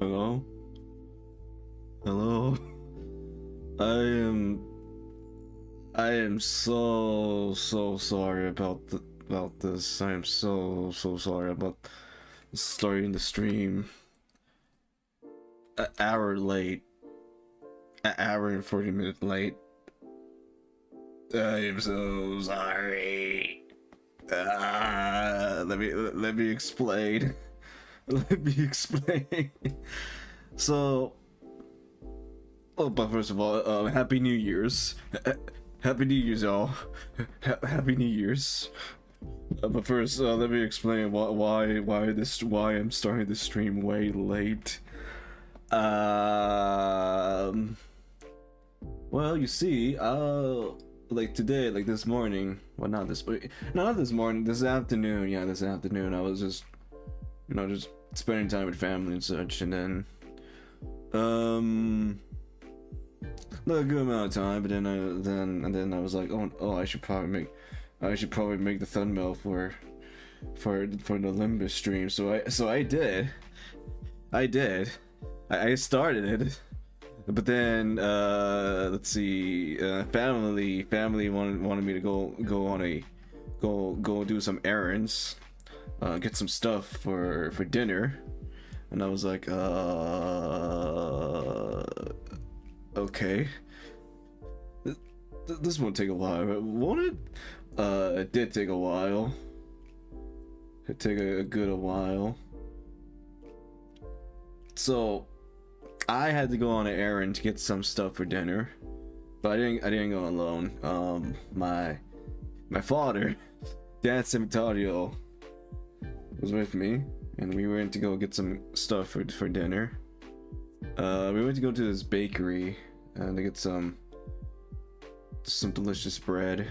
Hello? Hello? I am I am so sorry about this. I am so sorry about starting the stream an hour late. An hour and 40 minutes late. I am so sorry. Let me explain. Let me explain. So, oh, but first of all, Happy New Year's. Happy New Year's, y'all. Happy New Year's. But first, let me explain why I'm starting this stream way late. Well, you see, like today, like this morning. Well, not this, but not this morning. This afternoon, yeah, this afternoon. I was just, just spending time with family and such, and then, not a good amount of time. But then I was like, oh, I should probably make the thumbnail for the Limbus stream. So I did. I started it, but then let's see. Family wanted me to go do some errands, get some stuff for dinner, and I was like, okay. This won't take a while, won't it? It did take a while. It took a good while. So I had to go on an errand to get some stuff for dinner, but I didn't go alone. My father, Dad Cemeterio, was with me, and we went to go get some stuff for dinner. We went to go to this bakery to get some delicious bread,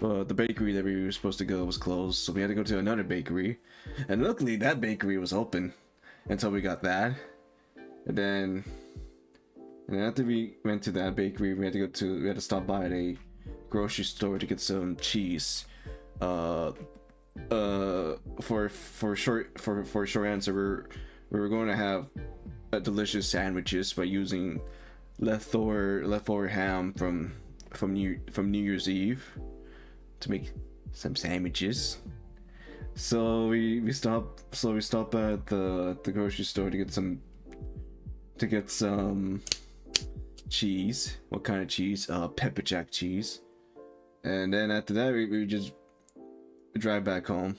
but the bakery that we were supposed to go was closed, so we had to go to another bakery, and luckily that bakery was open until we got that. And then after we went to that bakery, we had to stop by at a grocery store to get some cheese. For a short answer, we were going to have delicious sandwiches by using leftover ham from New Year's Eve to make some sandwiches. So we stopped at the grocery store to get some cheese. What kind of cheese? Pepper jack cheese. And then after that, we just drive back home.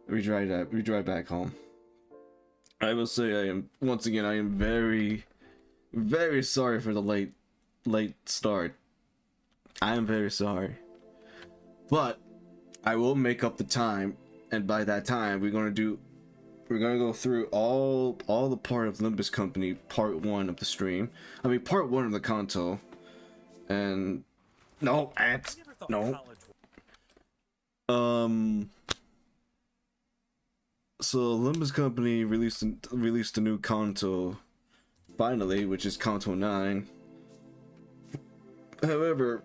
We drive back home. I will say I am very, very sorry for the late start. I am very sorry. But I will make up the time, and by that time we're gonna go through all the part of Limbus Company, part 1 of the stream. I mean, part 1 of the Canto. And no. So Limbus Company released a new Canto finally, which is Canto 9. However,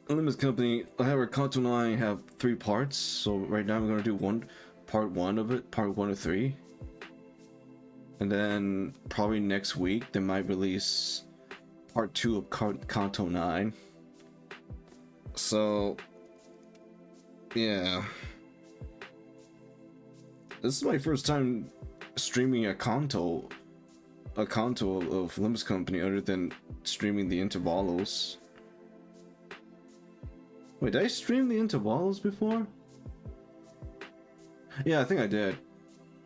Canto 9 have 3 parts. So right now we're gonna do part 1 of it, part 1 of 3, and then probably next week they might release part 2 of Canto 9. So yeah, this is my first time streaming a Canto of Limbus Company other than streaming the intervalos. Wait, did I stream the intervalos before? Yeah, I think I did.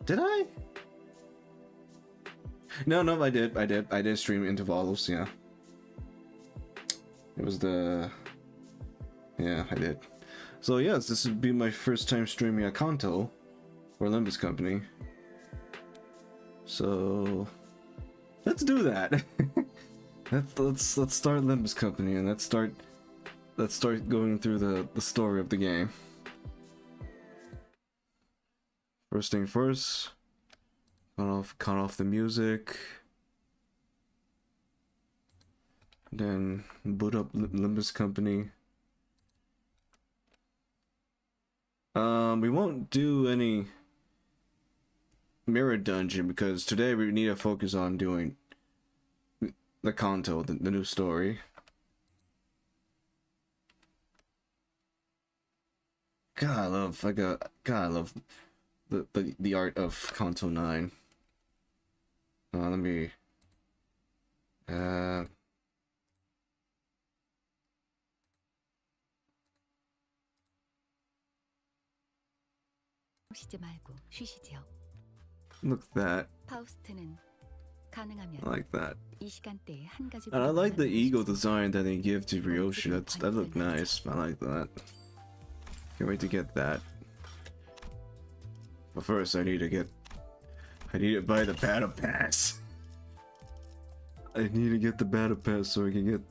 Did I? No, I did stream intervalos, yeah. It was yeah, I did. So yes, this would be my first time streaming a Canto for Limbus Company. So let's do that. let's start Limbus Company, and let's start going through the story of the game. First thing first, cut off the music, then boot up Limbus Company. We won't do any mirror dungeon because today we need to focus on doing the Canto, the new story. God, I love the art of Canto 9. Let me 쉬지 말고 쉬시지요. look at that. 파우스트는 가능하면 I like that. 이 시간대에 한 가지. And I like the eagle design that they give to Ryoshu. That look nice. I like that. Can't wait to get that. But first, I need to buy the battle pass. I need to get the battle pass so I can get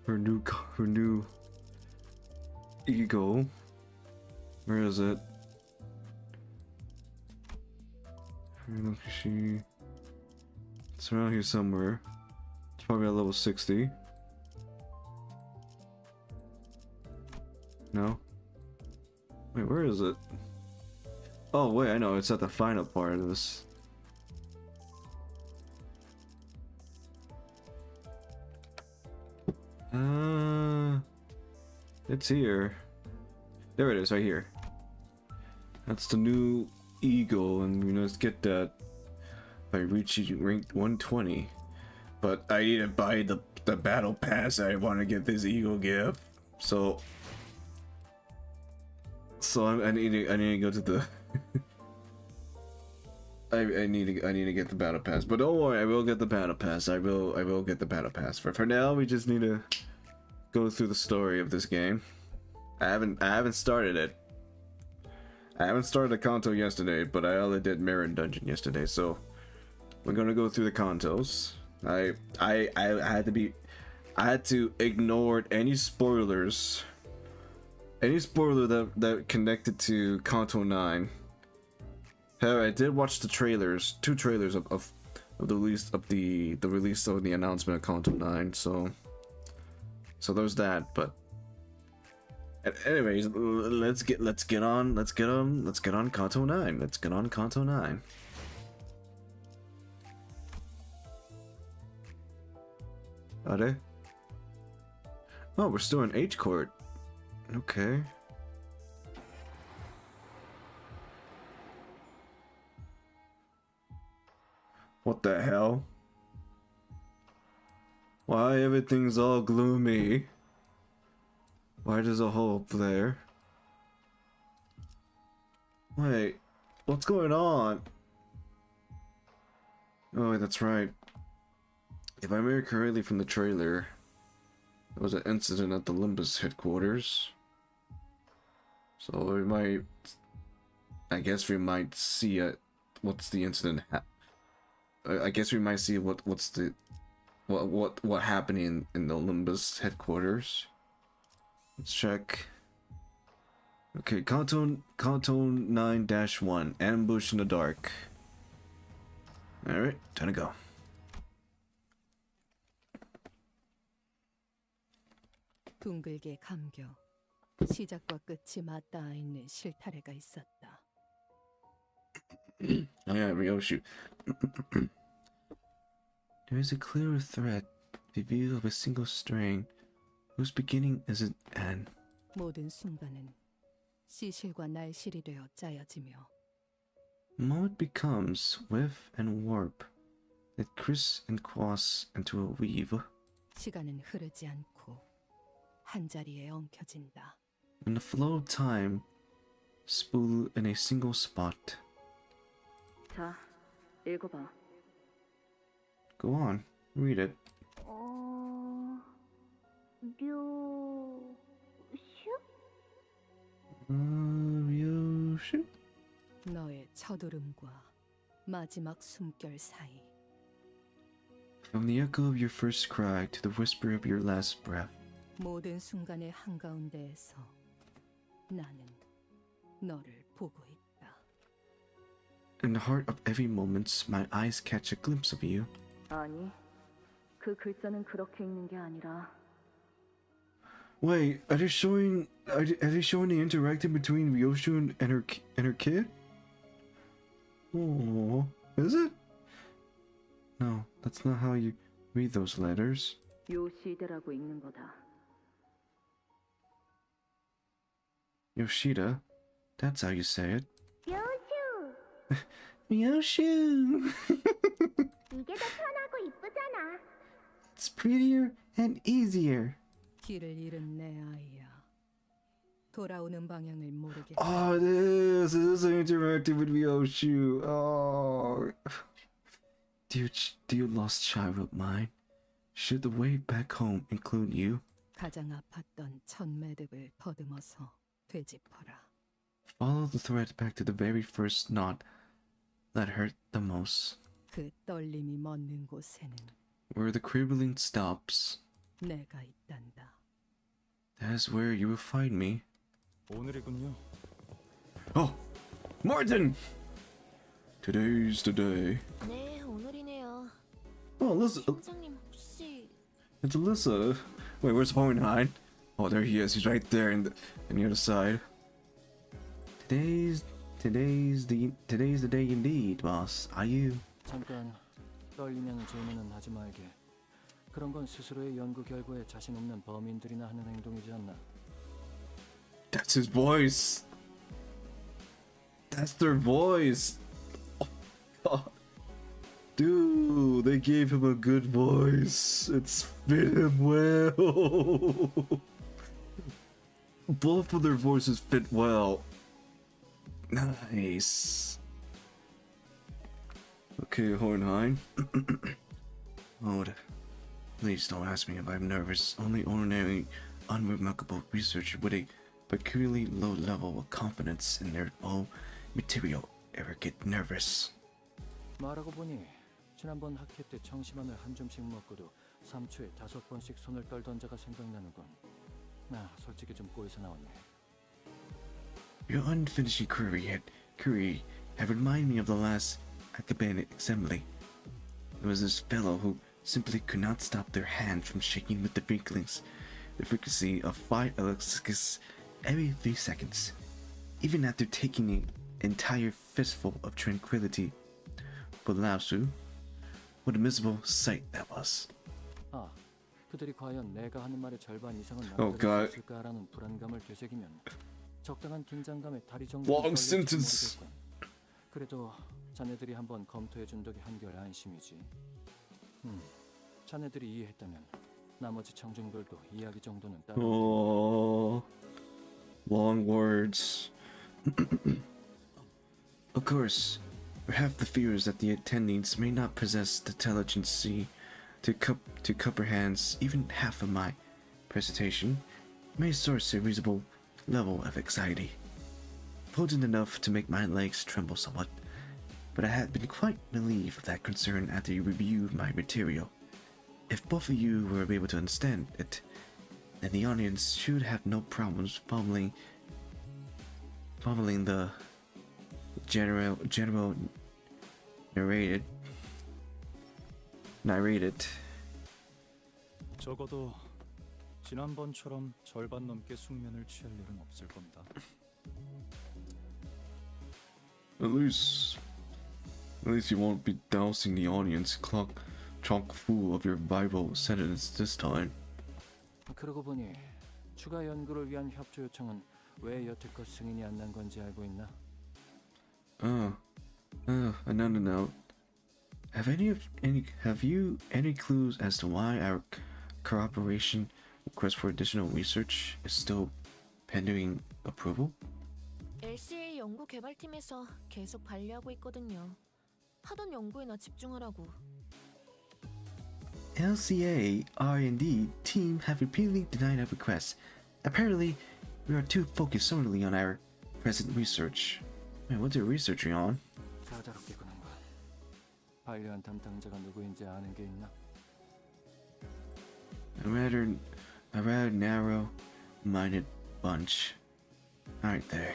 her new eagle. Where is it? It's around here somewhere. It's probably at level 60. No? Wait, where is it? Oh wait, I know, it's at the final part of this. It's here. There it is, right here. That's the new eagle, and we must get that by reaching rank 120. But I need to buy the battle pass. I want to get this eagle gift. So I need to go to the I need to get the battle pass. But don't worry, I will get the battle pass. I will get the battle pass. For now, we just need to go through the story of this game. I haven't started it. I haven't started the Canto yesterday, but I only did Mirror Dungeon yesterday, so we're gonna go through the Cantos. I had to ignore any spoilers. Any spoiler that connected to Canto 9. However, I did watch the trailers, 2 trailers of the release of the release of the announcement of Canto 9, so there's that. But anyways, let's get on Canto 9. Let's get on Canto 9. Are they? Oh, we're still in H court. Okay. What the hell? Why everything's all gloomy? Why there's a hole up there? Wait, what's going on? Oh, that's right. If I remember correctly from the trailer, there was an incident at the Limbus headquarters. So we might, I guess we might see what's the incident. I guess we might see what happening in the Limbus headquarters. Let's check. Okay, Canto 9-1, ambush in the dark. All right, time to go. 둥글게 감겨 시작과 끝이 맞닿아 있는 실타래가 있었다. Oh yeah, Ryoshu. There is a clear thread, the view of a single string, whose beginning is an end. 모든 순간은 시실과 날실이 되어 짜여지며 The moment becomes weft and warp, that criss and cross into a weave. 시간은 흐르지 않고 한 자리에 엉켜진다. And the flow of time spool in a single spot. 자, 읽어봐. Go on, read it. Ryoshu? 너의 첫울음과 마지막 숨결 사이 From the echo of your first cry to the whisper of your last breath. 모든 순간의 한가운데에서 나는 너를 보고 있다. In the heart of every moment, my eyes catch a glimpse of you. 아니, 그 글자는 그렇게 읽는 게 아니라 Wait, are they showing the interacting between Ryoshu and her kid? Oh, is it? No, that's not how you read those letters. 요시대라고 읽는 거다. Yoshida, that's how you say it. 요슈! Ryoshu! 이게 더 편하고 이쁘잖아. It's prettier and easier. 길을 잃은 내 아이야. 돌아오는 방향을 모르게. Oh, this is interactive with Ryoshu. Oh. Dear lost child of mine, should the way back home include you? 가장 아팠던 첫 매듭을 더듬어서 되짚어라. Follow the thread back to the very first knot that hurt the most. 그 떨림이 멎는 곳에는 Where the crippling stops, 내가 있단다. that's where you will find me. 오늘이군요. Oh, Martin! Today's the day. 네, 오늘이네요. Oh, Alyssa. 팀장님 혹시 It's Alyssa. Wait, where's Hohenheim? Oh, there he is. He's right there in the other side. Today's the day indeed, boss. Are you? 잠깐 떨리면 질문은 하지 말게. 그런 건 스스로의 연구 결과에 자신 없는 범인들이나 하는 행동이지 않나. That's his voice. That's their voice. Oh, God. Dude, they gave him a good voice. It's fit him well. Both of their voices fit well. Nice. Okay, Hohenheim. Hold. Please don't ask me if I'm nervous. Only ordinary, unremarkable researcher with a peculiarly low level of confidence in their own material ever get nervous. 말하고 보니 지난번 학회 때 청심환을 한 줌씩 먹고도 3초에 5번씩 손을 떨던 자가 생각나는군. 나 솔직히 좀 꼬여서 나왔네. Your unfinished query have reminded me of the last academic assembly. It was this fellow who simply could not stop their hands from shaking with the frequency of 5 electrics every 3 seconds, even after taking an entire fistful of tranquility. But Ryoshu, what a miserable sight that was. 아, 그들이 과연 내가 하는 말의 절반 이상은 Oh, God. 남들을 썼을까라는 불안감을 되새기면 적당한 긴장감에 다리 정도 Long sentence. 그래도 자네들이 한번 검토해 준 덕에 한결 안심이지. 자네들이 이해했다면 나머지 청중들도 이야기 정도는 따로. Oh, long words. Of course, perhaps the fears that the attendings may not possess the intelligence to comprehend even half of my presentation may source a reasonable level of anxiety, potent enough to make my legs tremble somewhat. But I had been quite relieved of that concern after you reviewed my material. If both of you were able to understand it, then the audience should have no problems following the general narrated. 적어도 지난번처럼 절반 넘게 숙면을 취할 일은 없을 겁니다. At least you won't be dousing the audience chock full of your Bible sentences this time. 그러고 보니 추가 연구를 위한 협조 요청은 왜 여태껏 승인이 안 난 건지 알고 있나? Another note. Have you any clues as to why our cooperation request for additional research is still pending approval? LCA 연구 개발팀에서 계속 반려하고 있거든요. 하던 연구에나 집중하라고. LCA R&D team have repeatedly denied our requests. Apparently, we are too focused solely on our present research. Man, what are we researching on? 까다롭게 구는군. 반려한 담당자가 누구인지 아는 게 있나? A rather narrow-minded bunch. Aren't they?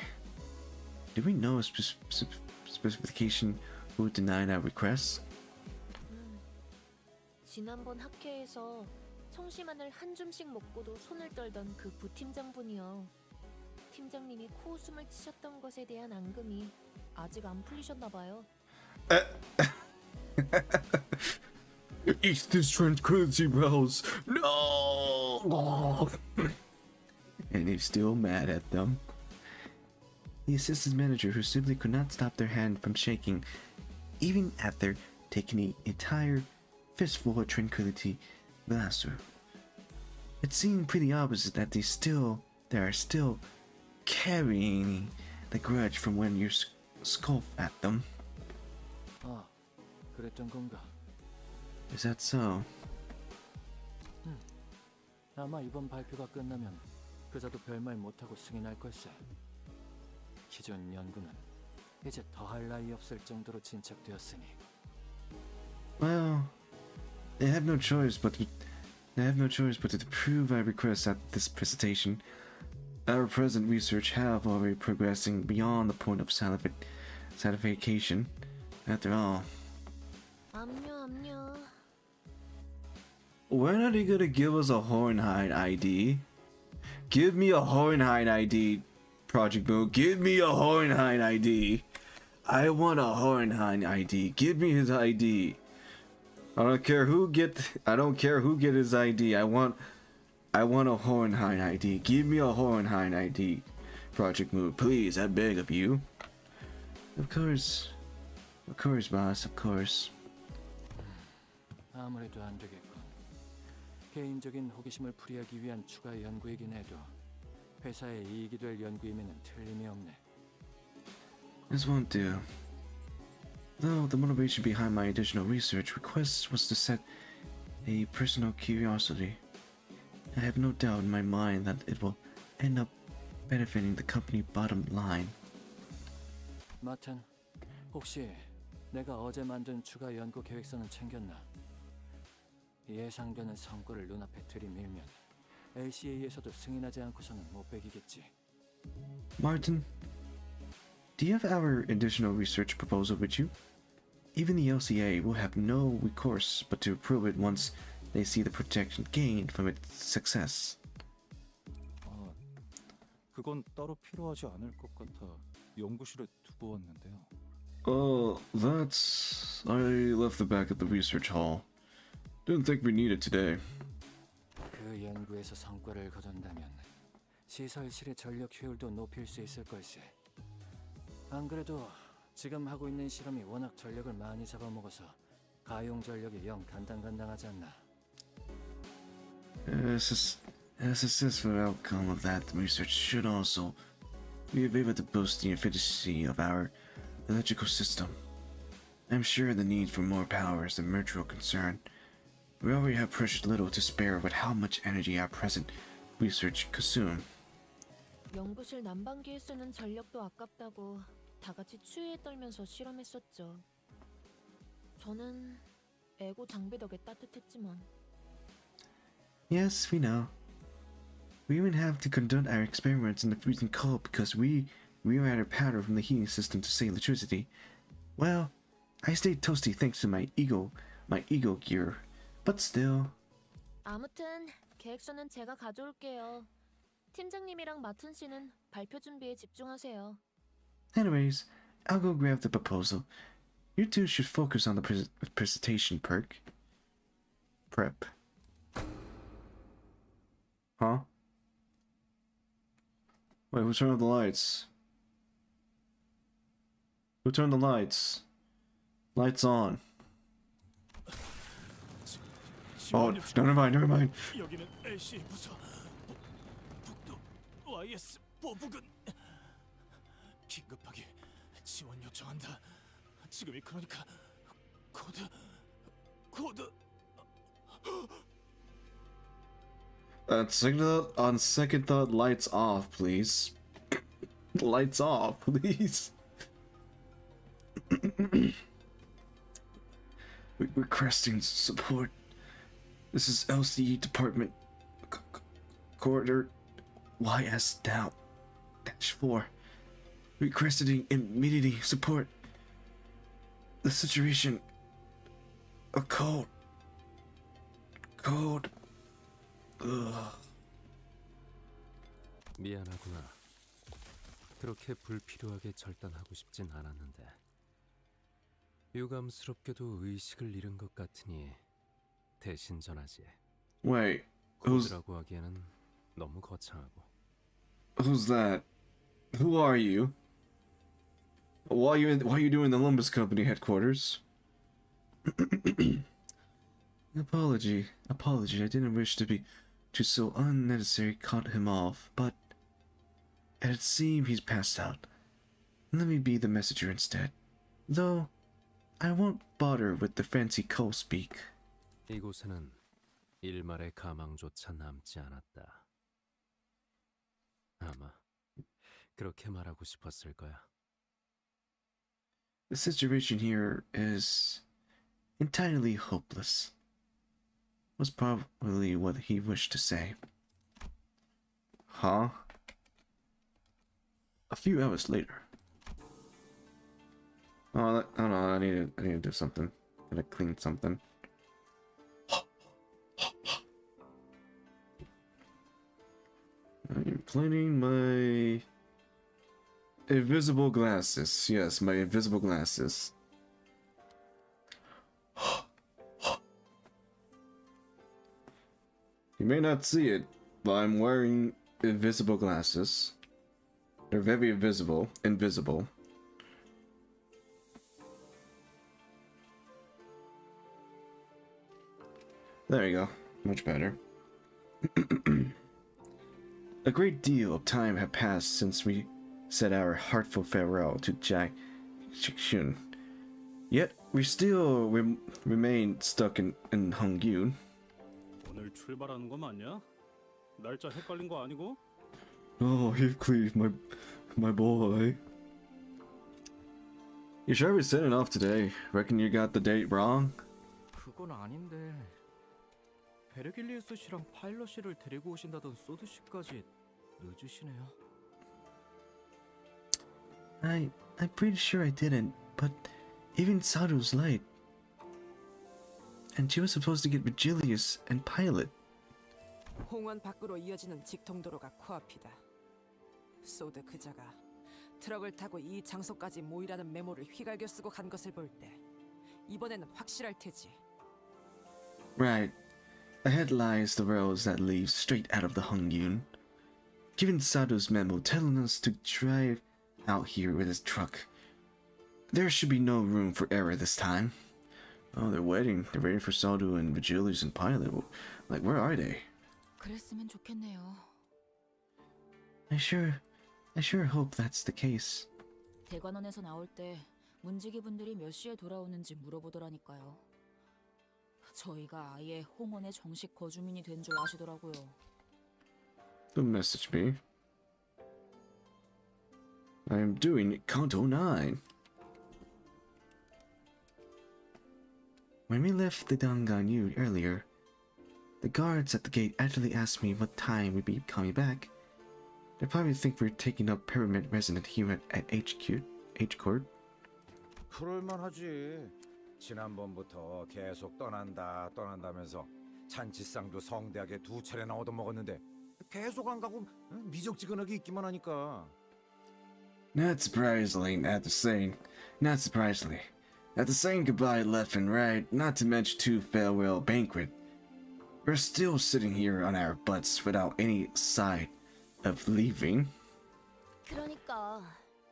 Do we know a specification who denied our requests? 지난번 학회에서 청심환을 한 줌씩 먹고도 손을 떨던 그 부팀장분이요. 팀장님이 코웃음을 치셨던 것에 대한 앙금이 아직 안 풀리셨나 봐요. Eat this tranquility bells. No. And he's still mad at them. The assistant manager, who simply could not stop their hand from shaking, even after taking the entire fistful of tranquility blaster. It seemed pretty obvious that they are still carrying the grudge from when you scoffed at them. 아, 그랬던 건가? Is that so? 아마 이번 발표가 끝나면 그자도 별말 못하고 승인할 걸세. 기존 연구는 이제 더할 나위 없을 정도로 진척되었으니. Well, they have no choice but to approve our request at this presentation. Our present research have already progressing beyond the point of satisfaction. After all, 압류. when are they gonna give us a Hohenheim ID? Give me a Hohenheim ID, Project Boo. Give me a Hohenheim ID. I want a Hohenheim ID. Give me his ID. I don't care who get his ID. I want a Hohenheim ID. Give me a Hohenheim ID, Project Move, please. I beg of you. Of course, boss. Of course. 아무래도 안 되겠군. 개인적인 호기심을 풀이하기 위한 추가 연구이긴 해도 회사에 이익이 될 연구임에는 틀림이 없네. This won't do. Though the motivation behind my additional research request was to set a personal curiosity, I have no doubt in my mind that it will end up benefiting the company bottom line. 마텐, 혹시 내가 어제 만든 추가 연구 계획서는 챙겼나? 예상되는 성과를 눈앞에 들이밀면 LCA에서도 승인하지 않고서는 못 베기겠지. Martin, do you have our additional research proposal with you? Even the LCA will have no recourse but to approve it once they see the protection gained from its success. 그건 따로 필요하지 않을 것 같아 연구실에 두고 왔는데요. I left the back at the research hall. Didn't think we needed today. 그 연구에서 성과를 거둔다면 시설실의 전력 효율도 높일 수 있을 걸세. 안 그래도 지금 하고 있는 실험이 워낙 전력을 많이 잡아먹어서 가용 전력이 영 간당간당하지 않나. A successful outcome of that research should also be able to boost the efficiency of our electrical system. I'm sure the need for more power is the mutual concern. We already have precious little to spare with how much energy our present research consume. 연구실 난방기에 쓰는 전력도 아깝다고 다 같이 추위에 떨면서 실험했었죠. 저는 에고 장비 덕에 따뜻했지만. Yes, we know. We even have to conduct our experiments in the freezing cold because we ran our powder from the heating system to save electricity. Well, I stayed toasty thanks to my ego gear. But still. 아무튼 계획서는 제가 가져올게요. 팀장님이랑 마튼 씨는 발표 준비에 집중하세요. Anyways, I'll go grab the proposal. You two should focus on the presentation prep. Huh? Wait, who turned off the lights? Who turned the lights? Lights on. Oh, never mind. 여기는 LCA 부서 북도 YS 보부근 긴급하게 지원 요청한다. 지금이 그러니까 코드 On second thought, lights off, please. Lights off, please. Requesting support. This is LCE Department Corridor YS-4. Requesting immediate support. The situation. A code. 미안하구나. 그렇게 불필요하게 절단하고 싶진 않았는데. 유감스럽게도 의식을 잃은 것 같으니 대신 전하지. Wait, 코드라고 하기에는 너무 거창하고. who's that? Who are you? Why are you doing the Limbus Company headquarters? Apology. I didn't wish to be too so unnecessary. Cut him off, but it seems he's passed out. Let me be the messenger instead. Though I won't bother with the fancy co-speak. 이곳에는 일말의 가망조차 남지 않았다. 아마 그렇게 말하고 싶었을 거야. The situation here is entirely hopeless. Was probably what he wished to say. Huh? A few hours later. Oh, I don't know. I need to do something. Gotta clean something. I'm cleaning my invisible glasses. Yes, my invisible glasses. You may not see it, but I'm wearing invisible glasses. They're very invisible. There you go. Much better. A great deal of time had passed since we said our heartfelt farewell to Jack Shikshun. Yet we still remain stuck in Honggyun. 오늘 출발하는 거 맞냐? 날짜 헷갈린 거 아니고? Oh, Heathcliff, my boy. You sure we're setting off today? Reckon you got the date wrong? 그건 아닌데 베르길리우스 씨랑 파일럿 씨를 데리고 오신다던 소드 씨까지 늦으시네요. I'm pretty sure I didn't, but even Saru's late. And she was supposed to get Vigilius and Pilot. 홍원 밖으로 이어지는 직통도로가 코앞이다. 소드 그자가 트럭을 타고 이 장소까지 모이라는 메모를 휘갈겨 쓰고 간 것을 볼 때 이번에는 확실할 테지. Right. Ahead lies the roads that lead straight out of the Honggyun. Given Saru's memo telling us to drive out here with his truck, there should be no room for error this time. Oh, they're waiting. They're waiting for Saru and Vigilius and Pilot. Like, where are they? 그랬으면 좋겠네요. I sure hope that's the case. 대관원에서 나올 때 문지기 분들이 몇 시에 돌아오는지 물어보더라니까요. 저희가 아예 홍원의 정식 거주민이 된 줄 아시더라고요. Don't message me. I am doing Canto 9. When we left the Danganyu earlier, the guards at the gate actually asked me what time we'd be coming back. They probably think we're taking up permanent resident here at H Court. 그럴만하지. 지난번부터 계속 떠난다면서 잔치상도 성대하게 2차례나 얻어먹었는데 계속 안 가고 미적지근하게 있기만 하니까. Not surprisingly, after saying goodbye left and right, not to mention 2 farewell banquet, we're still sitting here on our butts without any sight of leaving. 그러니까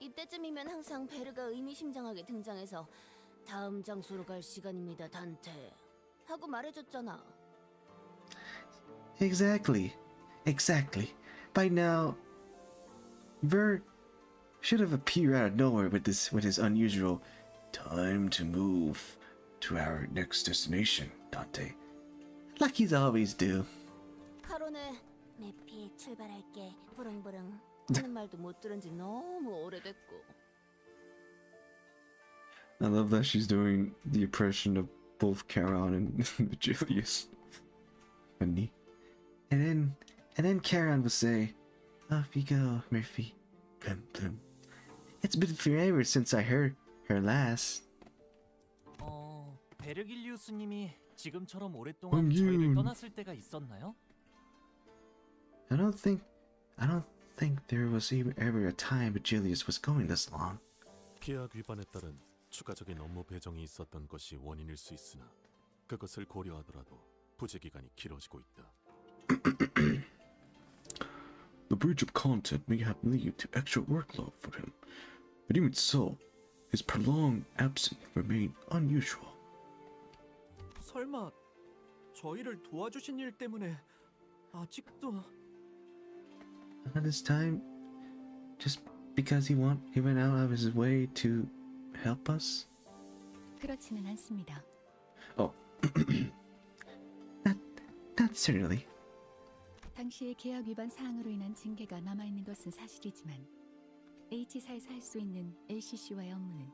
이때쯤이면 항상 베르가 의미심장하게 등장해서 다음 장소로 갈 시간입니다, 단테. 하고 말해줬잖아. Exactly. By now, Bert should have appeared out of nowhere with his unusual time to move to our next destination, Dante. Like he's always do. 카로네, 내피 출발할게. 부릉부릉. 하는 말도 못 들은 지 너무 오래됐고. I love that she's doing the impression of both Charon and Julius. Funny. And then Charon will say, "Off you go, Murphy. Plum plum. It's been forever since I heard her last." 베르길리우스님이 지금처럼 오랫동안 저희를 떠났을 때가 있었나요? I don't think there was even ever a time Vigilius was going this long. 계약 위반에 따른 추가적인 업무 배정이 있었던 것이 원인일 수 있으나 그것을 고려하더라도 부재 기간이 길어지고 있다. The breach of content may have led to extra workload for him, but even so, his prolonged absence remained unusual. 설마 저희를 도와주신 일 때문에 아직도 At this time, just because he went out of his way to help us? 그렇지는 않습니다. Oh, not certainly. 당시의 계약 위반 사항으로 인한 징계가 남아있는 것은 사실이지만 H사에서 할 수 있는 LCC와의 업무는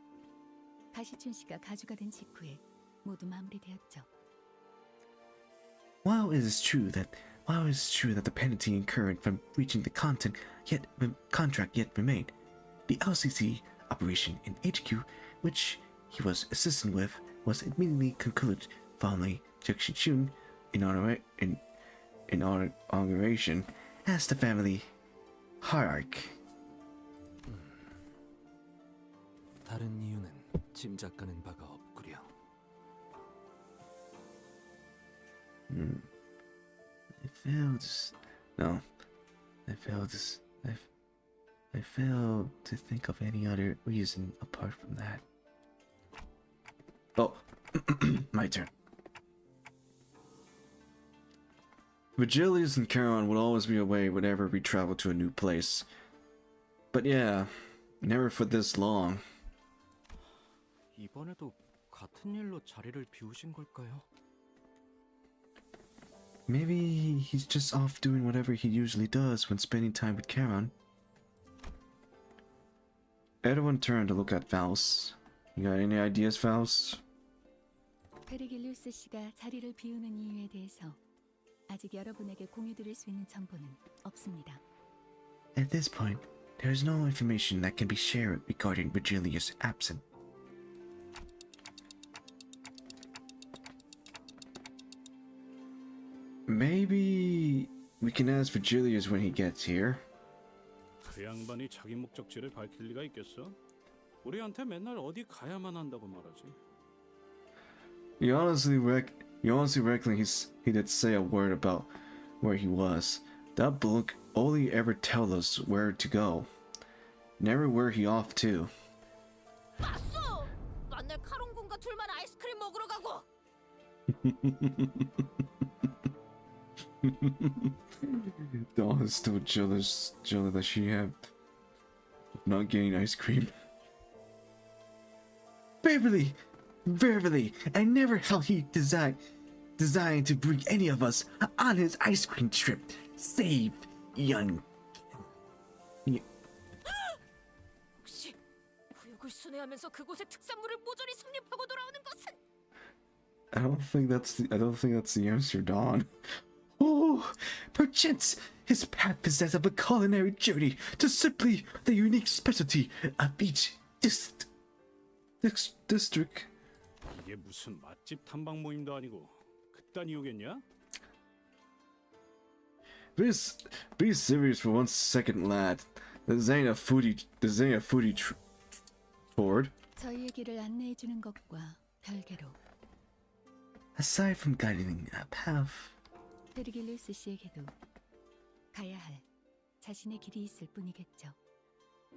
가시춘 씨가 가주가 된 직후에 모두 마무리되었죠. While it is true that the penalty incurred from breaching the contract yet remained, the LCC operation in HQ, which he was assisting with, was immediately concluded following Jackson inauguration as the family hierarch. 다른 이유는 짐작가는 바가 없구려. I failed to think of any other reason apart from that. Oh, my turn. Vigilius and Charon would always be away whenever we traveled to a new place. But yeah, never for this long. 이번에도 같은 일로 자리를 비우신 걸까요? Maybe he's just off doing whatever he usually does when spending time with Charon. Everyone turned to look at Faust. You got any ideas, Faust? 페르길루스 씨가 자리를 비우는 이유에 대해서 아직 여러분에게 공유드릴 수 있는 정보는 없습니다. At this point, there is no information that can be shared regarding Vigilius' absence. Maybe we can ask Vigilius when he gets here. 그 양반이 자기 목적지를 밝힐 리가 있겠어? 우리한테 맨날 어디 가야만 한다고 말하지. You honestly reckon he did say a word about where he was. That book only ever tells us where to go, never where he off to. 봤어! 맨날 카롱군과 둘만 아이스크림 먹으러 가고. Dawn is still jealous that she had not getting ice cream. Verily, I never thought he designed to bring any of us on his ice cream trip, save young. 혹시 구역을 순회하면서 그곳의 특산물을 모조리 섭렵하고 돌아오는 것은? I don't think that's the answer, Dawn. Oh, perchance his path possess of a culinary journey to simply the unique specialty of each district. 이게 무슨 맛집 탐방 모임도 아니고 그딴 이유겠냐? Be serious for 1 second, lad. This ain't a foodie tour. 저희의 길을 안내해 주는 것과 별개로 Aside from guiding a path, 페르길루스 씨에게도 가야 할 자신의 길이 있을 뿐이겠죠.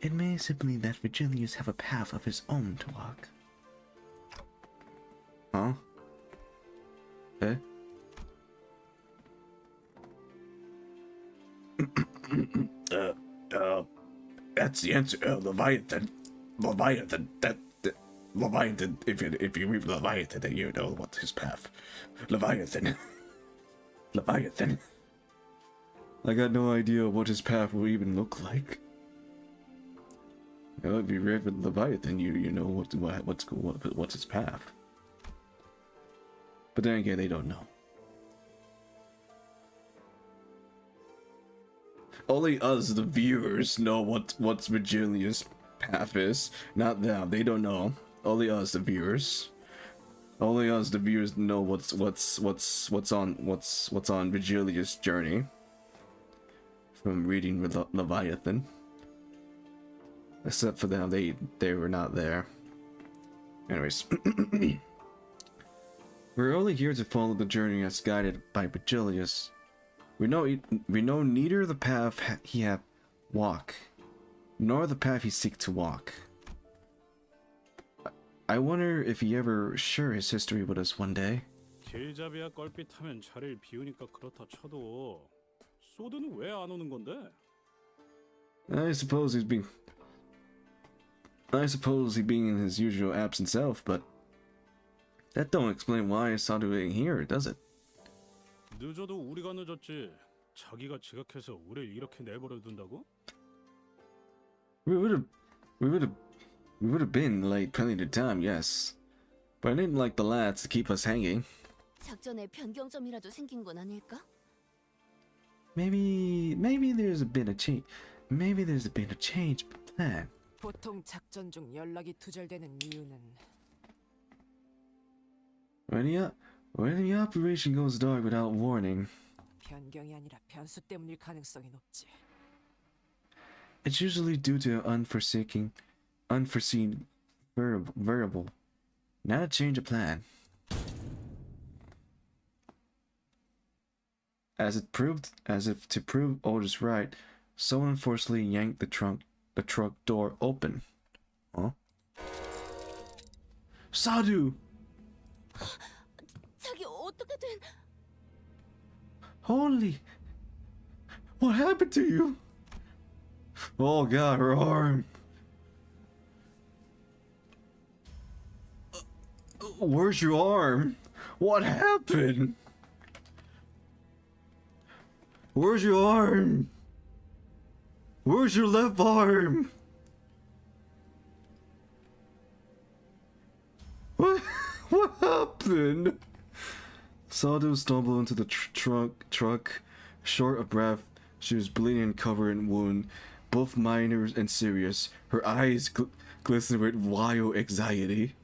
it may simply that Vigilius have a path of his own to walk. Huh? Eh? That's the answer. Leviathan. Leviathan. If you read Leviathan, then you know what's his path. Leviathan. I got no idea what his path will even look like. You know, if you read Leviathan, you know what's his path. But then again, they don't know. Only us, the viewers, know what's Vigilius' path is. Not them. They don't know. Only us, the viewers. Only us, the viewers, know what's on Vigilius' journey from reading Leviathan. Except for them, they were not there. Anyways. We're only here to follow the journey as guided by Vigilius. We know neither the path he hath walk, nor the path he seek to walk. I wonder if he ever share his history with us one day. 길잡이야 껄핏하면 자리를 비우니까 그렇다 쳐도 소드는 왜 안 오는 건데? I suppose he's being in his usual absent self, but that don't explain why Sadu ain't here, does it? 늦어도 우리가 늦었지. 자기가 지각해서 우리를 이렇게 내버려 둔다고? We would have been late plenty of time, yes. But I didn't like the lads to keep us hanging. 작전에 변경점이라도 생긴 건 아닐까? Maybe there's been a change of plan. 보통 작전 중 연락이 두절되는 이유는 When the operation goes dark without warning, 변경이 아니라 변수 때문일 가능성이 높지. it's usually due to an unforeseen variable, not a change of plan. As if to prove Otis right, someone forcefully yanked the truck door open. Huh? Sadu! 자기 어떻게 된? Holy! What happened to you? Oh god, her arm! Where's your arm? What happened? Where's your arm? Where's your left arm? What happened? Sadu stumbled into the truck, short of breath. She was bleeding and covered in wound, both minor and serious. Her eyes glistened with wild anxiety.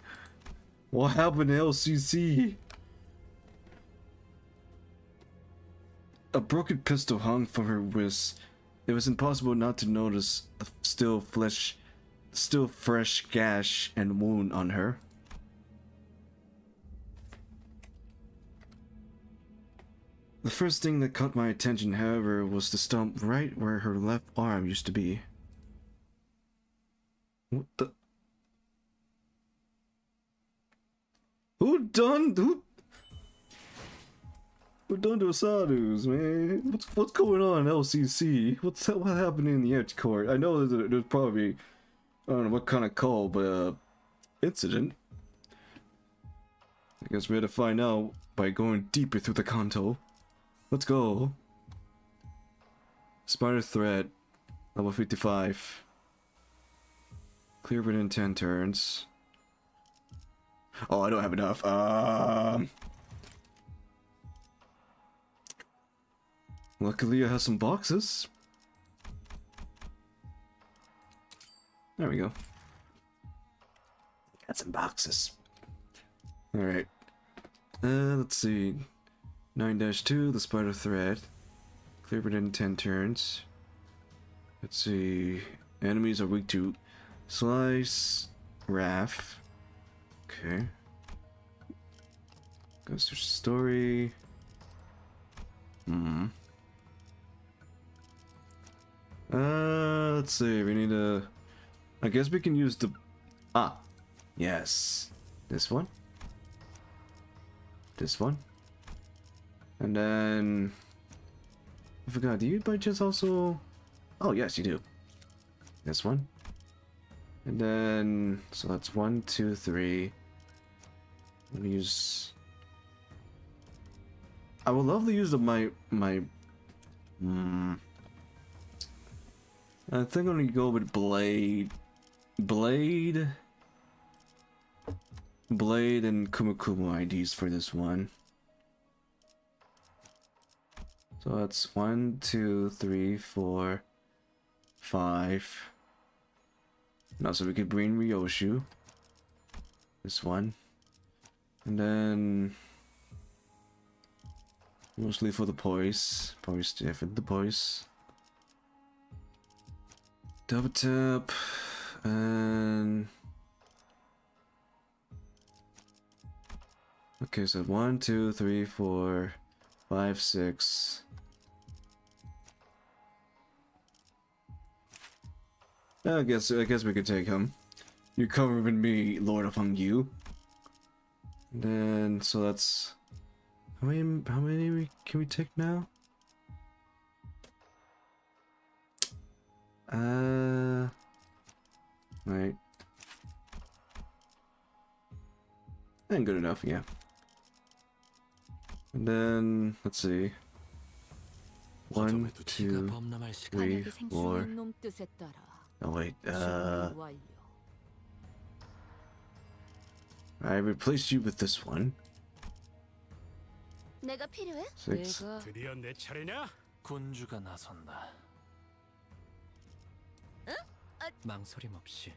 What happened to LCC? A broken pistol hung from her wrist. It was impossible not to notice the still fresh gash and wound on her. The first thing that caught my attention, however, was the stump right where her left arm used to be. What the? Who done to Sadus, man? What's going on, LCC? What happened in the edge court? I know there's probably, I don't know what kind of call, but incident. I guess we had to find out by going deeper through the Canto. Let's go. Spider thread, level 55. Clear within 10 turns. Oh, I don't have enough. Luckily, I have some boxes. There we go. Got some boxes. Alright. Let's see. 9-2, the spider thread. Clear within 10 turns. Let's see. Enemies are weak to slice, raff. Okay. Goes to story. Let's see. We need a. I guess we can use the. Yes. This one. This one. And then. I forgot. Do you by chance also? Oh yes, you do. This one. And then. So that's 1, 2, 3. Let me use. I would love to use my. I think I'm gonna go with Blade and Kumukumu IDs for this one. So that's 1, 2, 3, 4, 5. Now, so we could bring Ryoshu. This one. And then mostly for the poise. Poise for the poise. Double tap and Okay, so 1, 2, 3, 4, 5, 6. I guess we could take him. You cover with me, Lord of Hungyu. Then so that's how many can we take now? Right. And good enough, yeah. And then let's see. 1, 2, 3, 4. 놈 뜻에 따라 Oh wait, 준비 완료. I replaced you with this one. 내가 필요해? 6. 드디어 내 차례냐? 군주가 나선다. 응? 망설임 없이.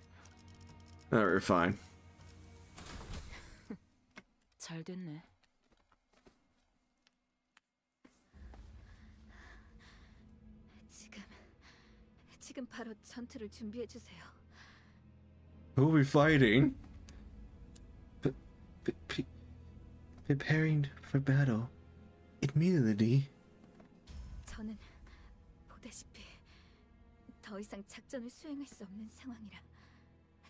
Alright, fine. 잘 됐네. 지금 바로 전투를 준비해 주세요. Who are we fighting? Preparing for battle. Immediately. 저는 보다시피 더 이상 작전을 수행할 수 없는 상황이라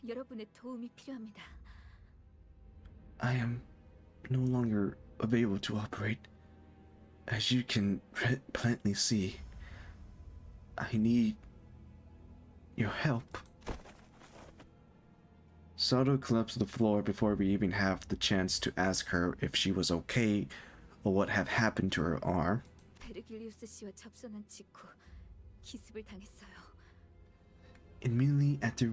여러분의 도움이 필요합니다. I am no longer able to operate. As you can plainly see, I need your help. Sato collapsed to the floor before we even have the chance to ask her if she was okay or what had happened to her arm. 베르길리우스 씨와 접선한 직후 기습을 당했어요. Immediately after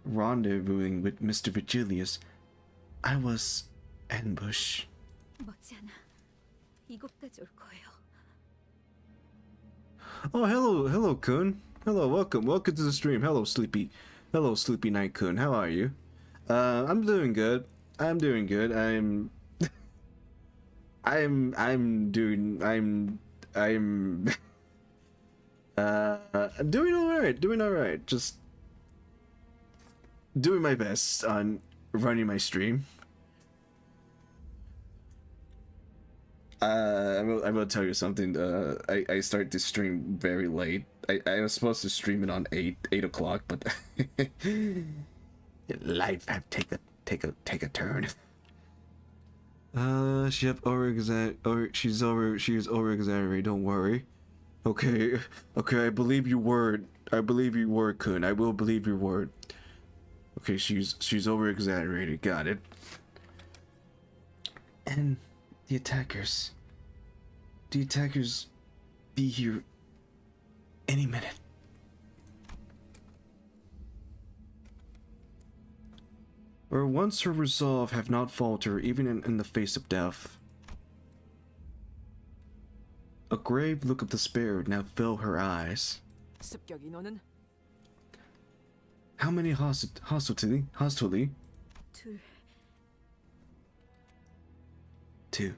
rendezvousing with Mr. Virgilius, I was ambushed. 머지않아 이곳까지 올 거예요. Oh, hello, Kun. Hello, welcome to the stream. Hello, Sleepy Night Kun. How are you? I'm doing good. I'm doing all right. Just doing my best on running my stream. I will tell you something. I started to stream very late. I was supposed to stream it on 8 o'clock, but life have take a turn. She is over exaggerating. Don't worry. Okay, I believe your word. Kun. I will believe your word. Okay, she's over exaggerated. Got it. And the attackers be here any minute. Or once her resolve have not faltered even in the face of death. A grave look of despair now filled her eyes. 습격 인원은 How many hostility? 둘. 2.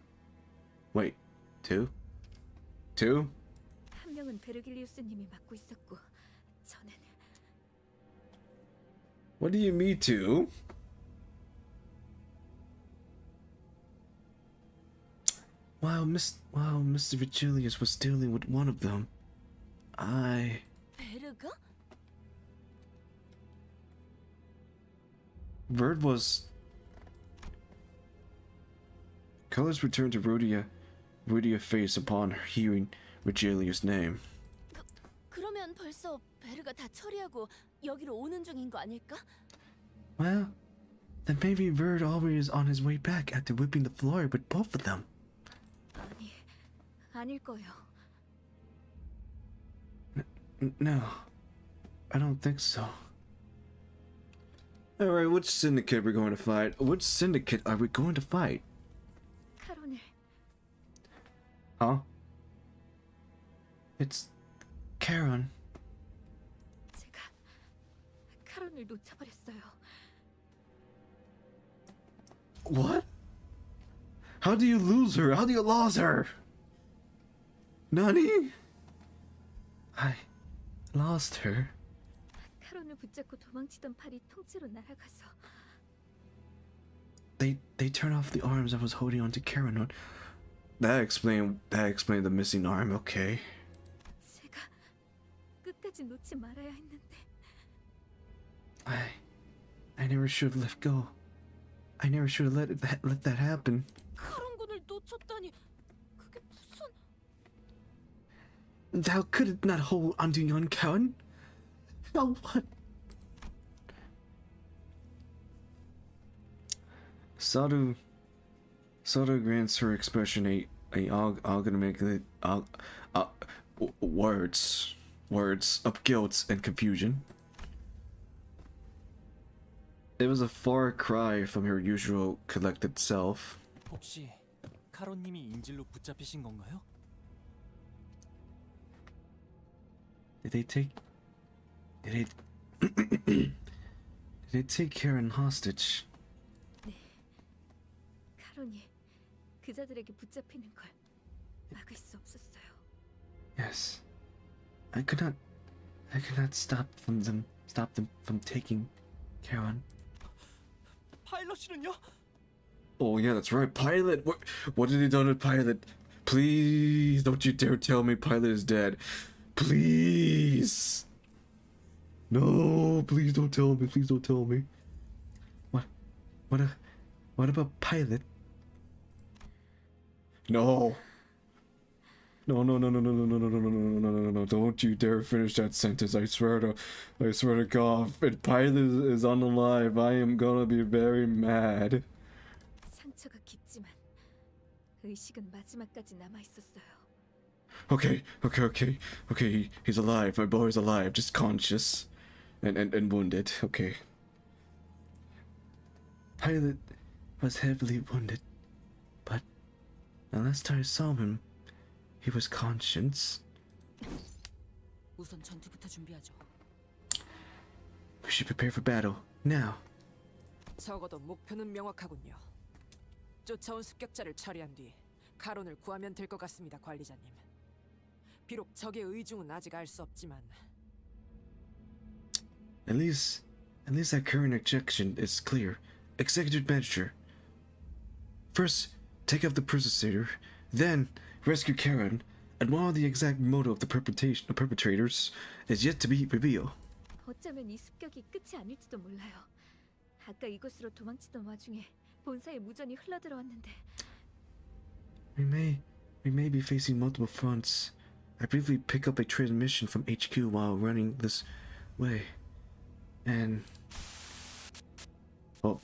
Wait, 2? 2? 한 명은 베르길리우스님이 맡고 있었고 저는 What do you mean 2? While Mr. Virgilius was dealing with one of them, 베르가? Verd was... Colors returned to Rhodia face upon hearing Virgilius' name. 그러면 벌써 베르가 다 처리하고 여기로 오는 중인 거 아닐까? Well, then maybe Verd already is on his way back after whipping the floor with both of them. 아닐 거예요. No, I don't think so. Alright, which syndicate we're going to fight? Which syndicate are we going to fight? 카론을 Huh? It's Karen. 제가 카론을 놓쳐버렸어요. What? How do you lose her? How do you lose her? Nani? I lost her. 카론을 붙잡고 도망치던 팔이 통째로 날아가서 they turned off the arms I was holding onto Karen on. That explained the missing arm. Okay. 제가 끝까지 놓지 말아야 했는데. I never should have let go. I never should have let that happen. 카론군을 놓쳤다니 그게 무슨? Thou couldst not hold onto yon Karen. How what? Sadu grants her expression a algorithmic words of guilt and confusion. It was a far cry from her usual collected self. 혹시 카로님이 인질로 붙잡히신 건가요? Did they take Karen hostage? 카론이 그자들에게 붙잡히는 걸 막을 수 없었어요. Yes. I could not stop them from taking Karen. 파일럿이는요? Oh yeah, that's right. Pilot. What did he do to Pilot? Please don't you dare tell me Pilot is dead. Please. No, please don't tell me. Please don't tell me. What about Pilot? No. No. Don't you dare finish that sentence. I swear to God, if Pilot is unalive, I am gonna be very mad. 상처가 깊지만 의식은 마지막까지 남아 있었어요. Okay. He's alive. My boy's alive, just conscious and wounded. Okay. Pilot was heavily wounded, but the last time I saw him, he was conscious. 우선 전투부터 준비하죠. We should prepare for battle now. 적어도 목표는 명확하군요. 쫓아온 습격자를 처리한 뒤 카론을 구하면 될 것 같습니다, 관리자님. 비록 적의 의중은 아직 알 수 없지만. At least that current objection is clear. Executive measure. First, take out the perpetrator, then rescue Karen, and while the exact motive of the perpetrators is yet to be revealed. 어쩌면 이 습격이 끝이 아닐지도 몰라요. 아까 이곳으로 도망치던 와중에 본사에 무전이 흘러들어왔는데. We may be facing multiple fronts. I briefly pick up a transmission from HQ while running this way, and oh,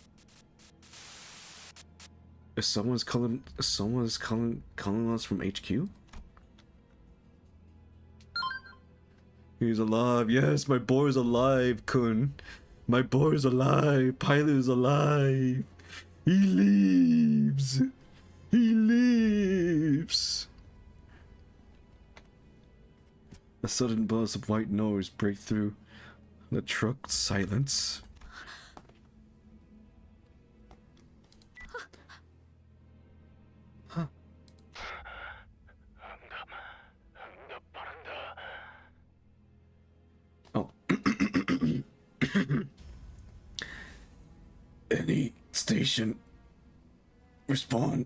is someone's calling us from HQ? He's alive. Yes, my boy's alive, Kun. My boy's alive. Pilot is alive. He lives. He lives. A sudden buzz of white noise breaks through the truck's silence. Huh. Oh. Any station. Respond.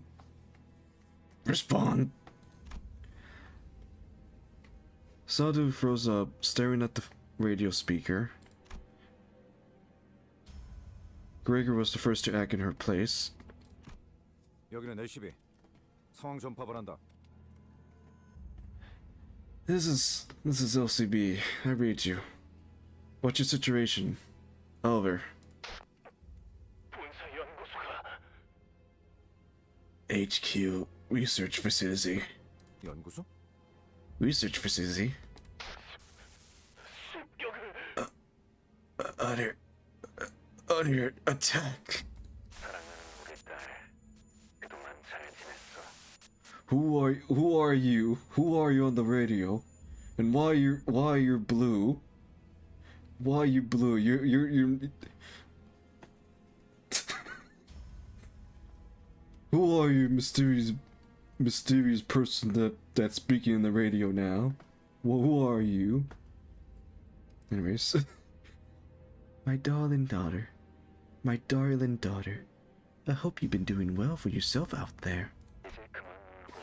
Sadhu froze up, staring at the radio speaker. Gregor was the first to act in her place. 여기는 LCB. 상황 전파를 한다. This is LCB. I read you. What's your situation? Over. HQ research facility. 연구소? Research facility. Under attack. Who are you? Who are you on the radio? And why you're blue? Why you blue? You're Who are you, mysterious person that's speaking in the radio now? Well, who are you? Anyways, my darling daughter, I hope you've been doing well for yourself out there. 이제 그만 울고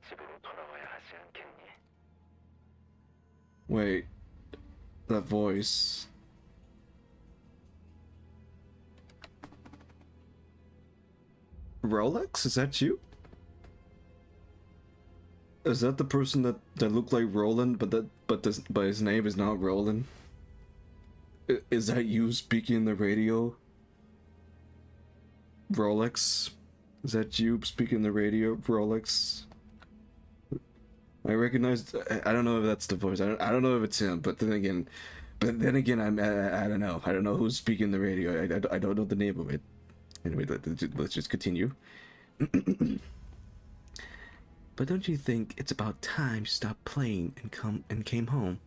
집으로 돌아와야 하지 않겠니? Wait, that voice. Rolex? Is that you? Is that the person that looked like Roland, but his name is not Roland? Is that you speaking in the radio? Rolex? Is that you speaking in the radio, Rolex? I recognize. I don't know if that's the voice. I don't know if it's him. But then again, I don't know. I don't know who's speaking the radio. I don't know the name of it. Anyway, let's just continue. But don't you think it's about time you stopped playing and came home?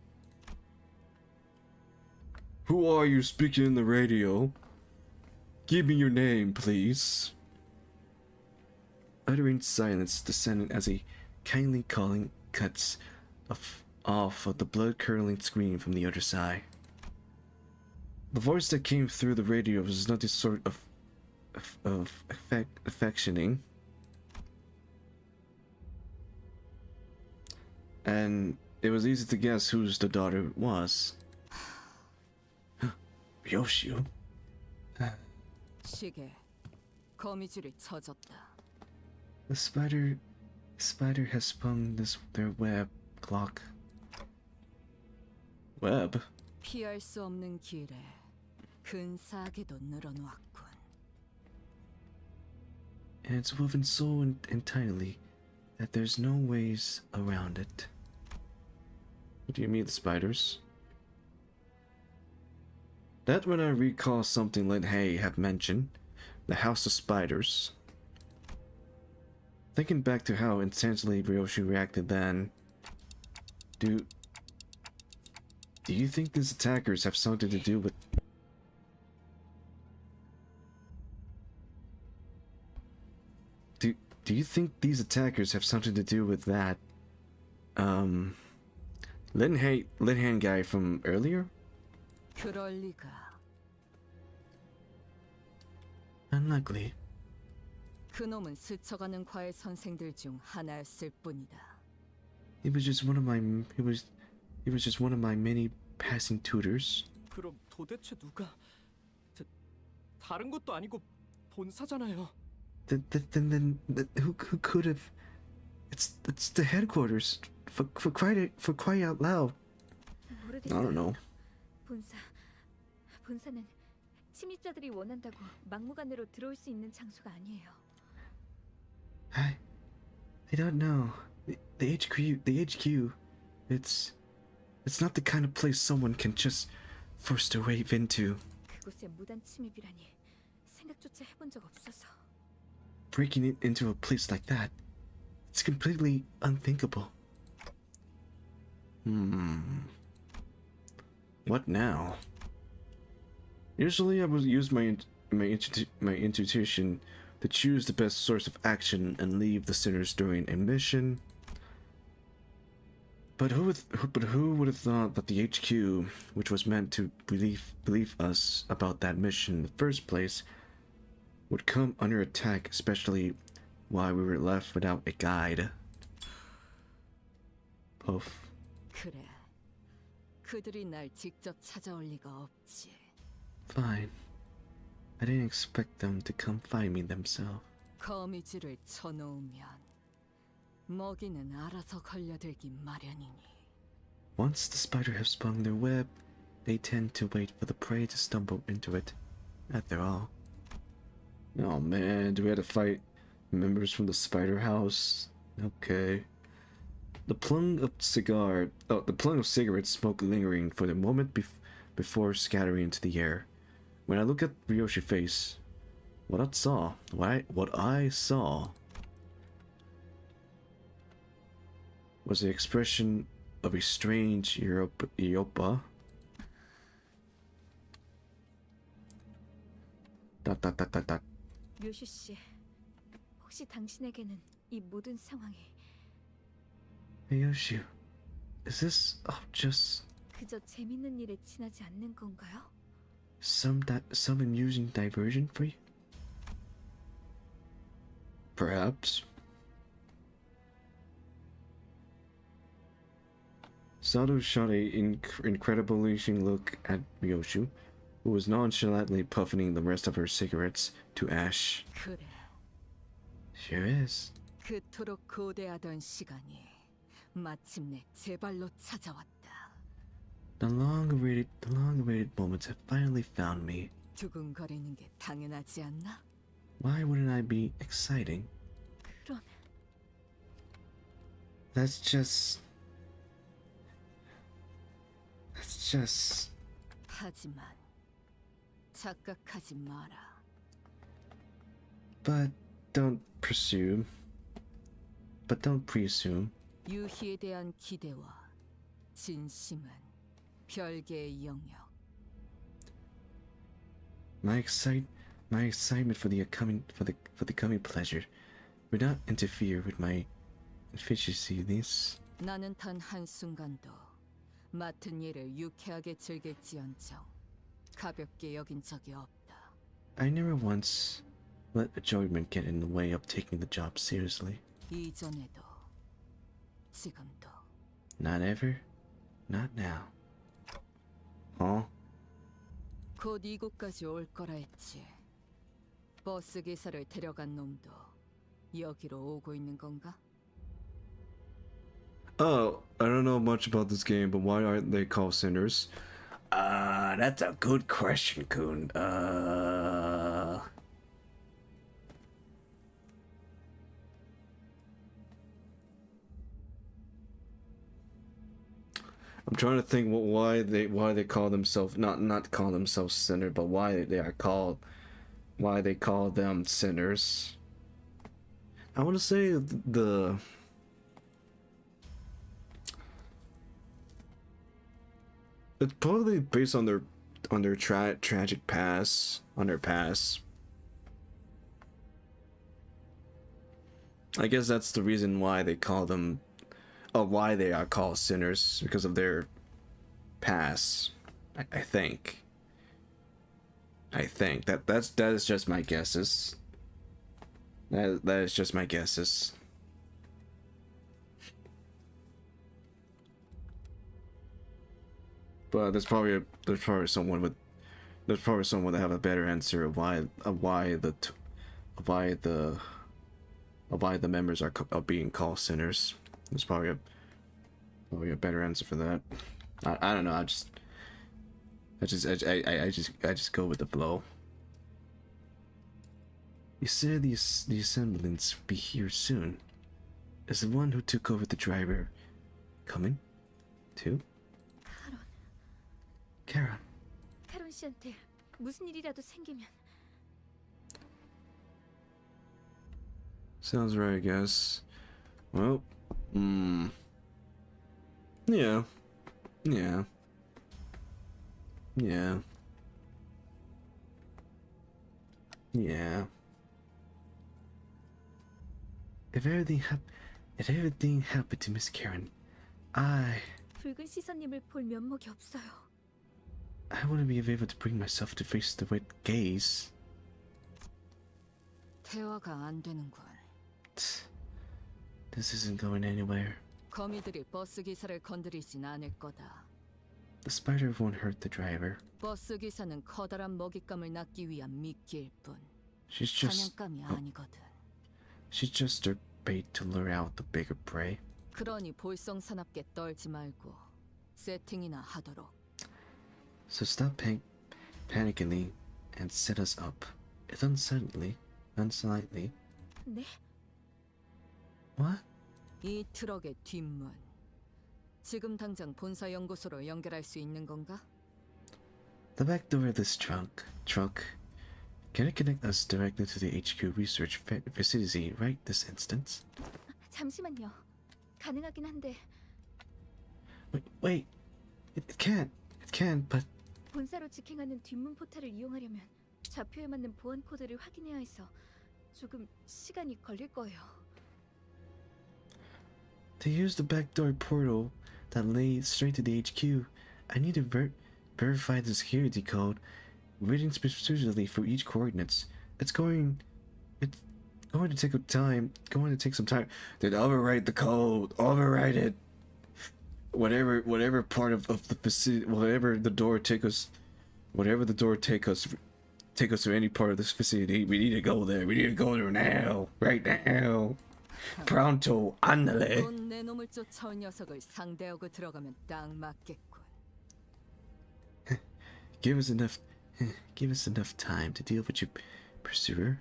Who are you speaking in the radio? Give me your name, please. Uttering silence descended as a kindly calling cuts off of the blood-curdling scream from the other side. The voice that came through the radio was not this sort of affectioning, and it was easy to guess whose the daughter was. Ryoshu. 시계, 거미줄이 쳐졌다. The spider has spun their web clock. Web? 피할 수 없는 길에 근사하게도 늘어놓았군. And it's woven so entirely that there's no ways around it. What do you mean, the spiders? That when I recall something Lin Hay had mentioned, the House of Spiders. Thinking back to how intensely Ryoshu reacted then, do you think these attackers have something to do with... Do you think these attackers have something to do with that, Lin Han guy from earlier? 그럴 리가. Unlikely. 그놈은 스쳐가는 과외 선생들 중 하나였을 뿐이다. He was just one of my many passing tutors. 그럼 도대체 누가 다른 것도 아니고 본사잖아요. Then who could have? It's the headquarters. For crying out loud. I don't know. 본사는 침입자들이 원한다고 막무가내로 들어올 수 있는 장소가 아니에요. I don't know. The HQ. It's not the kind of place someone can just force their way into. 그곳에 무단 침입이라니 생각조차 해본 적 없어서. Breaking it into a place like that, it's completely unthinkable. What now? Usually I would use my intuition to choose the best source of action and leave the sinners during a mission. But who would have thought that the HQ, which was meant to believe us about that mission in the first place, would come under attack, especially while we were left without a guide. Puff. 그래. 그들이 날 직접 찾아올 리가 없지. Fine. I didn't expect them to come find me themselves. 거미줄을 쳐놓으면 먹이는 알아서 걸려들기 마련이니. Once the spider have spun their web, they tend to wait for the prey to stumble into it. After all. Oh man, do we have to fight members from the spider house? Okay. The plung of cigarette smoke lingering for the moment before scattering into the air. When I look at Ryoshu's face, what I saw was the expression of a strange Yopa. 료슈 씨, 혹시 당신에게는 이 모든 상황이 Ryoshu, is this just 그저 재밌는 일에 지나지 않는 건가요? some amusing diversion for you? Perhaps. Sato shot an incredible look at Ryoshu, who was nonchalantly puffing the rest of her cigarettes to ash. 그래. Sure is. 그토록 고대하던 시간이 마침내 제 발로 찾아왔다. The long-awaited moments have finally found me. 두근거리는 게 당연하지 않나? Why wouldn't I be exciting? 그런 That's just. 하지만 착각하지 마라. But don't presume. 유희에 대한 기대와 진심은 별개의 영역. My excitement for the coming pleasure would not interfere with my efficiencies. 나는 단 한순간도 맡은 일을 유쾌하게 즐길지언정 가볍게 여긴 적이 없다. I never once let enjoyment get in the way of taking the job seriously. 이전에도 지금도. Not ever, not now. Huh? 곧 이곳까지 올 거라 했지. 버스 기사를 데려간 놈도 여기로 오고 있는 건가? Oh, I don't know much about this game, but why aren't they called sinners? That's a good question, Kun. I'm trying to think why they call themselves not call themselves sinner, but why they call them sinners. I want to say it's probably based on their tragic past, on their past. I guess that's the reason why they call them, why they are called sinners, because of their past. I think that is just my guesses. That is just my guesses. But there's probably someone that have a better answer of why the members are being called sinners. There's probably a better answer for that. I don't know. I just go with the flow. You said the assemblance be here soon. Is the one who took over the driver coming too? Karen. 카론 씨한테 무슨 일이라도 생기면. Sounds right, I guess. Well, yeah. If everything happened to Miss Karen, 붉은 시선님을 볼 면목이 없어요. I wouldn't be able to bring myself to face the wet gaze. 대화가 안 되는군. This isn't going anywhere. 거미들이 버스 기사를 건드리진 않을 거다. The spider won't hurt the driver. 버스 기사는 커다란 먹잇감을 낚기 위한 미끼일 뿐. She's just 사냥감이 아니거든. She's just a bait to lure out the bigger prey. 그러니 볼썽사납게 떨지 말고 세팅이나 하도록. So stop panicking and set us up. It's unsightly. 네? What? 이 트럭의 뒷문. 지금 당장 본사 연구소로 연결할 수 있는 건가? The back door of this truck. Can it connect us directly to the HQ research facility right this instant? 잠시만요. 가능하긴 한데. Wait. It can, but 본사로 직행하는 뒷문 포탈을 이용하려면 좌표에 맞는 보안 코드를 확인해야 해서 조금 시간이 걸릴 거예요. to use the backdoor portal that leads straight to the HQ, I need to verify the security code, reading specifically for each coordinates. It's going going to take some time. Then overwrite the code. Overwrite it. Whatever part of the facility, whatever the door take us to any part of this facility. We need to go there. We need to go there now. Right now. Pronto. Andale. 곧 내 놈을 쫓아온 녀석을 상대하고 들어가면 딱 맞겠군. Give us enough time to deal with your pursuer.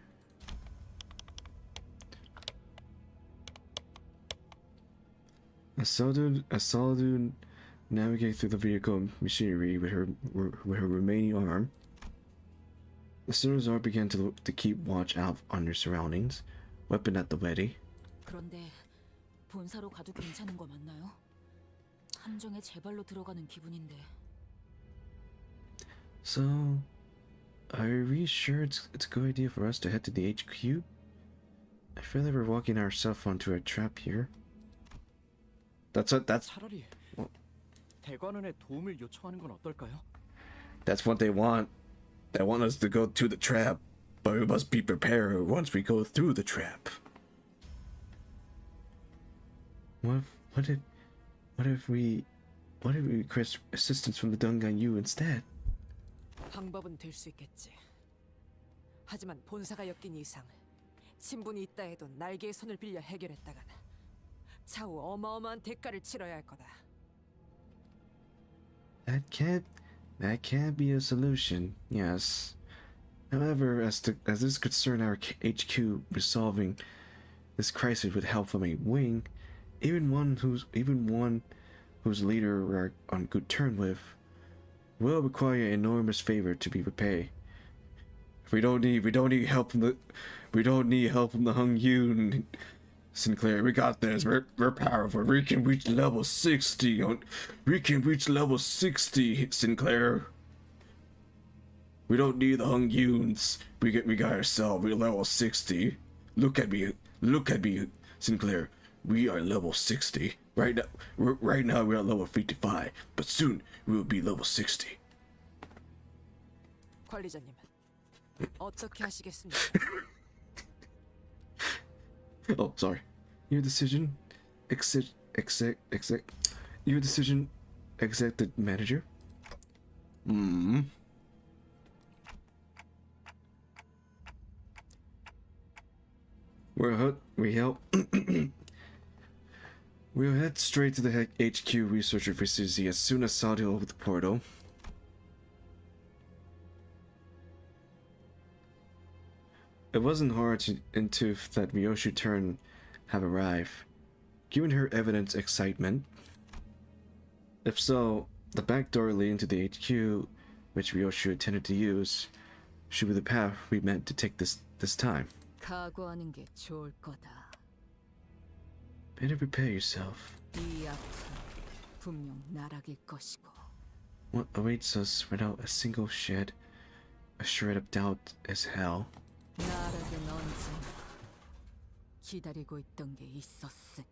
I saw dude navigate through the vehicle machinery with her remaining arm. The Salazar began to keep watch out on her surroundings, weapon at the ready. 그런데 본사로 가도 괜찮은 거 맞나요? 함정에 제 발로 들어가는 기분인데. So, are you really sure it's a good idea for us to head to the HQ? I feel like we're walking ourselves onto a trap here. 차라리 대관원에 도움을 요청하는 건 어떨까요? That's what they want. They want us to go to the trap, but we must be prepared once we go through the trap. What if we request assistance from the Dungan Yu instead? 방법은 될 수 있겠지. 하지만 본사가 엮인 이상 친분이 있다 해도 날개의 손을 빌려 해결했다간 차후 어마어마한 대가를 치러야 할 거다. That can't be a solution. Yes. However, as this concern our HQ resolving this crisis with help from a wing, even one whose leader we're on good terms with, will require an enormous favor to be repaid. We don't need help from the Hung Yun. Sinclair, we got this. We're powerful. We can reach level 60. We can reach level 60, Sinclair. We don't need the Hung Yuns. We got ourselves. We're level 60. Look at me, Sinclair. We are level 60. Right now we're at level 55, but soon we will be level 60. 관리자님, 어떻게 하시겠습니까? Oh, sorry. Your decision, Your decision, executive manager. We'll head straight to the HQ researcher facility as soon as Saudi opened the portal. It wasn't hard to intuit that Ryoshu turn have arrived, given her evident excitement. If so, the back door leading to the HQ, which Ryoshu intended to use, should be the path we meant to take this time. 각오하는 게 좋을 거다. Better prepare yourself. 이 앞은 분명 나락일 것이고. What awaits us without a single a shred of doubt is hell. 나락은 언제나 기다리고 있던 게 있었으니.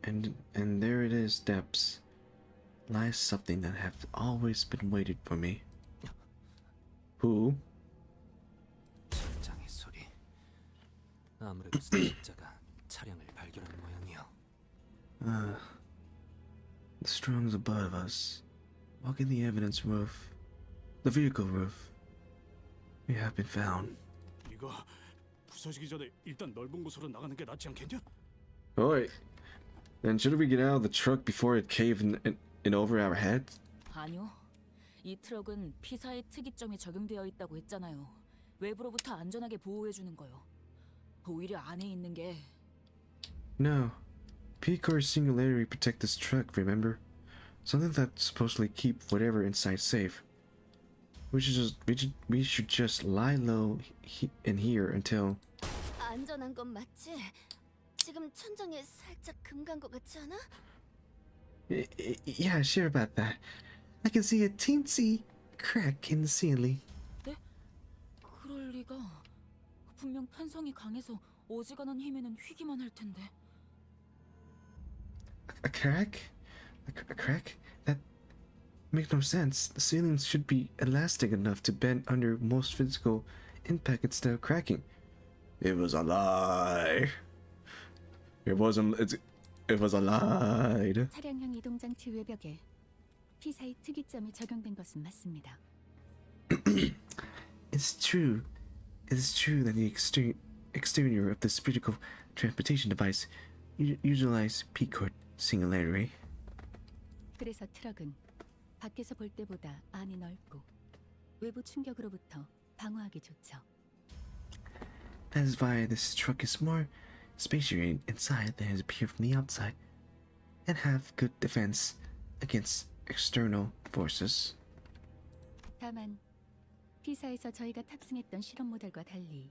And there it is, depths. Lies something that have always been waiting for me. Who? 천장의 소리. 아무래도 사격자가 차량을 발견한 모양이요. The strongs above us, walking the evidence roof, the vehicle roof. We have been found. 이거 부서지기 전에 일단 넓은 곳으로 나가는 게 낫지 않겠냐? Oi. Then should we get out of the truck before it caved in over our heads? 아니요. 이 트럭은 피사의 특이점이 적용되어 있다고 했잖아요. 외부로부터 안전하게 보호해주는 거요. 오히려 안에 있는 게 No. P-Core's singularity protect this truck, remember? Something that supposedly keep whatever inside safe. We should just lie low in here until. 안전한 건 맞지? 지금 천장에 살짝 금 간 것 같지 않아? Yeah, sure about that. I can see a teensy crack in the ceiling. 네? 그럴 리가. 분명 탄성이 강해서 어지간한 힘에는 휘기만 할 텐데. A crack? A crack? That makes no sense. The ceiling should be elastic enough to bend under most physical impact instead of cracking. It was a lie. It wasn't. It was a lie. 차량형 이동 장치 외벽에 피사의 특이점이 적용된 것은 맞습니다. It's true. It is true that the exterior of this critical transportation device utilize P-cord singularity. 그래서 트럭은 밖에서 볼 때보다 안이 넓고 외부 충격으로부터 방어하기 좋죠. That is why this truck is more spacious inside than it appears from the outside, and have good defense against external forces. 다만 피사에서 저희가 탑승했던 실험 모델과 달리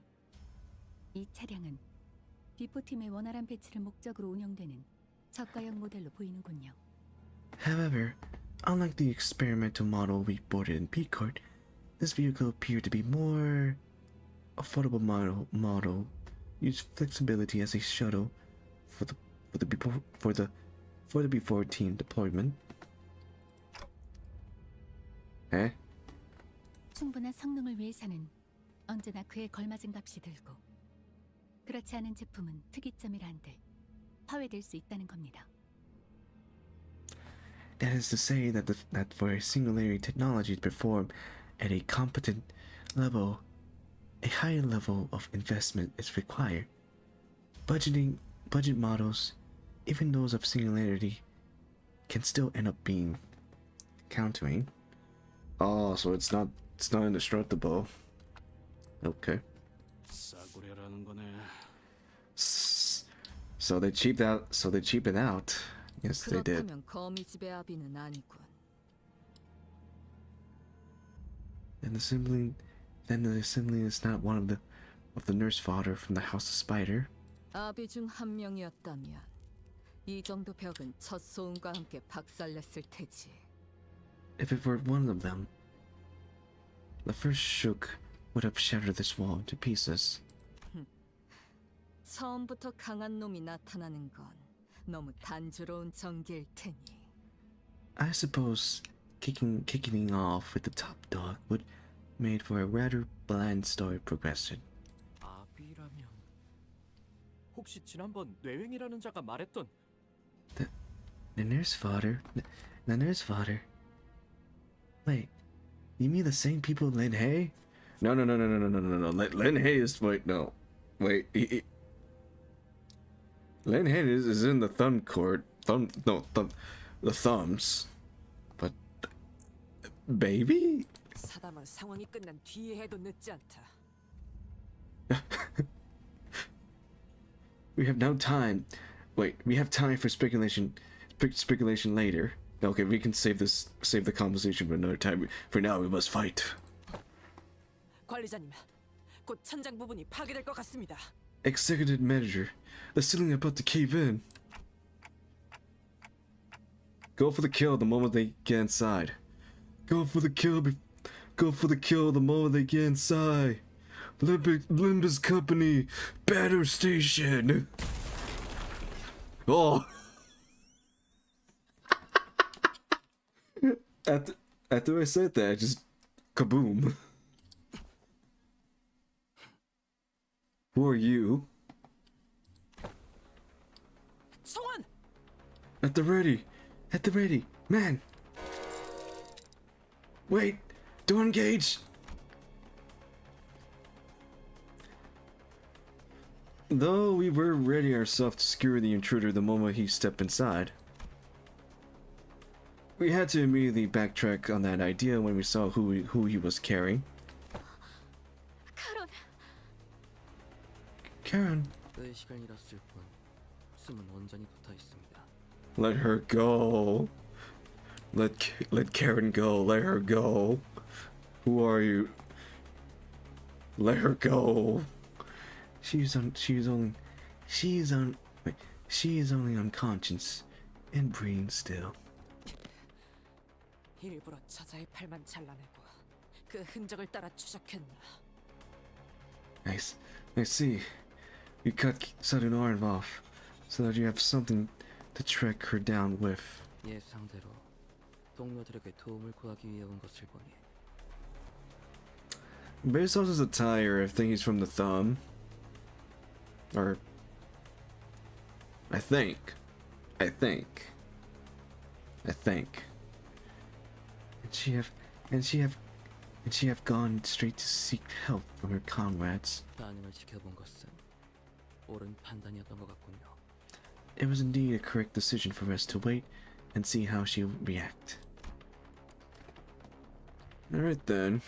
이 차량은 비포팀의 원활한 배치를 목적으로 운영되는 저가형 모델로 보이는군요. However, unlike the experimental model we boarded in P-Court, this vehicle appeared to be more affordable model. Use flexibility as a shuttle for the before team deployment. 에? 충분한 성능을 위해서는 언제나 그에 걸맞은 값이 들고 그렇지 않은 제품은 특이점이라 한들 파괴될 수 있다는 겁니다. That is to say that for a singularity technology to perform at a competent level, a higher level of investment is required. Budget models, even those of singularity, can still end up being countering. Oh, so it's not indestructible. Okay. 싸구려라는 거네. So they cheaped it out. Yes, they did. 그렇다면 거미 집의 아비는 아니군. Then the assembly is not one of the nurse fodder from the House of Spider. 아비 중 한 명이었다면 이 정도 벽은 첫 소음과 함께 박살냈을 테지. If it were one of them, the first shook would have shattered this wall to pieces. 처음부터 강한 놈이 나타나는 건 너무 단조로운 전개일 테니. I suppose kicking off with the top dog would made for a rather bland story progression. 아비라면 혹시 지난번 뇌횡이라는 자가 말했던 The nurse fodder? The nurse fodder? Wait, you mean the same people Lin Hay? No. Lin Hay is no. Wait, Lin Hay is in the thumb court. The thumbs. But baby? 사담은 상황이 끝난 뒤에 해도 늦지 않다. We have no time. Wait, we have time for speculation later. Okay, we can save the conversation for another time. For now, we must fight. 관리자님, 곧 천장 부분이 파괴될 것 같습니다. Executive manager, the ceiling about to cave in. Go for the kill the moment they get inside. Go for the kill the moment they get inside. Limbus company, battle station. Oh. After I said that, just kaboom. Who are you? 성원! At the ready, man. Wait, don't engage. Though we were ready ourselves to skewer the intruder the moment he stepped inside, we had to immediately backtrack on that idea when we saw who he was carrying. Karen. Let her go. Let Karen go. Let her go. Who are you? Let her go. She is only unconscious and breathing still. 일부러 저자의 팔만 잘라내고 그 흔적을 따라 추적했나. Nice. I see. You cut sudden arm off so that you have something to track her down with. 예상대로 동료들에게 도움을 구하기 위해 온 것을 보니. Based on his attire, I think he's from the thumb. Or I think. And she have gone straight to seek help from her comrades. 반응을 지켜본 것은 옳은 판단이었던 것 같군요. It was indeed a correct decision for us to wait and see how she would react. Alright then.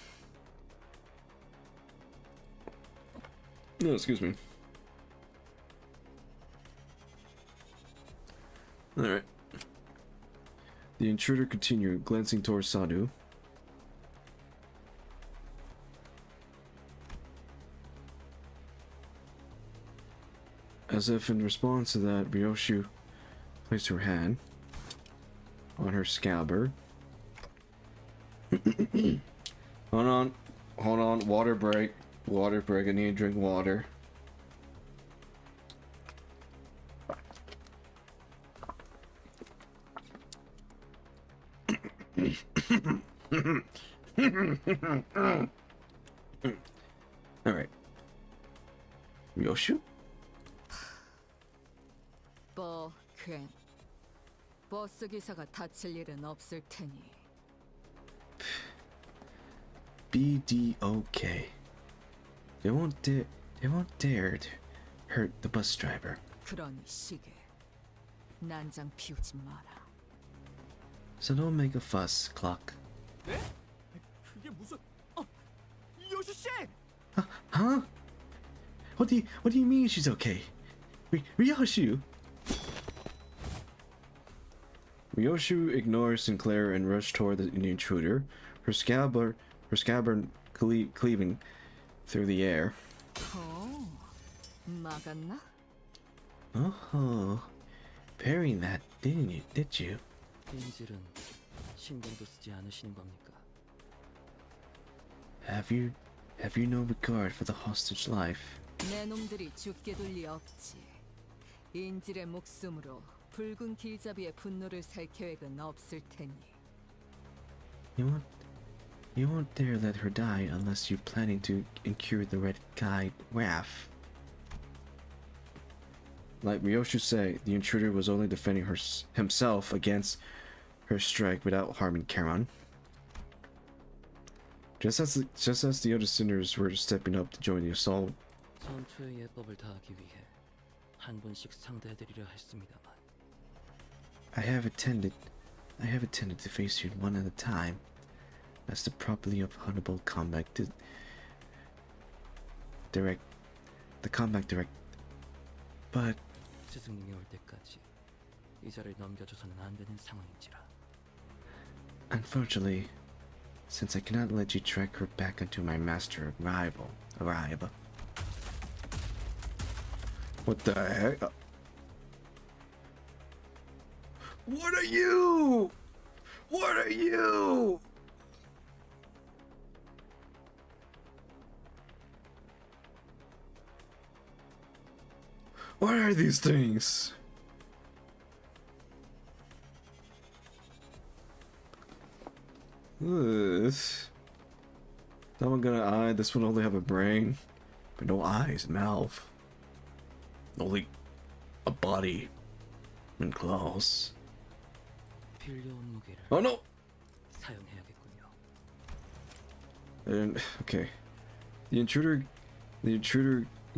No, excuse me. Alright. The intruder continued, glancing towards Sadhu. As if in response to that, Ryoshu placed her hand on her scabbard. Hold on, water break, I need to drink water. Alright. Ryoshu? 퀸. 버스 기사가 다칠 일은 없을 테니. BDOK. They won't dare to hurt the bus driver. 그러니 시계. 난장 피우지 마라. So don't make a fuss, clock. 네? 그게 무슨... 요슈 씨! Huh? What do you mean she's okay? Ryoshu? Ryoshu ignores Sinclair and rushed toward the intruder, her scabbard cleaving through the air. 막았나? Oh, parrying that, did you? 인질은 신경도 쓰지 않으시는 겁니까? Have you no regard for the hostage life? 내 놈들이 죽게 둘 리 없지. 인질의 목숨으로 붉은 길잡이의 분노를 살 계획은 없을 테니. You won't dare let her die unless you're planning to incur the red guide wrath. Like Ryoshu said, the intruder was only defending himself against her strike without harming Charon. Just as the other sinners were stepping up to join the assault. 전투의 예법을 다하기 위해 한 분씩 상대해드리려 했습니다만. I have attended to face you one at a time. That's the properly of honorable combat direct. But 스승님이 올 때까지 이 자를 넘겨줘서는 안 되는 상황인지라. unfortunately, since I cannot let you track her back until my master arrive. What the heck? What are you? What are you? What are these things? This. That one got an eye. This one only have a brain, but no eyes, mouth. Only a body and claws. 빌려온 무기를 Oh no! 사용해야겠군요. And okay, the intruder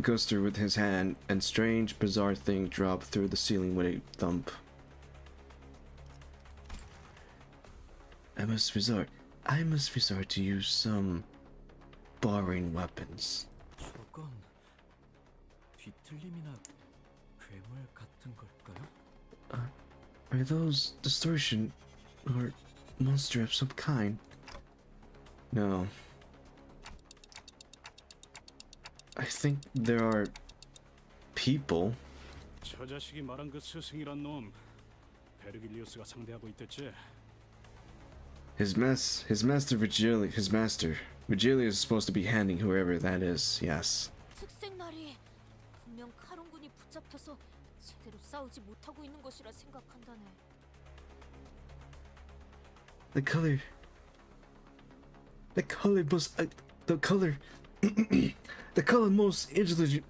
goes through with his hand, and strange, bizarre thing drop through the ceiling with a thump. I must resort to use some borrowing weapons. 저건 뒤틀림이나 괴물 같은 걸까요? Are those distortion or monster of some kind? No. I think there are people. 저 자식이 말한 그 스승이란 놈 베르길리우스가 상대하고 있댔지. His master Vigilius is supposed to be handing whoever that is. Yes. 특색날이 분명 카론군이 붙잡혀서 제대로 싸우지 못하고 있는 것이라 생각한다네. The color the color most intelligent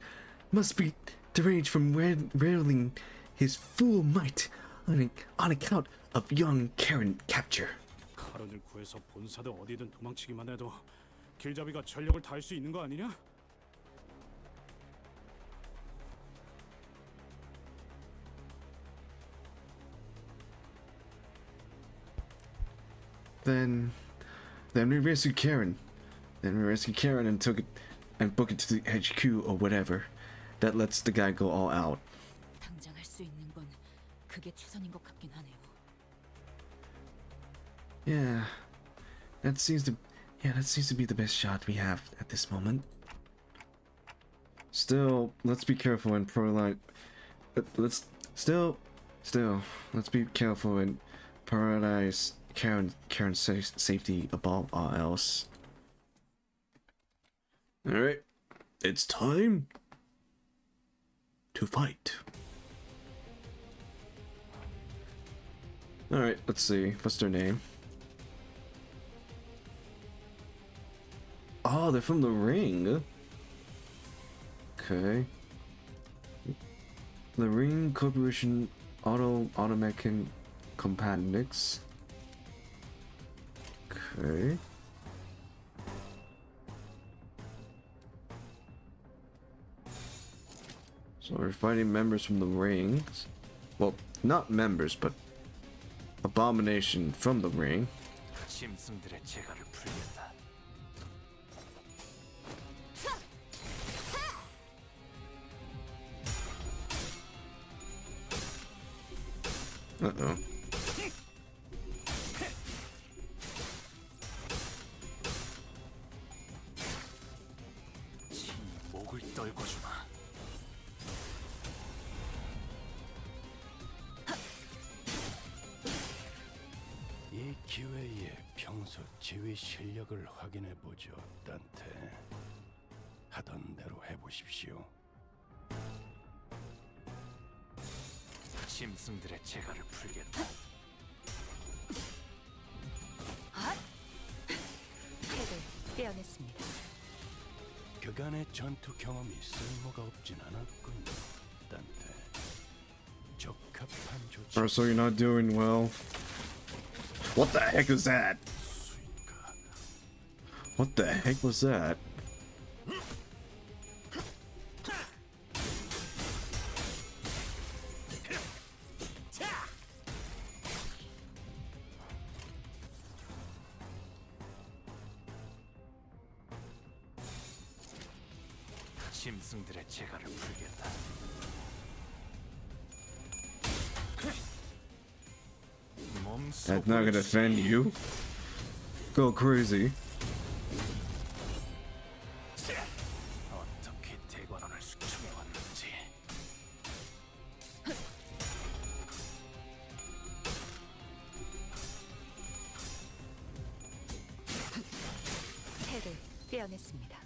must be the range from railing his full might on account of young Karen capture. 카론을 구해서 본사든 어디든 도망치기만 해도 길잡이가 전력을 다할 수 있는 거 아니냐? Then we rescue Karen. Then we rescue Karen and took it and book it to the HQ or whatever. That lets the guy go all out. 당장 할 수 있는 건 그게 최선인 것 같긴 하네요. Yeah, that seems to be the best shot we have at this moment. Still, let's be careful and let's be careful and prioritize Karen's safety above all else. All right, it's time to fight. All right, let's see. What's their name? Oh, they're from the Ring. Okay. The Ring Corporation Automechan Compadnix. Okay. So we're fighting members from the Rings. Well, not members, but Abomination from the Ring. 짐승들의 재갈을 풀겠다. Uh-oh. 목을 떨궈주마. 이 기회에 평소 지휘 실력을 확인해 보죠, 단테. 하던 대로 해보십시오. 짐승들의 재갈을 풀겠다. 핵을 떼어냈습니다. 그간의 전투 경험이 쓸모가 없진 않았군요, 단테. 적합한 조치. So you're not doing well. What the heck is that? What the heck was that? 짐승들의 재갈을 풀겠다. That's not gonna offend you. Go crazy. 어떻게 대관원을 수청해 왔는지. 핵을 떼어냈습니다.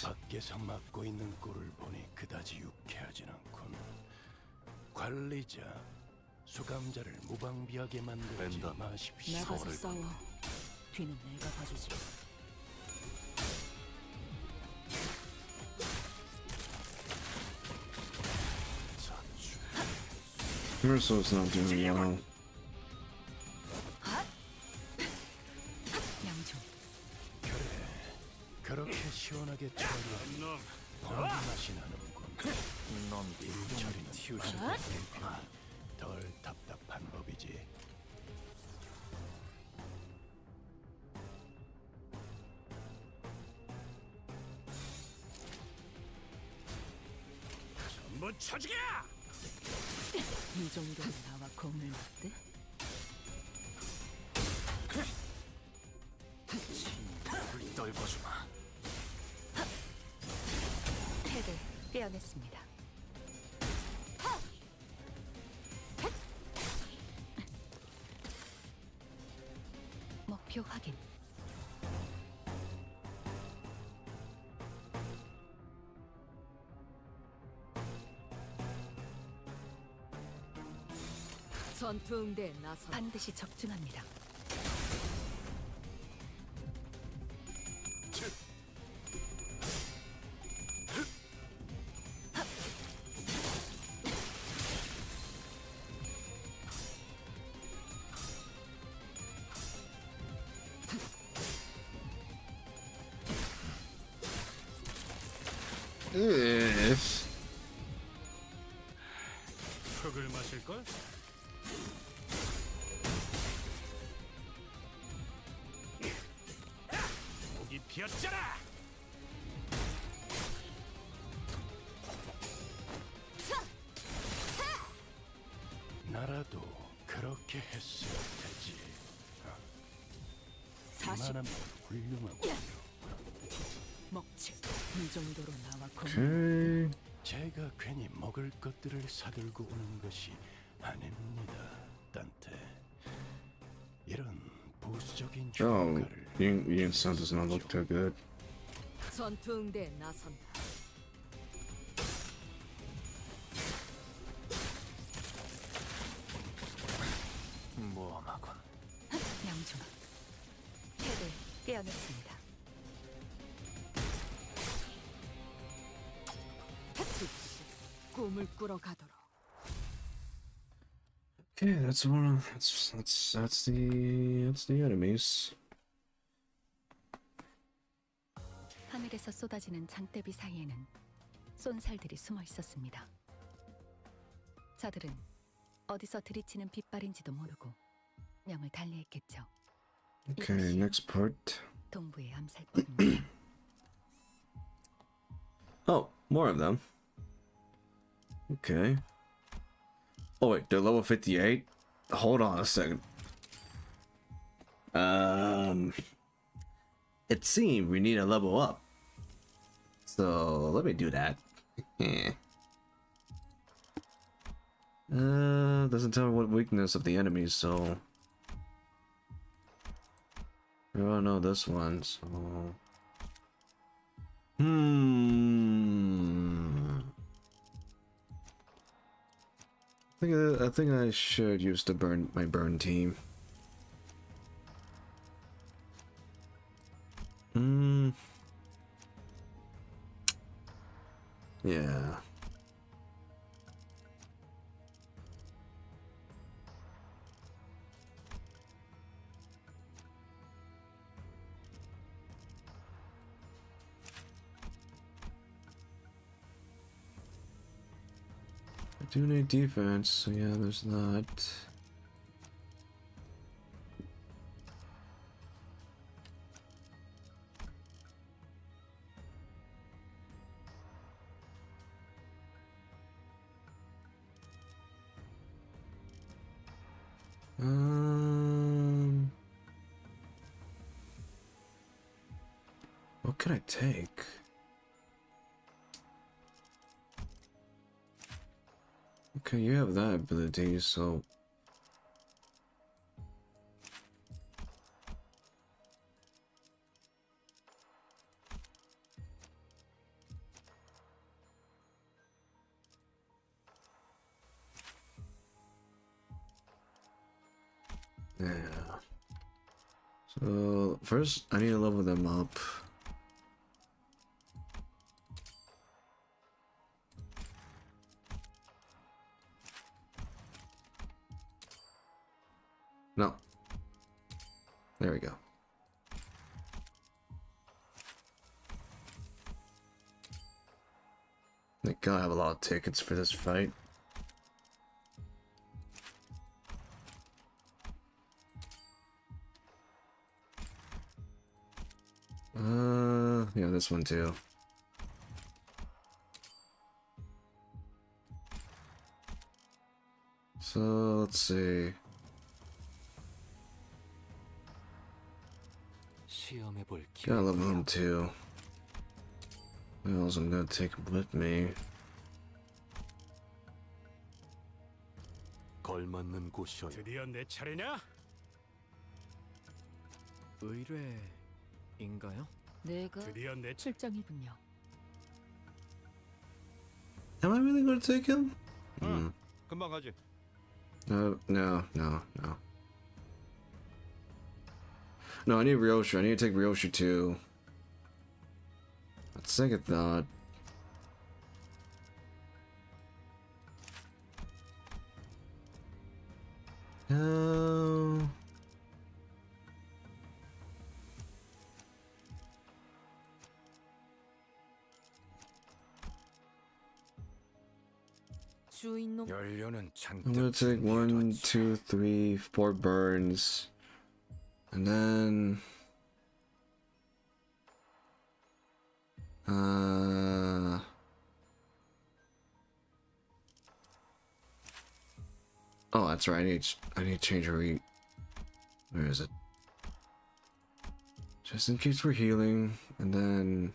밖에서 맡고 있는 꼴을 보니 그다지 유쾌하진 않군. 관리자, 수감자를 무방비하게 만들지 마십시오. 나가서 싸워. 뒤는 내가 봐주지. Mercer's not doing well. 명중. 그렇게 시원하게 처리하면 번개 맛이 나는군. 넌 처리는 튀우지. 덜 답답한 법이지. 전부 쳐죽여! 이 정도는 나와 공을 맞대? 목을 떨궈주마. 핵을 떼어냈습니다. 목표 확인. 전투 응대에 나서 반드시 적중합니다. 흙을 마실 걸? 목이 비었잖아. 나라도 그렇게 했어야 되지. 사실 이만하면 훌륭하군요. 먹지. 이 정도로 나와 Okay. 제가 괜히 먹을 것들을 사들고 오는 것이 아닙니다, 딴테. 이런 부수적인 Oh, 주가를 Yin Sun does not look too good. 전투 응대에 나선다. 모험하군. 명중. 해를 깨어냈습니다. 즉시 꿈을 꾸러 가도록. Okay, that's one. That's the enemies. 하늘에서 쏟아지는 장대비 사이에는 쏜살들이 숨어 있었습니다. 저들은 어디서 들이치는 빛발인지도 모르고 명을 달리했겠죠. Okay, next part. 동부의 암살법입니다. Oh, more of them. Okay. Oh wait, they're level 58? Hold on a second. It seemed we need a level up. So let me do that. Doesn't tell me what weakness of the enemies, so I don't know this one, so I think I should use the burn team. Yeah. I do need defense, so yeah, there's that. What can I take? Okay, you have that ability, so yeah. So first I need to level them up. No. There we go. Thank God I have a lot of tickets for this fight. Yeah, this one too. So let's see. Gotta love him too. What else I'm gonna take him with me? 걸맞는 곳이어야. 드디어 내 차례냐? 의뢰인가요? 내가 드디어 내 출정이군요. Am I really gonna take him? 금방 가지. No. No, I need Ryoshu. I need to take Ryoshu too. Let's second thought. No. 주인 놈. 연료는 I'm 잔뜩 gonna take 1, 2, 3, 4 burns. And then... Oh, that's right. I need to change her eat. Where is it? Just in case we're healing, and then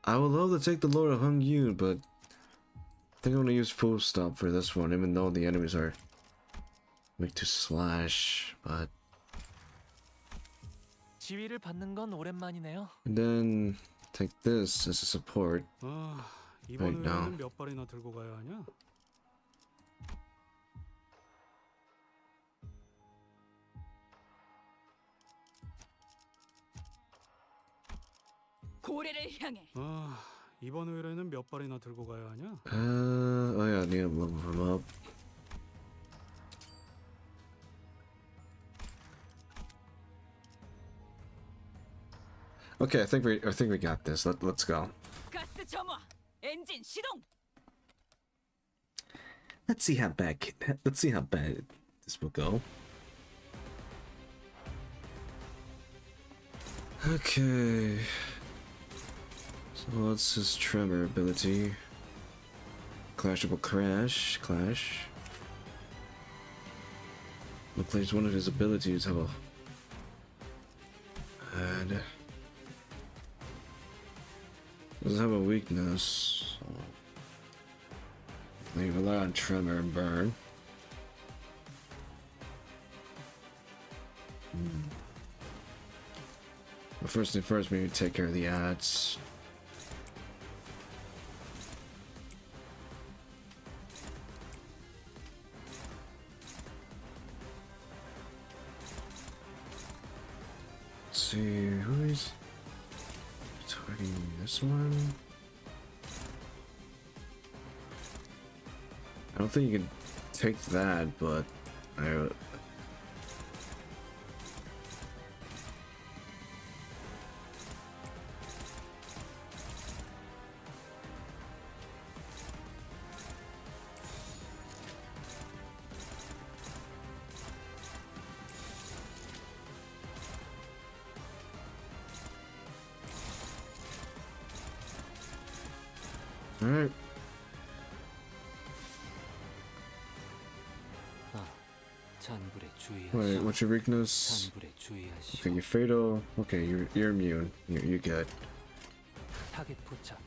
I would love to take the Lord of Hung Yun, but I think I'm gonna use full stop for this one, even though the enemies are weak to slash. But 지위를 받는 건 오랜만이네요. and then take this as a support. 아, Right 이번 now. 의뢰는 몇 발이나 들고 가야 하냐? 고래를 향해. 아, 이번 의뢰는 몇 발이나 들고 가야 하냐? Oh yeah, I need to level him up. Okay, I think we got this. Let's go. 가스 점화. 엔진 시동. Let's see how bad this will go. Okay. So what's his tremor ability? Clashable clash. Looks like one of his abilities have a doesn't have a weakness. So they rely on tremor and burn. But first thing first, we need to take care of the ads. Let's see, who is targeting this one? I don't think you can take that, but I. Alright. 잔불에 주의하시오. Wait, what's your weakness? 잔불에 주의하시오. Okay, you're fatal. Okay, you're immune. You're good. 타겟 포착.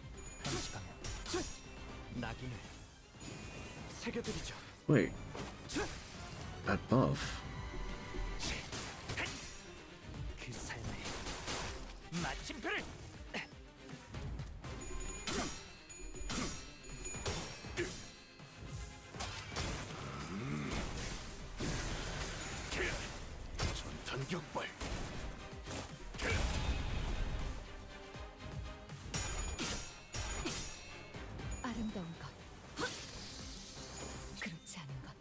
감시 방향. 낙인을 새겨드리죠. Wait. That buff. 그 삶의 마침표를. 전탄격발. 아름다운 것, 그렇지 않은 것.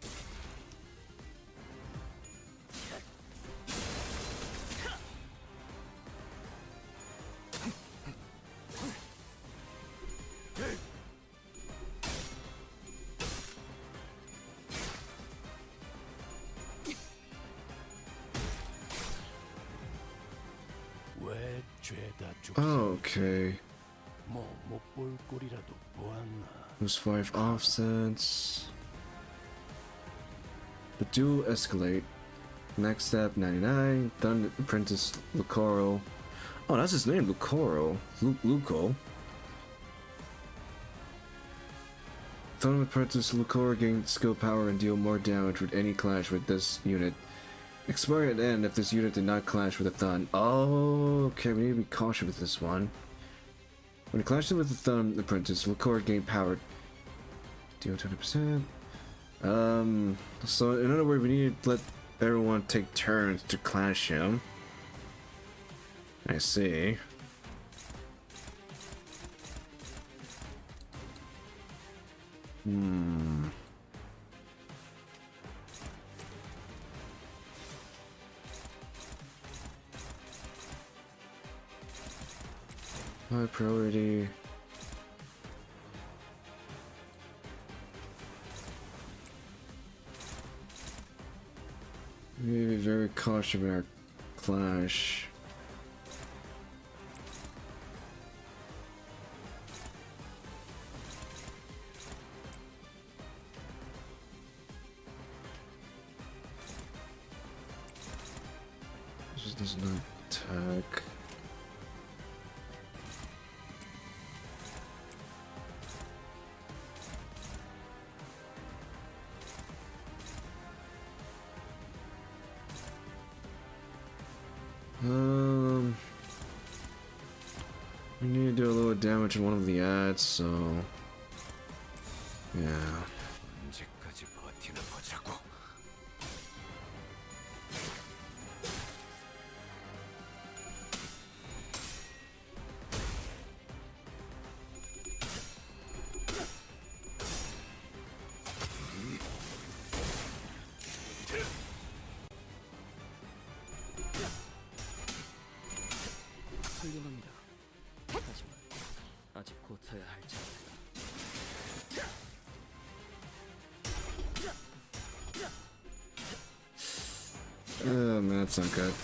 왜 죄다 죽? Okay. 뭐못 볼 꼴이라도 보았나? There's 5 offsets. The duel escalate. Next step 99. Thunder Apprentice Lucoro. Oh, that's his name, Lucoro. Luco. Thunder Apprentice Lucoro gain skill power and deal more damage with any clash with this unit. Expire at end if this unit did not clash with a Thun. Oh, okay, we need to be cautious with this one. When it clashes with the Thumb Apprentice, Lucor gain power. Deal 20%. So in other words, we need to let everyone take turns to clash him. I see. High priority. caution our clash. This does not attack. We need to do a little damage on one of the ads, so yeah. 언제까지 버티나 보자고. 훌륭합니다. 하지만 아직 고쳐야 할 점이. Man, that's not good.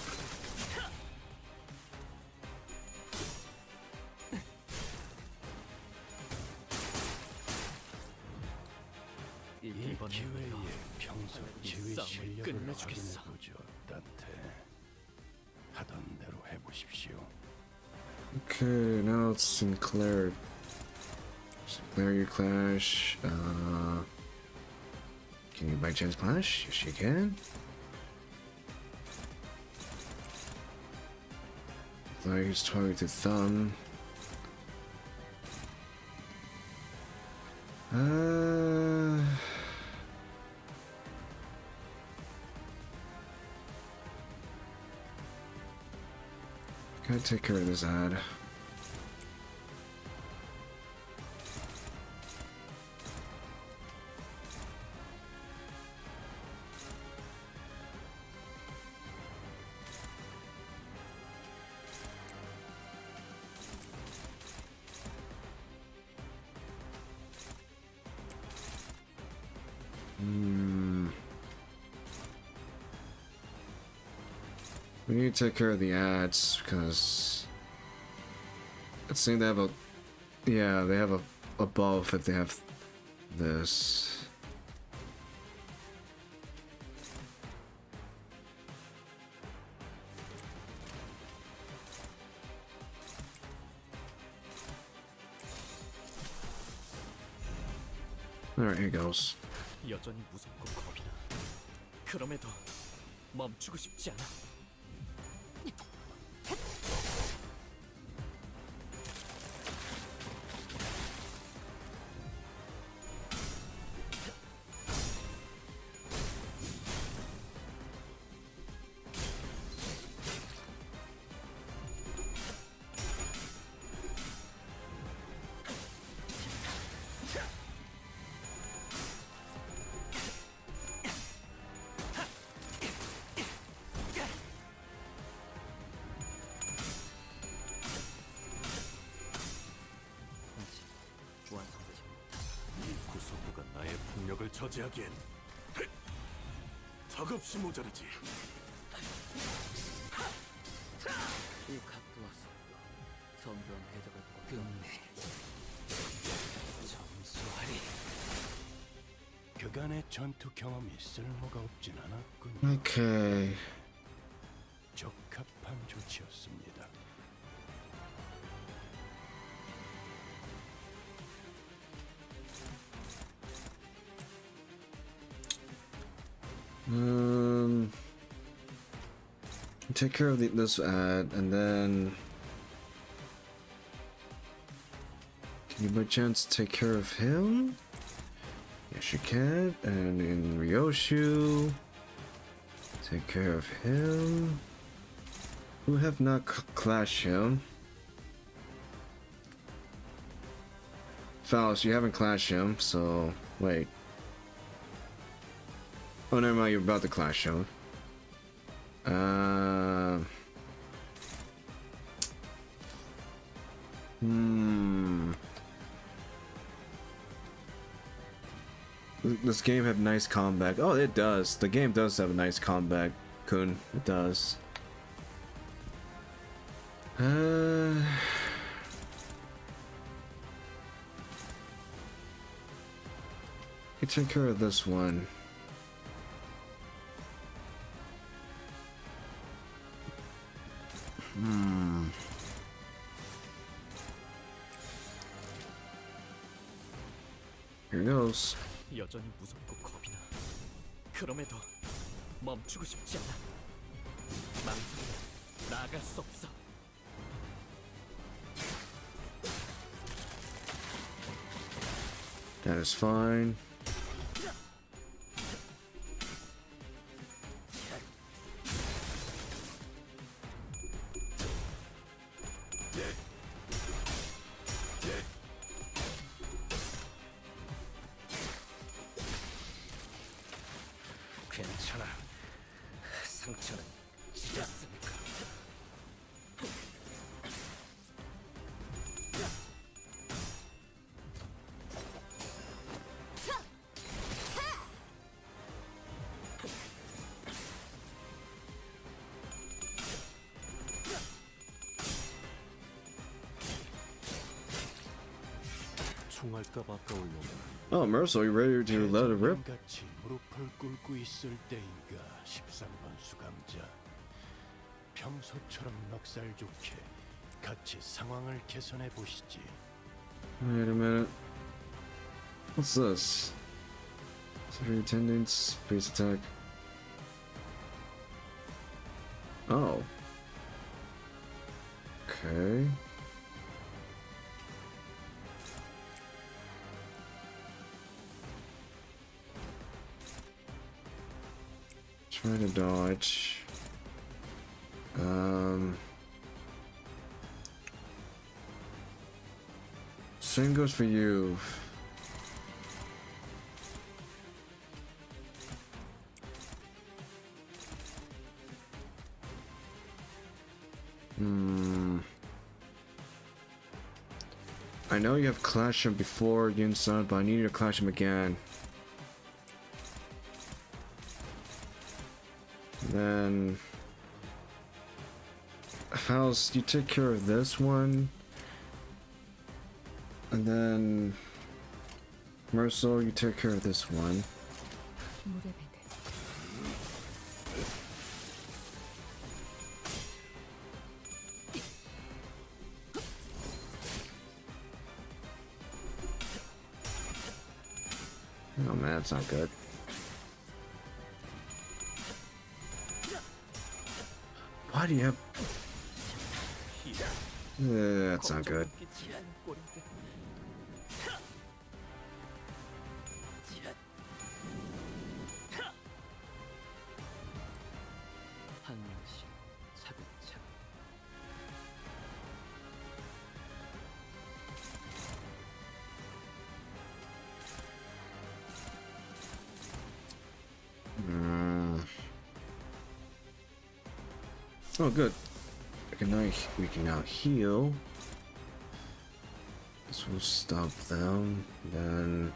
이 기회에 평소 지휘 실력을 확인해보죠, 단테. 하던 대로 해보십시오. Okay, now it's Sinclair. Sinclair, you clash. Can you by chance clash? Yes, you can. Like he's targeted thumb. Gotta take care of this ad. We need to take care of the ads because it seems they have a, yeah, they have a buff if they have this. Alright, here goes. 여전히 무섭고 겁이 나. 그럼에도 멈추고 싶지 않아. 구속부가 나의 폭력을 저지하기엔 턱없이 모자르지. 이 각도와 속도, 정교한 궤적을 꺾여오네. 점수하리. 그간의 전투 경험이 쓸모가 없진 않았군요. Okay. 적합한 조치였습니다. Take care of this ad, and then can you by chance take care of him? Yes, you can. And in Ryoshu, take care of him. Who have not clashed him? Faust, you haven't clashed him, so wait. Oh, never mind, you're about to clash him. This game have nice combat. Oh, it does. The game does have a nice combat Kun. It does. You take care of this one. Here goes. 여전히 무섭고 겁이 나. 그럼에도 멈추고 싶지 않아. 망설여 나아갈 수 없어. That is fine. 괜찮아. 상처는 찢었으니까. 총알값 아까울려면 Oh, Mercer, you ready to let it rip? 같이 무릎을 꿇고 있을 때인가 13번 수감자. 평소처럼 넉살 좋게 같이 상황을 개선해 보시지. Wait a minute. What's this? Secondary attendants, base attack. Oh. Okay. Try to dodge. Same goes for you. I know you have clashed him before, Yun-san, but I need you to clash him again. Then Faust, you take care of this one, and then Mercel, you take care of this one. Oh man, that's not good. Why do you have... that's not good. 한 명씩 차근차근. Oh, good. We can now heal. This will stop them. Then.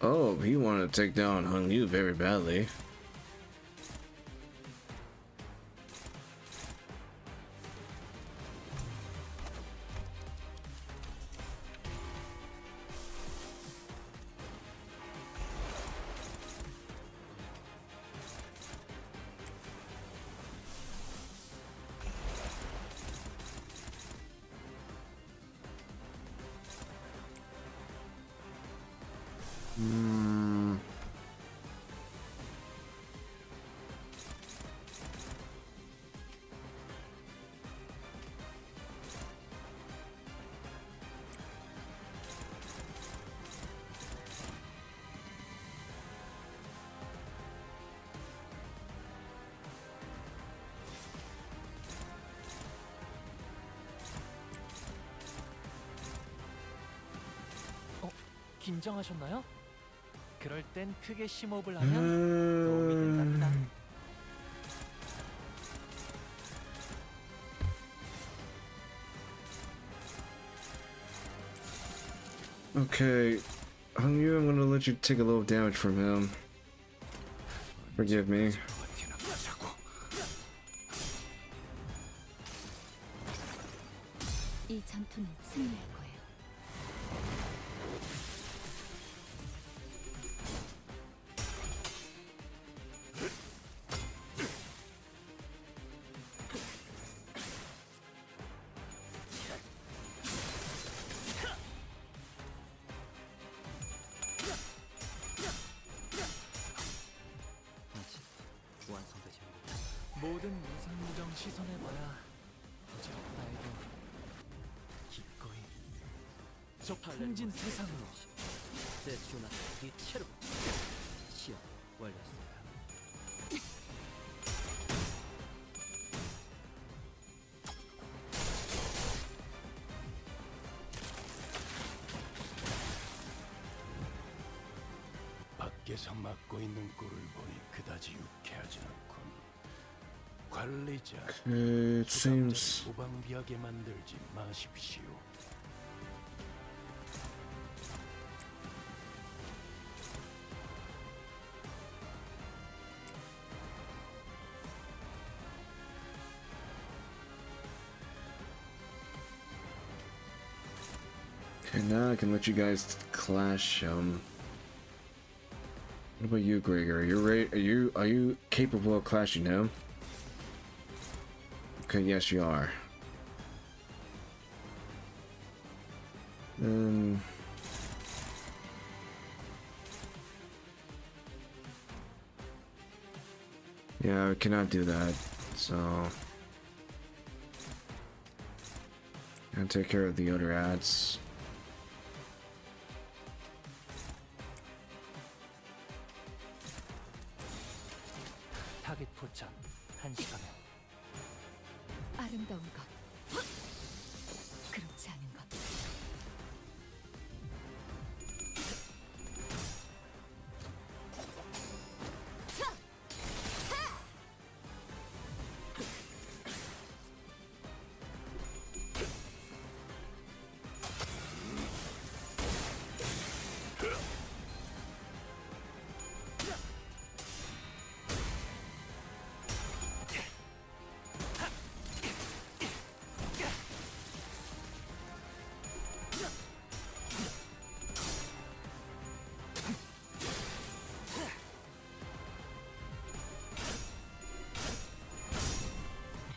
Oh, he wanted to take down Hung Yu very badly. 긴장하셨나요? 그럴 땐 크게 심호흡을 하면 도움이 된답니다. Okay, Hungyu, I'm gonna let you take a little damage from him. Forgive me. 이 전투는 승리할 거예요. 아직 완성되지 못했다. 모든 무상무정 시선해봐야 부지런하에도 기꺼이 저 풍진 세상으로 세슈나 이체로 시험 완료했습니다. 밖에서 맡고 있는 꼴을 보니 그다지 유쾌하지 않군. 관리자, It seems. 무방비하게 만들지 마십시오. Okay, now I can let you guys clash. What about you, Gregor? You're ready? Are you capable of clashing him? Okay, yes, you are. Then. Yeah, I cannot do that. So. I'll take care of the other ads. 타겟 포착 1시간에 아름다운 것, 그렇지 않은 것.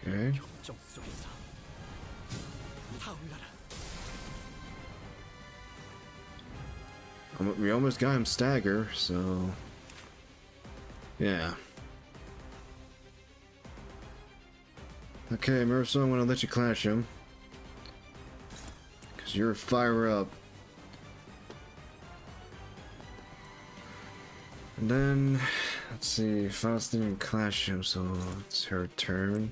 Okay. 격정 속에서 타올라라. We almost got him stagger, so yeah. Okay, Mercer, I'm gonna let you clash him. Cause you're fire up. And then let's see, Faust didn't clash him, so it's her turn.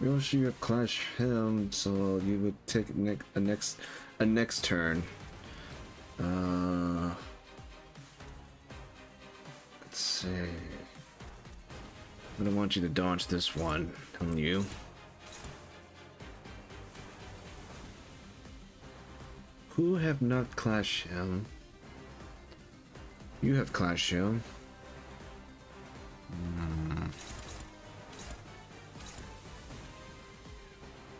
Ryoshu, you clash him, so you would take a next turn. Let's see. I don't want you to dodge this one, on you. Who have not clashed him? You have clashed him.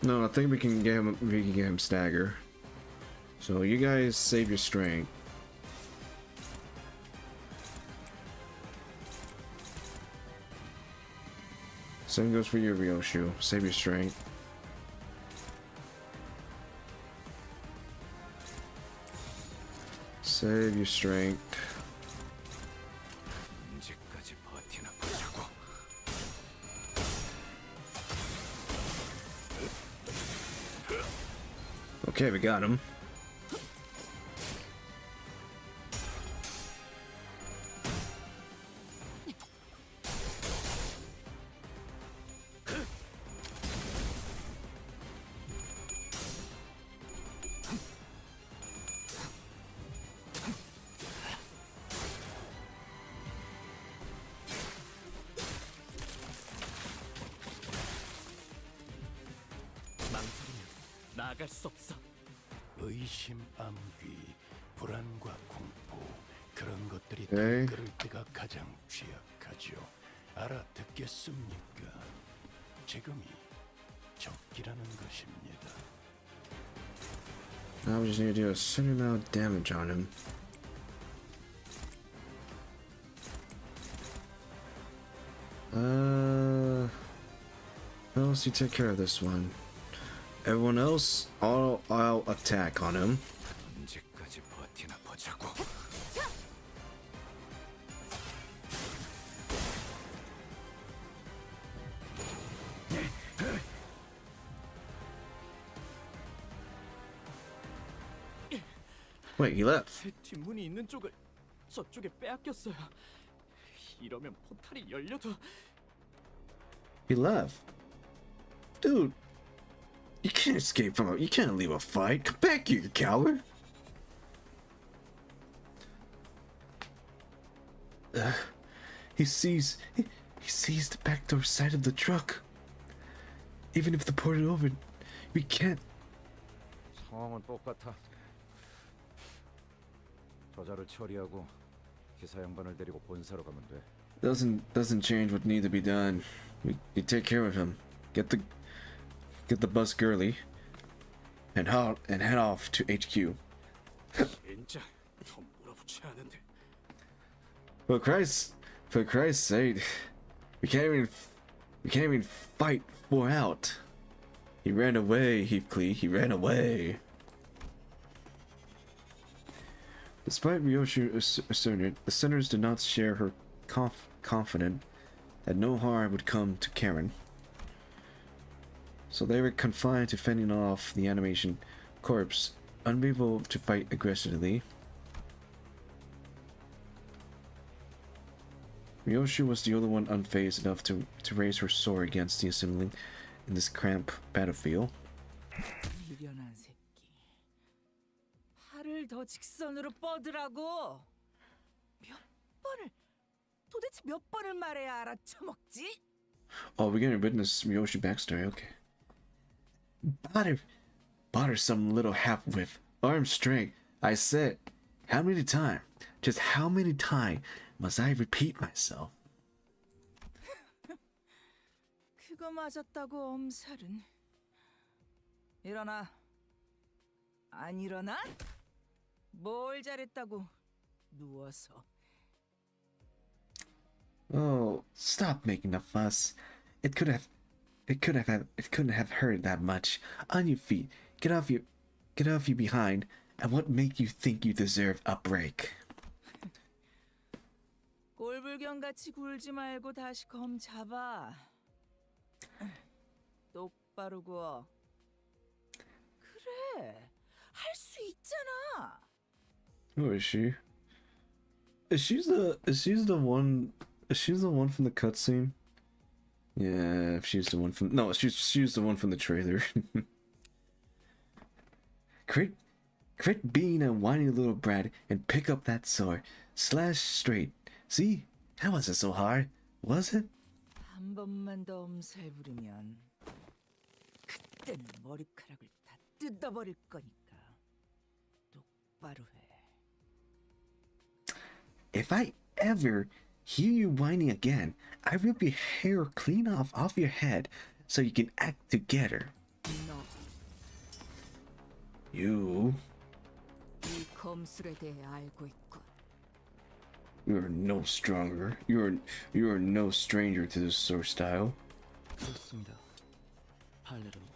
No, I think we can get him. We can get him stagger. So you guys save your strength. Same goes for you, Ryoshu. Save your strength. Save your strength. 언제까지 버티나 보자고. Okay, we got him. 망설이면 나아갈 수 없어. 의심 암귀 불안과 공포 그런 것들이 네. 들끓을 때가 가장 취약하죠. 알아듣겠습니까? 지금이 적기라는 것입니다. Now we just need to do a certain amount of damage on him. Who else you take care of this one? Everyone else, I'll attack on him. 언제까지 버티나 보자고. Wait, he left. 제 뒷문이 있는 쪽을 저쪽에 빼앗겼어요. 이러면 포탈이 열려도 He left. Dude, you can't escape from you can't leave a fight. Come back here, you coward. He sees the back door side of the truck. Even if the port is open, we can't. 상황은 똑같아. 저자를 처리하고 기사 양반을 데리고 본사로 가면 돼. Doesn't change what needs to be done. We take care of him. Get the bus girly, and head off to HQ. 진짜 더 몰아붙여야 하는데. For Christ's sake, we can't even fight 4 out. He ran away, Heathcliff. He ran away. Despite Ryoshu asserted, the senators did not share her confidence that no harm would come to Karen. So they were confined to fending off the animation corpse, unable to fight aggressively. Ryoshu was the only one unfazed enough to raise her sword against the assembly in this cramped battlefield. 미련한 새끼. 팔을 더 직선으로 뻗으라고. 도대체 몇 번을 말해야 알아쳐먹지? Oh, we're gonna witness Ryoshu backstory, okay. Bought her some little half-whiff. Arm strength. I said, how many times? Just how many times must I repeat myself? 그거 맞았다고 엄살은. 일어나. 안 일어나? 뭘 잘했다고 누워서. Oh, stop making a fuss. It couldn't have hurt that much. On your feet. Get off your behind. And what make you think you deserve a break? 꼴불견같이 굴지 말고 다시 검 잡아. 똑바로 구워. 그래, 할 수 있잖아. Who is she? Is she the one from the cutscene? Yeah, she's the one from she's the one from the trailer. Quit being a whiny little brat and pick up that sword. Slash straight. See? That wasn't so hard, was it? 한 번만 더 엄살 부리면 그땐 머리카락을 다 뜯어버릴 거니까 똑바로 해. If I ever hear you whining again, I rip your hair clean off your head so you can act together. 너, You 이 검술에 대해 알고 있군. are no stronger. You are no stranger to this sword style. 그렇습니다. 팔레르모.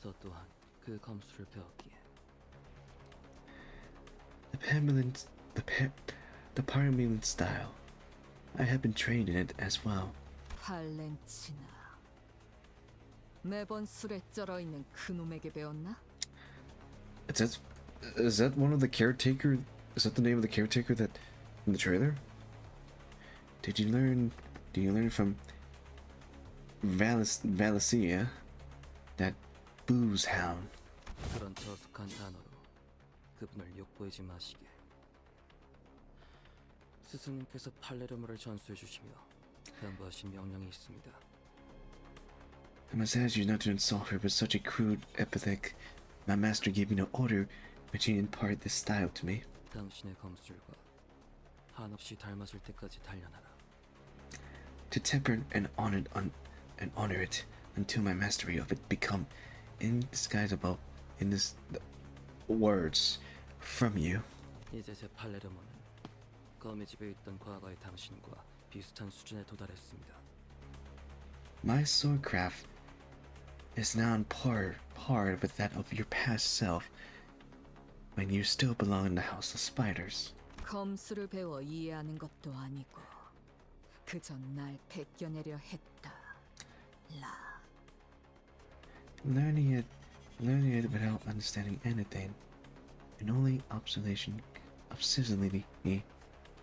저 또한 그 검술을 배웠기에. The Parmelan style. I have been trained in it as well. 팔렌치나. 매번 술에 쩔어 있는 그놈에게 배웠나? Is that one of the caretaker? Is that the name of the caretaker that in the trailer? Do you learn from Valencia, that booze hound? 그런 저속한 단어로 그분을 욕보이지 마시게. 스승님께서 팔레르모를 전수해 주시며 양보하신 명령이 있습니다. I must ask you not to insult her with such a crude epithet. My master gave me no order but you impart this style to me. 당신의 검술과 한없이 닮아질 때까지 단련하라. To temper and honor it until my mastery of it become indisguisable in this words from you. 이제 제 팔레르모는 검의 집에 있던 과거의 당신과 비슷한 수준에 도달했습니다. My swordcraft is now on par with that of your past self when you still belong in the House of Spiders. 검술을 배워 이해하는 것도 아니고 그저 날 베껴내려 했다. 라. Learning it without understanding anything, and only observation obsessively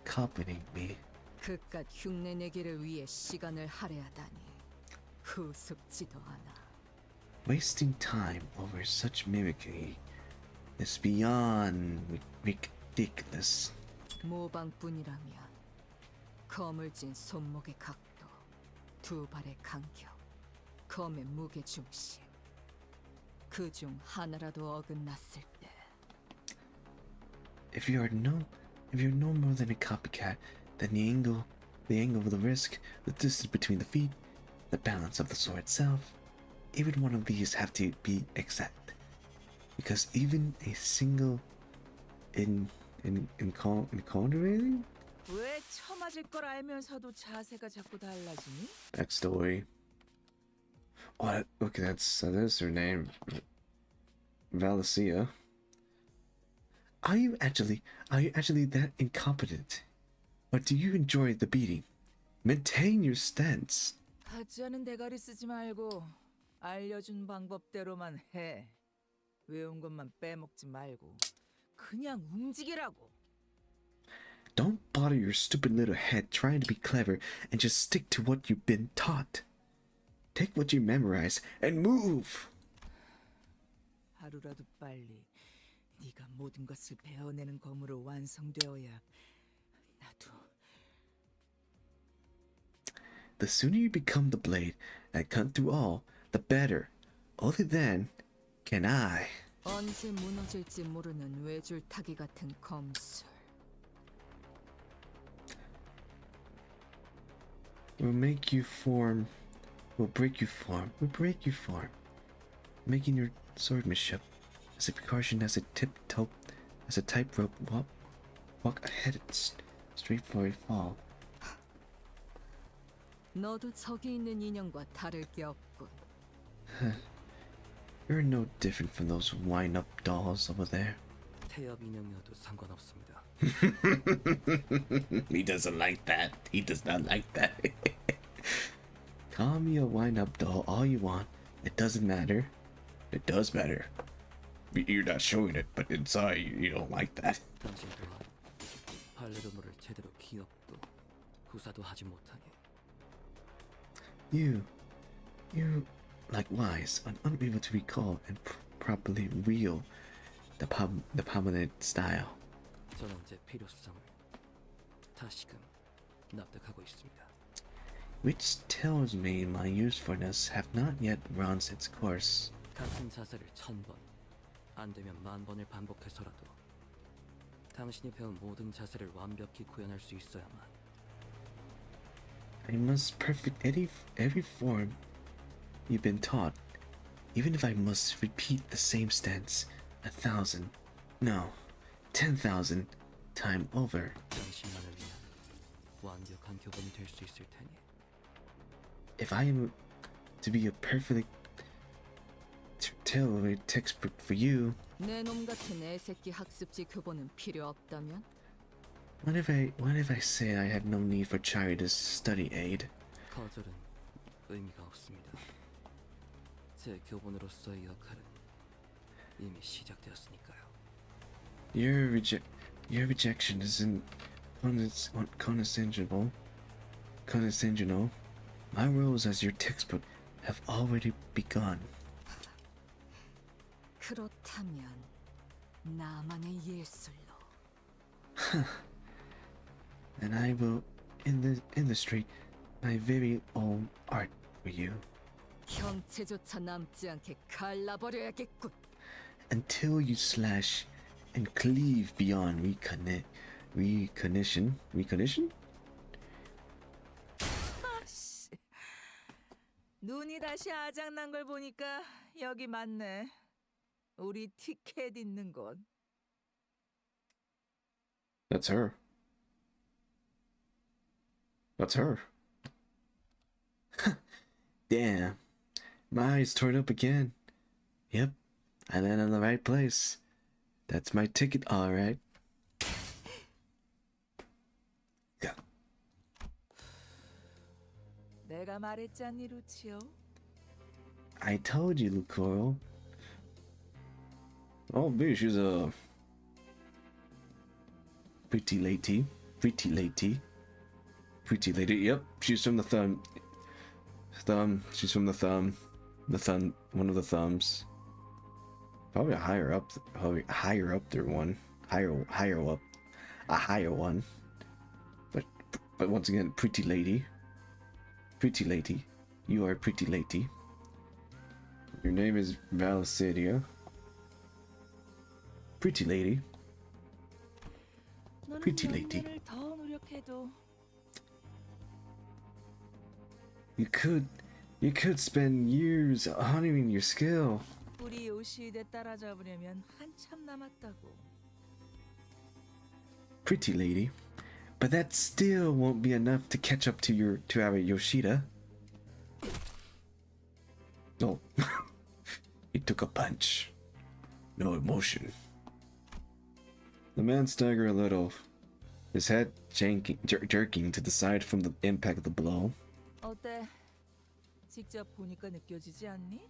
copying me. 그깟 흉내내기를 위해 시간을 할애하다니 후숙지도 않아. Wasting time over such mimicry is beyond ridiculous. 모방뿐이라면 검을 쥔 손목의 각도, 두 발의 간격, 검의 무게 중심, 그중 하나라도 어긋났을 때 If you're no more than a copycat, then the angle of the wrist, the distance between the feet, the balance of the sword itself, even one of these have to be exact. Because even a single inconvenience? 왜 처맞을 걸 알면서도 자세가 자꾸 달라지니? That story. Oh, okay, that's her name. Valencia. Are you actually that incompetent? Or do you enjoy the beating? Maintain your stance. 하지 않은 대가리 쓰지 말고 알려준 방법대로만 해. 외운 것만 빼먹지 말고 그냥 움직이라고. Don't bother your stupid little head trying to be clever and just stick to what you've been taught. Take what you memorize and move. 하루라도 빨리 네가 모든 것을 배워내는 검으로 완성되어야 나도. The sooner you become the blade and cut through all, the better. Only then can I. 언제 무너질지 모르는 외줄타기 같은 검술. Will break you form. Making your swordsmanship as a precaution, as a tightrope walk ahead, straight for a fall. 너도 저기 있는 인형과 다를 게 없군. You're no different from those wind-up dolls over there. 태엽 인형이어도 상관없습니다. He doesn't like that. He does not like that. Call me a wind-up doll all you want. It doesn't matter. It does matter. You're not showing it, but inside you don't like that. 당신 또한 팔레르모를 제대로 기억도 구사도 하지 못하게. You likewise are unable to recall and properly wield the prominent style. 저는 제 필요성을 다시금 납득하고 있습니다. Which tells me my usefulness have not yet run its course. 같은 자세를 1000번, 안 되면 10,000번을 반복해서라도 당신이 배운 모든 자세를 완벽히 구현할 수 있어야만. I must perfect every form you've been taught, even if I must repeat the same stance 1,000, no, 10,000 times over. 당신만을 위한 완벽한 교본이 될 수 있을 테니. If I am to be a perfect tailored textbook for you, 내 놈 같은 애새끼 학습지 교본은 필요 없다면? what if I say I have no need for Charity's study aid? 거절은 의미가 없습니다. 제 교본으로서의 역할은 이미 시작되었으니까요. Your rejection isn't condescensional. My roles as your textbook have already begun. 그렇다면 나만의 예술로. And I will illustrate my very own art for you. 형체조차 남지 않게 갈라버려야겠군. Until you slash and cleave beyond recognition. Recognition? 눈이 다시 아작난 걸 보니까 여기 맞네. 우리 티켓 있는 곳. That's her. That's her. Damn. My eyes torn up again. Yep. I landed in the right place. That's my ticket, alright. Yeah. 내가 말했잖니, 루치오. I told you, Lucoro. Oh, baby, she's a pretty lady. Pretty lady. Pretty lady. Yep, she's from the thumb. She's from the thumb. The thumb. One of the thumbs. Probably a higher up. Probably higher up there one. Higher up. A higher one. But once again, pretty lady. Pretty lady. You are a pretty lady. Your name is Valicidia. Pretty lady. Pretty lady. 더 노력해도 You could spend years honing your skill. 우리 요시대 따라잡으려면 한참 남았다고. Pretty lady. But that still won't be enough to catch up to our Yoshida. Oh. He took a punch. No emotion. The man staggered a little, his head jerking to the side from the impact of the blow. 어때? 직접 보니까 느껴지지 않니?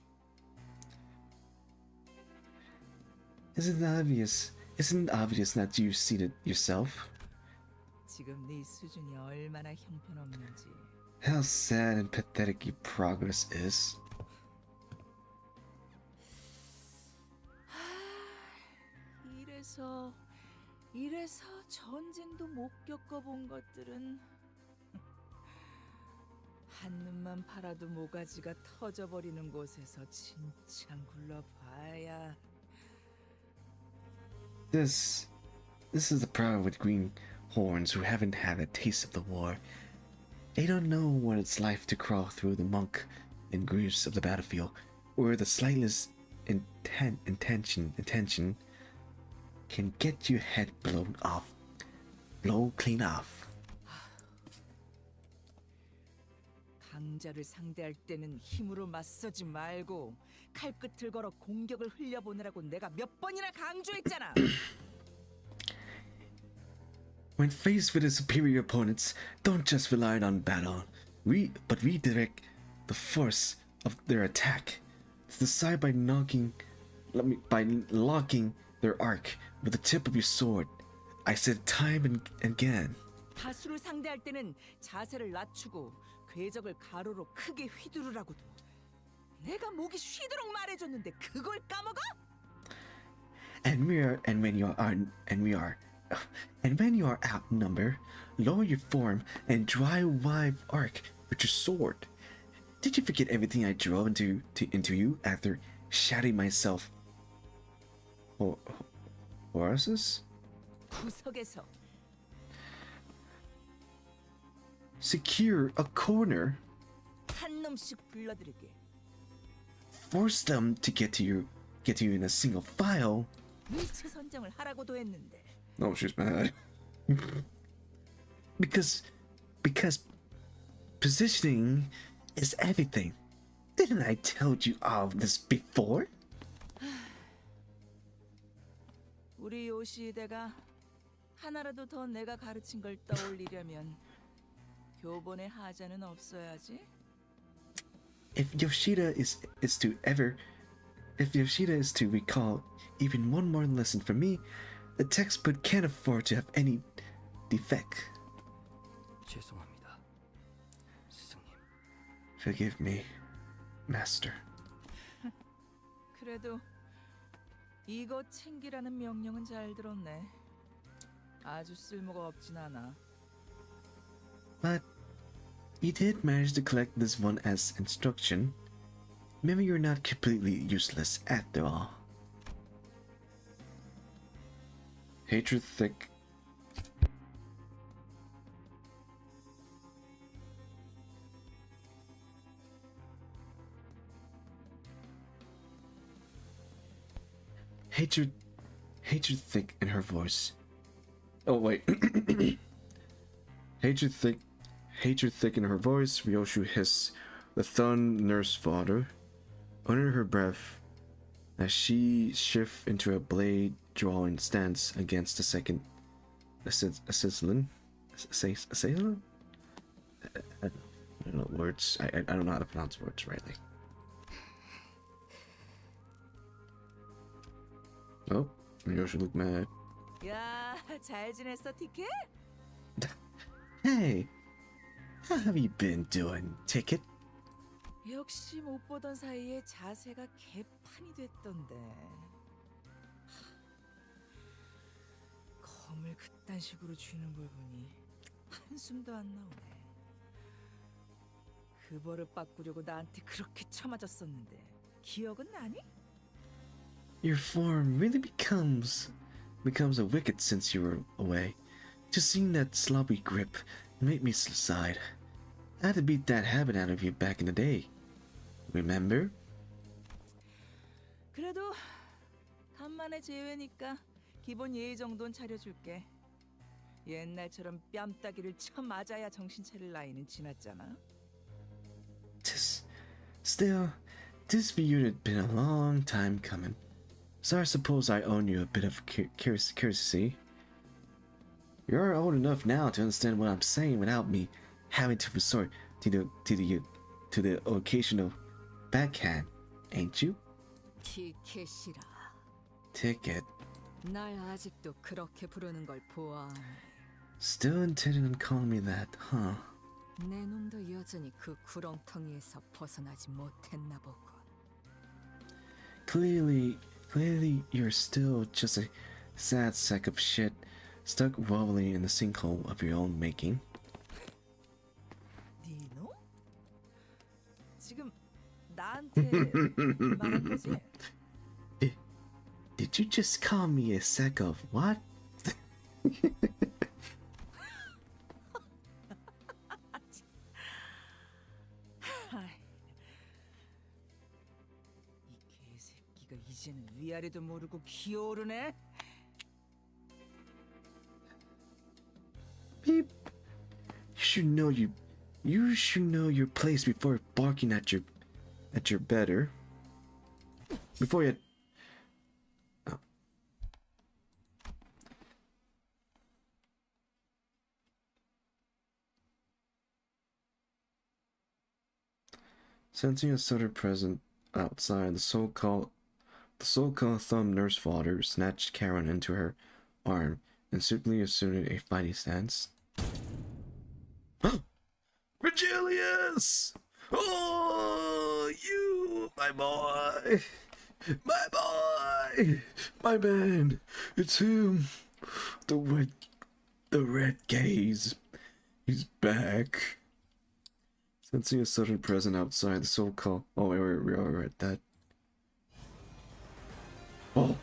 Isn't it obvious that you've seen it yourself? 지금 네 수준이 얼마나 형편없는지. How sad and pathetic your progress is. 이래서 전쟁도 못 겪어본 것들은 한눈만 팔아도 모가지가 터져버리는 곳에서 진창 굴러봐야. This is the problem with greenhorns who haven't had a taste of the war. They don't know what it's like to crawl through the muck and grooves of the battlefield, where the slightest intention can get your head blown clean off. 강자를 상대할 때는 힘으로 맞서지 말고 칼끝을 걸어 공격을 흘려보내라고 내가 몇 번이나 강조했잖아. When faced with the superior opponents, don't just rely on battle, but redirect the force of their attack to the side by locking their arc with the tip of your sword. I said time and again. 다수를 상대할 때는 자세를 낮추고 궤적을 가로로 크게 휘두르라고도. 내가 목이 쉬도록 말해줬는데 그걸 까먹어? And when you are outnumbered, lower your form and drive wide arc with your sword. Did you forget everything I drove into you after shouting myself? Horses? 구석에서 Secure a corner. 한 놈씩 불러들이게. Force them to get to you in a single file. 위치 선정을 하라고도 했는데. Oh, she's mad. because positioning is everything. Didn't I tell you all this before? 우리 요시대가 하나라도 더 내가 가르친 걸 떠올리려면 교본에 하자는 없어야지. If Yoshida is to recall even one more lesson from me, the textbook can't afford to have any defect. 죄송합니다, 스승님. Forgive me, Master. 그래도 이거 챙기라는 명령은 잘 들었네. 아주 쓸모가 없진 않아. But you did manage to collect this one as instruction. Maybe you're not completely useless after all. Hatred thick. Hatred thick in her voice. Oh wait. hatred thick in her voice. Ryoshu hissed the thun nurse father under her breath as she shift into a blade drawing stance against the second assailant. I don't know words. I don't know how to pronounce words rightly. Oh, Ryoshu looked mad. 야, 잘 지냈어, 티켓? Hey, how have you been doing, Ticket? 역시 못 보던 사이에 자세가 개판이 됐던데. 검을 그딴 식으로 쥐는 걸 보니 한숨도 안 나오네. 그 버릇 바꾸려고 나한테 그렇게 처맞았었는데 기억은 나니? Your form really becomes a wicked since you were away. Just seeing that sloppy grip made me sigh. I had to beat that habit out of you back in the day. Remember? 그래도 간만에 재회니까 기본 예의 정도는 차려줄게. 옛날처럼 뺨따기를 쳐 맞아야 정신 차릴 나이는 지났잖아. Still, this reunion had been a long time coming. So I suppose I owe you a bit of courtesy. You're old enough now to understand what I'm saying without me having to resort to the occasional backhand, ain't you? 티켓이라. Ticket. 날 아직도 그렇게 부르는 걸 보아하니. Still intending on calling me that, huh? 내 놈도 여전히 그 구렁텅이에서 벗어나지 못했나 보군. Clearly you're still just a sad sack of shit stuck wobbling in the sinkhole of your own making. 니노? 지금 나한테 말한 거지? Did you just call me a sack of what? 이 개새끼가 이제는 위아래도 모르고 기어오르네. Beep. You should know your place before barking at your better. Before you. Oh. Sensing a sudden presence outside, the so-called thumb nurse father snatched Karen into her arm and simply assumed a fighting stance. Virgilius! Oh, you, my boy! My boy! My man! It's him! The red gaze. He's back. Sensing a sudden presence outside, the so-called... Oh, wait, we are at that. Oh!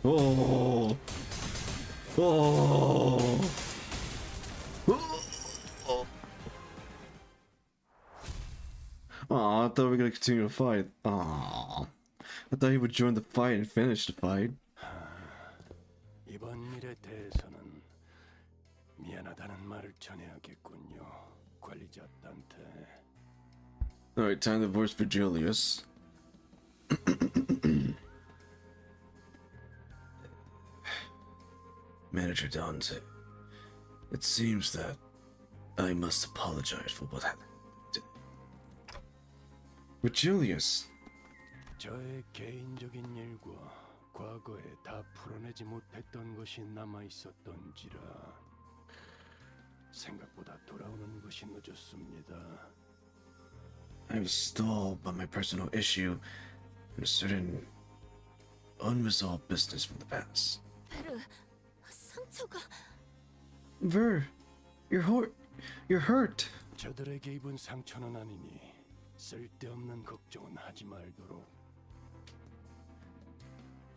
Oh! Oh! Oh! Aw, I thought we were gonna continue to fight. Aw. I thought he would join the fight and finish the fight. 이번 일에 대해서는 미안하다는 말을 전해야겠군요. 관리자한테. Alright, time to voice Virgilius. Manager Dante, it seems that I must apologize for what happened. Virgilius. 저의 개인적인 일과 과거에 다 풀어내지 못했던 것이 남아 있었던지라 생각보다 돌아오는 것이 늦었습니다. I was stalled by my personal issue and a certain unresolved business from the past. 베르, 상처가... Ver, you're hurt. 저들에게 입은 상처는 아니니 쓸데없는 걱정은 하지 말도록.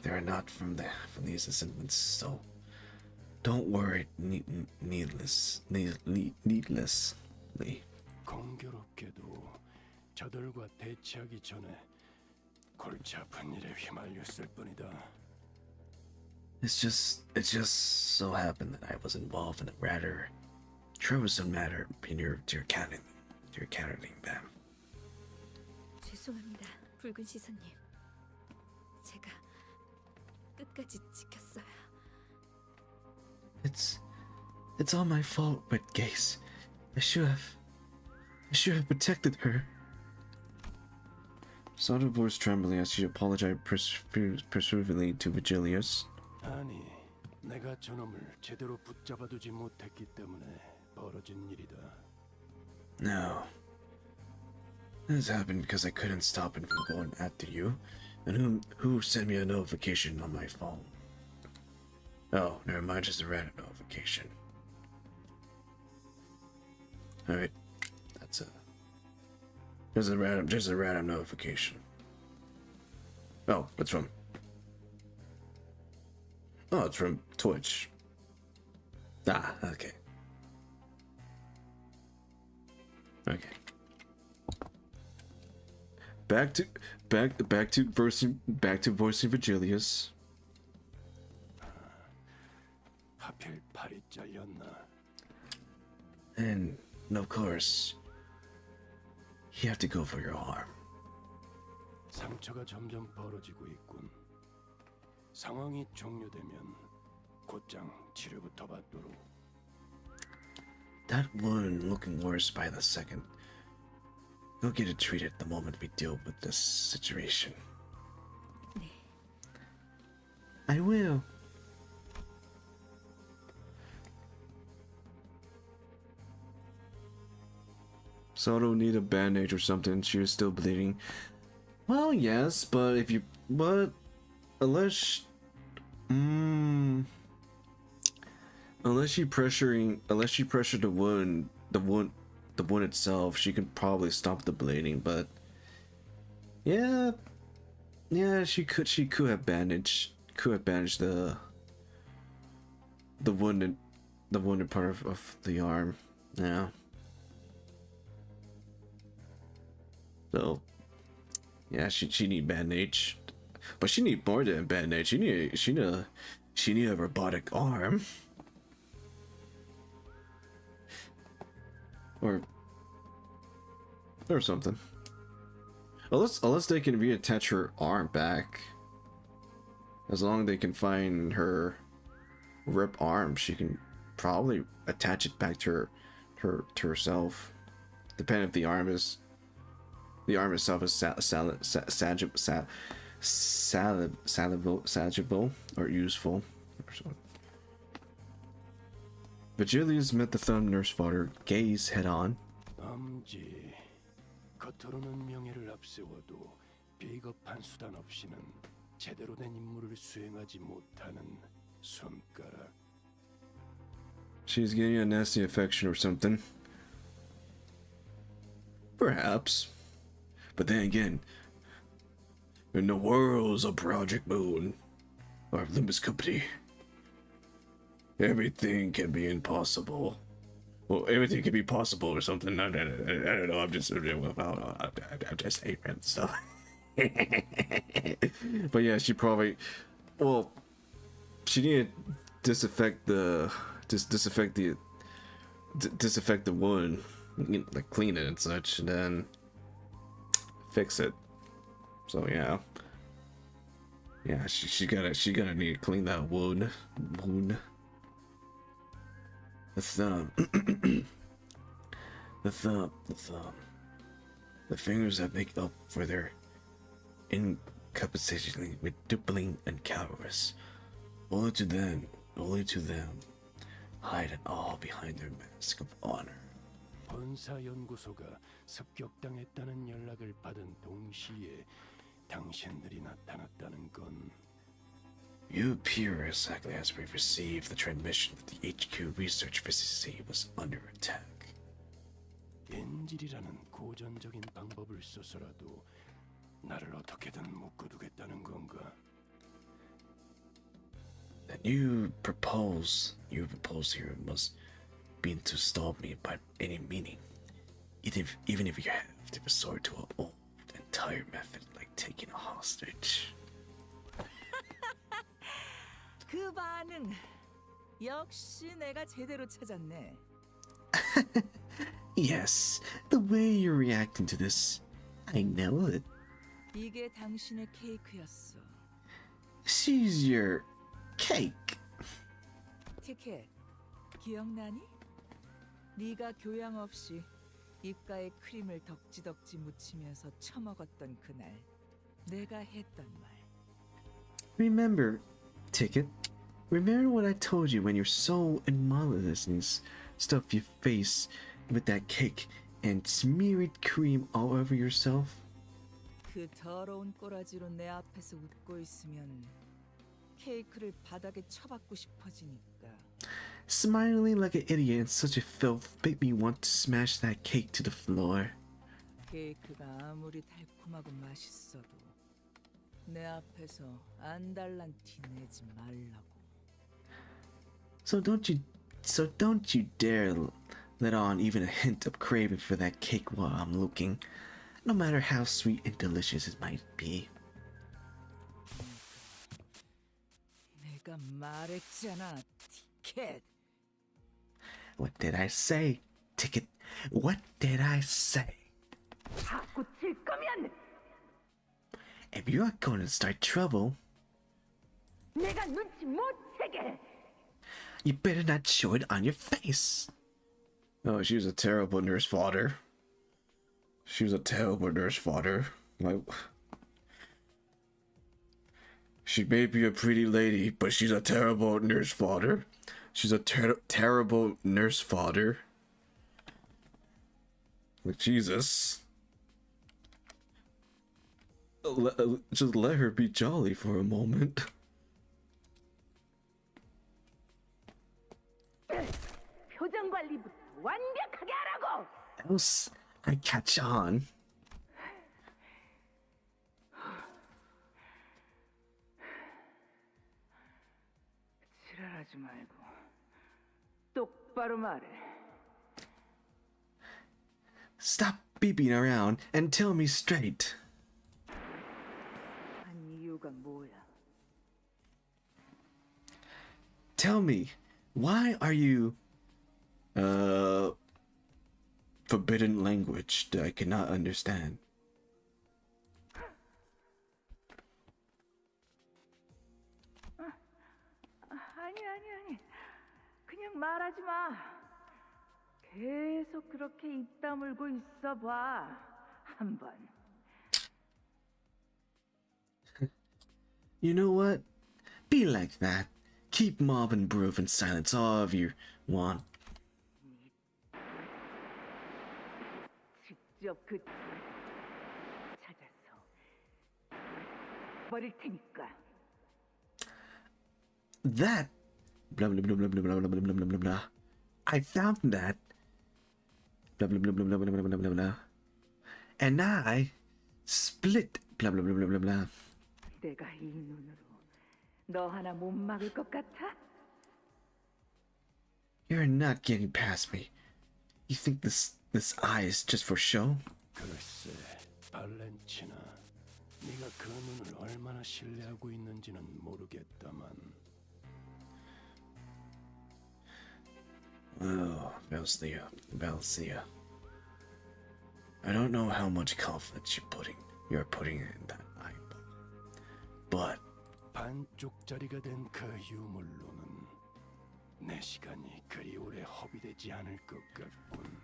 They are not from these descendants, so don't worry needlessly. 공교롭게도 저들과 대치하기 전에 골치 아픈 일에 휘말렸을 뿐이다. It's just so happened that I was involved in a rather troublesome matter in your cannoning, ma'am. 죄송합니다, 붉은 시선님. 제가 끝까지 지켰어요. It's all my fault, but Gaze, I should have protected her. Saw the voice trembling as she apologized persuasively to Vigilius. 아니, 내가 저놈을 제대로 붙잡아두지 못했기 때문에 벌어진 일이다. No. This happened because I couldn't stop it from going after you. And who sent me a notification on my phone? Oh, never mind, just a random notification. Alright. That's just a random notification. Oh, what's from? Oh, it's from Twitch. Ah, okay. Okay. Back to voicing Vigilius. 하필 팔이 잘렸나? And of course, you have to go for your arm. 상처가 점점 벌어지고 있군. 상황이 종료되면 곧장 치료부터 받도록. That wound looking worse by the second. Go get it treated the moment we deal with this situation. I will. So I don't need a bandage or something. She was still bleeding. Well, yes, but unless she pressure the wound itself, she can probably stop the bleeding. But yeah, she could have bandaged the wounded part of the arm. Yeah. So yeah, she need bandage, but she need more than bandage. She need a robotic arm, or something. Unless they can reattach her arm back. As long as they can find her rip arm, she can probably attach it back to herself. Depending if the arm itself is salvageable or useful. Vigilius met the thumb nurse father Gaze head on. 엄지, 겉으로는 명예를 앞세워도 비겁한 수단 없이는 제대로 된 임무를 수행하지 못하는 손가락. She's getting a nasty affection or something. Perhaps. But then again, in the worlds of Project Moon, or Limbus Company, everything can be impossible. Well, everything can be possible or something. I don't know. I'm just saying random stuff. But yeah, she probably, she needed to disinfect the wound, like clean it and such, and then fix it. So yeah, she gotta need to clean that wound. The thumb, the fingers that make up for their incapacitation with dupling and cowardice. Only to them, hide it all behind their mask of honor. 본사 연구소가 습격당했다는 연락을 받은 동시에 당신들이 나타났다는 건. You appear exactly as we received the transmission that the HQ research facility was under attack. 인질이라는 고전적인 방법을 써서라도 나를 어떻게든 묶어두겠다는 건가? Then you propose here must be to stall me by any meaning, even if you have to resort to an old, entire method like taking a hostage. 그 반응 역시 내가 제대로 찾았네. Yes, the way you're reacting to this, I know it. 이게 당신의 케이크였어. She's your cake. 티켓 기억나니? 네가 교양 없이 입가에 크림을 덕지덕지 묻히면서 처먹었던 그날 내가 했던 말. Remember, Ticket? Remember what I told you when you're so admireless and stuff your face with that cake and smeared cream all over yourself? 그 더러운 꼬라지로 내 앞에서 웃고 있으면 케이크를 바닥에 쳐박고 싶어지니까. Smiling like an idiot in such a filth made me want to smash that cake to the floor. 케이크가 아무리 달콤하고 맛있어도 내 앞에서 안달난 티 내지 말라고. So don't you dare let on even a hint of craving for that cake while I'm looking, no matter how sweet and delicious it might be. 내가 말했잖아, 티켓. What did I say, Ticket? What did I say? 자꾸 질 거면 If you are going to start trouble, 내가 눈치 못 채게. you better not show it on your face. Oh, she was a terrible nurse fodder. She was a terrible nurse fodder. Like, she may be a pretty lady, but she's a terrible nurse fodder. She's a terrible nurse fodder. Like, Jesus. Just let her be jolly for a moment. 표정 관리부터 완벽하게 하라고. Else, I catch on. 지랄하지 말고 똑바로 말해. Stop beeping around and tell me straight. 한 이유가 뭐야? Tell me, why are you forbidden language that I cannot understand? 아니. 그냥 말하지 마. 계속 그렇게 입 다물고 있어봐. 한번. You know what? Be like that. Keep mob and brew in silence all of you want. 직접 그 찾아서 버릴 테니까. That blah blah blah blah blah blah blah blah blah blah blah. I found that blah blah blah blah blah blah blah blah blah. And I split blah blah blah blah blah blah. 내가 이 눈으로 너 하나 못 막을 것 같아? You're not getting past me. You think this eye is just for show? 글쎄, 발렌치나, 네가 그 눈을 얼마나 신뢰하고 있는지는 모르겠다만. Oh, Valsia. I don't know how much confidence you're putting in that eyeball, but 반쪽짜리가 된 그 유물로는 내 시간이 그리 오래 허비되지 않을 것 같군.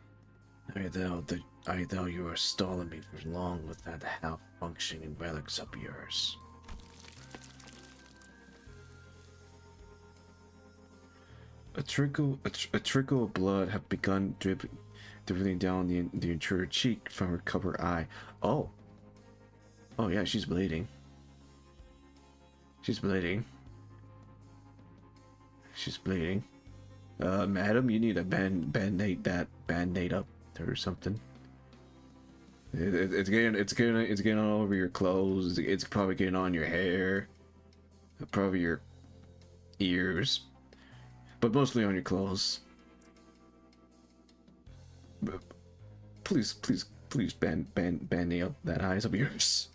I thought you were stalling me for long with that half-functioning relics of yours. A trickle of blood had begun dribbling down the interior cheek from her covered eye. Oh yeah, she's bleeding. She's bleeding. Madam, you need to band-aid up or something. It's getting all over your clothes. It's probably getting on your hair. Probably ears, but mostly on your clothes. Please, please, please band up that eyes of yours.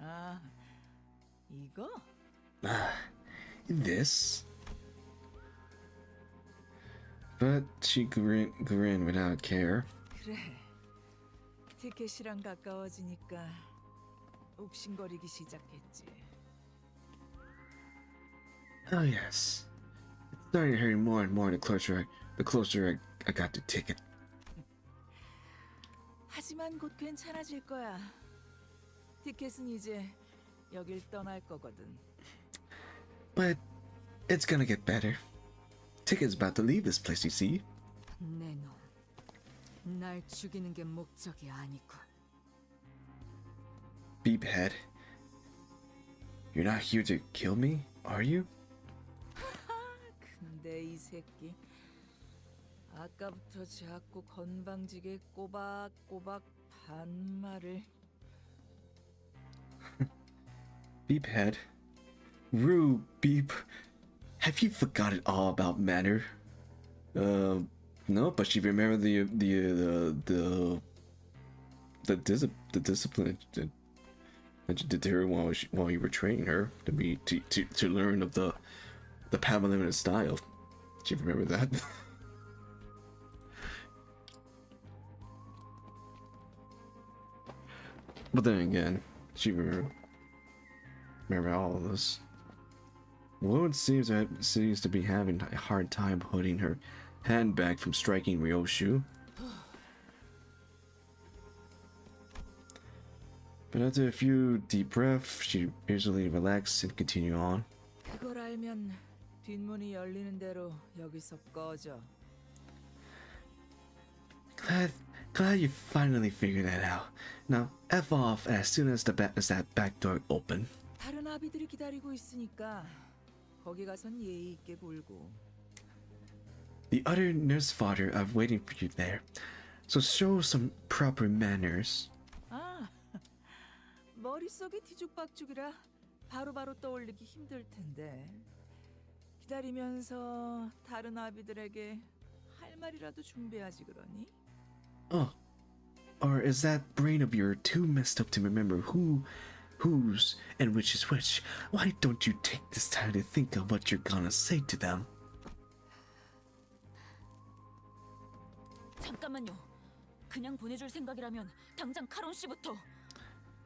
아, 이거? This. But she grinned without care. 그래. 티켓이랑 가까워지니까 욱신거리기 시작했지. Oh yes. It's starting to hurt more and more the closer I got the ticket. 하지만 곧 괜찮아질 거야. 티켓은 이제 여길 떠날 거거든. But it's gonna get better. Ticket's about to leave this place, you see. 내 놈, 날 죽이는 게 목적이 아니군. Beephead. You're not here to kill me, are you? 근데 이 새끼 아까부터 자꾸 건방지게 꼬박꼬박 반말을. Beephead. Rue, Beep. Have you forgotten all about manner? No, but she remembered the discipline that you did to her while you were training her to learn of the Pavilion style. She remembered that. But then again, she remember all of this. Wood seems to be having a hard time holding her hand back from striking Ryoshu. But after a few deep breaths, she usually relaxes and continue on. 그걸 알면 뒷문이 열리는 대로 여기서 꺼져. Glad you finally figured that out. Now F off as soon as that back door open. 다른 아비들이 기다리고 있으니까 거기 가선 예의 있게 굴고. The other nurse father are waiting for you there, so show some proper manners. 아, 머릿속이 뒤죽박죽이라 바로바로 떠올리기 힘들 텐데. 기다리면서 다른 아비들에게 할 말이라도 준비하지 그러니? Oh, or is that brain of yours too messed up to remember who's and which is which? Why don't you take this time to think of what you're gonna say to them? 잠깐만요. 그냥 보내줄 생각이라면 당장 카론 씨부터.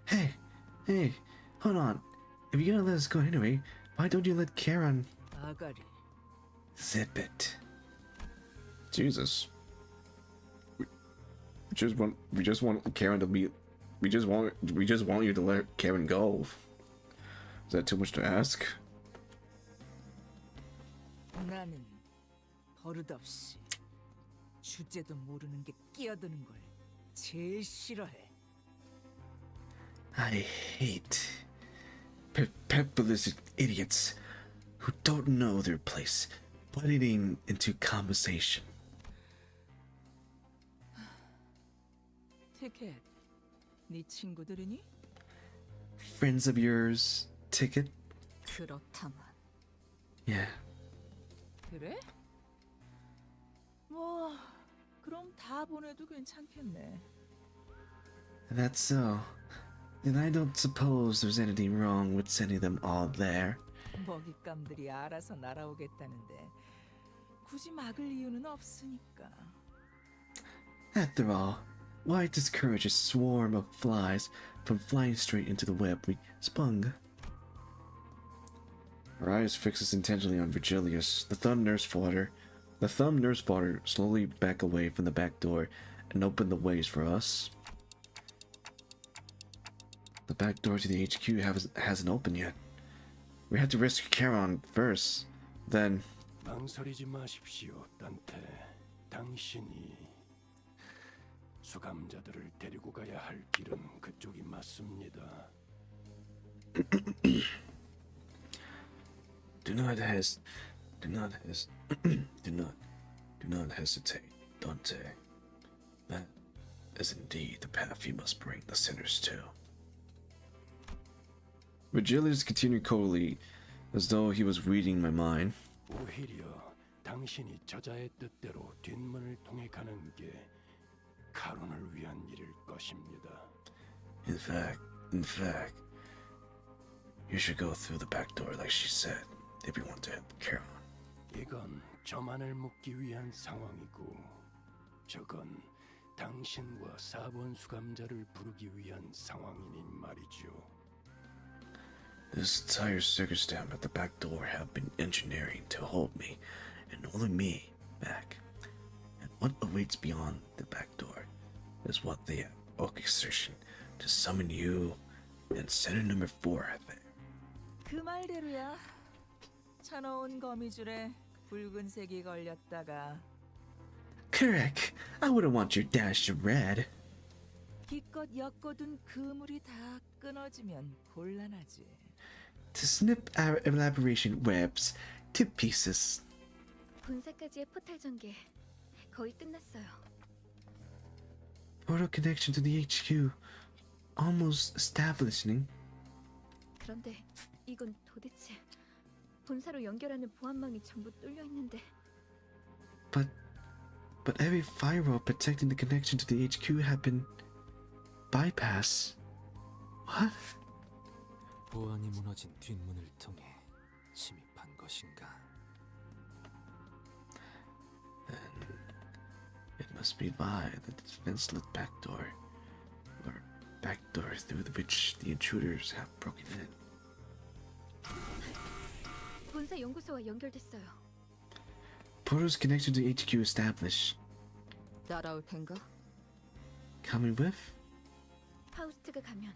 Hey, hold on. If you're gonna let us go anyway, why don't you let Karen? 아가리. Zip it. Jesus. We just want Karen to be. We just want you to let Karen go. Is that too much to ask? 나는 버릇없이 주제도 모르는 게 끼어드는 걸 제일 싫어해. I hate pepperless idiots who don't know their place, butting into conversation. 티켓, 네 친구들이니? Friends of yours, ticket? 그렇다만. Yeah. 그래? 뭐 그럼 다 보내도 괜찮겠네. That's so. Then I don't suppose there's anything wrong with sending them all there. 먹잇감들이 알아서 날아오겠다는데 굳이 막을 이유는 없으니까. After all, why discourage a swarm of flies from flying straight into the web we spun? Her eyes fixes intentionally on Virgilius. The thumb nurse father slowly back away from the back door and open the ways for us. The back door to the HQ hasn't opened yet. We had to rescue Charon first, then... 망설이지 마십시오, 단테. 당신이 수감자들을 데리고 가야 할 길은 그쪽이 맞습니다. Do not hesitate, Dante. That is indeed the path you must bring the sinners to. Virgilius continued coldly, as though he was reading my mind. 오히려 당신이 저자의 뜻대로 뒷문을 통해 가는 게 카론을 위한 일일 것입니다. In fact, you should go through the back door like she said, if you want to help Caron. 이건 저만을 묶기 위한 상황이고 저건 당신과 4번 수감자를 부르기 위한 상황이니 말이죠. This entire circumstance at the back door have been engineering to hold me, and only me, back. And what awaits beyond the back door is what they orchestration to summon you and Center number 4, I think. 그 말대로야. 차가운 거미줄에 붉은색이 걸렸다가 Correct. I wouldn't want your dash of red. 기껏 엮어둔 그물이 다 끊어지면 곤란하지. To snip our elaboration webs to pieces. 본사까지의 포탈 전개 거의 끝났어요. Portal connection to the HQ almost establishing. 그런데 이건 도대체 본사로 연결하는 보안망이 전부 뚫려 있는데. But every firewall protecting the connection to the HQ had been bypassed. What? 보안이 무너진 뒷문을 통해 침입한 것인가? Then it must be via the defenseless back door, or back door through which the intruders have broken in. 본사 연구소와 연결됐어요. Portal's connection to HQ established. 따라올 텐가? Coming with? 파우스트가 가면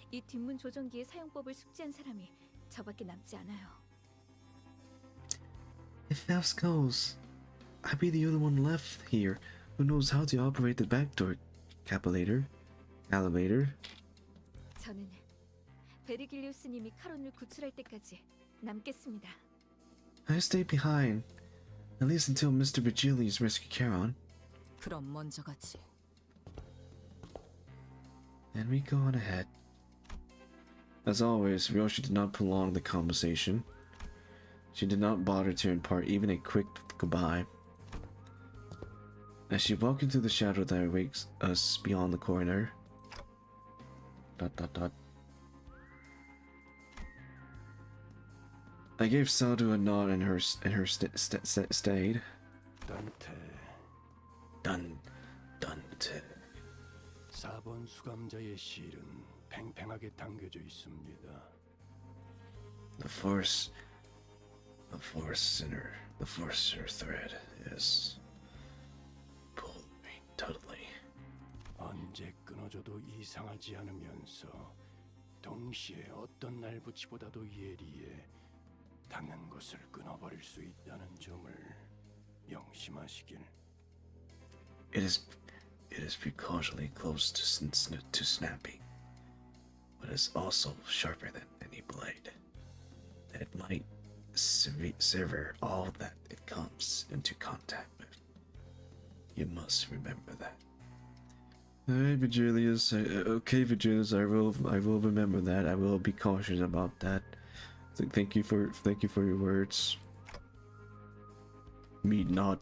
이 뒷문 조정기의 사용법을 숙지한 사람이 저밖에 남지 않아요. If Faust goes, I'll be the only one left here who knows how to operate the back door capulator, elevator. 저는 베르길리우스님이 카론을 구출할 때까지 남겠습니다. I stay behind, at least until Mr. Virgilius rescue Caron. 그럼 먼저 가지. And we go on ahead. As always, Ryoshu did not prolong the conversation. She did not bother to impart even a quick goodbye. As she walked into the shadow that awakes us beyond the corner. ... I gave Saldo a nod and her stayed. Dante. 4번 수감자의 실은 팽팽하게 당겨져 있습니다. The force thread is pulling me totally. 언제 끊어져도 이상하지 않으면서 동시에 어떤 날붙이보다도 예리해 닿는 것을 끊어버릴 수 있다는 점을 명심하시길. It is precautiously close to snapping, but it's also sharper than any blade. That it might sever all that it comes into contact with. You must remember that. Hey, Virgilius. Okay, Virgilius. I will remember that. I will be cautious about that. Thank you for your words. Me not.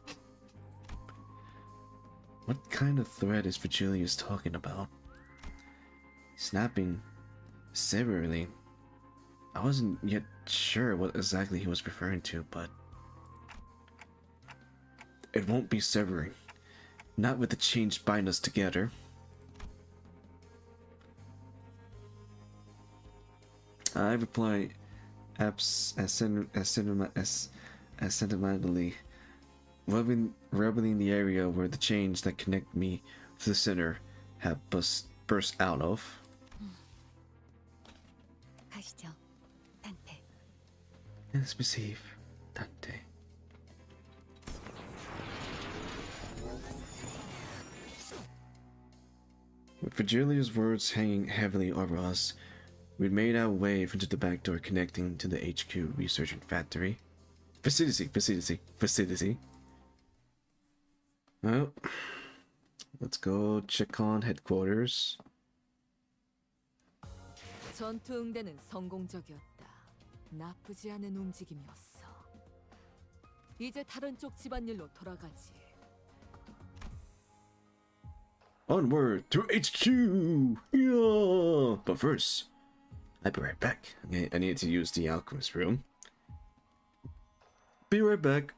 What kind of thread is Virgilius talking about? Snapping, severing. I wasn't yet sure what exactly he was referring to, but it won't be severing. Not with the change bind us together. I reply as sentimentally, rubbing the area where the chains that connect me to the center have burst out of. 가시죠, 단테. Let's receive Dante. With Virgilia's words hanging heavily over us, we made our way into the back door connecting to the HQ research and factory. Facility. Well, let's go check on headquarters. 전투 응대는 성공적이었다. 나쁘지 않은 움직임이었어. 이제 다른 쪽 집안일로 돌아가지. Onward to HQ! Yeah! But first, I'll be right back. I need to use the alchemist room. Be right back.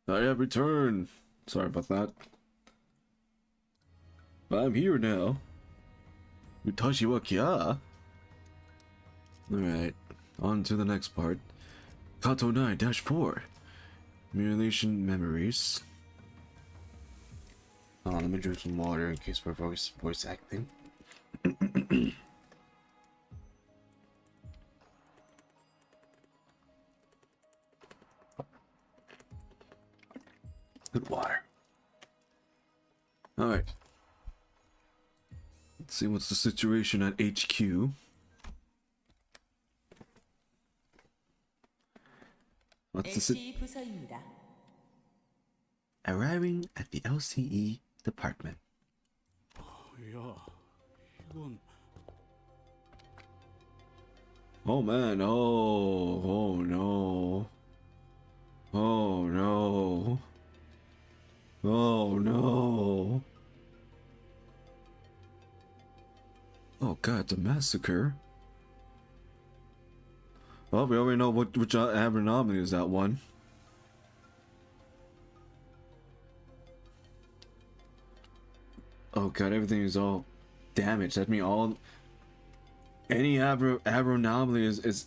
I have returned. Sorry about that. I'm here now. Utashi wa kya? Alright, on to the next part. Kanto 9-4. Mutilation memories. Let me drink some water in case we're voice acting. Good water. Alright. Let's see what's the situation at HQ. What's the 부서입니다. Arriving at the LCE department. 야, 이건 Oh man, oh no. Oh no. Oh no. Oh god, the massacre. Well, we already know which abnormality is that one. Oh god, everything is all damaged. That means any abnormality is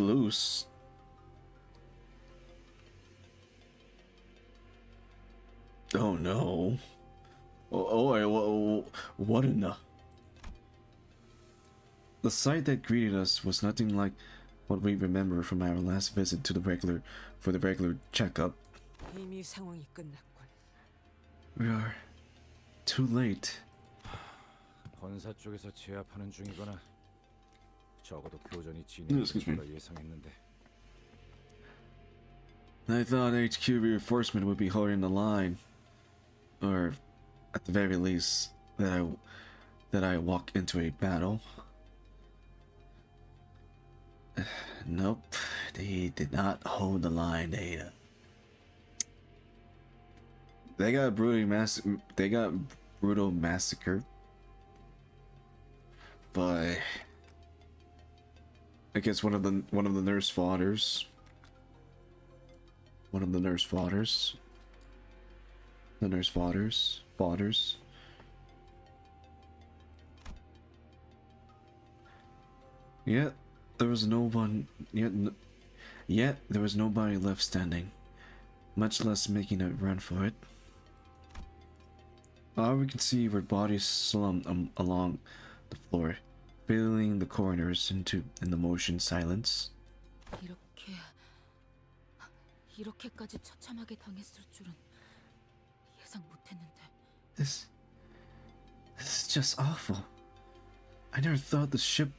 loose. Oh no. What in the... The sight that greeted us was nothing like what we remember from our last visit to the regular checkup. 이미 상황이 끝났군. We are too late. 본사 쪽에서 제압하는 중이거나 적어도 교전이 Excuse me. 진행될 걸로 예상했는데. I thought HQ reinforcement would be holding the line, or at the very least that I walk into a battle. Nope, they did not hold the line. They got brutal massacre, but I guess one of the nurse fathers. One of the nurse fathers. The nurse fathers. Yet there was no one. Yet there was nobody left standing, much less making a run for it. All we can see were bodies slumped along the floor, filling the corners in the motion silence. 이렇게까지 처참하게 당했을 줄은 예상 못했는데. This is just awful. I never thought the ship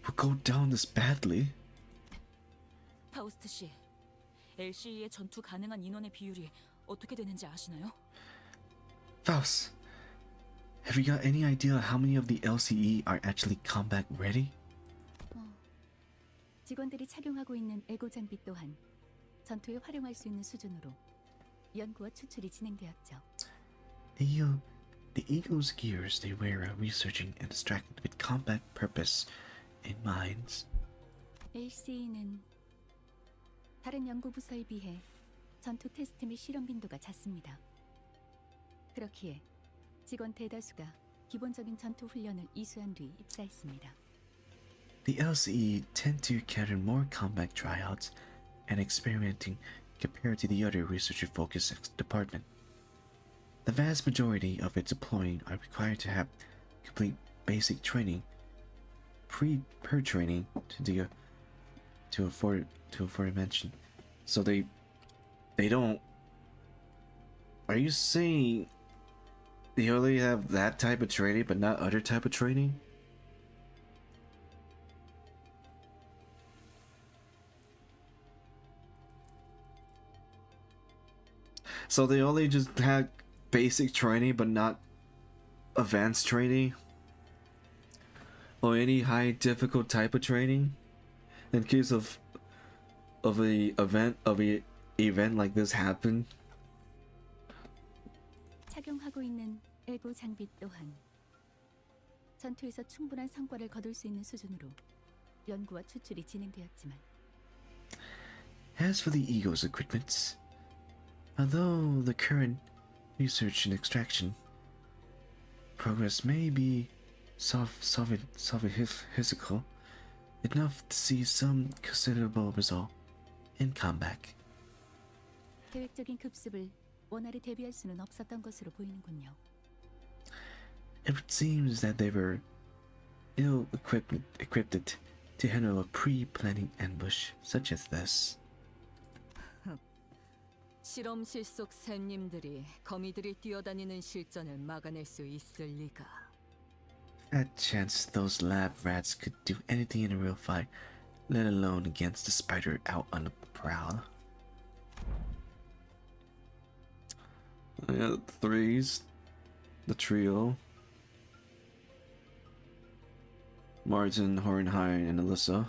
would go down this badly. 파우스트 씨, LCE의 전투 가능한 인원의 비율이 어떻게 되는지 아시나요? Faust, have you got any idea how many of the LCE are actually combat ready? 직원들이 착용하고 있는 에고 장비 또한 전투에 활용할 수 있는 수준으로 연구와 추출이 진행되었죠. The Eagle's gears they wear are researching and extracted with combat purpose in mind. LCE는 다른 연구 부서에 비해 전투 테스트 및 실험 빈도가 잦습니다. 그렇기에 직원 대다수가 기본적인 전투 훈련을 이수한 뒤 입사했습니다. The LCE tend to cater more combat tryouts and experimenting compared to the other researcher-focused department. The vast majority of its employees are required to have complete basic training, per training to aforementioned. So they don't. Are you saying they only have that type of training, but not other type of training? So they only just had basic training, but not advanced training, or any high difficult type of training, in case of a event like this happen. 착용하고 있는 에고 장비 또한 전투에서 충분한 성과를 거둘 수 있는 수준으로 연구와 추출이 진행되었지만 As for the Eagle's equipment, Although the current research and extraction progress may be physical, enough to see some considerable result in comeback. 계획적인 급습을 원활히 대비할 수는 없었던 것으로 보이는군요. It seems that they were ill-equipped to handle a pre-planning ambush such as this. 실험실 속 샘님들이 거미들이 뛰어다니는 실전을 막아낼 수 있을 리가. That chance those lab rats could do anything in a real fight, let alone against the spider out on the prowl. Yeah, the threes, the trio. Martin, Hohenheim, and Alyssa.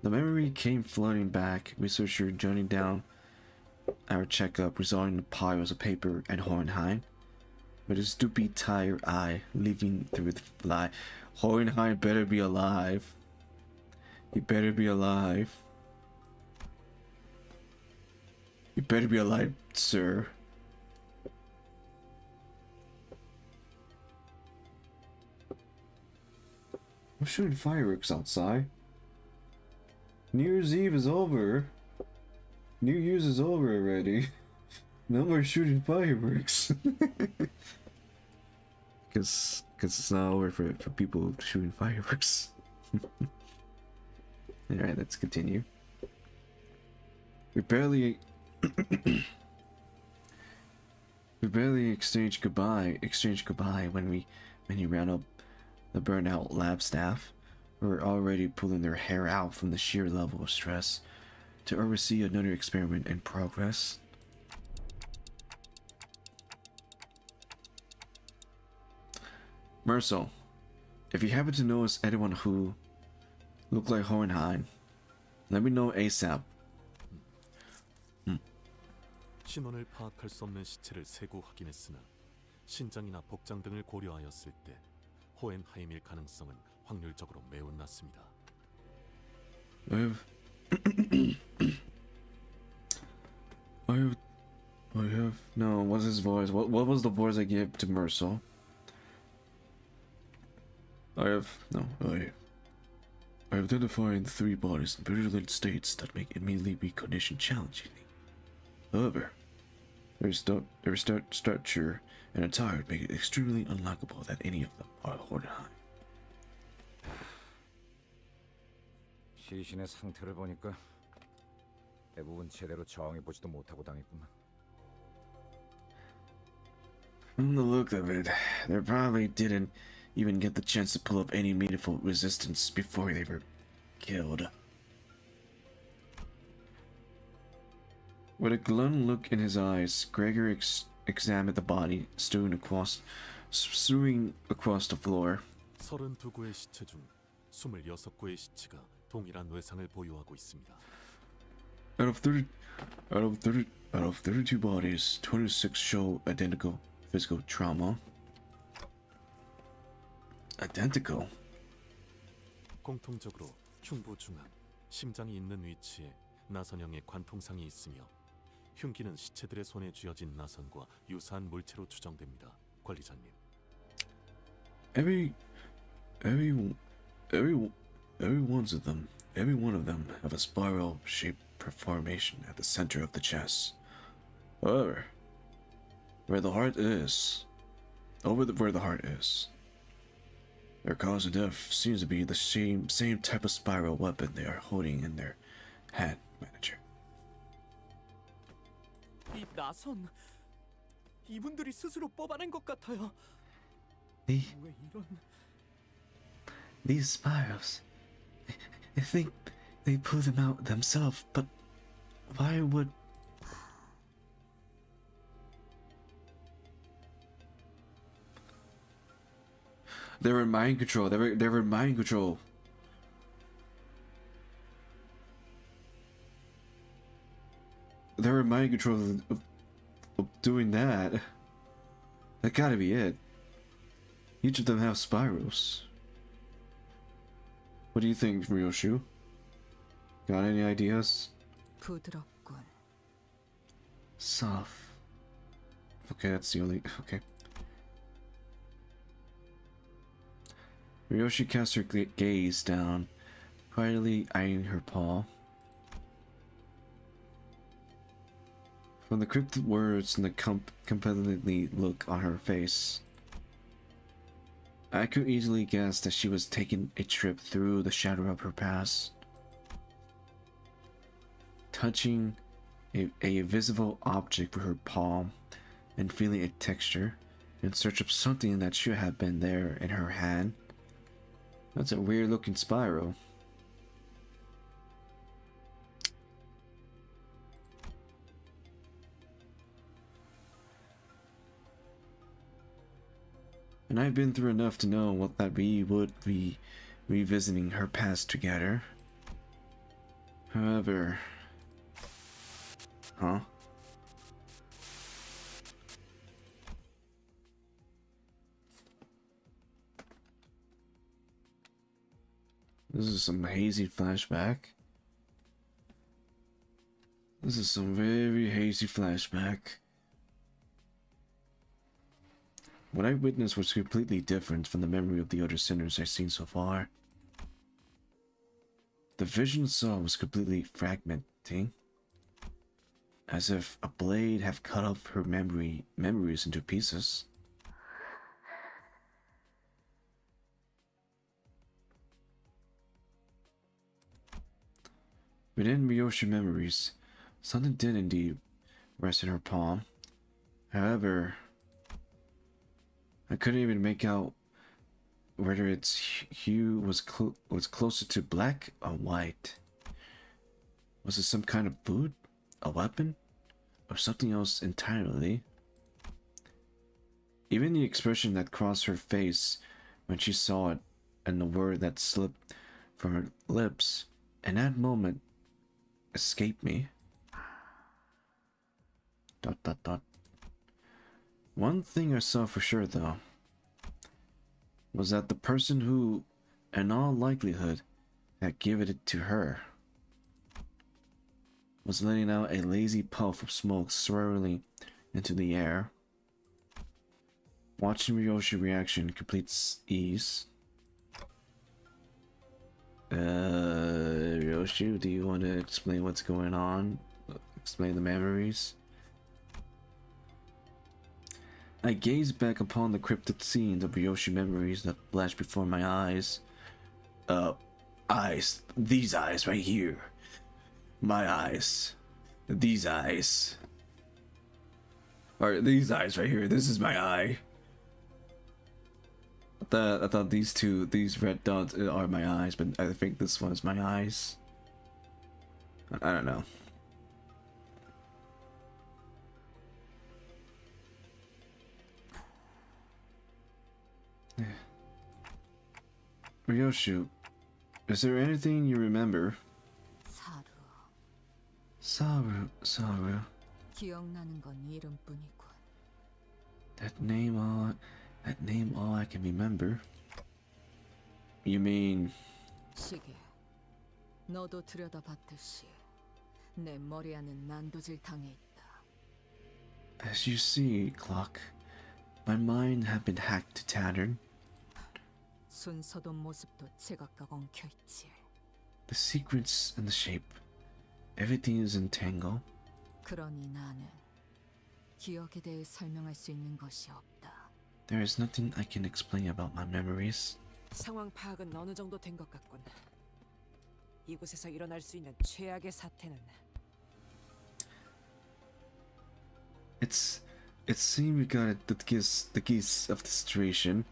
The memory came flooding back, researcher jotting down our checkup, resulting in piles of paper and Hohenheim, with his stoopy tired eye leaving through the fly. Hohenheim better be alive. He better be alive. You better be alive, sir. I'm shooting fireworks outside. New Year's Eve is over. New Year's is over already. No more shooting fireworks. Because it's not over for people shooting fireworks. Alright, let's continue. We barely exchanged goodbye when you ran up the burnout lab staff. We were already pulling their hair out from the sheer level of stress to oversee another experiment in progress. Mercel, if you happen to notice anyone who looked like Hohenheim, let me know ASAP. 신원을 파악할 수 없는 시체를 세고 확인했으나 신장이나 복장 등을 고려하였을 때 호헨하임일 가능성은 확률적으로 매우 낮습니다. No, what's his voice? What was the voice I gave to Mercel? I have identified 3 bodies in vigilant states that make immediately recognition challenging. However, their structure and attire make it extremely unlikely that any of them are Hohenheim. 시신의 상태를 보니까 대부분 제대로 저항해보지도 못하고 당했구만. From the look of it, they probably didn't even get the chance to pull up any meaningful resistance before they were killed. With a glum look in his eyes, Gregor examined the body strewing across the floor. 32구의 시체 중 26구의 시체가 동일한 외상을 보유하고 있습니다. Out of 32 bodies, 26 show identical physical trauma. Identical? 공통적으로 흉부 중앙, 심장이 있는 위치에 나선형의 관통상이 있으며 흉기는 시체들의 손에 쥐어진 나선과 유사한 물체로 추정됩니다. 관리자님. Every one of them have a spiral-shaped formation at the center of the chest. However, where the heart is, their cause of death seems to be the same type of spiral weapon they are holding in their hand, manager. 이 나선 이분들이 스스로 뽑아낸 것 같아요. 왜 이런? These spirals, I think they pull them out themselves, but why would... They were mind control. They were mind control. They were mind control of doing that. That gotta be it. Each of them have spirals. What do you think, Ryoshu? Got any ideas? 부드럽군. Soft. Okay, that's the only. Okay. Ryoshi casts her gaze down, quietly eyeing her paw. From the cryptic words and the compellingly look on her face, I could easily guess that she was taking a trip through the shadow of her past, touching a visible object with her palm and feeling a texture in search of something that should have been there in her hand. That's a weird looking spiral. And I've been through enough to know what that we would be revisiting her past together. However... Huh? This is some hazy flashback. This is some very hazy flashback. What I witnessed was completely different from the memory of the other sinners I've seen so far. The vision saw was completely fragmenting, as if a blade had cut off her memories into pieces. Within Ryoshu memories, something did indeed rest in her palm. However, I couldn't even make out whether its hue was closer to black or white. Was it some kind of food, a weapon, or something else entirely? Even the expression that crossed her face when she saw it, and the word that slipped from her lips, in that moment, escaped me. ... One thing I saw for sure, though, was that the person who, in all likelihood, had given it to her was letting out a lazy puff of smoke swirling into the air. Watching Ryoshu's reaction completes ease. Ryoshu, do you want to explain what's going on? Explain the memories? I gazed back upon the cryptic scenes of Ryoshu memories that flashed before my eyes. Eyes. These eyes right here. My eyes. These eyes. Or these eyes right here. This is my eye. I thought these red dots are my eyes, but I think this one is my eyes. I don't know. Ryoshu, is there anything you remember? Saru. 기억나는 건 이름뿐이군. That name all I can remember. You mean? 시계. 너도 들여다봤듯이 내 머리 안은 난도질 당해 있다. As you see, clock, my mind had been hacked to tattern. 순서도 모습도 제각각 엉켜 있지. The sequence and the shape, everything is entangled. 그러니 나는 기억에 대해 설명할 수 있는 것이 없다. There is nothing I can explain about my memories. 상황 파악은 어느 정도 된 것 같군. 이곳에서 일어날 수 있는 최악의 사태는 It seemed we got the keys of the situation.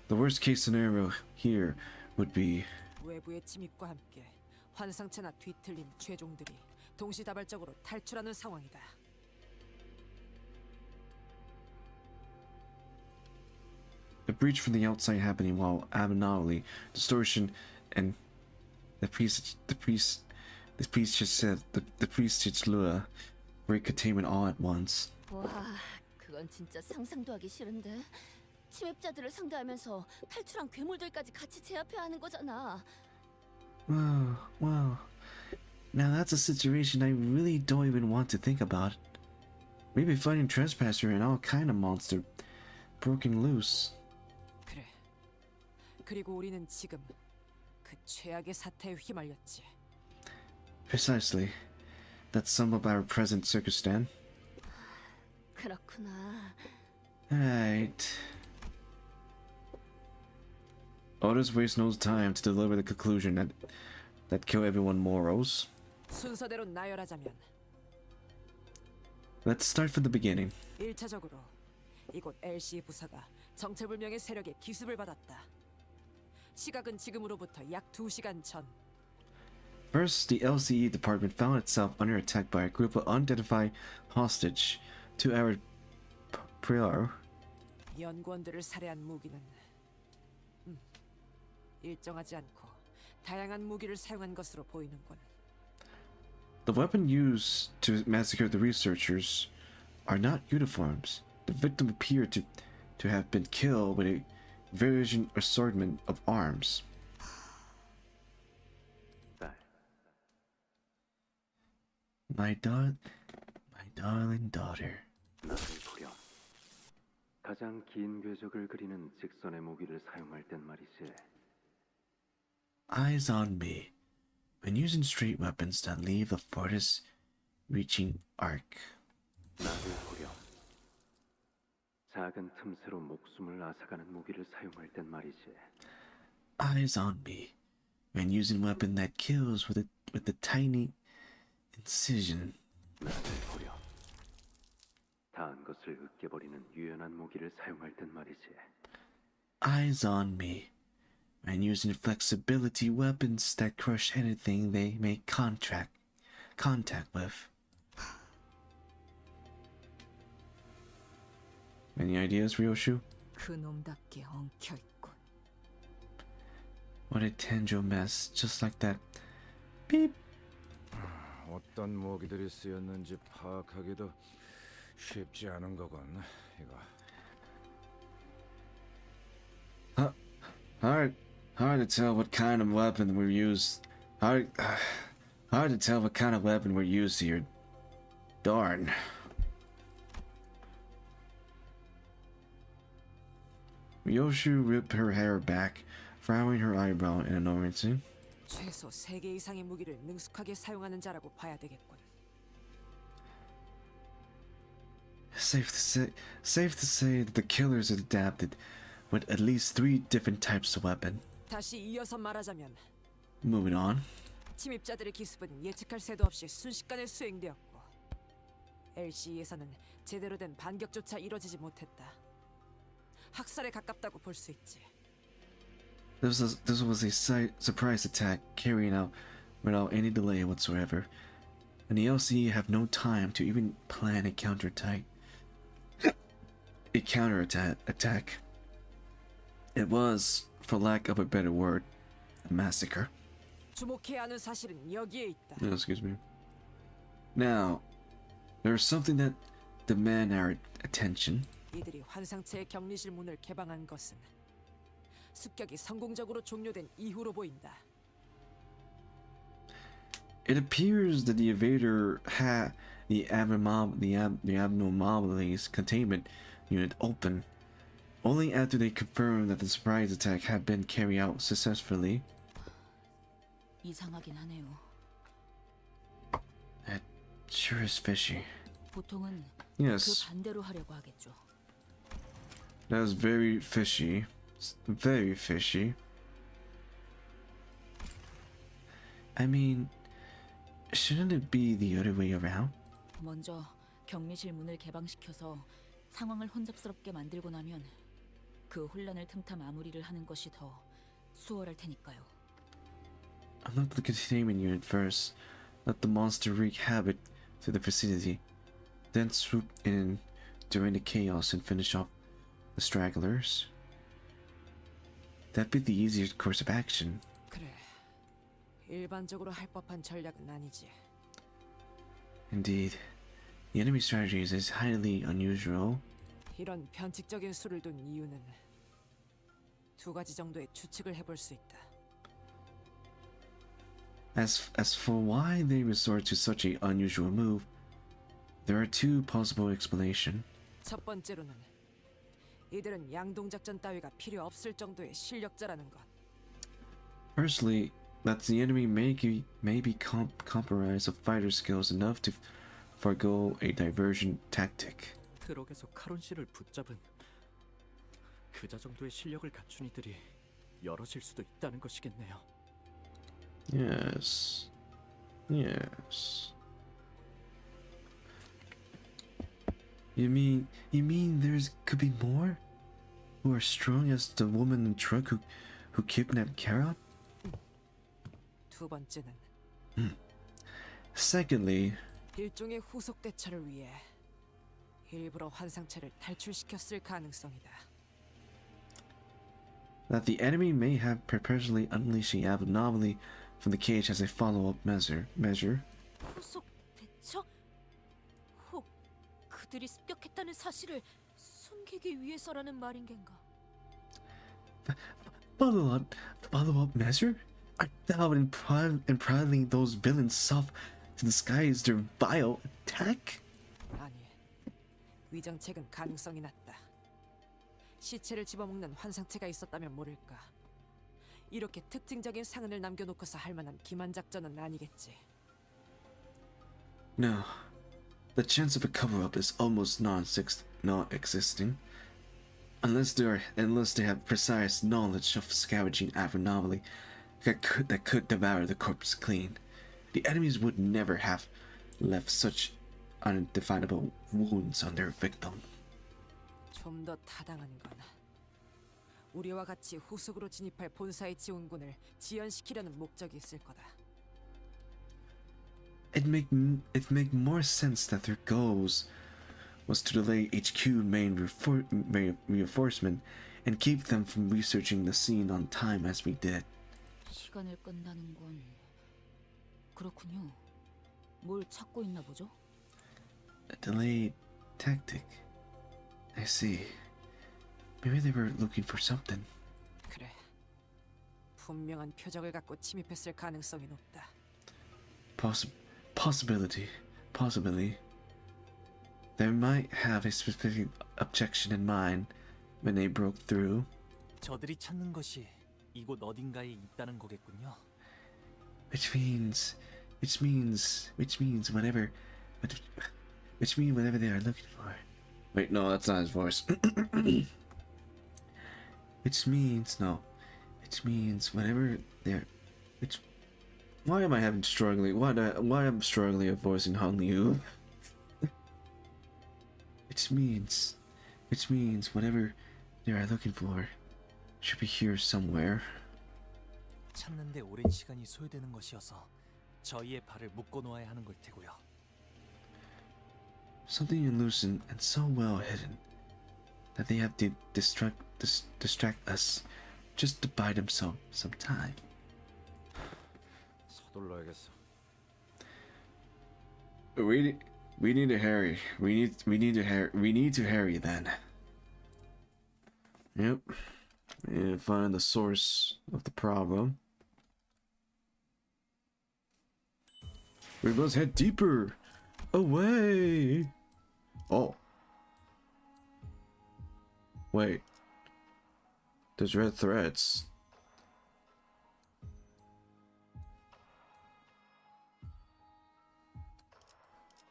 The worst case scenario here would be 외부의 침입과 함께 환상체나 뒤틀린 최종들이 동시다발적으로 탈출하는 상황이다. a breach from the outside happening while abnormally distortion and the priest just said the priest's lure break containment all at once. 와, 그건 진짜 상상도 하기 싫은데. 침입자들을 상대하면서 탈출한 괴물들까지 같이 제압해야 하는 거잖아. Wow. Now that's a situation I really don't even want to think about. Maybe fighting trespasser and all kind of monster broken loose. 그래. 그리고 우리는 지금 그 최악의 사태에 휘말렸지. Precisely. That's some of our present circumstance. 그렇구나. Alright. Otis wastes no time to deliver the conclusion that kill everyone morals. 순서대로 나열하자면 Let's start from the beginning. 1차적으로 이곳 LC 부사가 정체불명의 세력의 기습을 받았다. 시각은 지금으로부터 약 2시간 전. First, the LCE department found itself under attack by a group of unidentified hostage 2 hours prior. 연구원들을 살해한 무기는 일정하지 않고 다양한 무기를 사용한 것으로 보이는군. The weapon used to massacre the researchers are not uniforms. The victim appeared to have been killed with a various assortment of arms. My darling daughter. 나를 보렴. 가장 긴 궤적을 그리는 직선의 무기를 사용할 땐 말이지. Eyes on me. When using straight weapons that leave the farthest reaching arc. 나를 보렴. 작은 틈새로 목숨을 앗아가는 무기를 사용할 땐 말이지. Eyes on me. When using a weapon that kills with a tiny incision. 나를 보렴. 다한 것을 으깨버리는 유연한 무기를 사용할 땐 말이지. Eyes on me. When using flexibility weapons that crush anything they make contact with. Any ideas, Ryoshu? 그놈답게 엉켜있군. What a tangible mess, just like that. Beep. 어떤 무기들이 쓰였는지 파악하기도 쉽지 않은 거군, 이거. Hard to tell what kind of weapon we're used. Hard to tell what kind of weapon we're used here. Darn. Ryoshu ripped her hair back, frowning her eyebrow in annoyance. 최소 3개 이상의 무기를 능숙하게 사용하는 자라고 봐야 되겠군. Safe to say that the killers are adapted with at least 3 different types of weapon. 다시 이어서 말하자면 Moving on. 침입자들의 기습은 예측할 새도 없이 순식간에 수행되었고 LC에서는 제대로 된 반격조차 이뤄지지 못했다. 학살에 가깝다고 볼 수 있지. This was a surprise attack carried out without any delay whatsoever, and the LCE have no time to even plan a counterattack. Attack. It was, for lack of a better word, a massacre. 주목해야 하는 사실은 여기에 있다. Excuse me. Now, there's something that demand our attention. 이들이 환상체의 격리실 문을 개방한 것은 습격이 성공적으로 종료된 이후로 보인다. It appears that the invader had the abnormalities containment unit open only after they confirmed that the surprise attack had been carried out successfully. 이상하긴 하네요. That sure is fishy. 보통은 Yes. 그 반대로 하려고 하겠죠. That is very fishy. Very fishy. I mean, shouldn't it be the other way around? 먼저 격리실 문을 개방시켜서 상황을 혼잡스럽게 만들고 나면 그 혼란을 틈타 마무리를 하는 것이 더 수월할 테니까요. Unlock the containment unit first. Let the monster wreak havoc to the vicinity. Then swoop in during the chaos and finish off the stragglers. That'd be the easiest course of action. 그래. 일반적으로 할 법한 전략은 아니지. Indeed. The enemy strategy is highly unusual. 이런 변칙적인 수를 둔 이유는 2가지 정도의 추측을 해볼 수 있다. As for why they resort to such an unusual move, there are two possible explanations. 첫 번째로는 이들은 양동 작전 따위가 필요 없을 정도의 실력자라는 것. Firstly, that the enemy may be compromised of fighter skills enough to forego a diversion tactic. 트럭에서 카론 씨를 붙잡은 그자 정도의 실력을 갖춘 이들이 여럿일 수도 있다는 것이겠네요. Yes. Yes. You mean could be more? Who are strong as the woman in the truck who kidnapped Kara? 두 번째는 Secondly, 일종의 후속 대처를 위해 일부러 환상체를 탈출시켰을 가능성이다. that the enemy may have purposely unleashed the anomaly from the cage as a follow-up measure. 후속 대처? 혹 그들이 습격했다는 사실을 숨기기 위해서라는 말인겐가? Follow-up measure? Art thou impriling those villains soft to disguise their vile attack? 아니, 위장책은 가능성이 낮다. 시체를 집어먹는 환상체가 있었다면 모를까. 이렇게 특징적인 상흔을 남겨놓고서 할 만한 기만 작전은 아니겠지. No. The chance of a cover-up is almost non-existing. Unless they have precise knowledge of scavenging anomaly that could devour the corpse clean. The enemies would never have left such undefinable wounds on their victim. 좀 더 타당한 건 우리와 같이 후속으로 진입할 본사의 지원군을 지연시키려는 목적이 있을 거다. It make more sense that their goals was to delay HQ main reinforcement and keep them from researching the scene on time as we did. 시간을 끈다는 건 그렇군요. 뭘 찾고 있나 보죠? A delayed tactic. I see. Maybe they were looking for something. 그래. 분명한 표적을 갖고 침입했을 가능성이 높다. Possibility. They might have a specific objection in mind when they broke through. 저들이 찾는 것이 이곳 어딘가에 있다는 거겠군요. Which means whatever they are looking for. Wait, no, that's not his voice. Which means whatever they're. Why am I having struggling? Why I'm struggling at voicing Hong Liu? Which means whatever they are looking for should be here somewhere. 찾는데 오랜 시간이 소요되는 것이어서 저희의 발을 묶어 놓아야 하는 걸 테고요. Something elusive and so well hidden that they have to distract us just to buy themselves some time. 서둘러야겠어. We need to hurry. We need to hurry then. Yep. And find the source of the problem. We must head deeper. Away. Oh. Wait. There's red threads.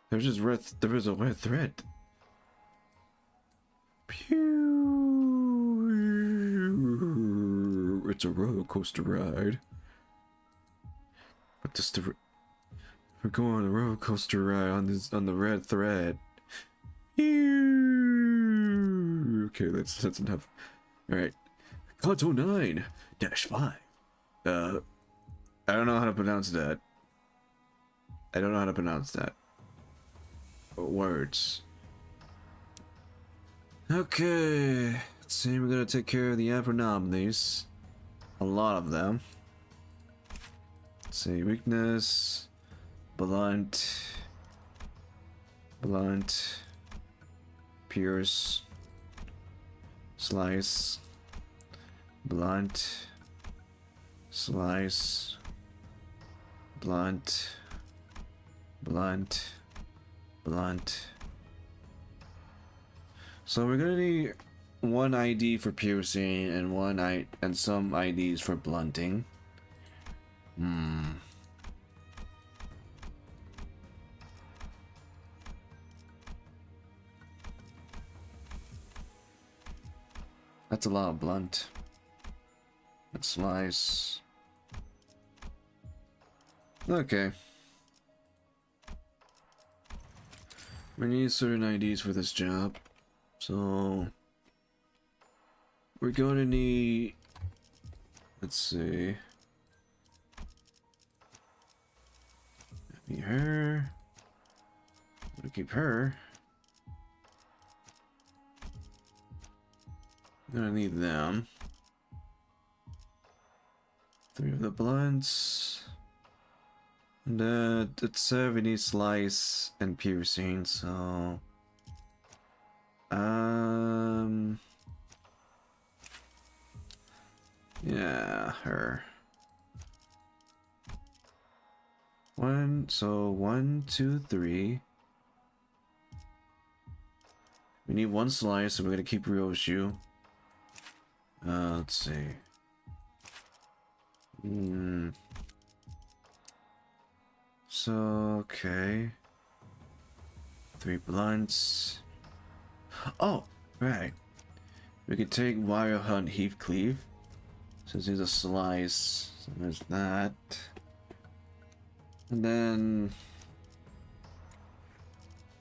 There is a red thread. Pew. It's a roller coaster ride. But just we're going on a roller coaster ride on the red thread. Pew. Okay, that's enough. All right, Canto 9-5. I don't know how to pronounce that. Words. Okay, let's see, we're gonna take care of the anomalies. A lot of them. Let's see, weakness, blunt, pierce, slice, blunt, slice, blunt, blunt, blunt. So we're gonna need one ID for piercing and some IDs for blunting. That's a lot of blunt. Let's slice. Okay. We need certain IDs for this job. So we're going to need, let's see. Need her. I'm gonna keep her. Gonna need them. 3 of the blunts. And it said we need slice and piercing, so yeah, her. 1, 2, 3. We need 1 slice, so we're gonna keep Ryoshu. Let's see. So, okay. 3 blunts. Oh, right. We could take Wire Hunt Heathcliff, since he's a slice. So there's that. And then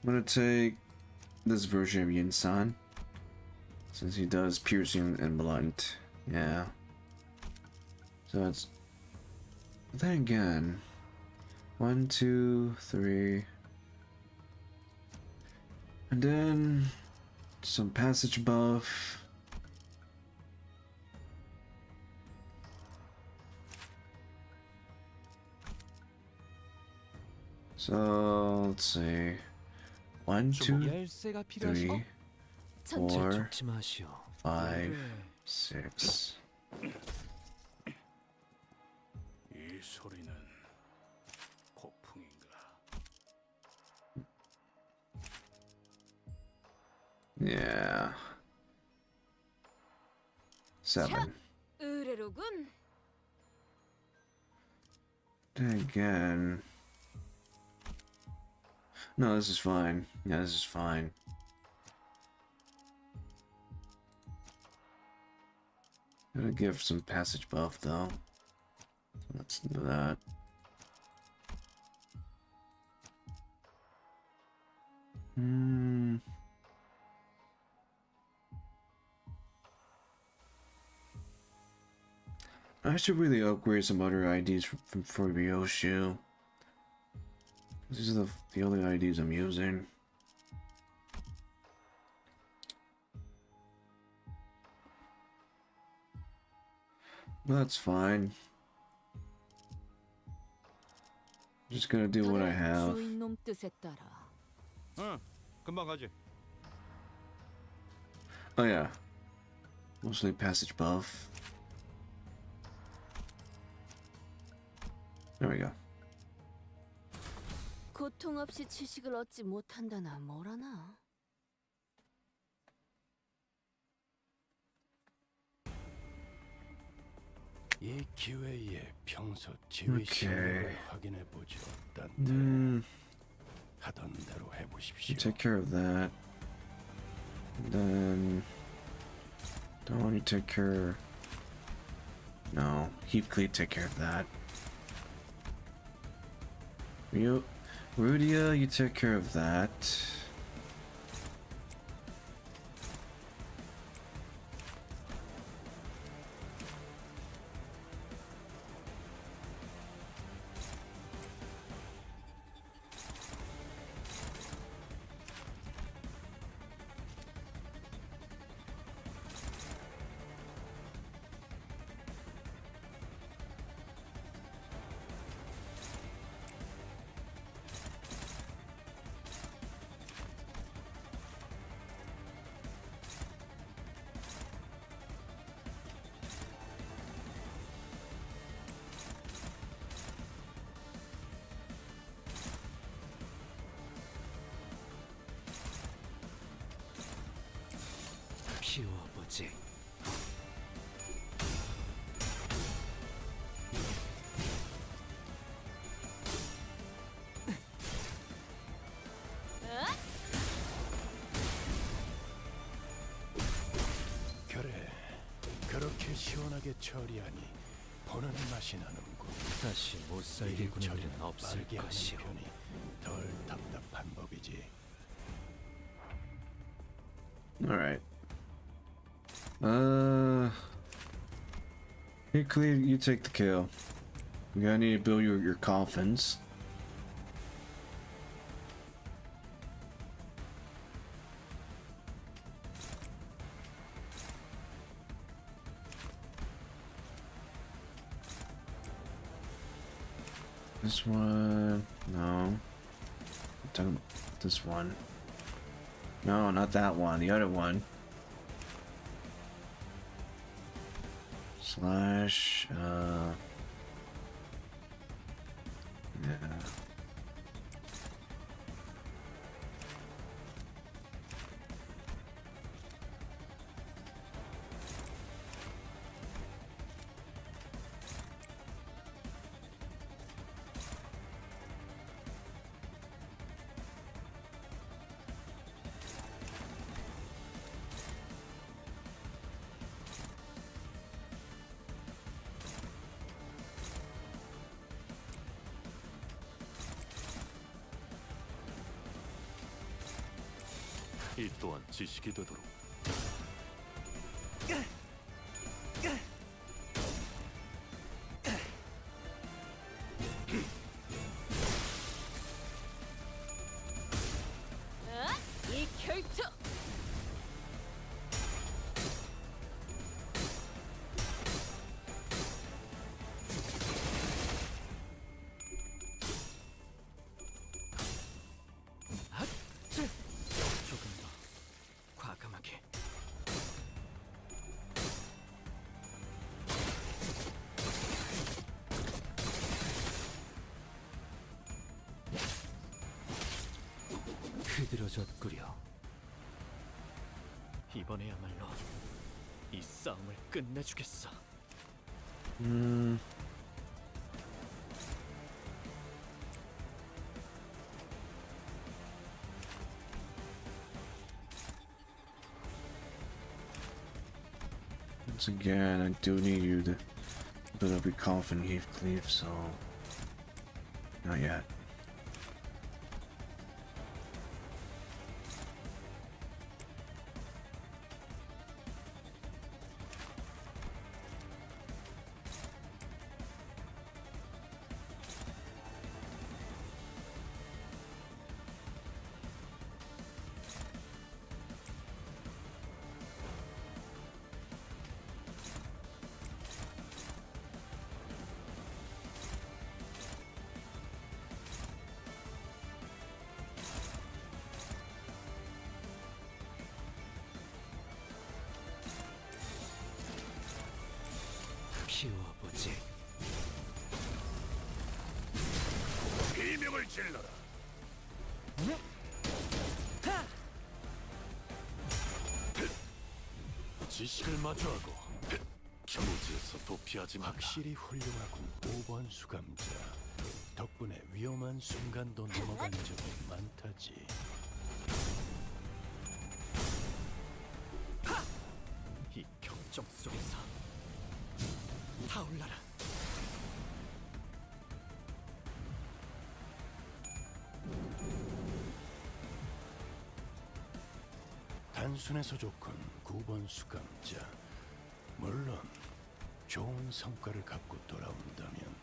I'm gonna take this version of Yin-san, since he does piercing and blunt. Yeah. So it's, but then again, 1, 2, 3, and then some passage buff. So let's see. 1, 2, 3, 4, 5, 6. 이 소리는 폭풍인가? Yeah. 7. 의외로군. Then again. No, this is fine. Yeah, this is fine. Gonna give some passage buff though. Let's do that. I should really upgrade some other IDs for Ryoshu. These are the only IDs I'm using. That's fine. I'm just gonna do what I have. 주인놈 뜻에 따라. 금방 가지. Oh yeah. Mostly passage buff. There we go. 고통 없이 지식을 얻지 못한다나 뭐라나. 이 기회에 평소 지휘 실력을 확인해 보죠. 딴데 하던 대로 해보십시오. Take care of that. And then don't want you to take care. No, Heathcliff, take care of that. Rudia, you take care of that. 키워보지. 그래, 그렇게 시원하게 처리하니 보는 맛이 나는군. 다시 못 살게 구는 일은 없을 빠르게 하는 것이오. 편이 덜 답답한 법이지. All right. Here, Cleve, you take the kill. You're gonna need to build your coffins. This one, no. I'm talking about this one. No, not that one. The other one. Slash, yeah. 이 또한 지식이 되도록. 이 결투. 조금 더 과감하게. 흐드러졌구려. 이번에야말로 이 싸움을 끝내주겠어. Once again, I do need you to build up your coffin, Heathcliff, so not yet. 키워보지. 비명을 질러라. 지식을 마주하고 경지에서 도피하지 마. 확실히 훌륭하군. 5번 수감자. 덕분에 위험한 순간도 넘어간 적이 많다지. 이 격정 속에서 타올라라. 단순해서 좋군. 9번 수감자. 물론 좋은 성과를 갖고 돌아온다면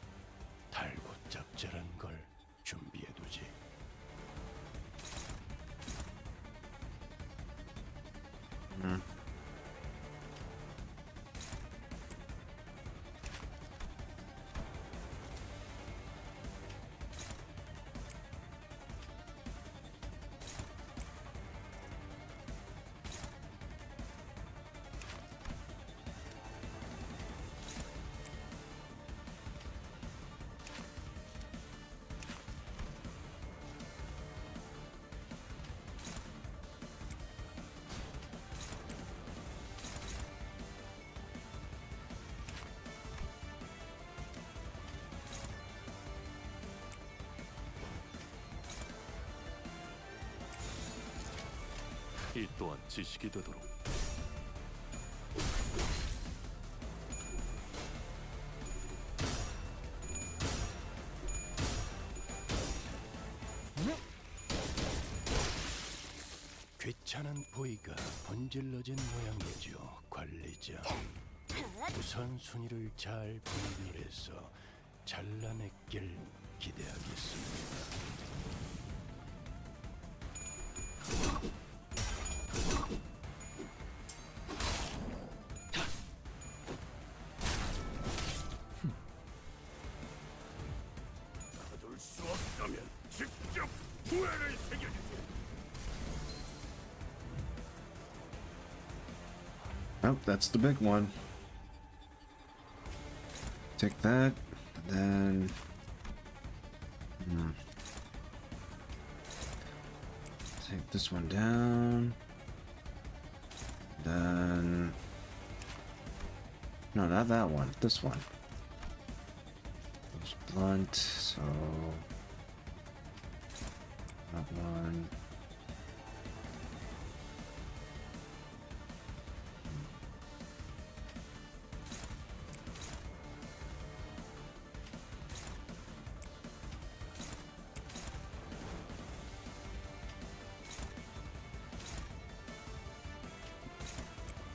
달고 짭짤한 걸 준비해두지. 이 또한 지식이 되도록. 귀찮은 보이가 번질러진 모양이죠, 관리자. 우선순위를 잘 분별해서 잘라냈길 기대하겠습니다. 가둘 수 없다면 직접 후회를 새겨주지. Oh, that's the big one. Take that, then. Take this one down. Then. No, not that one. This one. It's blunt, so. That one.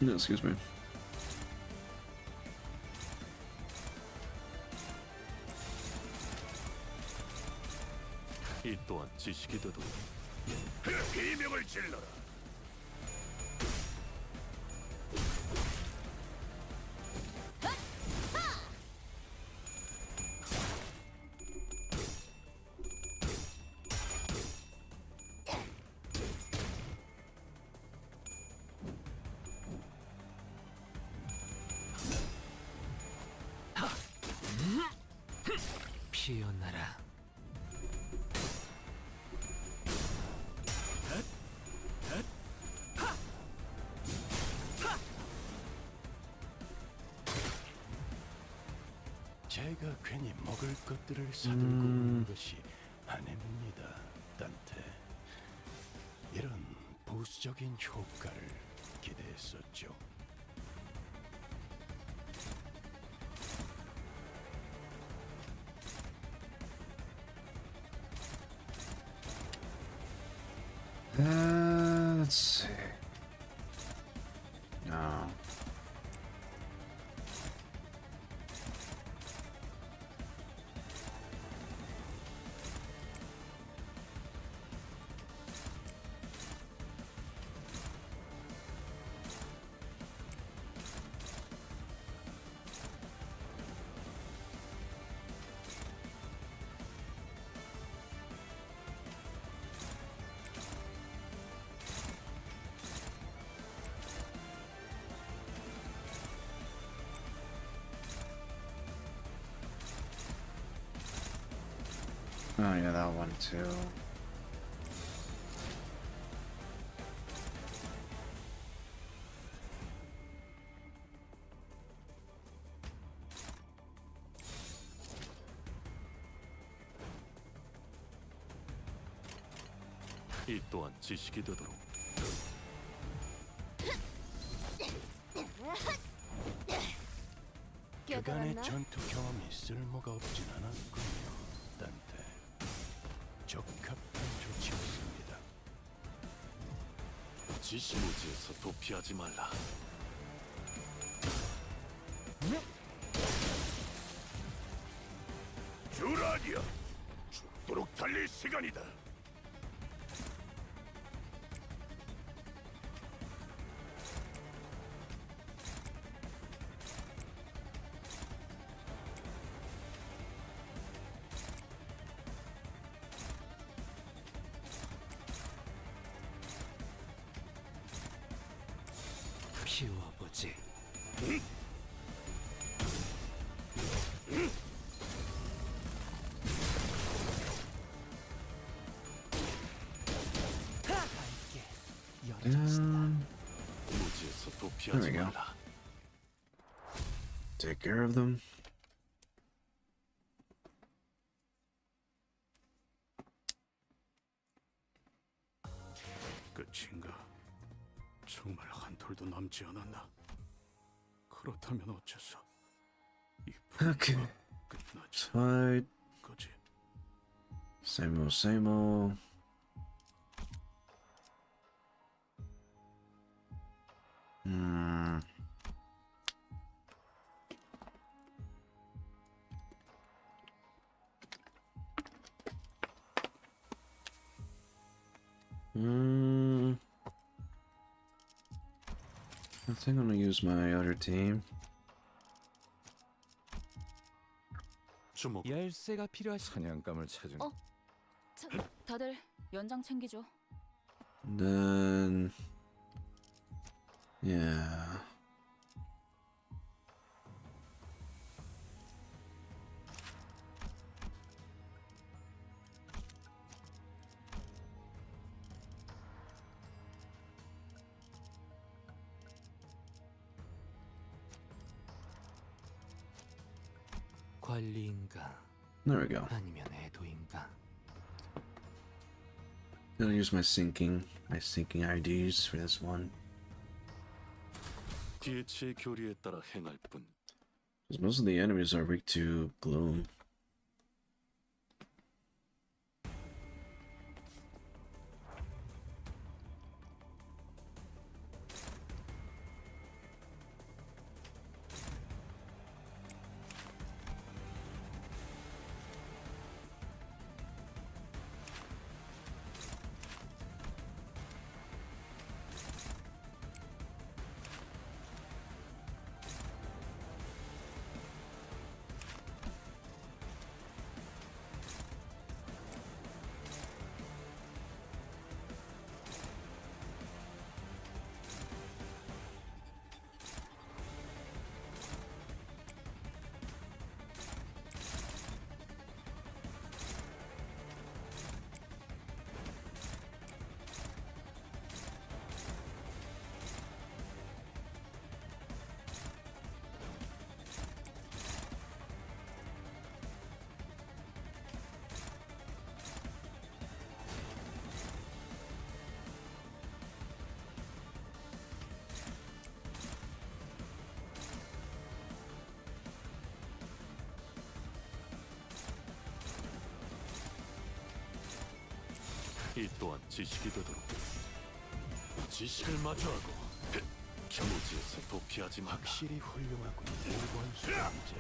No, excuse me. 이 또한 지식이 되도록. 비명을 질러라. 피어나라. 제가 괜히 먹을 것들을 사들고 오는 것이 아닙니다, 단테. 이런 부수적인 효과를 기대했었죠. Let's see. No. Oh yeah, that one too. 이 또한 지식이 되도록. 그간의 전투 경험이 쓸모가 없진 않았군요, 단테. 적합한 조치였습니다. 지시무지에서 도피하지 말라. 주라디야, 죽도록 달릴 시간이다. 피워보지. 무지에서 There 도피하지 we go. 말라. Take care of them. 끝인가? 아무도 남지 않았나? 그렇다면 어째서 이 Okay. 분노가 끝나지 Fight. 거지? Same old, same old. Hmm. I think I'm gonna use my other team. 주목. 열쇠가 필요하시. 사냥감을 찾은. 다들 연장 챙기죠. Then, yeah. 관리인가? There we go. 아니면 애도인가? Gonna use my syncing IDs for this one. DH의 교리에 따라 행할 뿐. Because most of the enemies are weak to gloom. 이 또한 지식이 되도록. 지식을 마주하고 무지에서 도피하지 마. 확실히 훌륭하군. 5번 수감자.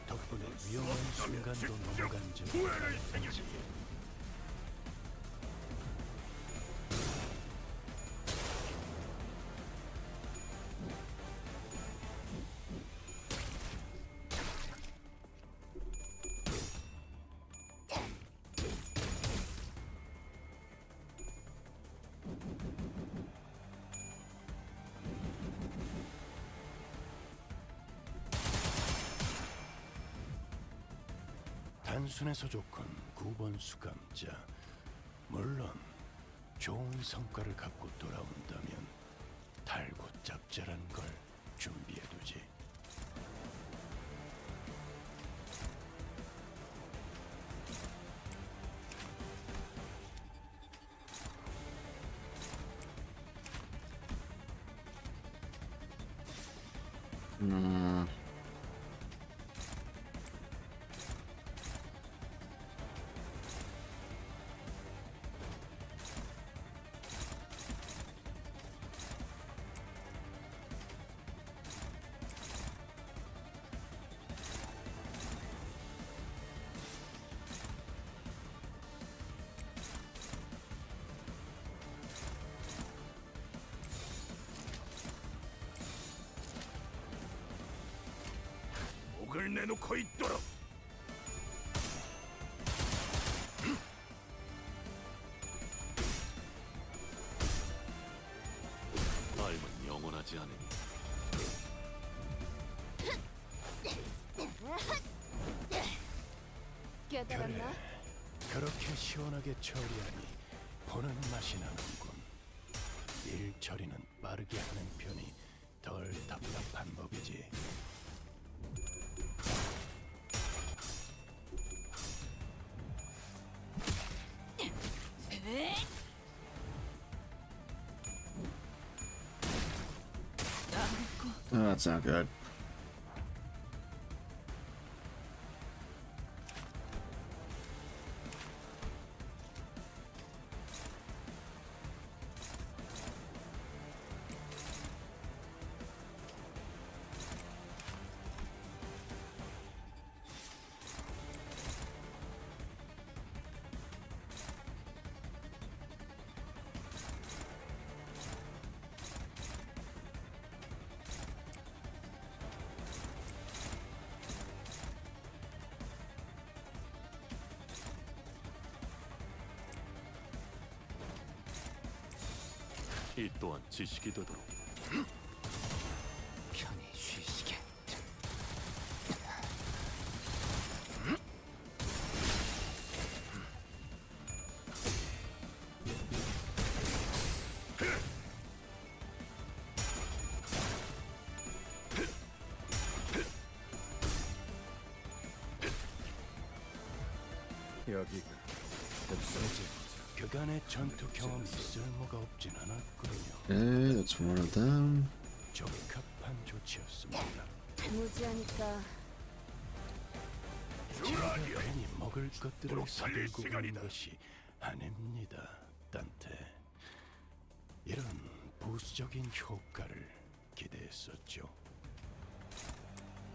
덕분에 위험한 순간도 넘어간 적이 없지. 단순해서 좋군. 9번 수감자. 물론 좋은 성과를 갖고 돌아온다면 달고 짭짤한 걸 준비해두지. 목을 내놓고 있도록. 삶은 영원하지 않으니. 깨달았나? 그렇게 시원하게 처리하니 보는 맛이 나는군. 일 처리는 빠르게 하는 편이 덜 답답한 법이지. That's not good. 이 또한 지식이 되도록. 편히 쉬시게. 여기가 그간의 전투 경험이 쓸모가 없진 않았군요. Okay, that's one of them. 적합한 조치였습니다. 무지하니까 제가 괜히 먹을 것들을 사들고 온 것이 아닙니다, 딴테. 이런 부수적인 효과를 기대했었죠.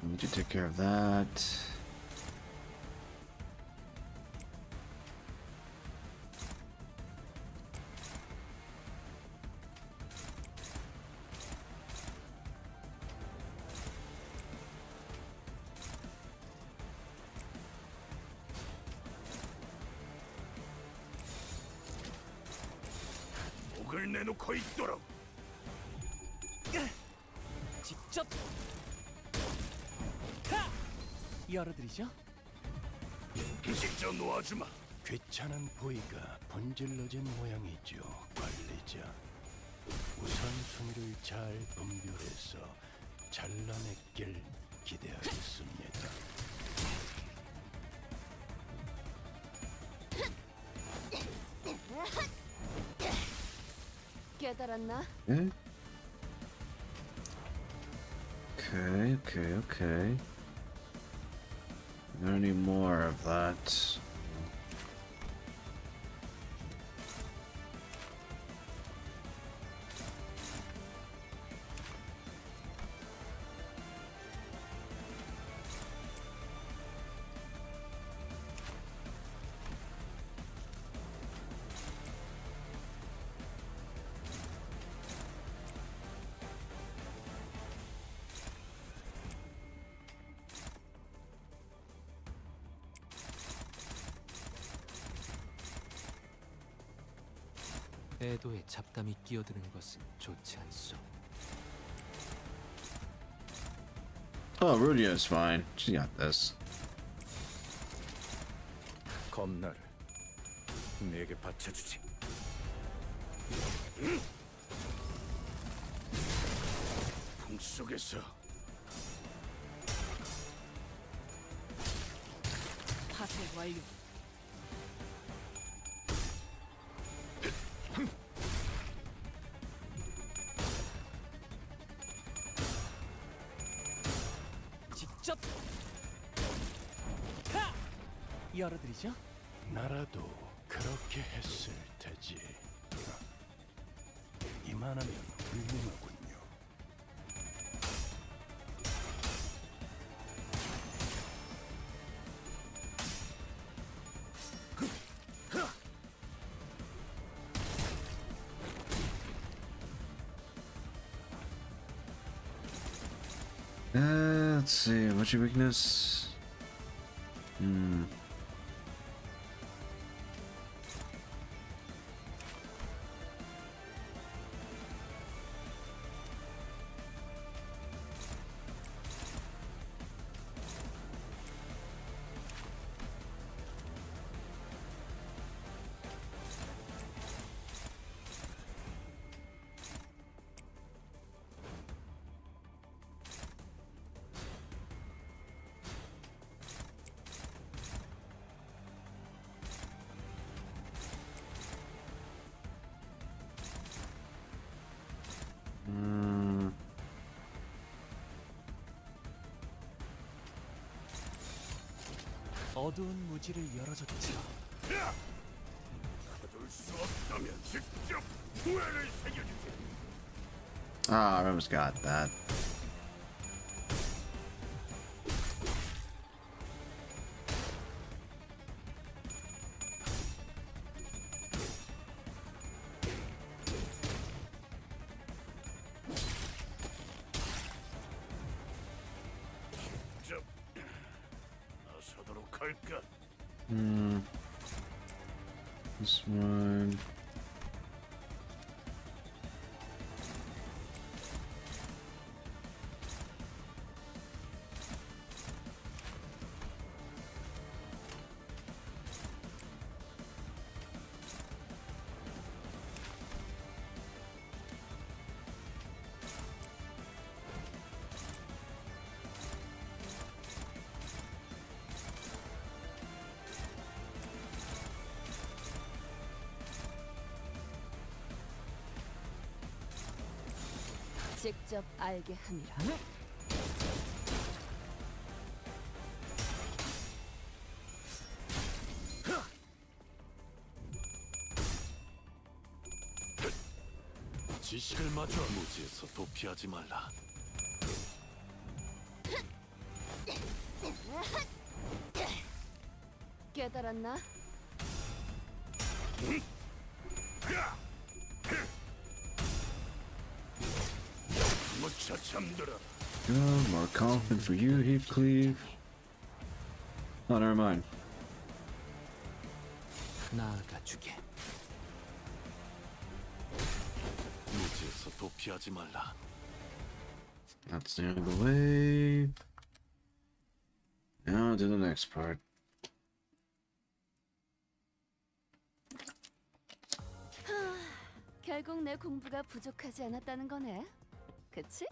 I need to take care of that. 목을 내놓고 있도록. 직접 열어드리죠. 직접 놓아주마. 귀찮은 부위가 분질러진 모양이죠, 관리자. 우선순위를 잘 분별해서 잘라냈길 기대하겠습니다. 깨달았나? Okay. Okay. I don't need more of that. 애도에 잡담이 끼어드는 것은 좋지 않소. Oh, Rudia's fine. She got this. 검나를 내게 바쳐주지. 풍속에서 파쇄 완료. 직접 열어드리죠. 나라도 그렇게 했을 테지. 이만하면 훌륭하군요. Let's see. What's your weakness? 어두운 무지를 열어줬죠. 가둘 수 없다면 직접 후회를 새겨주지. Ah, I almost got that. 직접 나서도록 할까? This one. 직접 알게 함이라. 지식을 마저 무지에서 도피하지 말라. 깨달았나? 무차 잠들어. Good, more confident for you, Heathcliff. Oh, never mind. 나아가주게. 무지에서 도피하지 말라. That's the end of the way. Now to the next part. 결국 내 공부가 부족하지 않았다는 거네. 그치?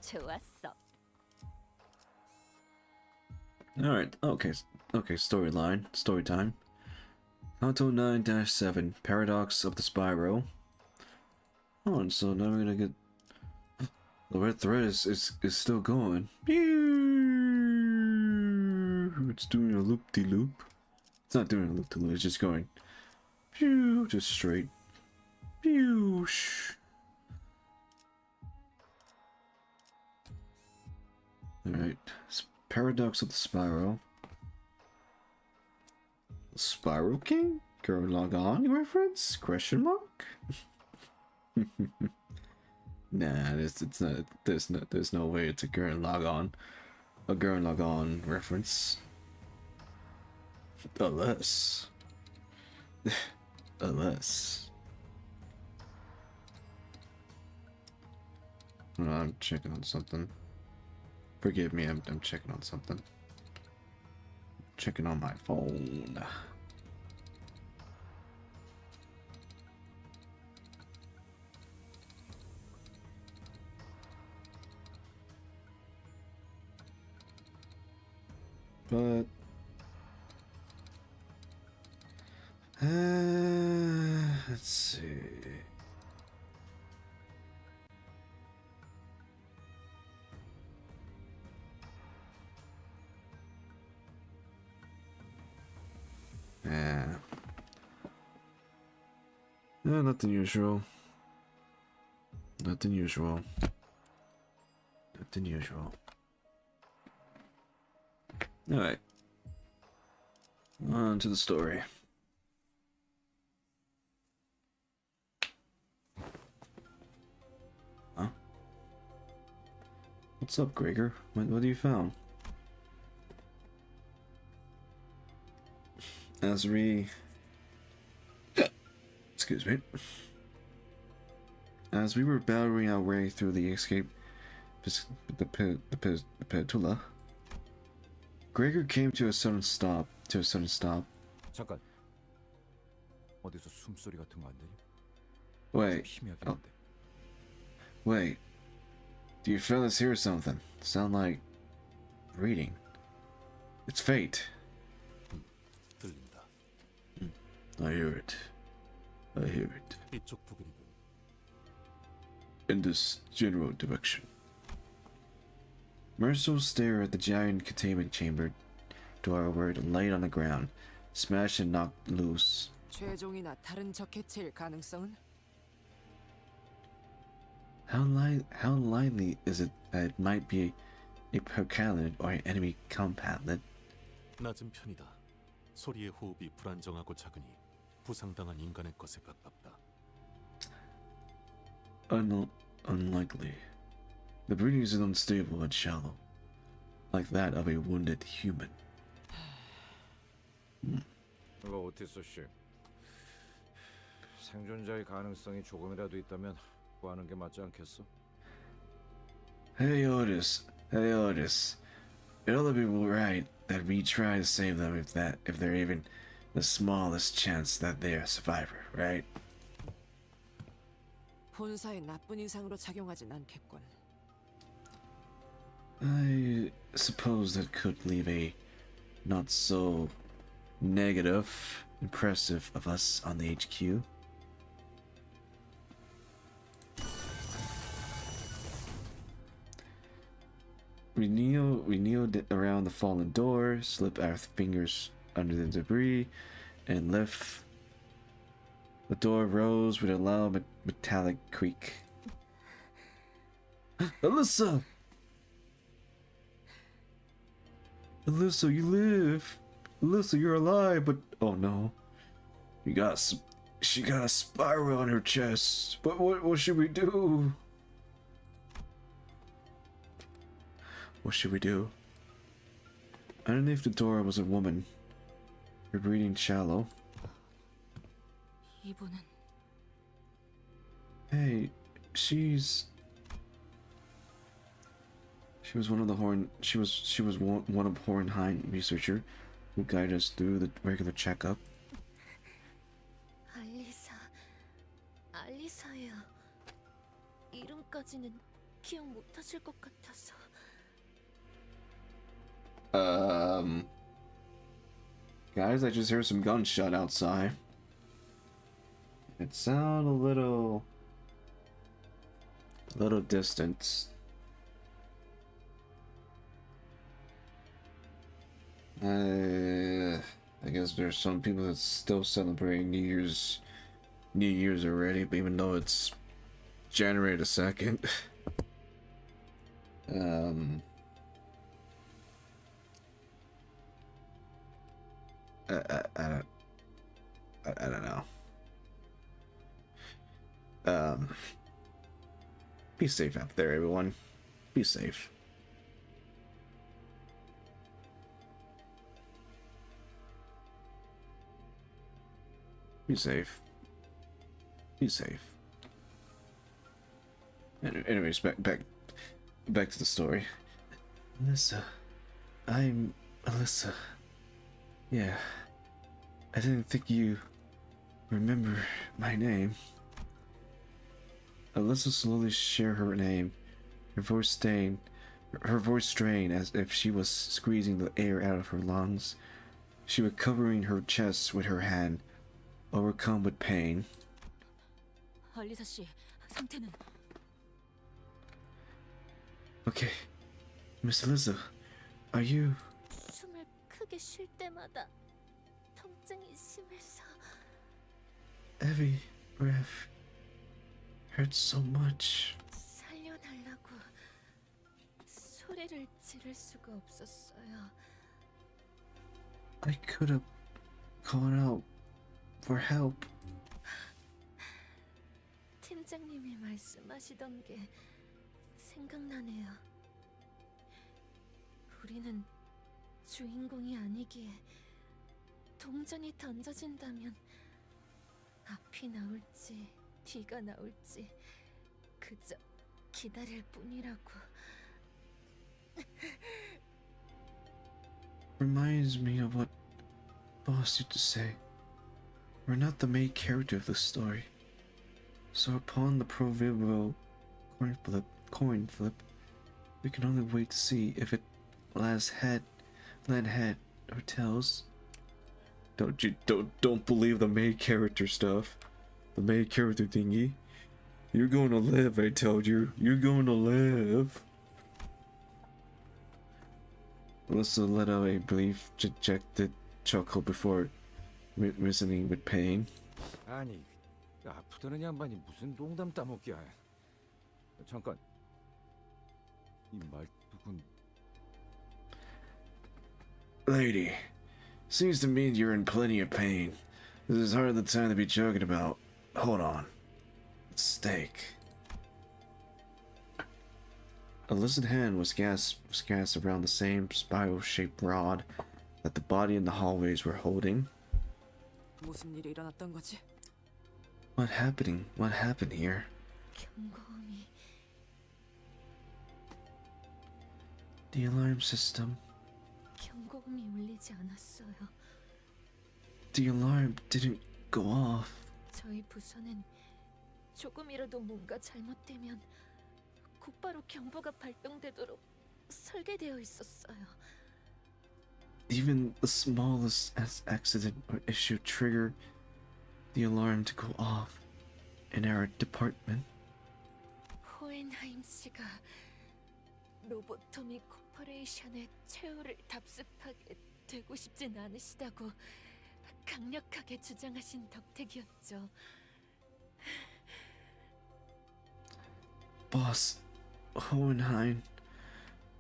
좋았어. Alright, okay, storyline, story time. Canto 9-7, Paradox of the Spiral. Oh, and so now we're gonna get... The red thread is still going. It's doing a loop-de-loop. It's not doing a loop-de-loop, it's just going... Just straight. Alright, Paradox of the Spiral. Spiral King? Girl log on reference? Question mark? Nah, it's not. There's no way it's a Gurren Lagann. A Gurren Lagann reference. Unless. No, I'm checking on something. Forgive me, I'm checking on something. Checking on my phone. But let's see. Yeah. Nothing usual. Nothing usual. Nothing usual. Alright. On to the story. Huh? What's up, Gregor? What have you found? As we... Excuse me. As we were battering our way through the escape... the peninsula, Gregor came to a sudden stop. 잠깐. 어디서 숨소리 같은 거 안 들려? Wait. 희미하긴 Oh. 한데. Wait. Do you fellas hear something? Sound like... reading. It's fate. 들린다. I hear it. I hear it. 이쪽 부근이군. In this general direction. Mercer stared at the giant containment chamber door were laid on the ground, smashed and knocked loose. 최종이나 다른 적해체일 가능성은? How likely is it that it might be a procalid or an enemy compatlet? 낮은 편이다. 소리의 호흡이 불안정하고 작으니 부상당한 인간의 것에 가깝다. Unlikely. The breathing is unstable and shallow, like that of a wounded human. 이거 오티스 씨. 생존자의 가능성이 조금이라도 있다면 구하는 게 맞지 않겠어? Hey Otis. It ought to be right that we try to save them if they're even the smallest chance that they're a survivor, right? 본사에 나쁜 인상으로 작용하진 않겠군. I suppose that could leave a not so negative impressive of us on the HQ. We kneel around the fallen door, slip our fingers under the debris, and lift. The door rose with a loud metallic creak. Alyssa! Alyssa, you live! Alyssa, you're alive, but oh no. She got a spiral on her chest. But what should we do? What should we do? Underneath the door was a woman. Her breathing shallow. 이분은 Hey, she was one of the one of Hornheim researcher who guided us through the regular checkup. 알리사예요. 이름까지는 기억 못하실 것 같아서. Guys, I just heard some gunshot outside. It sounded a little distant. I guess there's some people that's still celebrating New Year's already, but even though it's January the 2nd. I don't know. Be safe out there, everyone. Be safe. Be safe. Be safe. Anyways, back to the story. Alyssa. I'm Alyssa. Yeah. I didn't think you remember my name. Alyssa slowly shared her name, her voice strained as if she was squeezing the air out of her lungs. She was covering her chest with her hand, overcome with pain. 알리사 씨, 상태는? Okay, Miss Alyssa, are you? 숨을 크게 쉴 때마다 통증이 심해서. Every breath hurts so much. 살려달라고 소리를 지를 수가 없었어요. I could have called out for help. 팀장님이 말씀하시던 게 생각나네요. 우리는 주인공이 아니기에 동전이 던져진다면 앞이 나올지 뒤가 나올지 그저 기다릴 뿐이라고. Reminds me of what Boss used to say. We're not the main character of the story. So upon the proverbial coin flip, we can only wait to see if it lands head or tails. Don't believe the main character stuff. The main character thingy. You're going to live, I told you. You're going to live. Alyssa let out a brief, dejected chuckle before listening with pain. 아니, 아프다는 양반이 무슨 농담 따먹기야. 잠깐, 이 말뚝은... Lady, seems to me you're in plenty of pain. This is hardly the time to be joking about. Hold on. Steak. Alyssa's hand was gasped around the same spiral-shaped rod that the body in the hallways were holding. 무슨 일이 일어났던 거지? What happening? What happened here? 경고음이 The alarm system. 경고음이 울리지 않았어요. The alarm didn't go off. 저희 부서는 조금이라도 뭔가 잘못되면 곧바로 경보가 발동되도록 설계되어 있었어요. Even the smallest accident or issue triggered the alarm to go off in our department. 호헨하임 씨가 로보토미 코퍼레이션의 최후를 답습하게 되고 싶진 않으시다고 강력하게 주장하신 덕택이었죠. Boss Hohenheim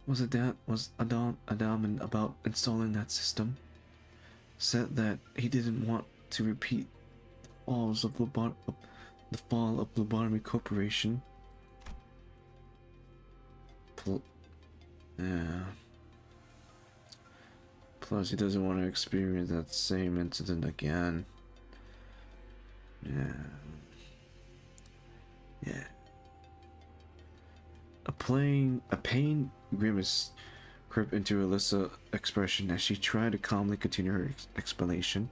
was adamant about installing that system. Said that he didn't want to repeat the fall of Lobotomy Corporation. Yeah. Plus, he doesn't want to experience that same incident again. Yeah. A pain grimace crept into Alyssa's expression as she tried to calmly continue her explanation.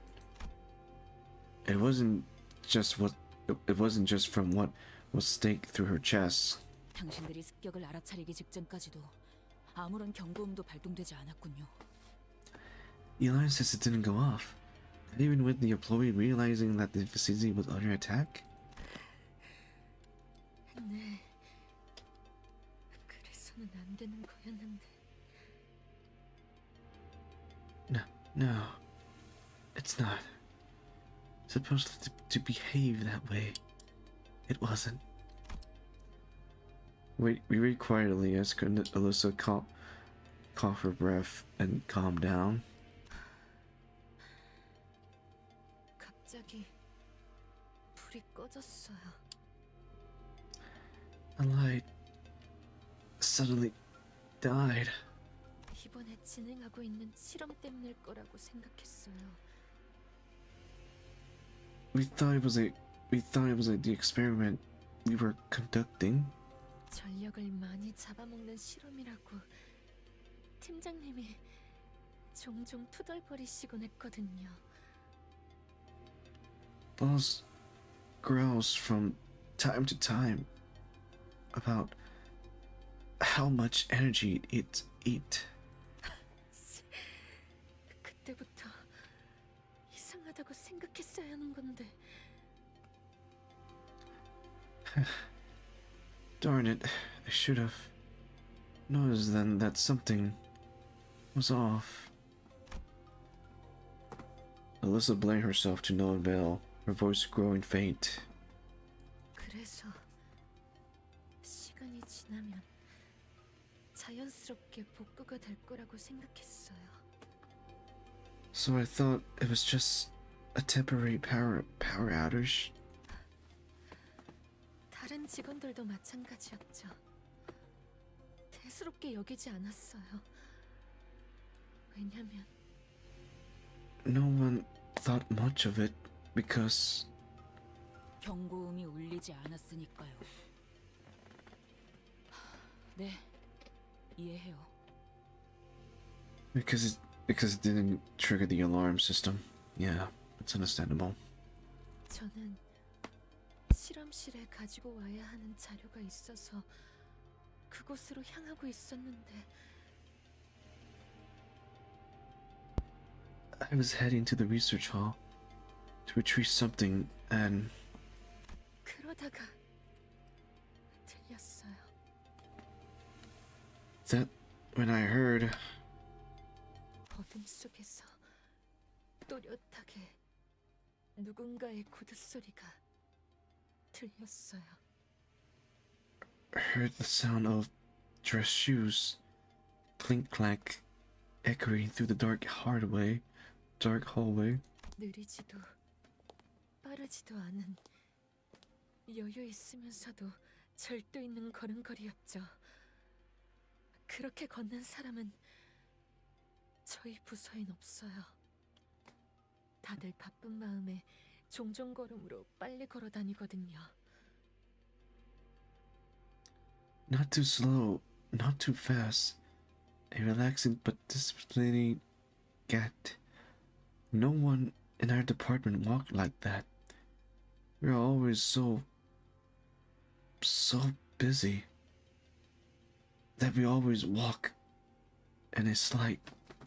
It wasn't just from what was staked through her chest. 당신들이 습격을 알아차리기 직전까지도 아무런 경고음도 발동되지 않았군요. The alarm system didn't go off, not even with the employee realizing that the facility was under attack. 네. 그래서는 안 되는 거였는데. No, it's not. Supposed to behave that way. It wasn't. We read quietly as Alyssa caught her breath and calmed down. 갑자기 불이 꺼졌어요. The light suddenly died. 이번에 진행하고 있는 실험 때문일 거라고 생각했어요. We thought it was the experiment we were conducting. 전력을 많이 잡아먹는 실험이라고 팀장님이 종종 투덜거리시곤 했거든요. Boss growls from time to time about how much energy it eat. 그때부터 이상하다고 생각했어야 하는 건데. Darn it, I should have noticed then that something was off. Alyssa blamed herself to no avail, her voice growing faint. 그래서 시간이 지나면 자연스럽게 복구가 될 거라고 생각했어요. So I thought it was just a temporary power outage. 다른 직원들도 마찬가지였죠. 대수롭게 여기지 않았어요. 왜냐면 No one thought much of it because 경고음이 울리지 않았으니까요. 네, 이해해요. because it didn't trigger the alarm system. Yeah, it's understandable. 저는 실험실에 가지고 와야 하는 자료가 있어서 그곳으로 향하고 있었는데 I was heading to the research hall to retrieve something and 그러다가 들렸어요. that when I heard 어둠 속에서 또렷하게 누군가의 구두 소리가 들렸어요. I heard the sound of dress shoes clink clank echoing through the dark hallway. 느리지도 빠르지도 않은 여유 있으면서도 절도 있는 걸음걸이였죠. 그렇게 걷는 사람은 저희 부서엔 없어요. 다들 바쁜 마음에 종종 걸음으로 빨리 걸어 다니거든요. Not too slow, not too fast. A relaxing but disciplining gait. No one in our department walked like that. We are always so busy that we always walk in a slight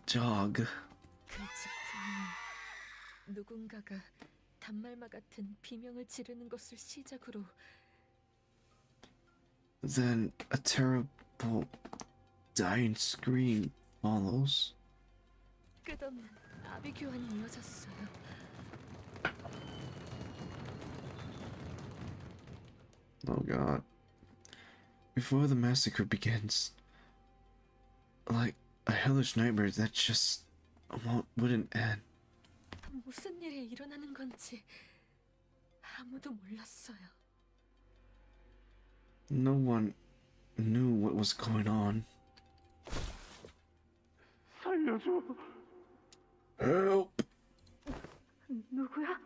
jog. 그 직후에는 누군가가 단말마 같은 비명을 지르는 것을 시작으로 Then a terrible dying scream follows. 끝없는 아비 교환이 이어졌어요. Oh god. Before the massacre begins, like a hellish nightmare that just wouldn't end. 무슨 일이 일어나는 건지 아무도 몰랐어요. No one knew what was going on. 살려줘. Help! 누구야?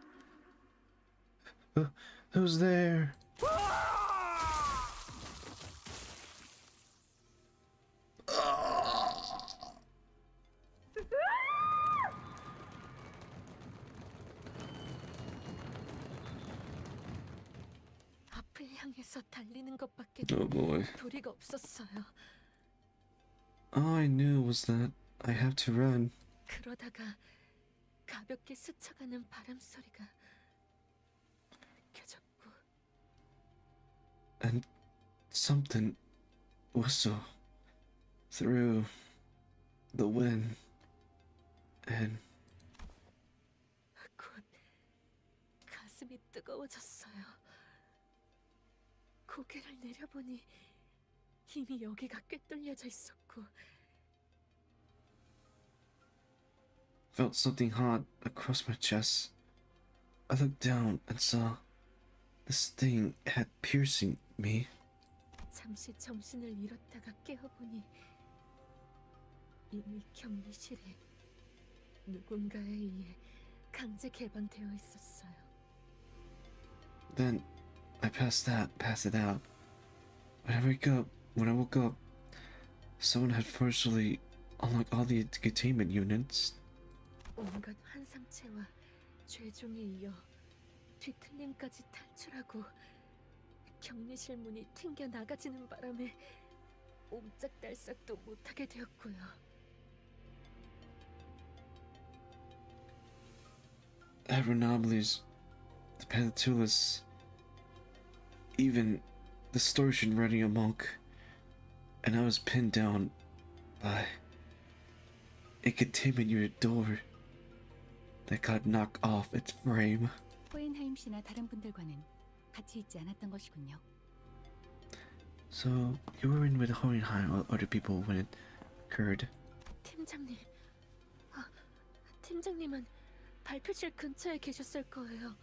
Who's there? 앞을 향해서 달리는 것밖에 Oh boy. 도리가 없었어요. All I knew was that I have to run. 그러다가 가볍게 스쳐가는 바람 소리가 느껴졌고 And something whistle through the wind and 곧 가슴이 뜨거워졌어요. 고개를 내려보니 이미 여기가 꿰뚫려져 있었고 felt something hot across my chest. I looked down and saw this thing had piercing me. 잠시 정신을 잃었다가 깨어보니 이미 격리실에 누군가에 의해 강제 개방되어 있었어요. Then I passed it out. When I woke up, someone had forcibly unlocked all the containment units. 온갖 환상체와 죄종에 이어 뒤틀림까지 탈출하고 격리실 문이 튕겨 나가지는 바람에 옴짝달싹도 못하게 되었고요. Abernoblies, the Pantulus, even the distortion running amok, and I was pinned down by a containment unit door that got knocked off its frame. 호엔하임 씨나 다른 분들과는 같이 있지 않았던 것이군요. So you were in with Hohenheim or other people when it occurred? 팀장님, 팀장님은 발표실 근처에 계셨을 거예요.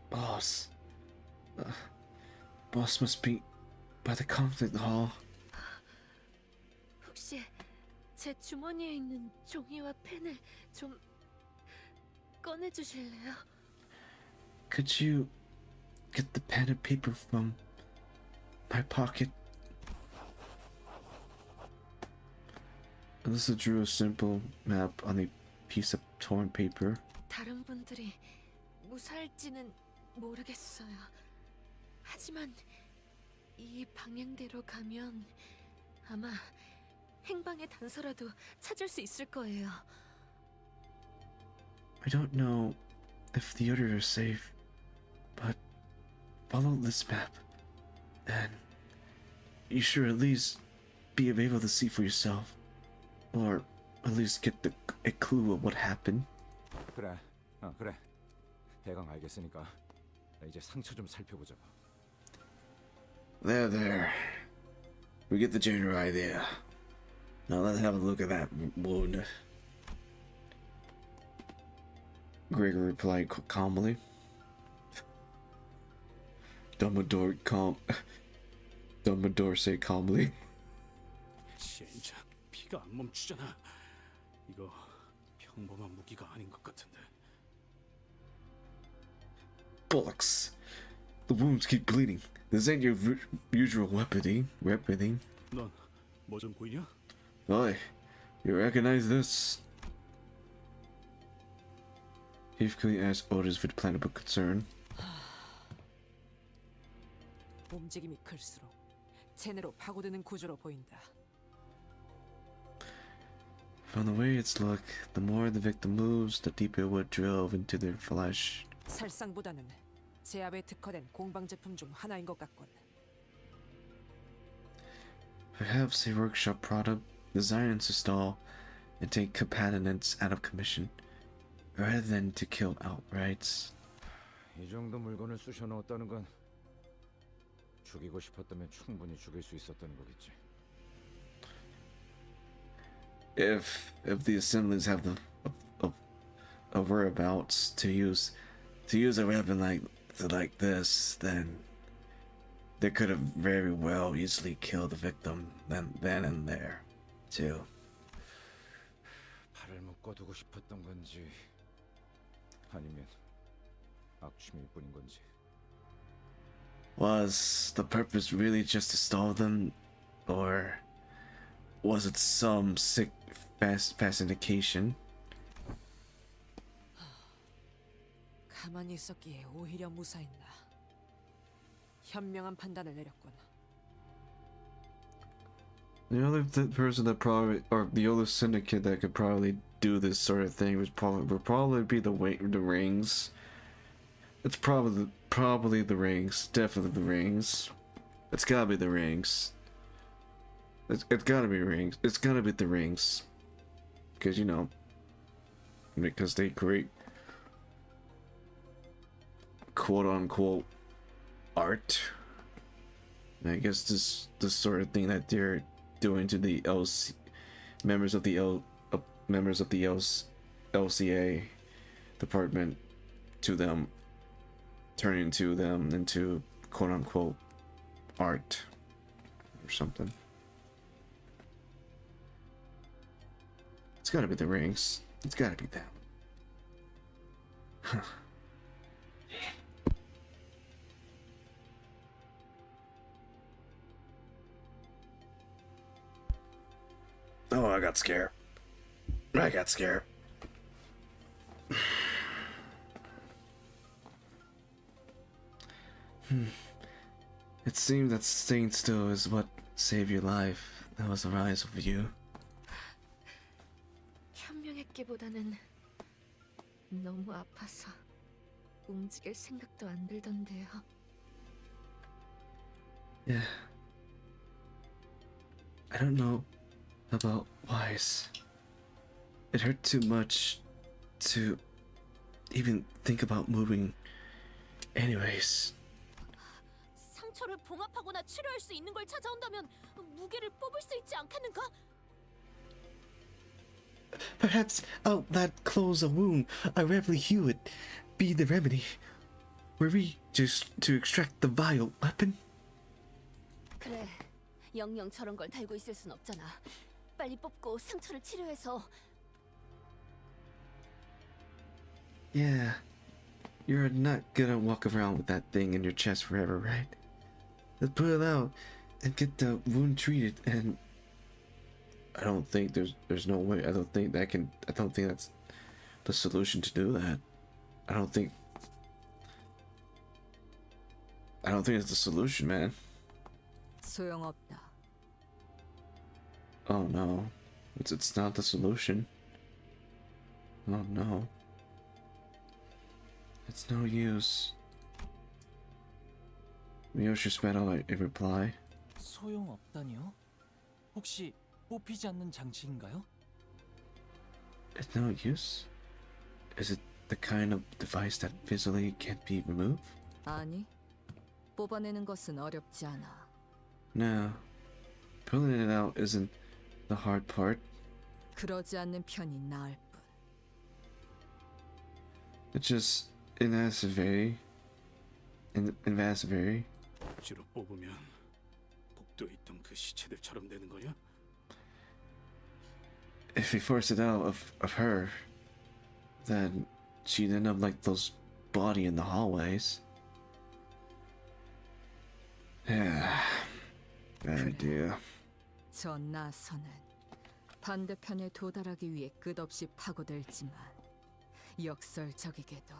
Boss. Boss must be by the conflict hall. 혹시 제 주머니에 있는 종이와 펜을 좀 꺼내주실래요? Could you get the pen and paper from my pocket? Alyssa drew a simple map on a piece of torn paper. 다른 분들이 무사할지는 모르겠어요. 하지만 이 방향대로 가면 아마 행방의 단서라도 찾을 수 있을 거예요. I don't know if the others are safe, but follow this map, and you should at least be able to see for yourself. or at least get a clue of what happened. 그래, 그래. 대강 알겠으니까 이제 상처 좀 살펴보자고. There. We get the general idea. Now let's have a look at that wound. Gregor replied calmly. Dumbledore said calmly. 진짜 피가 안 멈추잖아. 이거 평범한 무기가 아닌 것 같은데. Bollocks. The wounds keep bleeding. This ain't your usual weaponing. 넌 뭐 좀 보이냐? Oi, you recognize this? Heathcliff asked Otis with plaintive concern. 움직임이 클수록 제대로 파고드는 구조로 보인다. From the way it's look, the more the victim moves, the deeper it would drill into their flesh. 살상보다는 제압에 특화된 공방 제품 중 하나인 것 같군. Perhaps a workshop product designed to stall and take components out of commission, rather than to kill outright. 이 정도 물건을 쑤셔 넣었다는 건 죽이고 싶었다면 충분히 죽일 수 있었다는 거겠지. If the assemblies have the whereabouts to use a weapon like this, then they could have very well easily killed the victim then and there too. 팔을 묶어두고 싶었던 건지 아니면 악취미일 뿐인 건지. Was the purpose really just to stall them, or was it some sick fascination? 가만히 있었기에 오히려 무사했나. 현명한 판단을 내렸군. The other person that probably, or the other syndicate that could probably do this sort of thing would probably be the rings. It's probably the rings. Definitely the rings. It's gotta be the rings. It's gotta be rings. It's gotta be the rings. Because because they create quote unquote art. And I guess this sort of thing that they're doing to the members of the LCA department to them, turning to them into quote unquote art or something. It's gotta be the rings. It's gotta be them. Huh. Oh, I got scared. It seemed that staying still is what saved your life. That was the rise of you. 현명했기보다는 너무 아파서 움직일 생각도 안 들던데요. Yeah. I don't know about wise. It hurt too much to even think about moving. Anyways. 상처를 봉합하거나 치료할 수 있는 걸 찾아온다면 무게를 뽑을 수 있지 않겠는가? Perhaps out that close a wound, I rapidly heal it, be the remedy. Were we just to extract the vile weapon? 그래, 영영 저런 걸 달고 있을 순 없잖아. 빨리 뽑고 상처를 치료해서. Yeah, you're not gonna walk around with that thing in your chest forever, right? Let's put it out and get the wound treated. And I don't think there's no way. I don't think that's the solution to do that. I don't think it's the solution, man. 소용없다. Oh no, it's not the solution. Oh no, it's no use. Ryoshu spat out a reply. 소용없다니요? 혹시 뽑히지 않는 장치인가요? It's no use? Is it the kind of device that visually can't be removed? 아니, 뽑아내는 것은 어렵지 않아. No. Pulling it out isn't the hard part. 그러지 않는 편이 나을 뿐. It's just invasive. Invasive. 억지로 뽑으면 복도에 있던 그 시체들처럼 되는 거냐? If we force it out of her, then she'd end up like those body in the hallways. Yeah, bad idea. 저 나선은 반대편에 도달하기 위해 끝없이 파고들지만 역설적이게도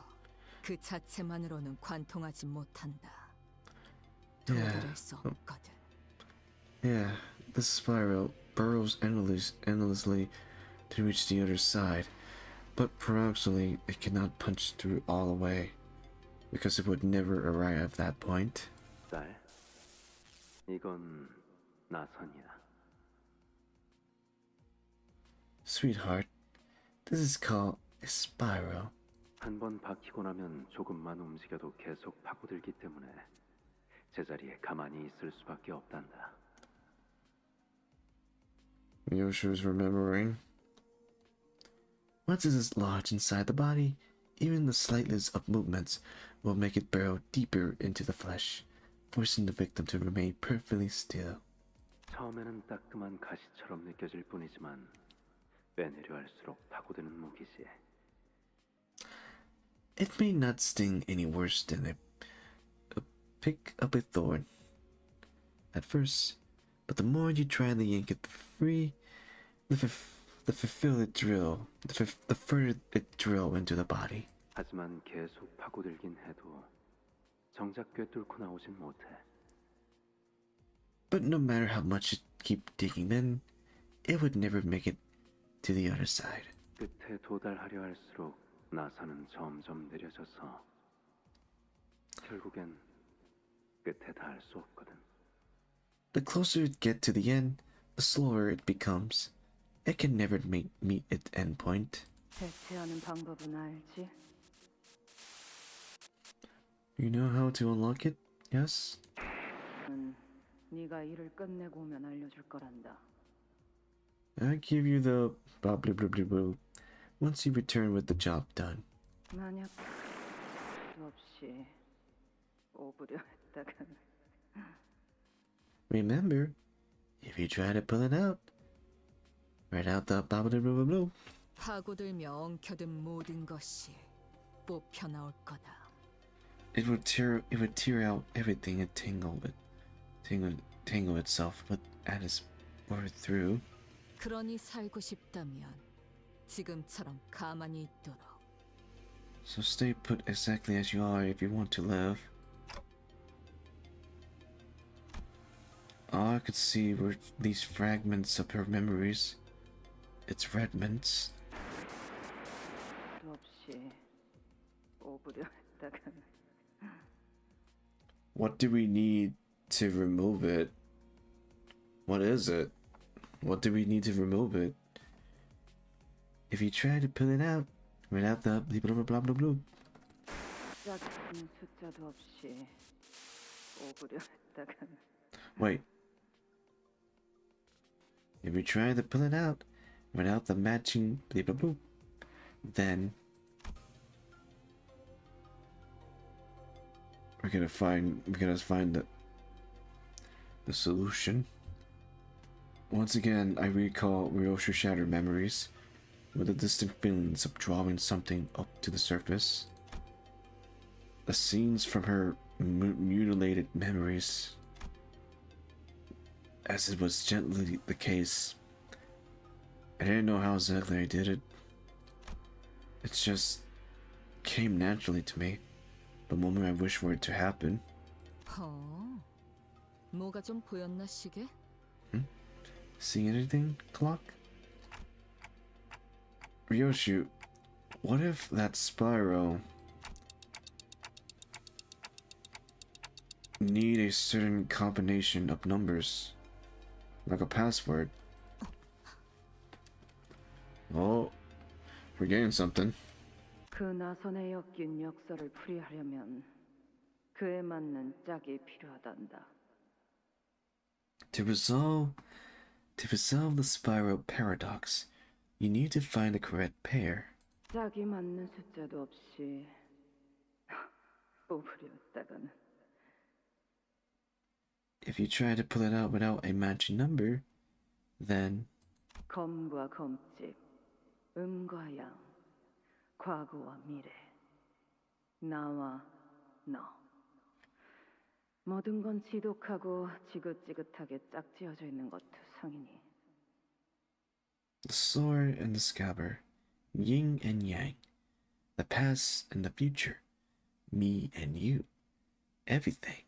그 자체만으로는 관통하지 못한다. 도달할 수 없거든. Yeah, this spiral burrows endlessly to reach the other side, but paradoxically, it cannot punch through all the way, because it would never arrive at that point. 딸, 이건 나선이야. Sweetheart, this is called a spiral. 한번 박히고 나면 조금만 움직여도 계속 파고들기 때문에 제자리에 가만히 있을 수밖에 없단다. Ryoshu is remembering. Once it is lodged inside the body, even the slightest of movements will make it burrow deeper into the flesh, forcing the victim to remain perfectly still. 처음에는 따끔한 가시처럼 느껴질 뿐이지만 빼내려 할수록 파고드는 무기지. It may not sting any worse than a pick up a thorn at first, but the more you try to yank it free, the further it drill into the body. 하지만 계속 파고들긴 해도 정작 꿰뚫고 나오진 못해. But no matter how much you keep digging in, it would never make it to the other side. 끝에 도달하려 할수록 나선은 점점 느려져서 결국엔 끝에 닿을 수 없거든. The closer you get to the end, the slower it becomes. It can never meet its end point. 대체하는 방법은 알지? You know how to unlock it? Yes? 네가 일을 끝내고 오면 알려줄 거란다. I give you the blah blah blah blah blah once you return with the job done. 만약 없이 오브려 했다간 Remember, if you try to pull it out, right out the blah blah blah blah blah. 파고들며 엉켜든 모든 것이 뽑혀 나올 거다. It would tear out everything and tangle itself with at its word through. 그러니 살고 싶다면 지금처럼 가만히 있도록. So stay put exactly as you are if you want to live. All I could see were these fragments of her memories. Its fragments. 없이 오브려 했다간 What do we need to remove it? What is it? What do we need to remove it? If you try to pull it out, without the blah blah blah blah blah. 작은 숫자도 없이 오브려 했다간 Wait. If you try to pull it out without the matching blah blah blah, then we're gonna find the solution. Once again, I recall Ryoshu shattered memories with the distinct feelings of drawing something up to the surface. The scenes from her mutilated memories, as it was gently the case. I didn't know how exactly I did it. It just came naturally to me, the moment I wished for it to happen. 뭐가 좀 보였나 시계? See anything, clock? Ryoshu, what if that spiral need a certain combination of numbers, like a password? Oh, we're getting something. 그 나선에 엮인 역사를 풀이하려면 그에 맞는 짝이 필요하단다. To resolve the spiral paradox, you need to find the correct pair. 짝이 맞는 숫자도 없이 뽑으려 했다가는 If you try to pull it out without a matching number, then 검과 검집, 음과 양, 과거와 미래, 나와 너. 모든 건 지독하고 지긋지긋하게 짝지어져 있는 것도 성이니. the sword and the scabbard, yin and yang, the past and the future, me and you, everything,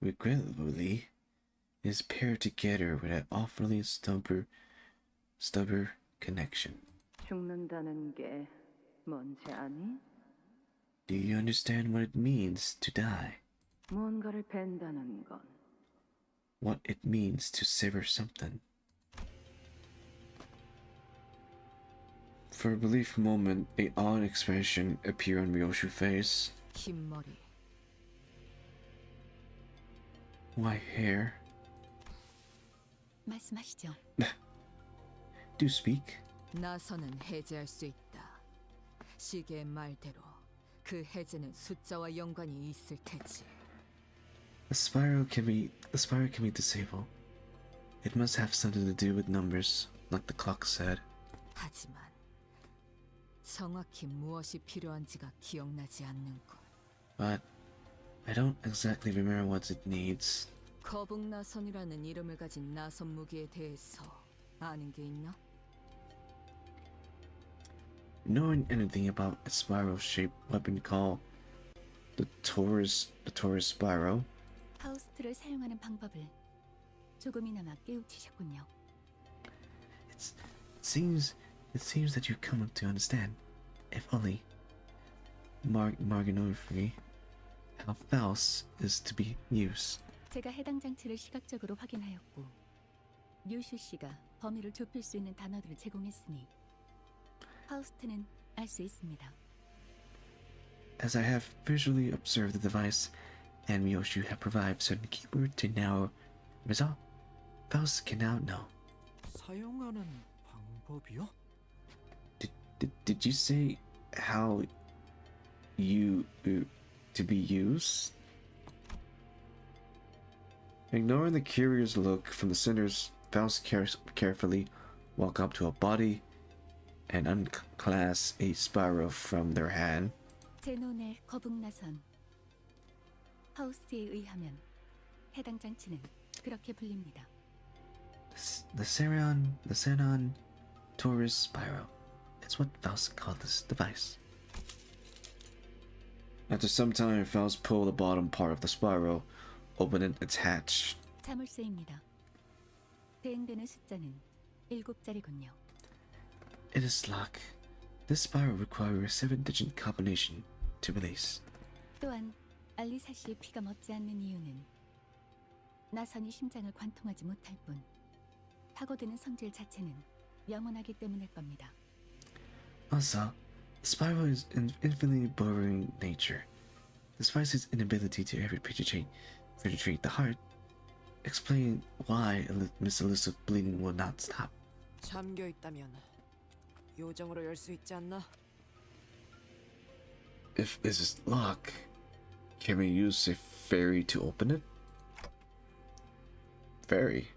regrettably, is paired together with an awfully stubborn connection. 죽는다는 게 뭔지 아니? Do you understand what it means to die? 무언가를 벤다는 건 What it means to sever something? For a brief moment, an odd expression appeared on Ryoshu's face. 흰 머리. White hair. 말씀하시죠. Do speak. 나선은 해제할 수 있다. 시계의 말대로 그 해제는 숫자와 연관이 있을 테지. The spiral can be disabled. It must have something to do with numbers, like the clock said. 하지만 정확히 무엇이 필요한지가 기억나지 않는군. But I don't exactly remember what it needs. 거북나선이라는 이름을 가진 나선 무기에 대해서 아는 게 있나? Knowing anything about a spiral-shaped weapon called the Taurus spiral, 파우스트를 사용하는 방법을 조금이나마 깨우치셨군요. it seems that you come to understand, if only marginally, how Faust is to be used. 제가 해당 장치를 시각적으로 확인하였고 류슈 씨가 범위를 좁힐 수 있는 단어들을 제공했으니 파우스트는 알 수 있습니다. As I have visually observed the device, and Ryoshu have provided certain keyword to now resolve, Faust can now know. 사용하는 방법이요? Did you say how you to be used? Ignoring the curious look from the sinners, Faust carefully walk up to a body and unclasp a spiral from their hand. 제논의 거북나선 파우스트에 의하면 해당 장치는 그렇게 불립니다. The Xenon Taurus spiral. It's what Faust called this device. After some time, Faust pulled the bottom part of the spiral, opening its hatch. 자물쇠입니다. 대응되는 숫자는 7자리군요. It is locked. This spiral requires a 7-digit combination to release. 또한 알리사 씨의 피가 멎지 않는 이유는 나선이 심장을 관통하지 못할 뿐 파고드는 성질 자체는 영원하기 때문일 겁니다. Also, the spiral is infinitely boring nature. Despite its inability to ever penetrate the heart, explain why Miss Elizabeth bleeding will not stop. 잠겨 있다면 요정으로 열 수 있지 않나? If it is locked, can we use a fairy to open it? Fairy?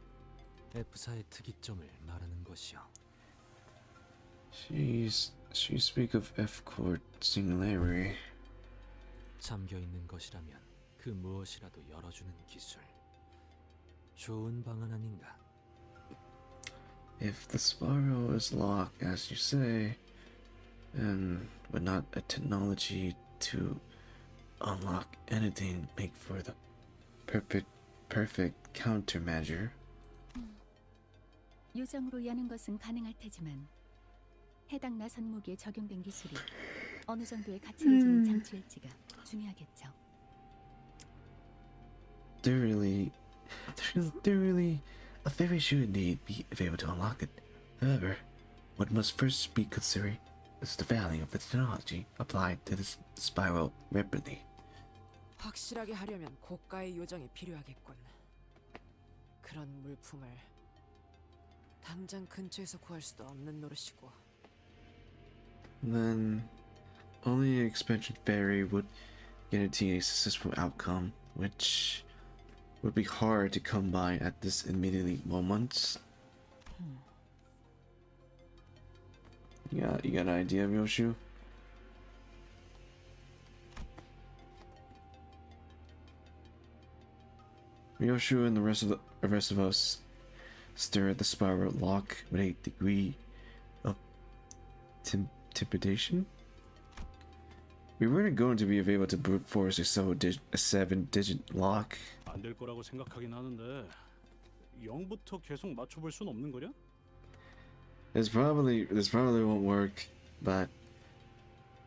F사의 특이점을 말하는 것이요. She speak of F chord singularity. 잠겨 있는 것이라면 그 무엇이라도 열어주는 기술. 좋은 방안 아닌가? If the spiral is locked, as you say, and but not a technology to unlock anything, make for the perfect countermeasure. 요정으로 여는 것은 가능할 테지만 해당 나선 무기에 적용된 기술이 어느 정도의 가치를 주는 장치일지가 중요하겠죠. There really, a fairy should indeed be able to unlock it. However, what must first be considered is the value of the technology applied to this spiral rapidly. 확실하게 하려면 고가의 요정이 필요하겠군. 그런 물품을 당장 근처에서 구할 수도 없는 노릇이고. Then only an expansion fairy would guarantee a successful outcome, which would be hard to come by at this immediately moment. You got an idea, Ryoshu? Ryoshu and the rest of us stare at the spiral lock with a degree of intimidation. We weren't going to be able to brute force a 7-digit lock. 안 될 거라고 생각하긴 하는데 0부터 계속 맞춰볼 순 없는 거냐? This probably won't work, but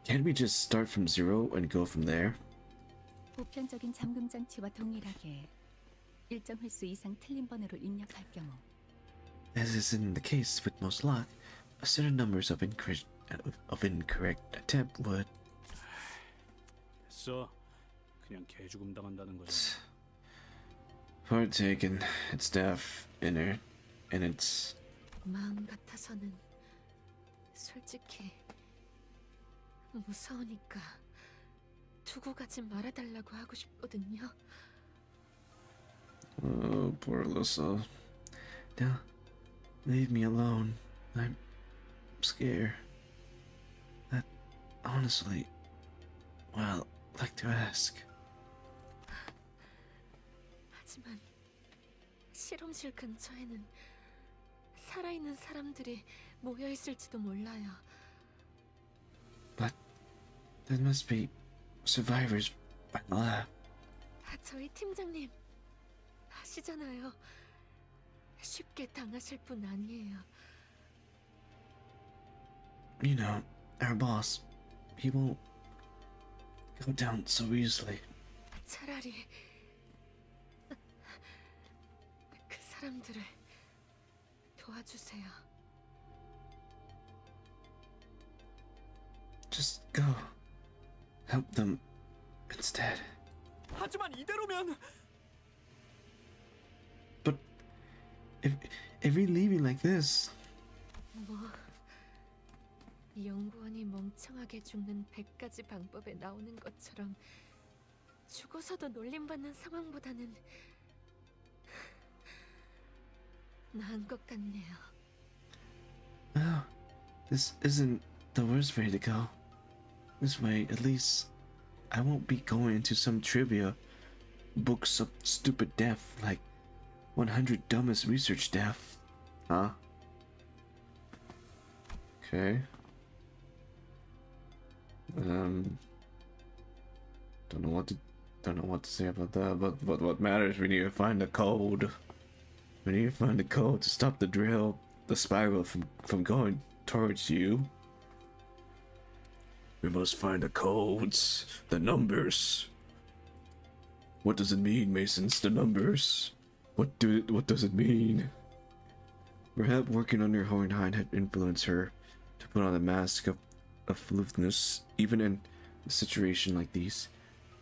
can't we just start from 0 and go from there? 보편적인 잠금 장치와 동일하게 일정 횟수 이상 틀린 번호를 입력할 경우 As is in the case with most lock, a certain numbers of incorrect attempt would. 됐어. 그냥 개죽음 당한다는 거야. Part taken. It's deaf, inner, and it's. 마음 같아서는 솔직히 무서우니까 두고 가지 말아달라고 하고 싶거든요. Oh, poor Alyssa. Now, leave me alone. I'm scared. That, honestly, well, I'd like to ask. 하지만 실험실 근처에는 살아있는 사람들이 모여 있을지도 몰라요. But there must be survivors by the lab. 저희 팀장님 아시잖아요. 쉽게 당하실 분 아니에요. You know, our boss, he won't go down so easily. 차라리 그 사람들을 도와주세요. Just go. Help them instead. 하지만 이대로면 But if we leave it like this. 뭐 연구원이 멍청하게 죽는 100가지 방법에 나오는 것처럼 죽어서도 놀림받는 상황보다는 나은 것 같네요. Oh, this isn't the worst way to go. This way, at least, I won't be going into some trivia books of stupid death like 100 dumbest research death. Huh? Okay. Don't know what to say about that, but what matters, we need to find the code. We need to find the code to stop the drill, the spiral from going towards you. We must find the codes, the numbers. What does it mean, Masons? The numbers. What does it mean? Perhaps working under Hohenheim had influenced her to put on the mask of aloofness, even in a situation like these.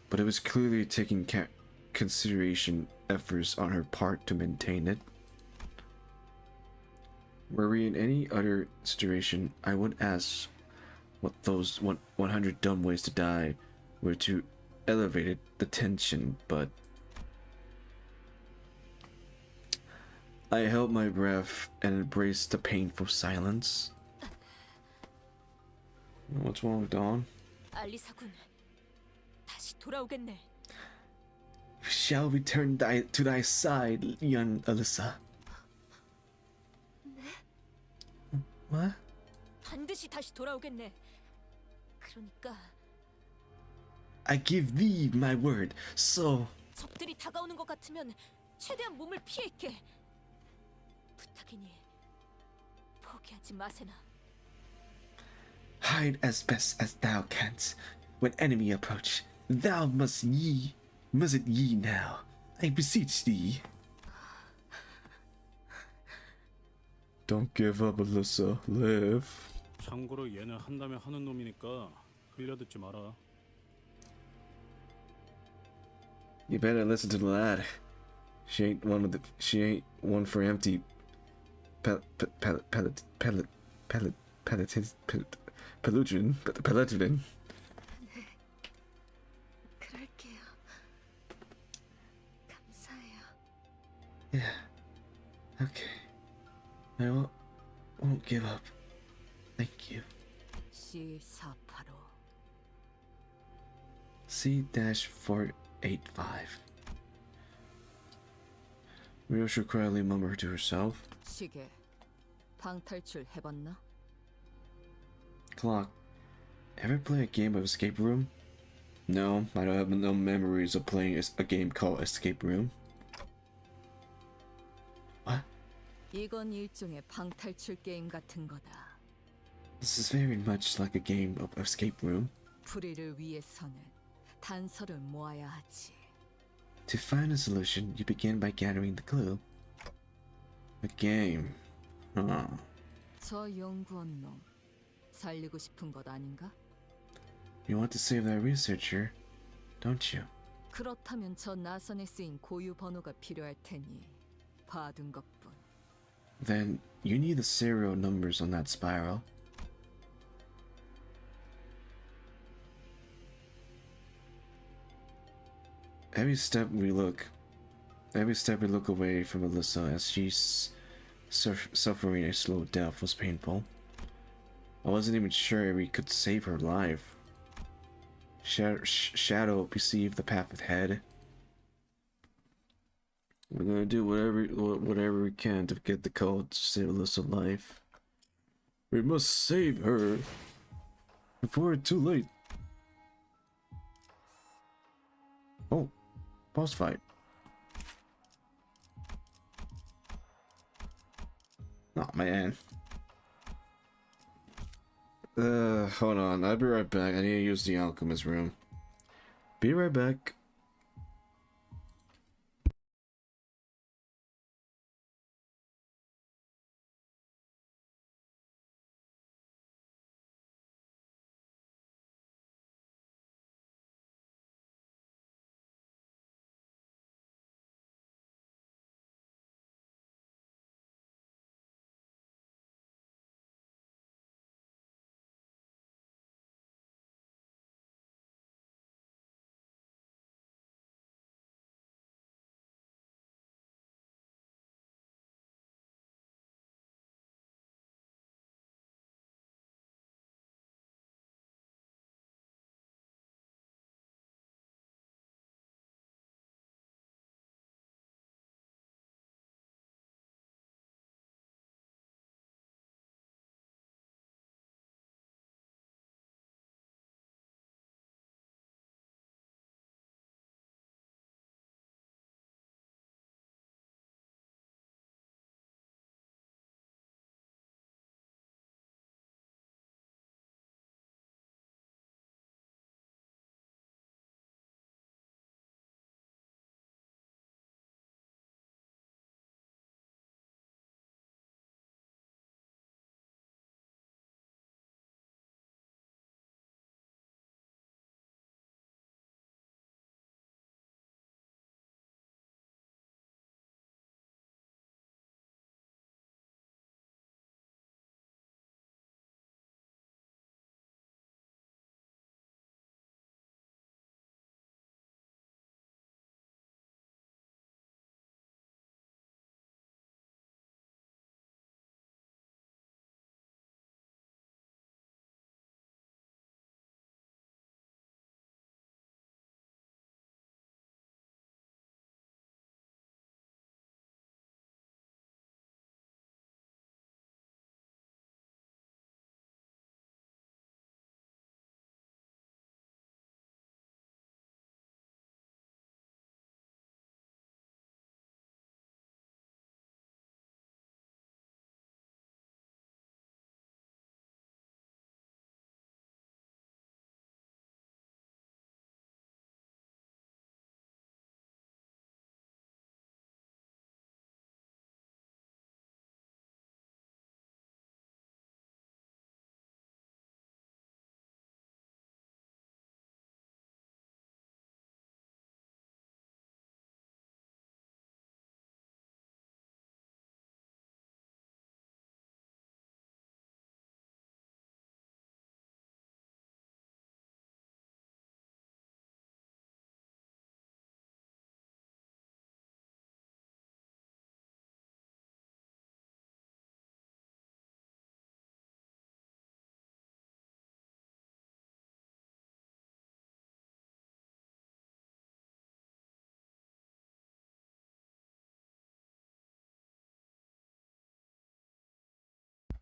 But it was clearly taking consideration efforts on her part to maintain it. Were we in any other situation, I would ask what those 100 dumb ways to die were to elevate the tension, but I held my breath and embraced the painful silence. What's wrong with Dawn? 알리사군, 다시 돌아오겠네. Shall return to thy side, young Alyssa. What? 반드시 다시 돌아오겠네. 그러니까 I give thee my word, so... 적들이 다가오는 것 같으면 최대한 몸을 피해 있게. 부탁이니 포기하지 마세나. Hide as best as thou canst. When enemy approach, thou must it ye now. I beseech thee. Don't give up, Alyssa. Live. 참고로 얘는 한다면 하는 놈이니까 흘려듣지 마라. You better listen to the lad. She ain't one for empty pellutin. 그럴게요. 감사해요. Yeah. Okay. I won't give up. Thank you. C485. C-485. Ryoshu quietly murmured to herself. 시계. 방탈출 해봤나? Clock. Ever play a game of escape room? No, I don't have no memories of playing a game called Escape Room. What? 이건 일종의 방탈출 게임 같은 거다. This is very much like a game of escape room. 불의를 위해서는 단서를 모아야 하지. To find a solution, you begin by gathering the clue. A game. Huh. 저 연구원 놈 살리고 싶은 것 아닌가? You want to save that researcher, don't you? 그렇다면 저 나선에 쓰인 고유 번호가 필요할 테니 봐둔 것뿐. Then you need the serial numbers on that spiral. Every step we look away from Alyssa as she's suffering a slow death was painful. I wasn't even sure we could save her life. Shadow perceived the path ahead. We're gonna do whatever we can to get the code to save Alyssa's life. We must save her before it's too late. Oh, boss fight. Oh man. Hold on. I'll be right back. I need to use the alchemist room. Be right back.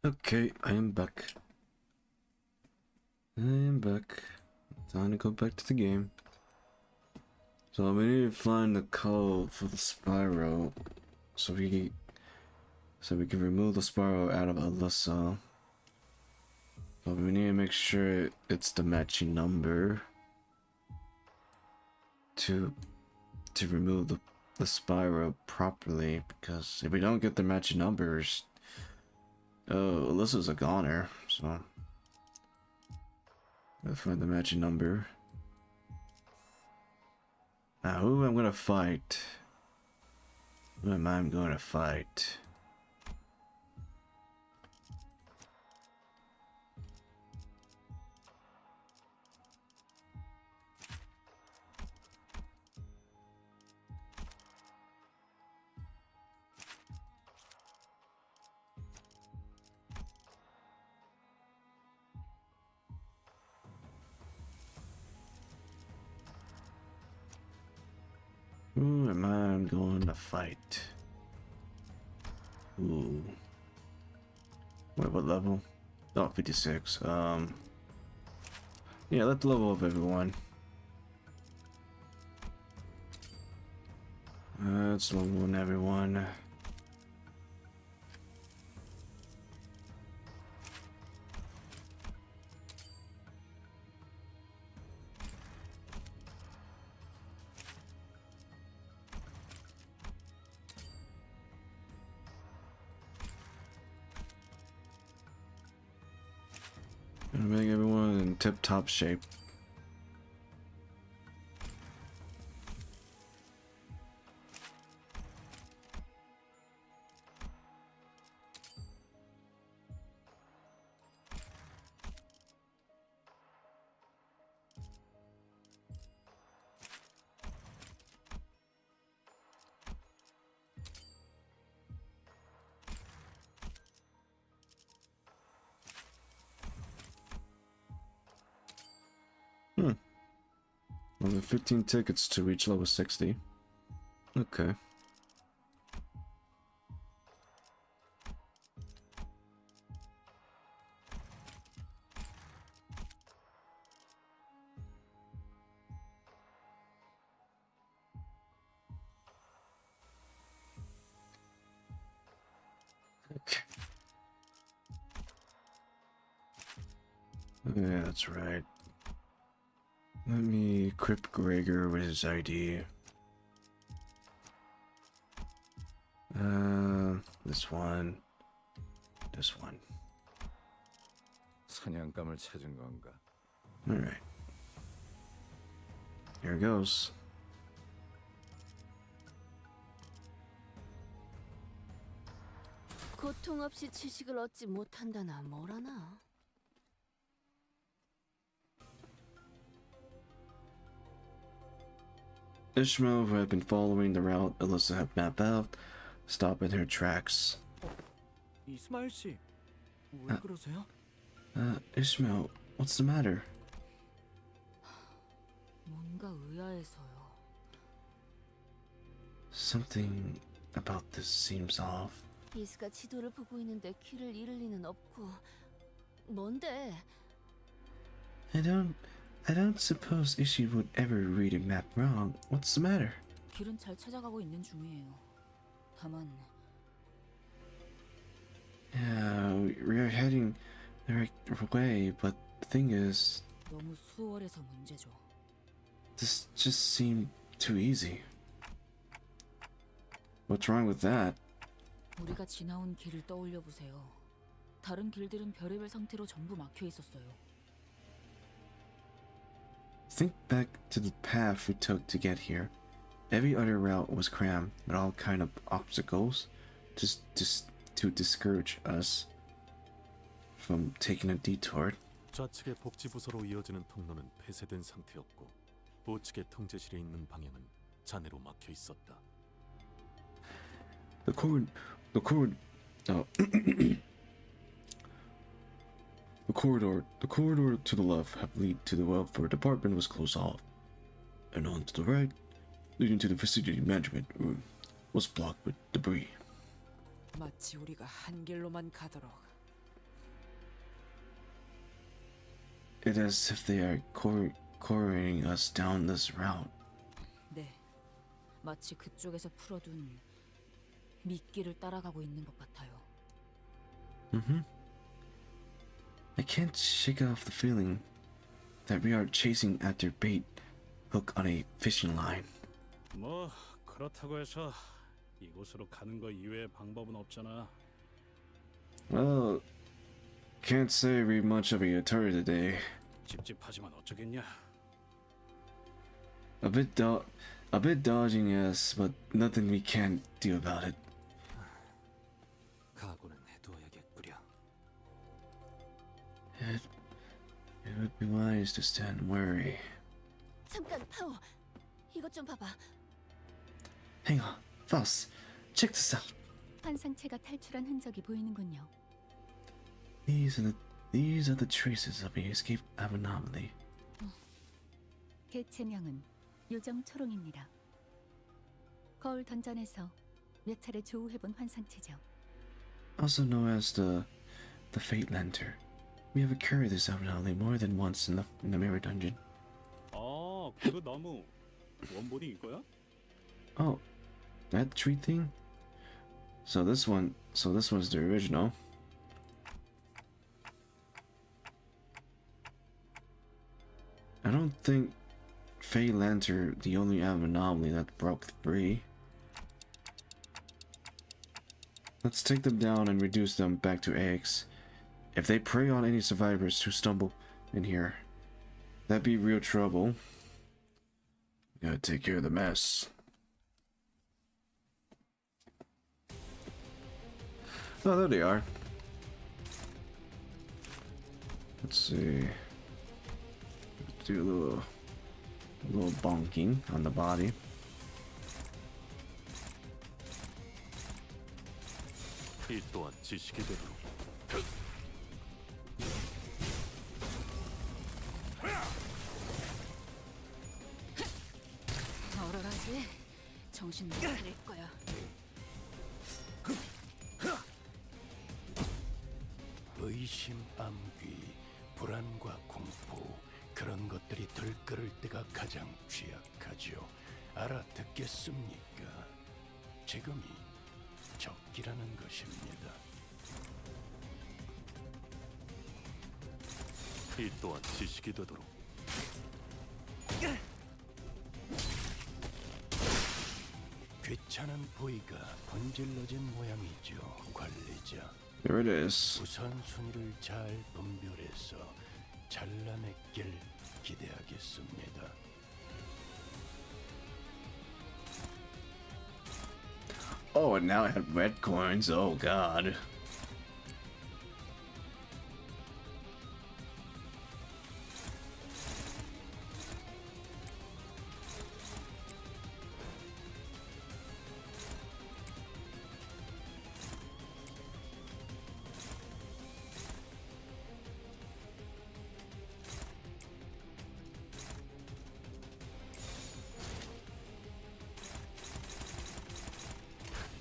Okay, I am back. I am back. Time to go back to the game. So we need to find the code for the Spyro, so we can remove the Spyro out of Alyssa. But we need to make sure it's the matching number to remove the Spyro properly, because if we don't get the matching numbers, oh, Alyssa's a goner. So gotta find the matching number. Now, who I'm gonna fight? Who am I gonna fight? Who am I going to fight? Ooh. Wait, what level? Oh, 56. Yeah, let's level up everyone. Let's level up everyone. Gonna make everyone in tip-top shape. Well, 15 tickets to reach level 60. Okay. Yeah, that's right. Let me equip Gregor with his ID. This one. This one. 사냥감을 찾은 건가? Alright. Here goes. 고통 없이 지식을 얻지 못한다나 뭐라나. Ishmael, who had been following the route Alyssa had mapped out, stopped in her tracks. 이스마일 씨, 왜 그러세요? Ishmael, what's the matter? 뭔가 의아해서요. Something about this seems off. 이스가 지도를 보고 있는데 귀를 잃을 리는 없고. 뭔데? I don't suppose Ishi would ever read a map wrong. What's the matter? 길은 잘 찾아가고 있는 중이에요. 다만 Yeah, we're heading the right way, but the thing is, 너무 수월해서 문제죠. this just seemed too easy. What's wrong with that? 우리가 지나온 길을 떠올려 보세요. 다른 길들은 별의별 상태로 전부 막혀 있었어요. Think back to the path we took to get here. Every other route was crammed with all kind of obstacles, just to discourage us from taking a detour. 좌측의 복지부서로 이어지는 통로는 폐쇄된 상태였고 우측의 통제실에 있는 방향은 잔해로 막혀 있었다. The corridor to the left have lead to the welfare department was closed off, and on to the right, leading to the facility management room, was blocked with debris. 마치 우리가 한 길로만 가도록 it as if they are couriering us down this route. 네, 마치 그쪽에서 풀어둔 미끼를 따라가고 있는 것 같아요. I can't shake off the feeling that we are chasing after bait hook on a fishing line. 뭐 그렇다고 해서 이곳으로 가는 거 이외의 방법은 없잖아. Well, can't say we much of a authority today. 찝찝하지만 어쩌겠냐. A bit dodging, yes, but nothing we can't do about it. 각오는 해두어야겠구려. It would be wise to stand wary. 잠깐, 파오. 이것 좀 봐봐. Hang on, Faust, check this out. 환상체가 탈출한 흔적이 보이는군요. These are the traces of a escaped anomaly. 개체명은 요정 초롱입니다. 거울 던전에서 몇 차례 조우해본 환상체죠. Also known as the Fate Lantern. We have carried this anomaly more than once in the mirror dungeon. 아, 그 나무 원본이 이거야? Oh, that tree thing? So this one's the original. I don't think Fate Lantern the only anomaly that broke free. Let's take them down and reduce them back to eggs. If they prey on any survivors who stumble in here, that'd be real trouble. Gotta take care of the mess. Oh, there they are. Let's see. Do a little bonking on the body. 이 또한 지식이 되도록. 얼얼하지? 정신 못 차릴 거야. 의심, 암귀, 불안과 공포 그런 것들이 들끓을 때가 가장 취약하죠. 알아듣겠습니까? 지금이 적기라는 것입니다. 이 또한 지식이 되도록. 귀찮은 부위가 분질러진 모양이죠, 관리자. There it is. 우선순위를 잘 분별해서 잘라냈길 기대하겠습니다. Oh, and now I have red coins. Oh God.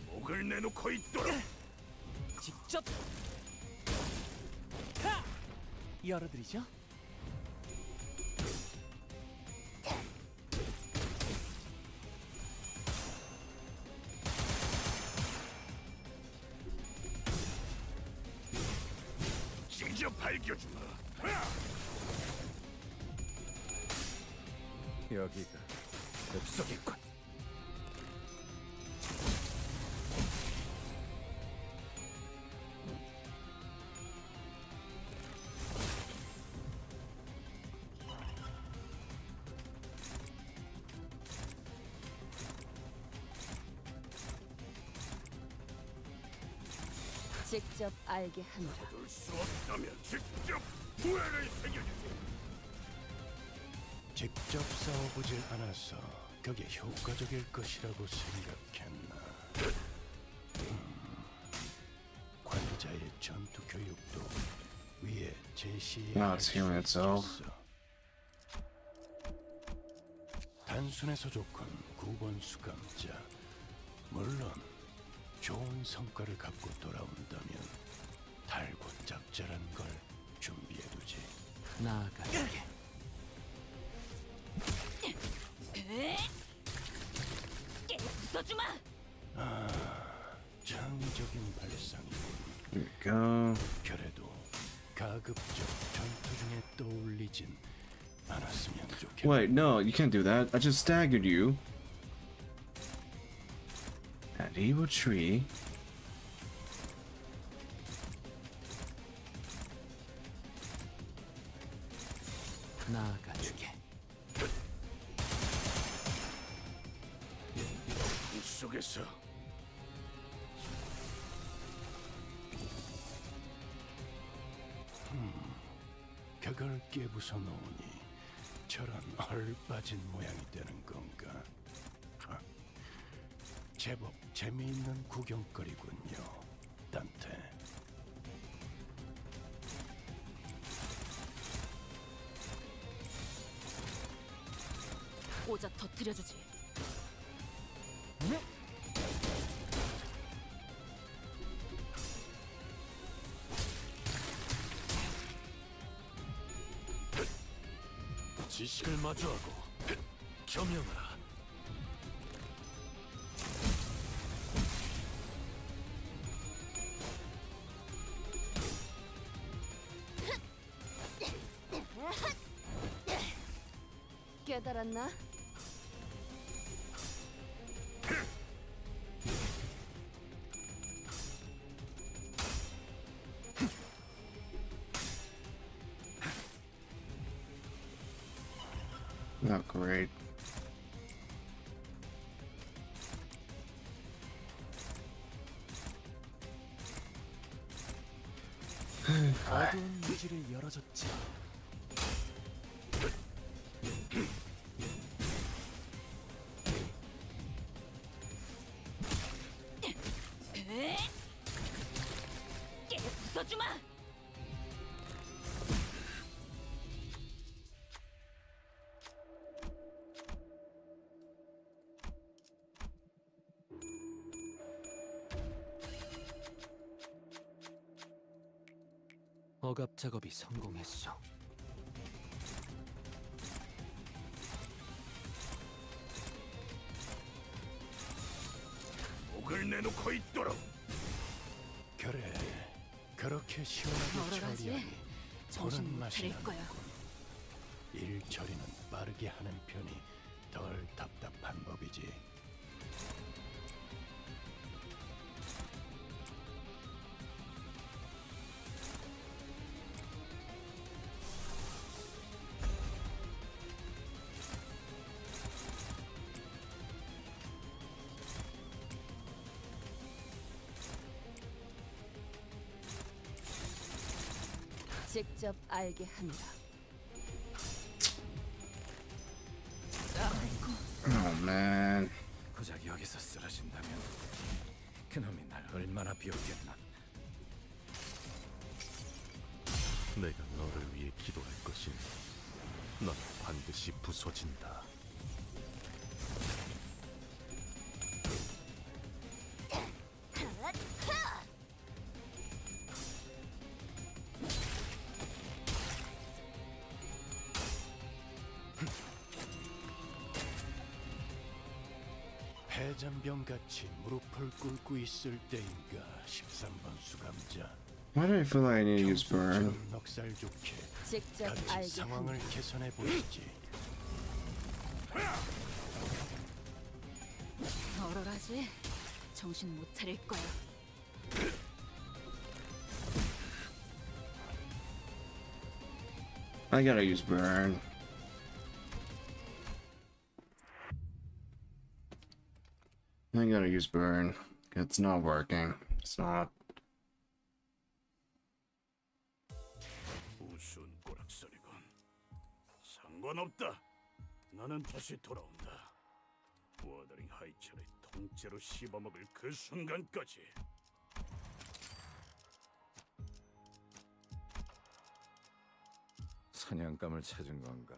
목을 내놓고 있도록. 직접 열어드리죠. 징저 밝혀주마. 여기가 늪속이군. 직접 알게 하노라. 거둘 수 없다면 직접 후회를 새겨주세요. 직접 싸워보질 않아서 그게 효과적일 것이라고 생각했나. 관리자의 전투 교육도 위에 제시해 Now it's healing itself. 단순해서 좋군 9번 수감자. 물론 좋은 성과를 갖고 돌아온다면 달고 짭짤한 걸 준비해두지. 나아가게. 부숴주마. 창의적인 발상이군. There we go. 그래도 가급적 전투 중에 떠올리진 않았으면 좋겠다. Wait, no, you can't do that. I just staggered you. That evil tree. 나아가주게. 이 속에서 그걸 깨부숴 놓으니 저런 얼빠진 모양이 되는 건가? 제법 재미있는 구경거리군요, 단테. 오작 터뜨려주지. 지식을 마주하고 겸용하라. 깨달았나? Not great. 어두운 무지를 열어줬지. 부숴주마. 억압 작업이 성공했어. 목을 내놓고 있도록. 그래, 그렇게 시원하게 널어라지. 처리하니 정신 보는 못 맛이 차릴 난다. 거야. 일 처리는 빠르게 하는 편이 덜 답답한 법이지. 직접 알게 한다. Oh man. 고작 여기서 쓰러진다면 그놈이 날 얼마나 비웃겠나. 내가 너를 위해 기도할 것이니 넌 반드시 부서진다. 해잔병같이 무릎을 꿇고 있을 때인가 13번 수감자. Why do I feel like I need to use burn? 평소처럼 넉살 좋게 직접 같이 알게 상황을 한다. 개선해 보시지. 널어라지. 정신 못 차릴 거야. I gotta use burn. I gotta use burn. It's not working. It's not. 우스운 꼬락서리군. 상관없다. 나는 다시 돌아온다. 워더링 하이처를 통째로 씹어먹을 그 순간까지. 사냥감을 찾은 건가?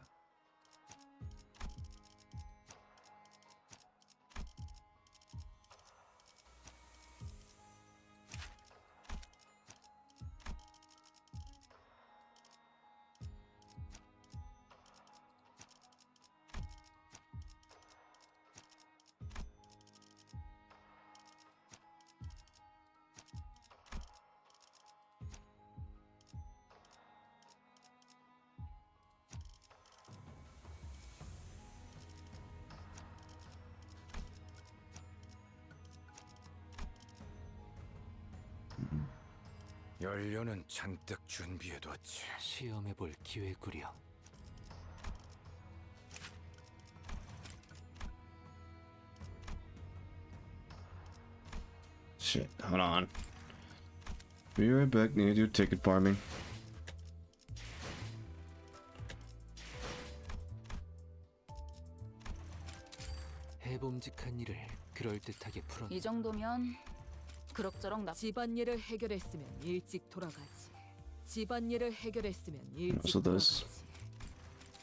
연료는 잔뜩 준비해뒀지. 시험해볼 기회구려. Shit, hold on. Be right back, need to do ticket farming. 해봄직한 일을 그럴듯하게 풀어. 이 정도면 그럭저럭 나. 집안일을 해결했으면 일찍 돌아가지. 집안일을 해결했으면 일찍 So this. 돌아가지.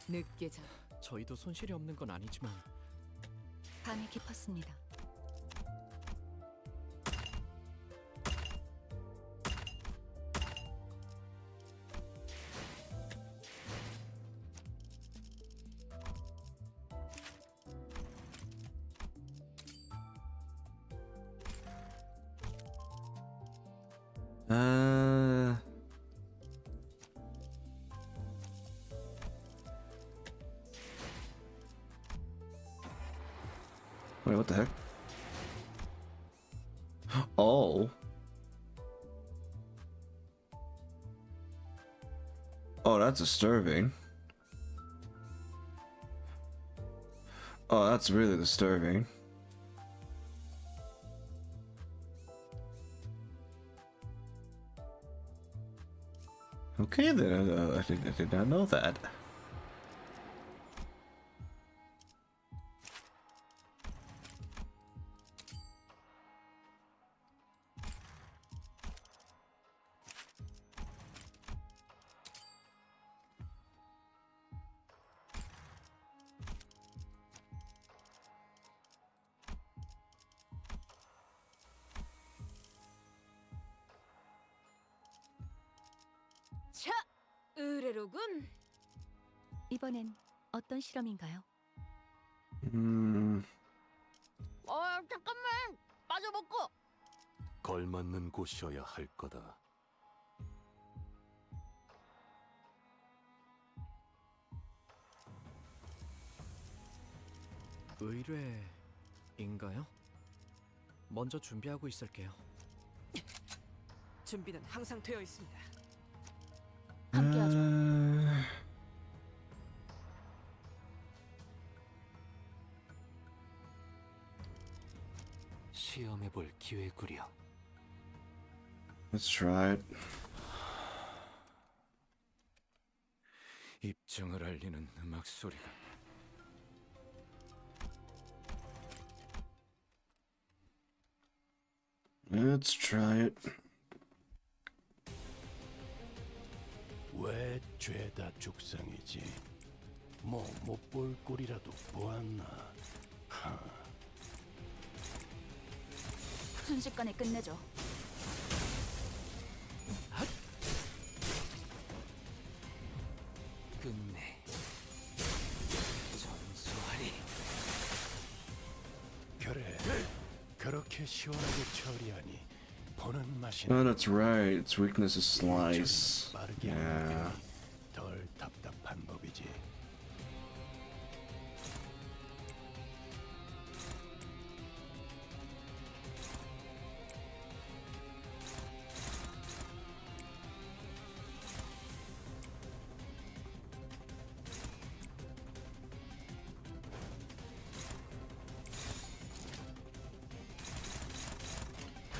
늦게 자. 저희도 손실이 없는 건 아니지만 밤이 깊었습니다. Wait, what the heck? Oh. Oh, that's disturbing. Oh, that's really disturbing. Okay, then I did not know that. 차, 의뢰로군. 이번엔 어떤 실험인가요? 잠깐만. 빠져먹고. 걸맞는 곳이어야 할 거다. 의뢰인가요? 먼저 준비하고 있을게요. 준비는 항상 되어 있습니다. 함께하죠. 시험해볼 기회구려. Let's try it. 입증을 알리는 음악 소리가. Let's try it. 왜 죄다 죽상이지? 뭐 못 볼 꼴이라도 보았나? 하. 순식간에 끝내죠. 끝내. 전수하리. 그래, 그렇게 시원하게 처리하니 보는 맛이. Oh, that's right. Its weakness is slice. 빠르게 Yeah. 하는 게 덜 답답한 법이지.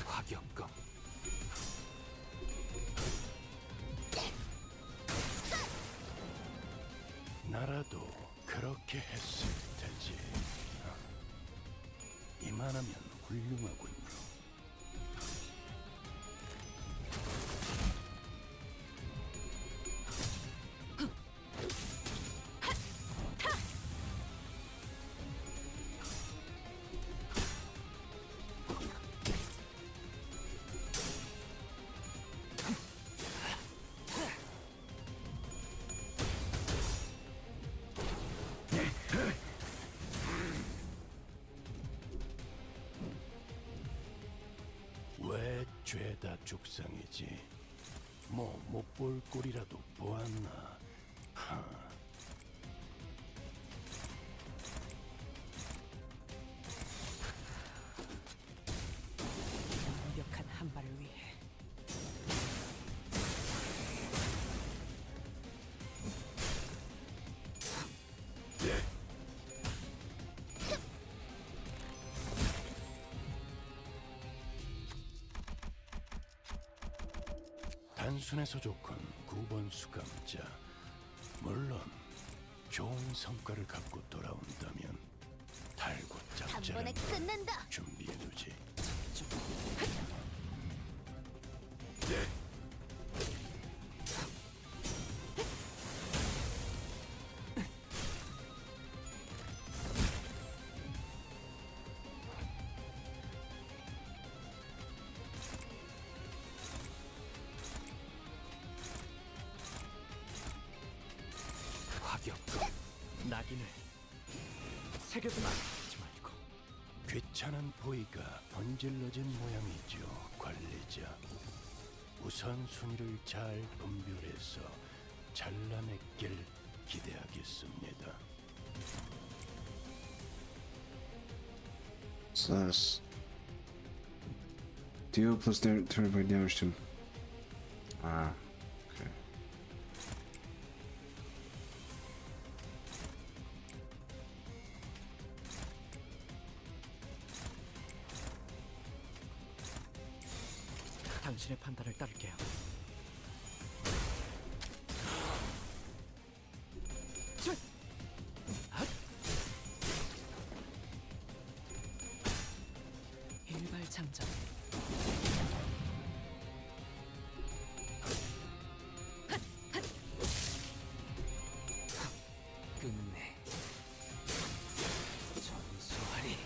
화격검. 나라도 그렇게 했을 테지. 이만하면 훌륭하군. 왜 죄다 죽상이지? 뭐 못 볼 꼴이라도 보았나? 하. 완벽한 한 발을 위해 단순해서 좋군 9번 수감자. 물론 좋은 성과를 갖고 돌아온다면 달고짝자를 끝낸다. 준비해두지. 화격과 낙인을 새겨두나 하지 말고. 귀찮은 보이가 번질러진 모양이죠, 관리자. 우선순위를 잘 분별해서 잘라냈길 기대하겠습니다. Slash. Deal plus turn by damage to. Ah, okay. 당신의 판단을 따를게요. 일발장전. 끝내. 전수하리.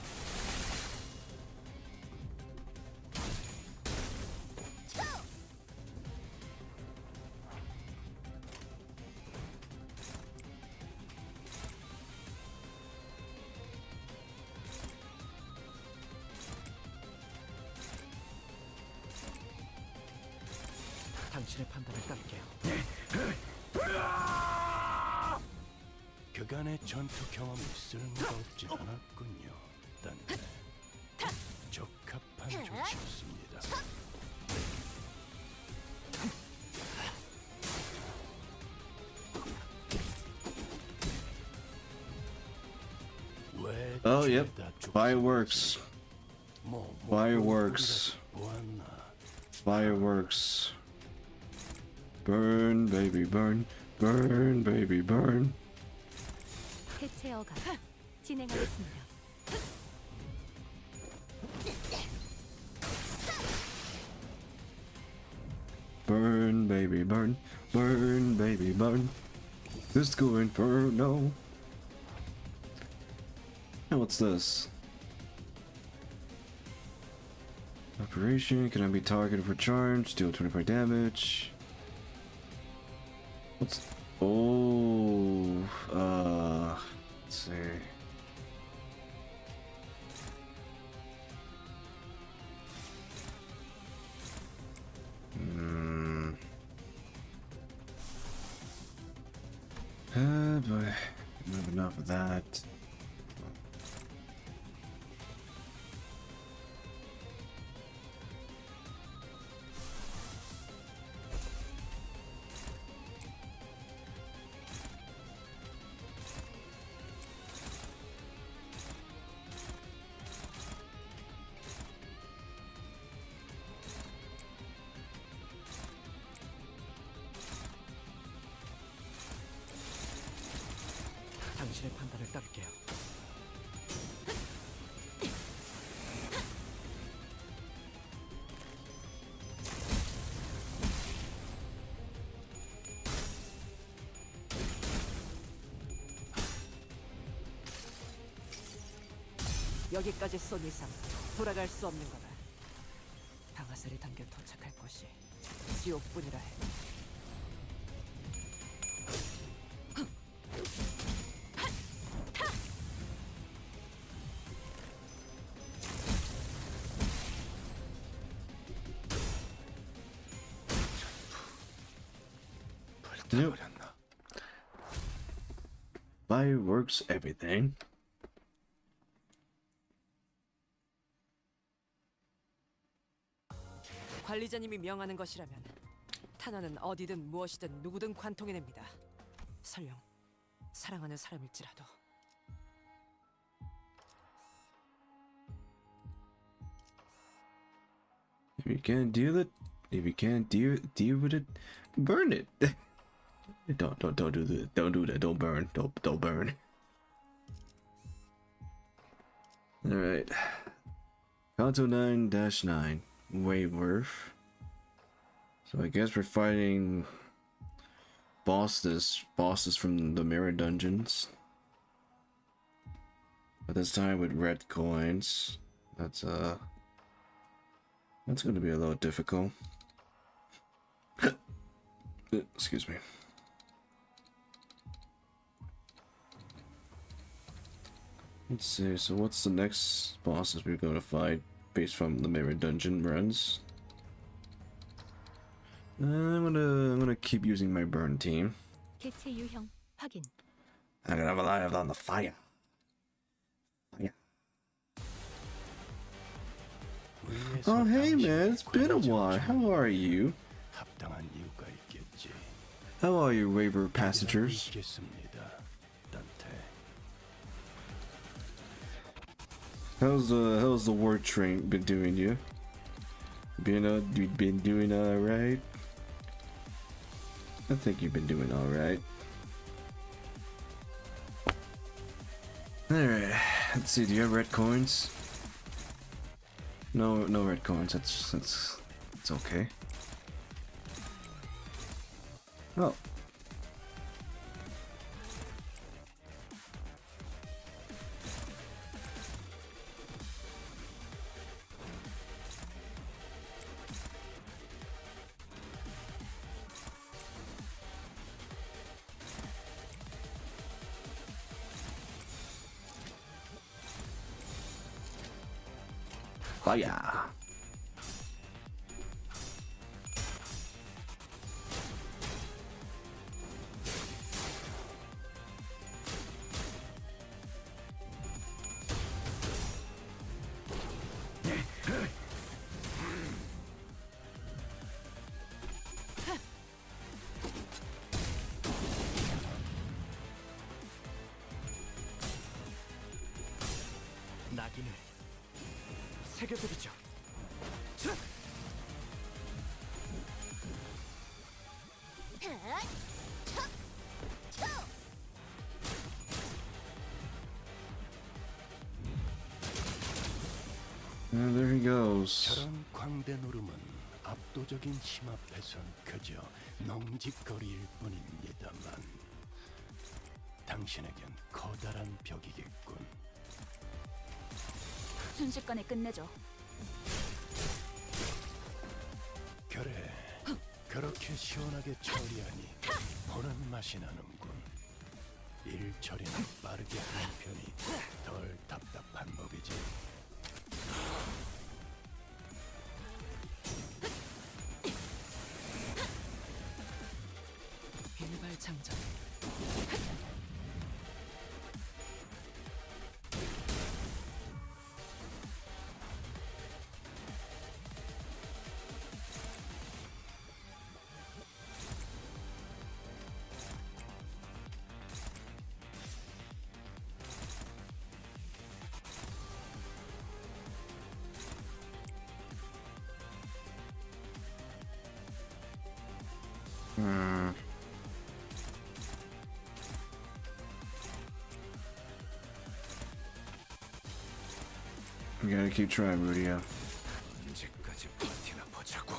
당신의 판단을 따를게요. 그간의 전투 경험이 쓸모가 없진 않았군요. 딴 적합한 조치였습니다. Oh, yep. Fireworks. Fireworks. Fireworks. Burn, baby, burn. Burn, baby, burn. 해체어가 진행하겠습니다. Burn, baby, burn. Burn, baby, burn. Disco Inferno. And what's this? Operation cannot be targeted for charge. Deal 25 damage. What's... Oh... Let's see. But I don't have enough of that. 당신의 판단을 따를게요. 여기까지 쏜 이상 돌아갈 수 없는 거다. 방아쇠를 당겨 도착할 곳이 지옥뿐이라 해. Yep. Fireworks, everything. 관리자님이 명하는 것이라면 탄환은 어디든 무엇이든 누구든 관통해냅니다. 설령 사랑하는 사람일지라도. We can deal it If you can't deal with it, burn it. Don't do that. Don't do that. Don't burn. Don't burn. All right. Canto 9-9 Wayworth. So I guess we're fighting bosses from the mirror dungeons. But this time with red coins. That's gonna be a little difficult. Excuse me. Let's see, so what's the next bosses we're gonna fight based from the mirror dungeon runs? I'm gonna keep using my burn team. 개체 유형 확인. I'm gonna rely on the fire. Oh hey man, it's been a while. How are you? 합당한 이유가 있겠지. How are you, Waver passengers? 있겠습니다. 단테. How's the war train been doing you? You've been doing alright? I think you've been doing alright. Alright, let's see, do you have red coins? No red coins, that's okay. Oh. Fire! 낙인을 새겨드리죠. And there he goes. 저런 광대 노름은 압도적인 힘 앞에선 그저 넝직거릴 뿐입니다만 당신에겐 커다란 벽이겠군. 순식간에 끝내죠. 그래, 그렇게 시원하게 처리하니 보는 맛이 나는군. 일 처리는 빠르게 하는 편이 덜 답답한 법이지. 일발장전. You gotta keep trying, Rudio. 언제까지 버티나 보자고.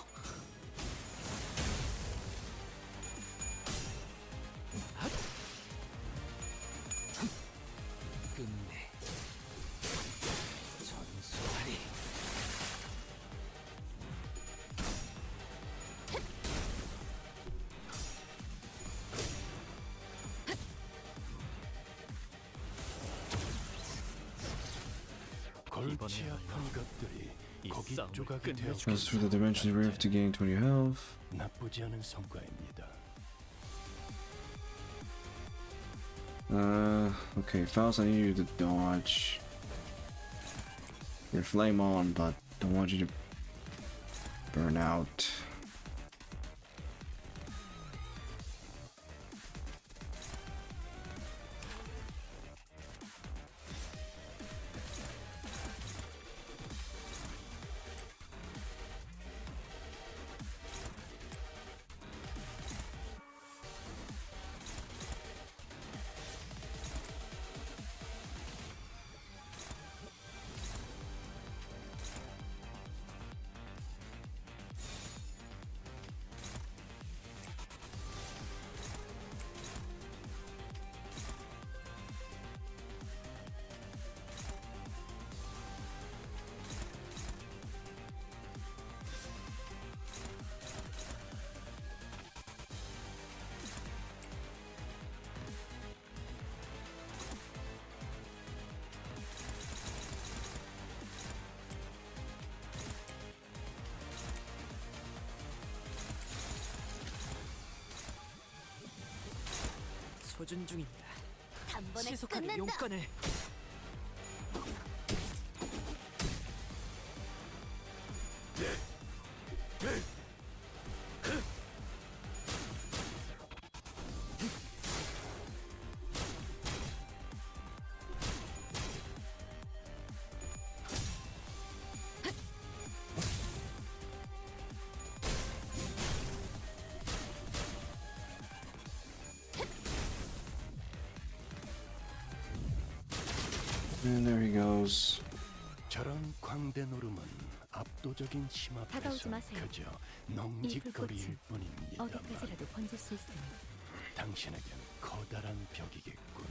끝내. 전수하리. 골치 아픈 것들이 고기 조각이 되어 As for the dimensions rift to gain 20 health. 나쁘지 않은 성과입니다. Okay, Faust, I need you to dodge. Your flame on, but don't want you to burn out. 소준 중입니다. 단번에 신속하게 끝낸다. 용건을. And there he goes. 저런 광대 노름은 압도적인 힘 앞에서 다가오지 마세요. 그저 이 농직거리일 불꽃은 뿐입니다만 어디까지라도 번질 수 있으니 당신에겐 커다란 벽이겠군.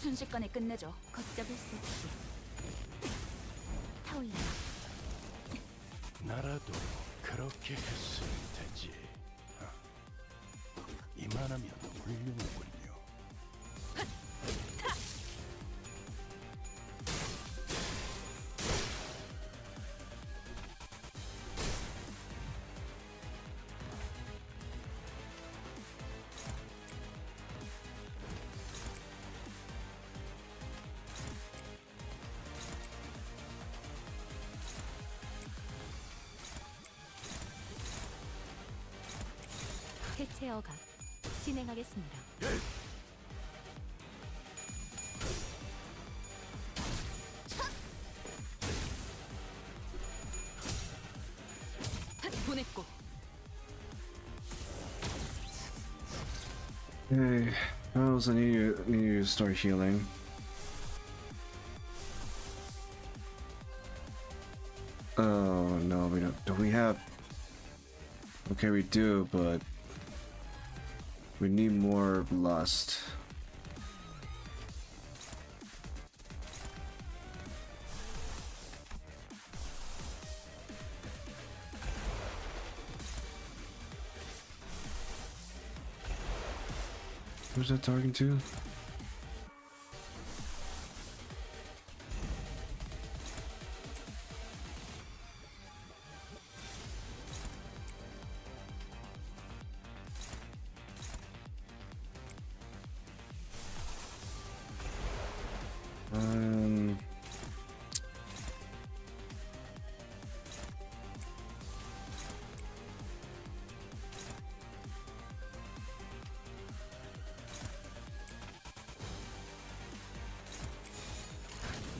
순식간에 끝내죠. 걷잡을 수 없이 타올라. 나라도 그렇게 했으면 되지. 이만하면 훌륭하군요. 해체 억압 진행하겠습니다. 보냈고. Hey, Rose, I need you to start healing. Oh no, we don't. Do we have? Okay, we do, but we need more lust. Who's that talking to?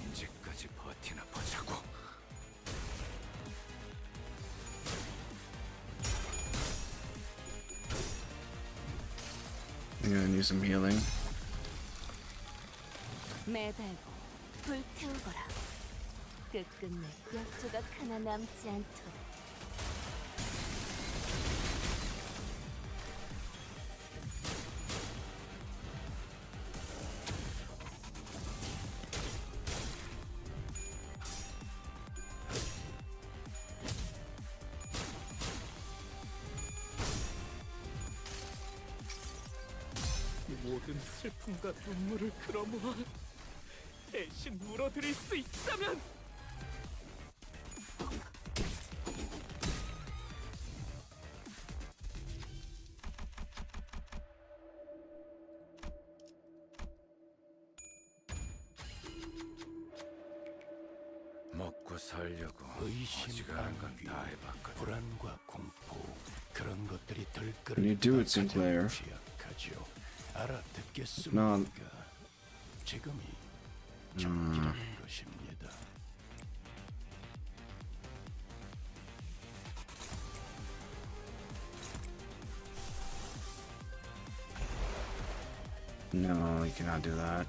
언제까지 버티나 보자고. I'm gonna need some healing. 매달고 불태우거라. 끝끝내 몇 조각 하나 남지 않도록. 모든 슬픔과 눈물을 끌어모아 대신 물어드릴 수 있다면 먹고 살려고 의심, 어지간한 건 안위, 다 해봤거든. 불안과 공포 그런 것들이 Can 들끓는 you do it, Sinclair? 취약하죠. 알아듣겠습니까? 지금이 적기라는 것입니다. No, you cannot do that.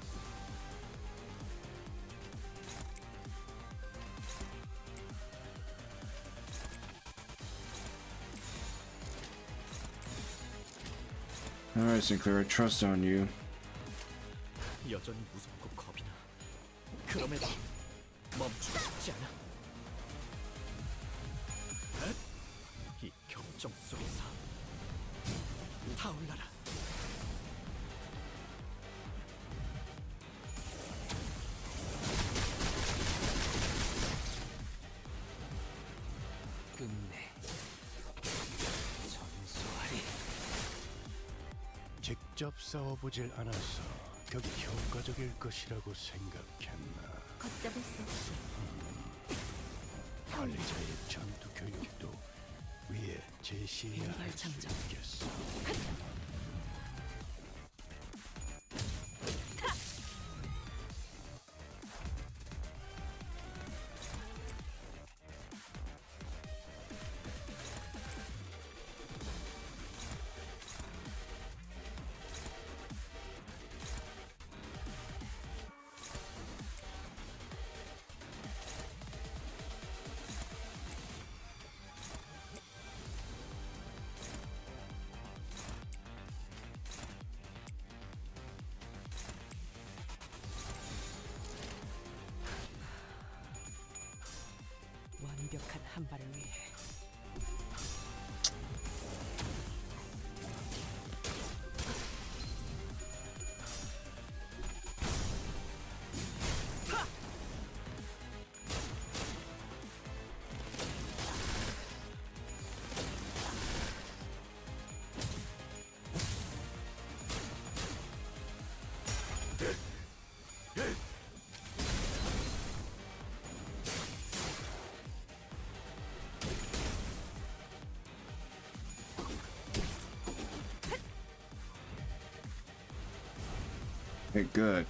Alright, Sinclair, I trust on you. 여전히 무섭고 겁이 나. 그럼에도 멈추고 싶지 않아. 이 격정 속에서 타올라라. 직접 싸워보질 않아서 그게 효과적일 것이라고 생각했나? 걷잡을 수 없이 관리자의 전투 교육도 위에 제시해야 할 수 있겠어. 완벽한 한 발을 위해 Okay, good.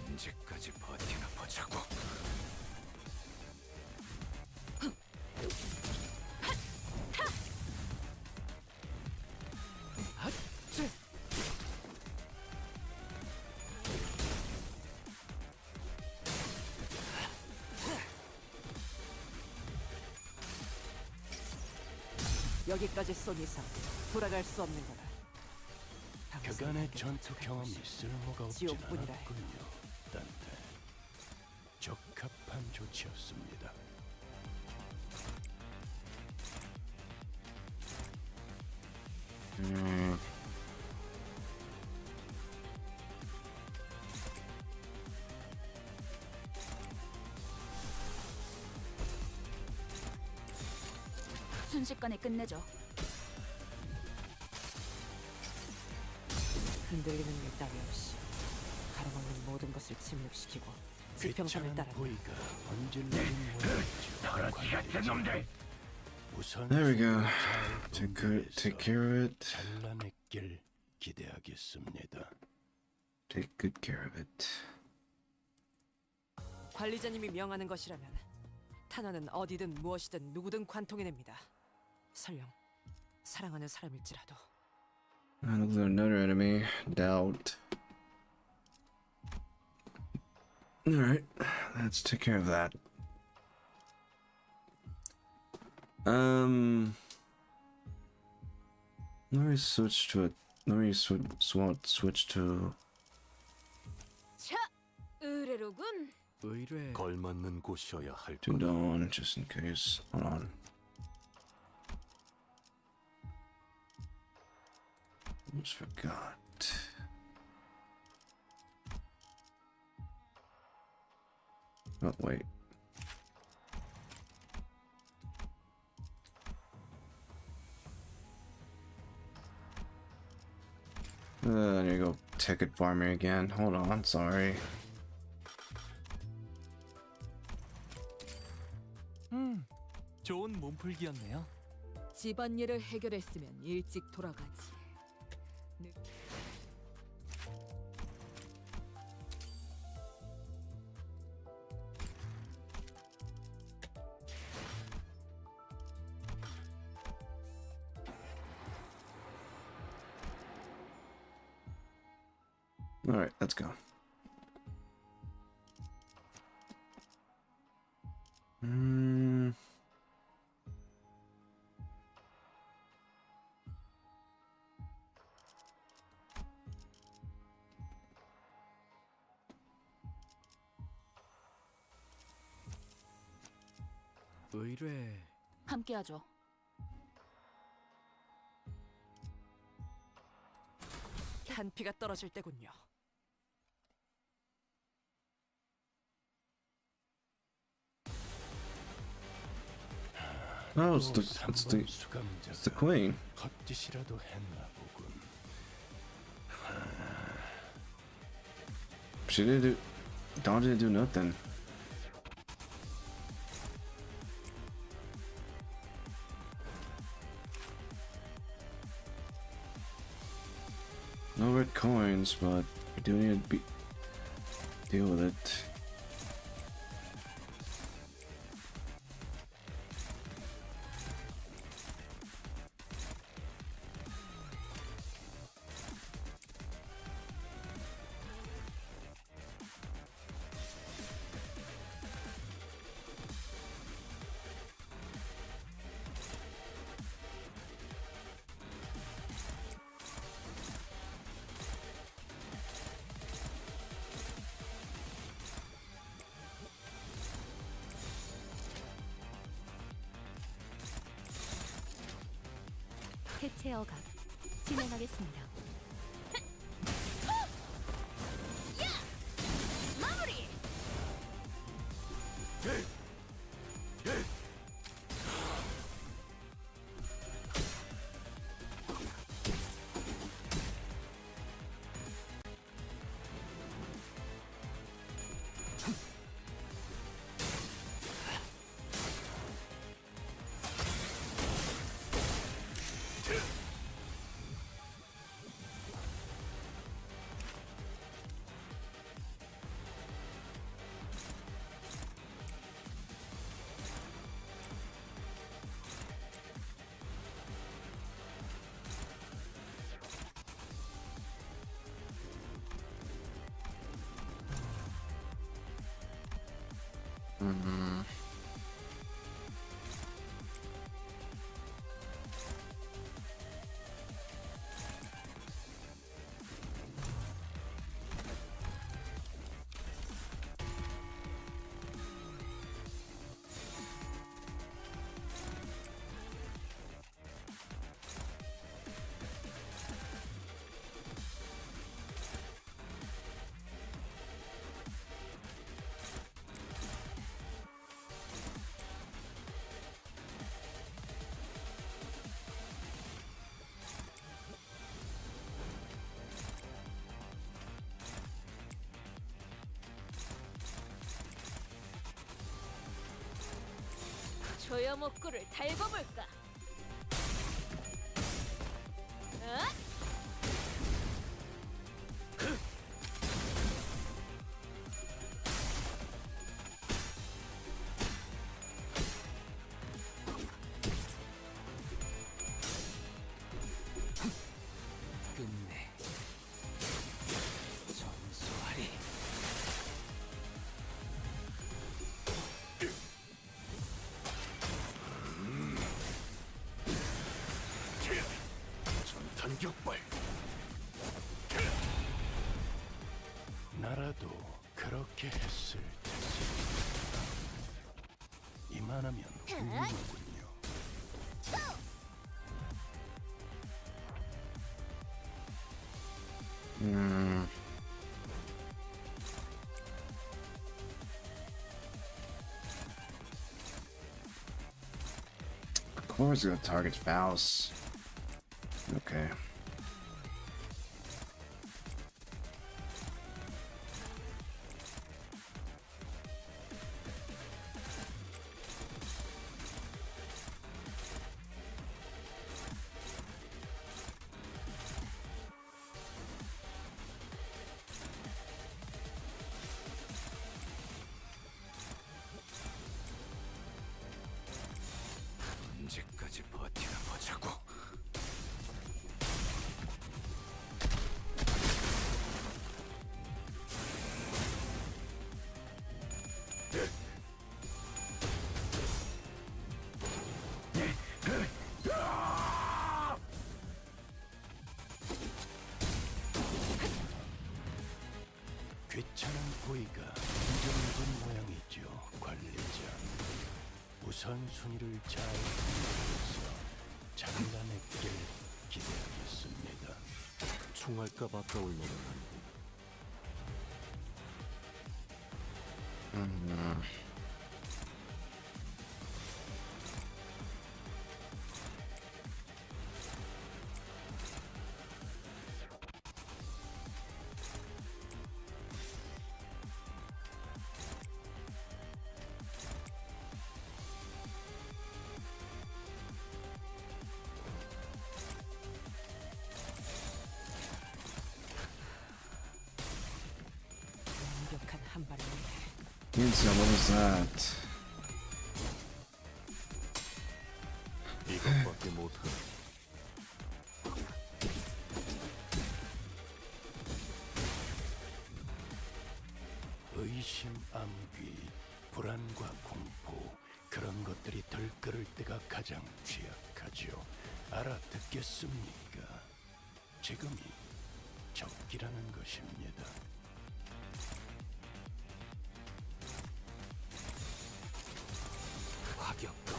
언제까지 버티나 보자고. 여기까지 쏜 이상 돌아갈 수 없는 거라. 그간의 전투 경험이 쓸모가 없진 지옥뿐이라 해. 않았군요, 단테. 적합한 조치였습니다. 순식간에 끝내죠. 흔들리는 일 따위 없이 가로막는 모든 것을 침묵시키고 지평선을 따라 보이가 언질러진 모양이죠. 우선 There we go. 수를 Take care of it. 잘라냈길 기대하겠습니다. Take good care of it. 관리자님이 명하는 것이라면 탄원은 어디든 무엇이든 누구든 관통해냅니다. 설령 사랑하는 사람일지라도. Another enemy. Doubt. Alright, let's take care of that. Let me switch to it. Let me switch to. 자, 의뢰로군. 의뢰 걸맞는 곳이어야 할 To 거다. Dawn, just in case. Hold on. Almost forgot. Oh, wait. I need to go ticket farming again. Hold on, sorry. 좋은 몸풀기였네요. 집안일을 해결했으면 일찍 돌아가지. All right, let's go. 의뢰 함께하죠. 한 피가 떨어질 때군요. No, it's 또 the 수감자가 it's the queen. 헛짓이라도 했나 보군. She didn't do. Dawn didn't do nothing. No red coins, but we do need to deal with it. 해체 억압 진행하겠습니다. 마무리. 조여목구를 달궈볼까? 어? 끝내 전수하리. 전탄격발. 나라도 그렇게 했을 테지. 이만하면 훌륭하군요. Of course, gonna target Faust. Okay. 언제까지 버티나 보자고. 귀찮은 고의가 인정해본 모양이죠, 관리자. 우선순위를 잘 이용해서 장난의 길 기대하겠습니다. 총알값 아까울 만한 Inside, what was that? 이것밖에 못하네. 의심, 암귀, 불안과 공포 그런 것들이 들끓을 때가 가장 취약하죠. 알아듣겠습니까? 지금이 적기라는 것입니다. 화격금.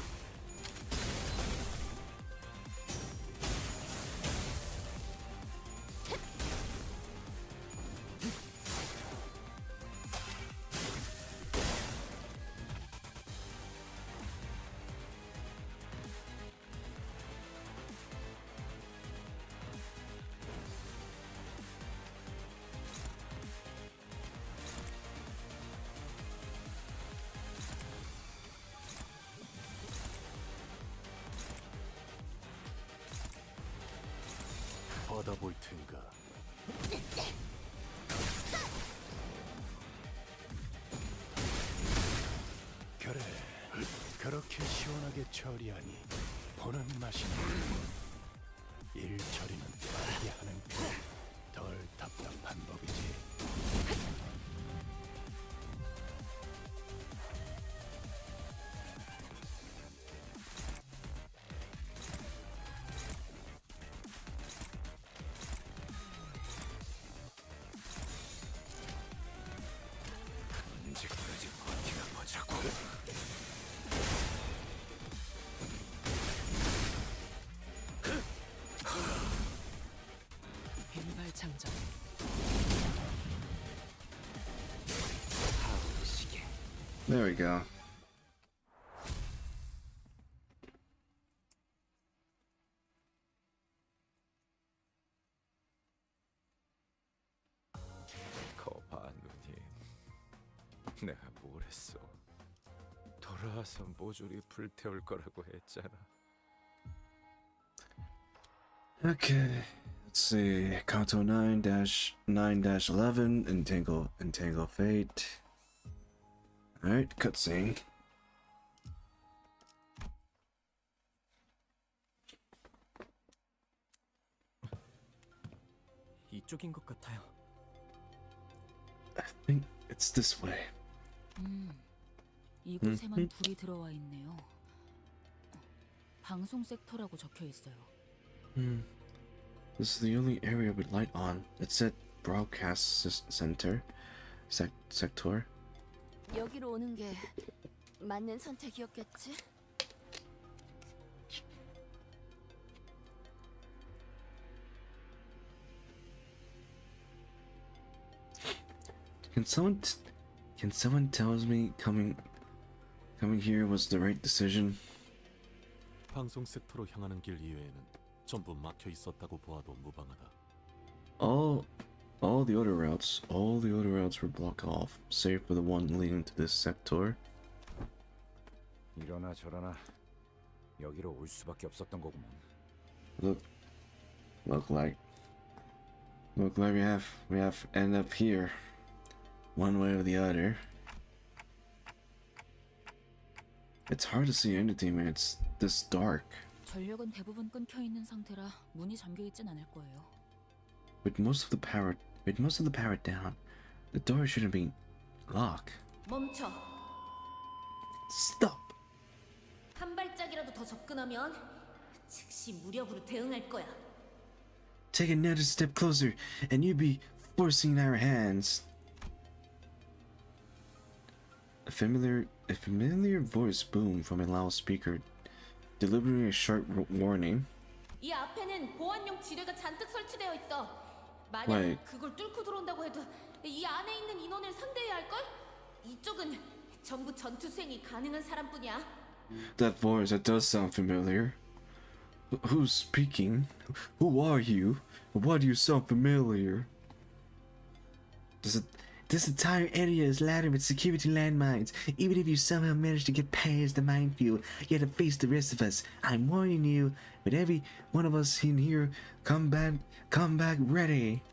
받아볼 텐가. 그래, 그렇게 시원하게 처리하니 보는 맛이 일 처리는 빠르게 하는 게 덜 답답한 법이지. 언제까지 버티나 보자고. 일발 장전. 시계. There we go. 거봐 누님, 내가 뭘 했어? 돌아와서 모조리 불태울 거라고 했잖아. Okay, let's see. Canto 9-9-11, Entangle Fate. Alright, cutscene. 이쪽인 것 같아요. I think it's this way. 이곳에만 불이 들어와 있네요. 방송 섹터라고 적혀 있어요. This is the only area with light on. It said broadcast center sector. 여기로 오는 게 맞는 선택이었겠지? Can someone tells me coming here was the right decision? 방송 섹터로 향하는 길 이외에는 전부 막혀 있었다고 보아도 무방하다. All the other routes were blocked off, save for the one leading to this sector. 이러나 저러나 여기로 올 수밖에 없었던 거구먼. Look like we have end up here, one way or the other. It's hard to see anything when it's this dark. 전력은 대부분 끊겨 있는 상태라 문이 잠겨 있진 않을 거예요. With most of the power down, the door shouldn't be locked. 멈춰. Stop. 한 발짝이라도 더 접근하면 즉시 무력으로 대응할 거야. Take another step closer, and you'll be forcing our hands. A familiar voice boomed from a loudspeaker, delivering a sharp warning. 이 앞에는 보안용 지뢰가 잔뜩 설치되어 있어. 만약 Wait. 그걸 뚫고 들어온다고 해도 이 안에 있는 인원을 상대해야 할 걸? 이쪽은 전부 전투 수행이 가능한 사람뿐이야. That voice, that does sound familiar. Who's speaking? Who are you? Why do you sound familiar? This entire area is laden with security landmines. Even if you somehow manage to get past the minefield, you have to face the rest of us. I'm warning you, with every one of us in here, come back ready.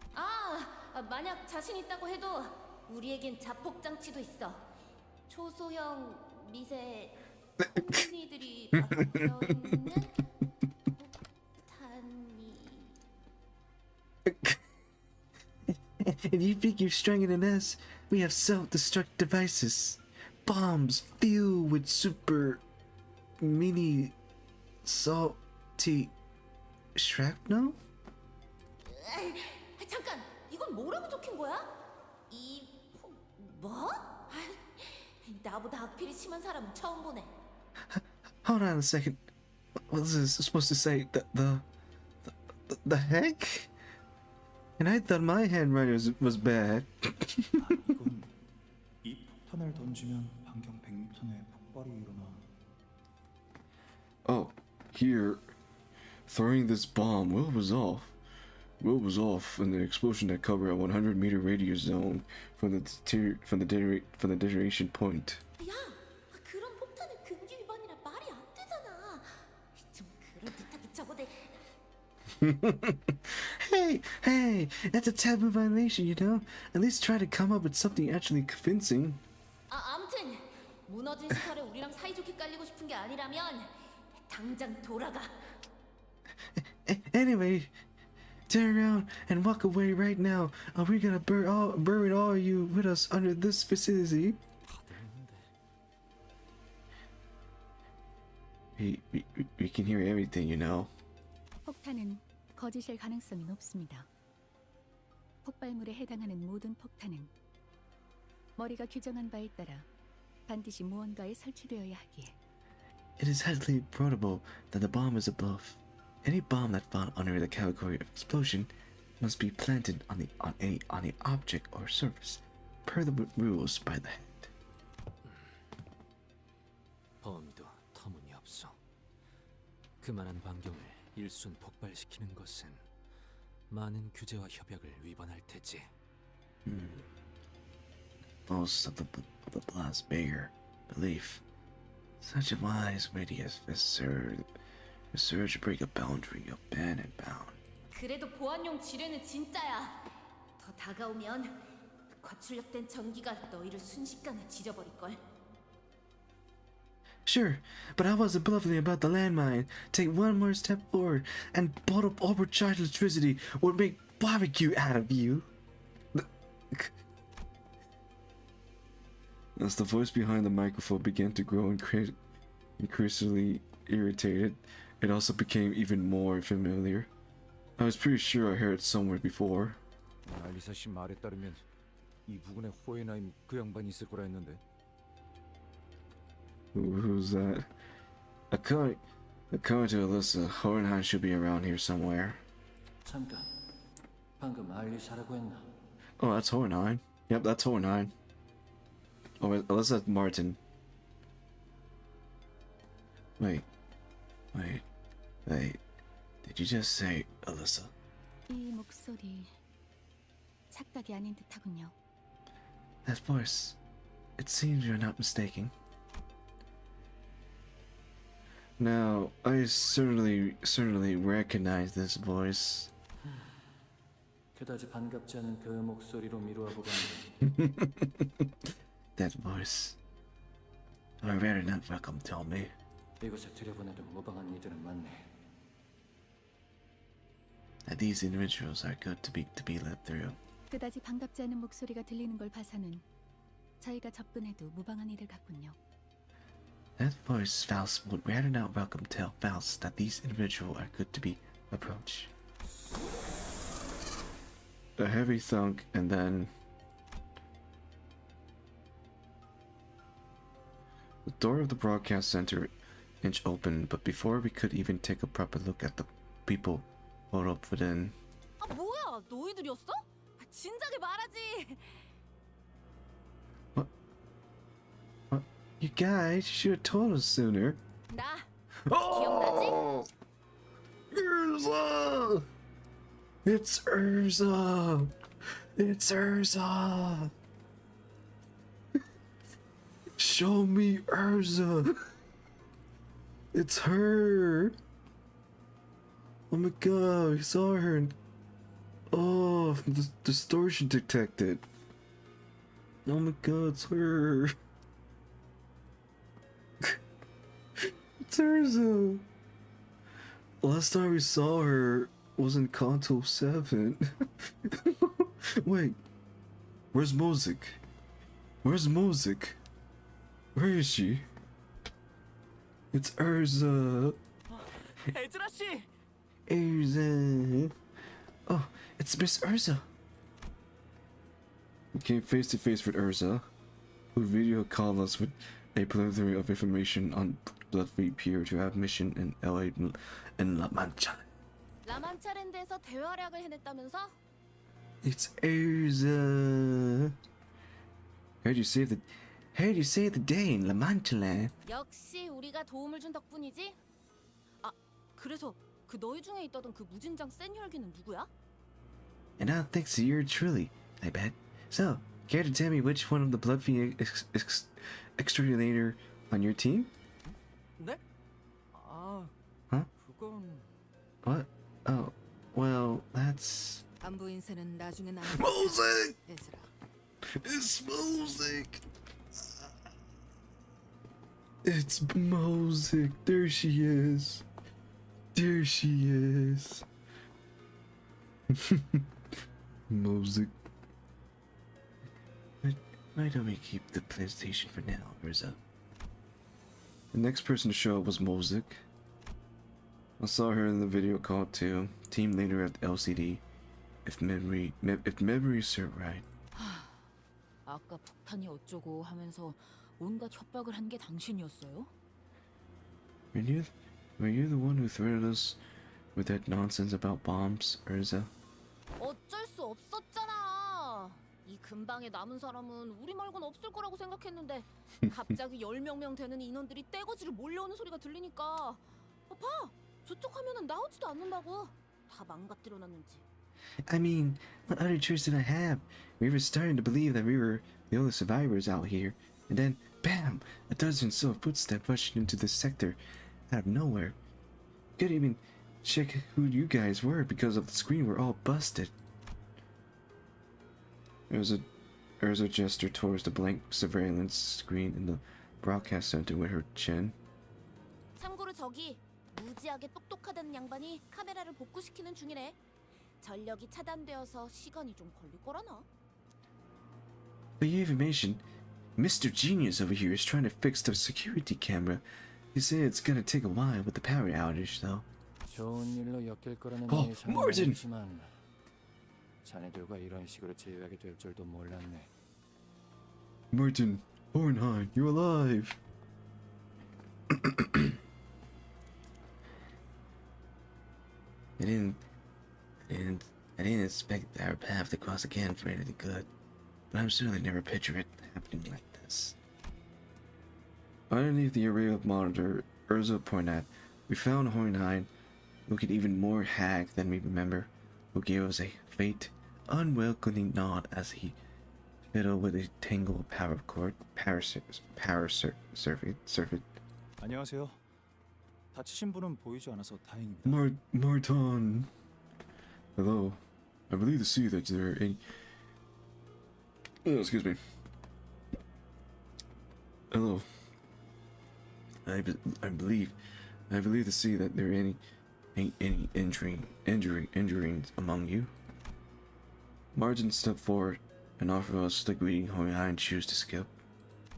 만약 자신 있다고 해도 우리에겐 자폭 장치도 있어. 초소형 미세 폭탄이들이 박혀 있는 폭탄이. If you think you're stronger than us, we have self-destruct devices. Bombs filled with super mini salty shrapnel? 잠깐, 이건 뭐라고 적힌 거야? 뭐? 나보다 악필이 심한 사람은 처음 보네. Hold on a second. What is this supposed to say? The heck? And I thought my handwriting was bad. 이 폭탄을 던지면 반경 100m 내에 폭발이 일어나. Oh, here, throwing this bomb. Will was off. Will was off in the explosion that covered a 100-meter radius zone from the detonation point. 야, 그런 폭탄은 금기 위반이라 말이 안 되잖아. 좀 그럴듯하게 적어대. Hey, that's a taboo violation, you know? At least try to come up with something actually convincing. 아무튼 무너진 시설에 우리랑 사이좋게 깔리고 싶은 게 아니라면 당장 돌아가. Anyway, turn around and walk away right now, or we're gonna bury all of you with us under this facility. We can hear everything, you know. 폭탄은 거짓일 가능성이 높습니다. 폭발물에 해당하는 모든 폭탄은 머리가 규정한 바에 따라 반드시 무언가에 설치되어야 하기에. It is highly probable that the bomb is a bluff. Any bomb that found under the category of explosion must be planted on the object or surface, per the rules by the head. 범위도 터무니없어. 그만한 반경을 일순 폭발시키는 것은 많은 규제와 협약을 위반할 테지. Most of the blast bear belief. Such a wise way to surge break a boundary of ban and bound. 그래도 보안용 지뢰는 진짜야. 더 다가오면 과출력된 전기가 너희를 순식간에 지져버릴걸. Sure, but I wasn't bluffing about the landmine. Take one more step forward, and bottled overcharged electricity would make barbecue out of you. As the voice behind the microphone began to grow increasingly irritated, it also became even more familiar. I was pretty sure I heard it somewhere before. 알리사 씨 말에 따르면 이 부근에 호에나임 그 양반이 있을 거라 했는데. Who's that? According to Alyssa, Hohenheim should be around here somewhere. 잠깐, 방금 알리사라고 했나? Oh, that's Hohenheim. Yep, that's Hohenheim. Oh, Alyssa Martin. Wait. Did you just say Alyssa? 이 목소리 착각이 아닌 듯하군요. That voice. It seems you're not mistaken. Now, I certainly recognize this voice. 그다지 반갑지 않은 그 목소리로 미루어보고 있는. That voice. I'd rather not welcome tell me. 이곳에 들여보내도 무방한 이들은 많네. That these individuals are good to be let through. 그다지 반갑지 않은 목소리가 들리는 걸 봐서는 저희가 접근해도 무방한 이들 같군요. That voice Faust would rather not welcome tell Faust that these individuals are good to be approached. A heavy thunk and then the door of the broadcast center inch open, but before we could even take a proper look at the people hold up within. 아 뭐야? 너희들이었어? 진작에 말하지. You guys should have told us sooner. 나 기억나지? Urza! It's Urza! It's Urza! Show me Urza! It's her! Oh my god, we saw her and... Oh, the distortion detected. Oh my god, it's her! It's Urza. Last time we saw her was in Canto 7. Wait, where's Mozik? Where's Mozik? Where is she? It's Urza. 에즈라 씨. Urza. Oh, it's Miss Urza. We came face to face with Urza, who video called us with a plethora of information on Bloodfleet Pier to have mission in LA and La Mancha. 라만차랜드에서 대활약을 해냈다면서? It's Urza. Heard you save the day in La Mancha land. 역시 우리가 도움을 준 덕분이지? 아, 그래서 그 너희 중에 있다던 그 무진장 센 혈기는 누구야? And now thanks to yours truly, I bet. So, care to tell me which one of the Bloodfiend exterminator on your team? 네? 아, Huh? 그건 What? Oh, well, that's... 안부 인사는 나중에 나눠. Mozik! 얘들아. It's Mozik! It's Mozik. There she is. There she is. Mozik. Why don't we keep the PlayStation for now, Urza? The next person to show up was Mozik. I saw her in the video call too. Team leader at LCD. If memory serve right. 아까 폭탄이 어쩌고 하면서 온갖 협박을 한 게 당신이었어요? Were you the one who threatened us with that nonsense about bombs, Urza? 어쩔 수 없었잖아. 이 근방에 남은 사람은 우리 말고는 없을 거라고 생각했는데 갑자기 10명 되는 인원들이 떼거지로 몰려오는 소리가 들리니까 봐! 저쪽 화면은 나오지도 않는다고. 다 망가뜨려놨는지. I mean, what other choice did I have? We were starting to believe that we were the only survivors out here, and then, bam! A dozen or so footsteps rushed into the sector out of nowhere. Couldn't even check who you guys were because of the screen were all busted. Urza gestured towards the blank surveillance screen in the broadcast center with her chin. 참고로 저기 무지하게 똑똑하다는 양반이 카메라를 복구시키는 중이래. 전력이 차단되어서 시간이 좀 걸릴 거라나. For your information, Mr. Genius over here is trying to fix the security camera. He said it's gonna take a while with the power outage, though. 좋은 일로 엮일 거라는 Martin! 예상은 했지만 자네들과 이런 식으로 제외하게 될 줄도 몰랐네. Martin, Hohenheim, you're alive! I didn't expect our path to cross again for anything good, but I'm certainly never picture it happening like this. Underneath the array of monitor, Urza pointed out, we found Hohenheim, looking even more haggard than we remember, who gave us a faint, unwelcoming nod as he fiddled with a tangle of power cord, circuit. 안녕하세요. 다치신 분은 보이지 않아서 다행입니다. Martin. Hello. I believe to see that there are any... Oh, excuse me. Hello. I believe to see that there are any injuries among you. Martin stepped forward and offered us the greeting Hohenheim chose to skip.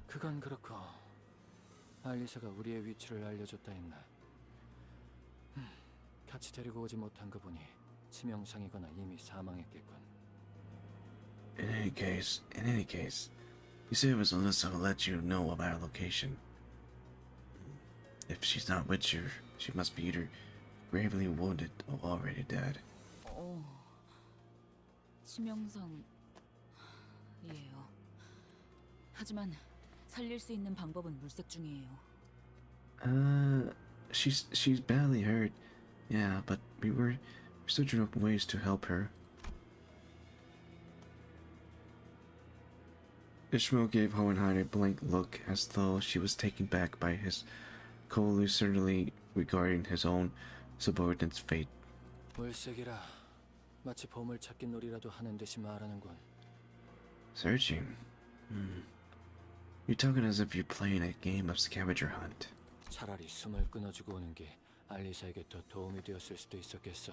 그건 그렇고 알리사가 우리의 위치를 알려줬다 했나. 같이 데리고 오지 못한 거 보니 치명상이거나 이미 사망했겠군. In any case, you said it was Alyssa who let you know of our location. If she's not with you, she must be either gravely wounded or already dead. 치명상이에요. 하지만 살릴 수 있는 방법은 물색 중이에요. She's badly hurt. Yeah, but we're searching up ways to help her. Ishmael gave Hohenheim a blank look as though she was taken back by his coldly certainly regarding his own subordinate's fate. 물색이라 마치 보물 찾기 놀이라도 하는 듯이 말하는군. Searching? You're talking as if you're playing a game of scavenger hunt. 차라리 숨을 끊어주고 오는 게 알리사에게 더 도움이 되었을 수도 있었겠어.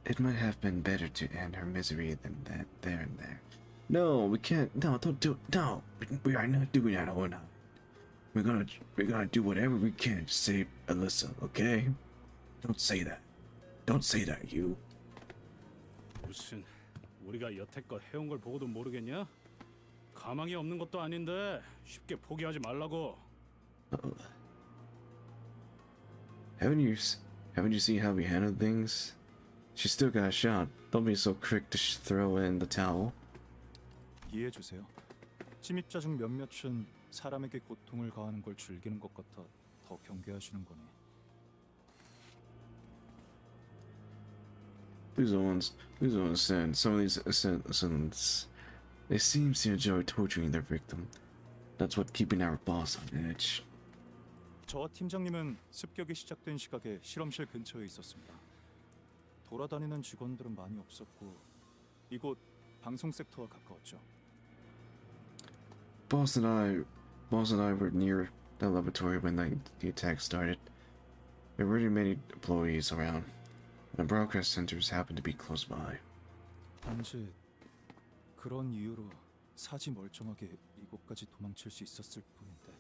It might have been better to end her misery than that there and there. No, we can't. No, don't do it. No, we are not doing that. We're not. We're gonna do whatever we can to save Alyssa. Okay? Don't say that. Don't say that, you. 무슨 우리가 여태껏 해온 걸 보고도 모르겠냐? 가망이 없는 것도 아닌데 쉽게 포기하지 말라고. Haven't you seen how we handled things? She still got shot. Don't be so quick to throw in the towel. 이해해 주세요. 침입자 중 몇몇은 사람에게 고통을 가하는 걸 즐기는 것 같아 더 경계하시는 거니. Who's the ones saying some of these assailants? They seem to enjoy torturing their victim. That's what keeping our boss on edge. 저와 팀장님은 습격이 시작된 시각에 실험실 근처에 있었습니다. 돌아다니는 직원들은 많이 없었고 이곳 방송 섹터와 가까웠죠. Boss and I were near the laboratory when the attack started. There weren't many employees around, and the broadcast centers happened to be close by. 단지 그런 이유로 사지 멀쩡하게 이곳까지 도망칠 수 있었을 뿐인데.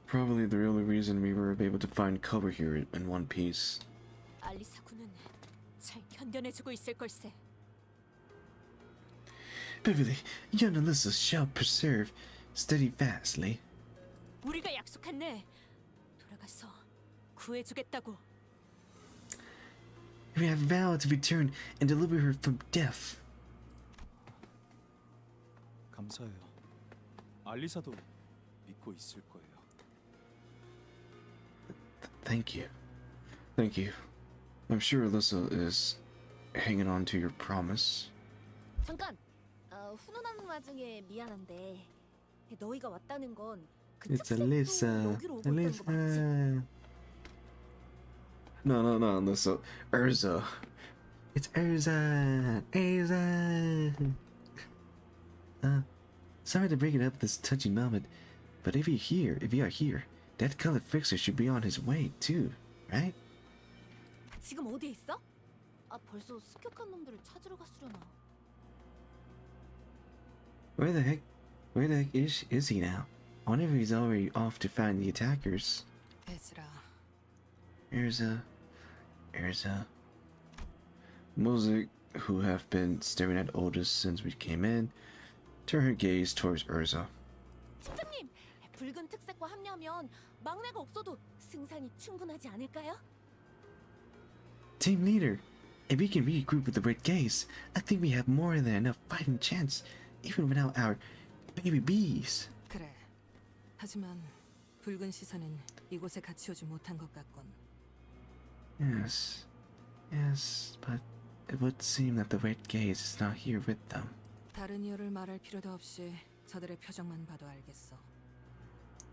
Probably the only reason we were able to find cover here in one piece. 알리사 군은 잘 견뎌내주고 있을 걸세. Beverly, you and Alyssa shall preserve steadfastly. 우리가 약속했네. 돌아가서 구해주겠다고. We have vowed to return and deliver her from death. 감사해요. 알리사도 믿고 있을 거예요. Thank you. Thank you. I'm sure Alyssa is hanging on to your promise. 잠깐. 훈훈한 와중에 미안한데 너희가 왔다는 건 그 It's 특색도 Alyssa. 여기로 오고 있다는 거 맞지? Alyssa. No, Alyssa. Urza. It's Urza. Urza. Sorry to bring it up this touchy moment, but if you are here, that colored fixer should be on his way too, right? 지금 어디에 있어? 아 벌써 습격한 놈들을 찾으러 갔으려나? Where the heck is he now? I wonder if he's already off to find the attackers. Urza. Mosaic, who have been staring at Otis since we came in, turn her gaze towards Urza. 팀장님, 붉은 특색과 합류하면 막내가 없어도 승산이 충분하지 않을까요? Team leader, if we can regroup with the red gaze, I think we have more than enough fighting chance, even without our baby bees. 그래. 하지만 붉은 시선은 이곳에 같이 오지 못한 것 같군. Yes, but it would seem that the red gaze is not here with them. 다른 이유를 말할 필요도 없이 저들의 표정만 봐도 알겠어.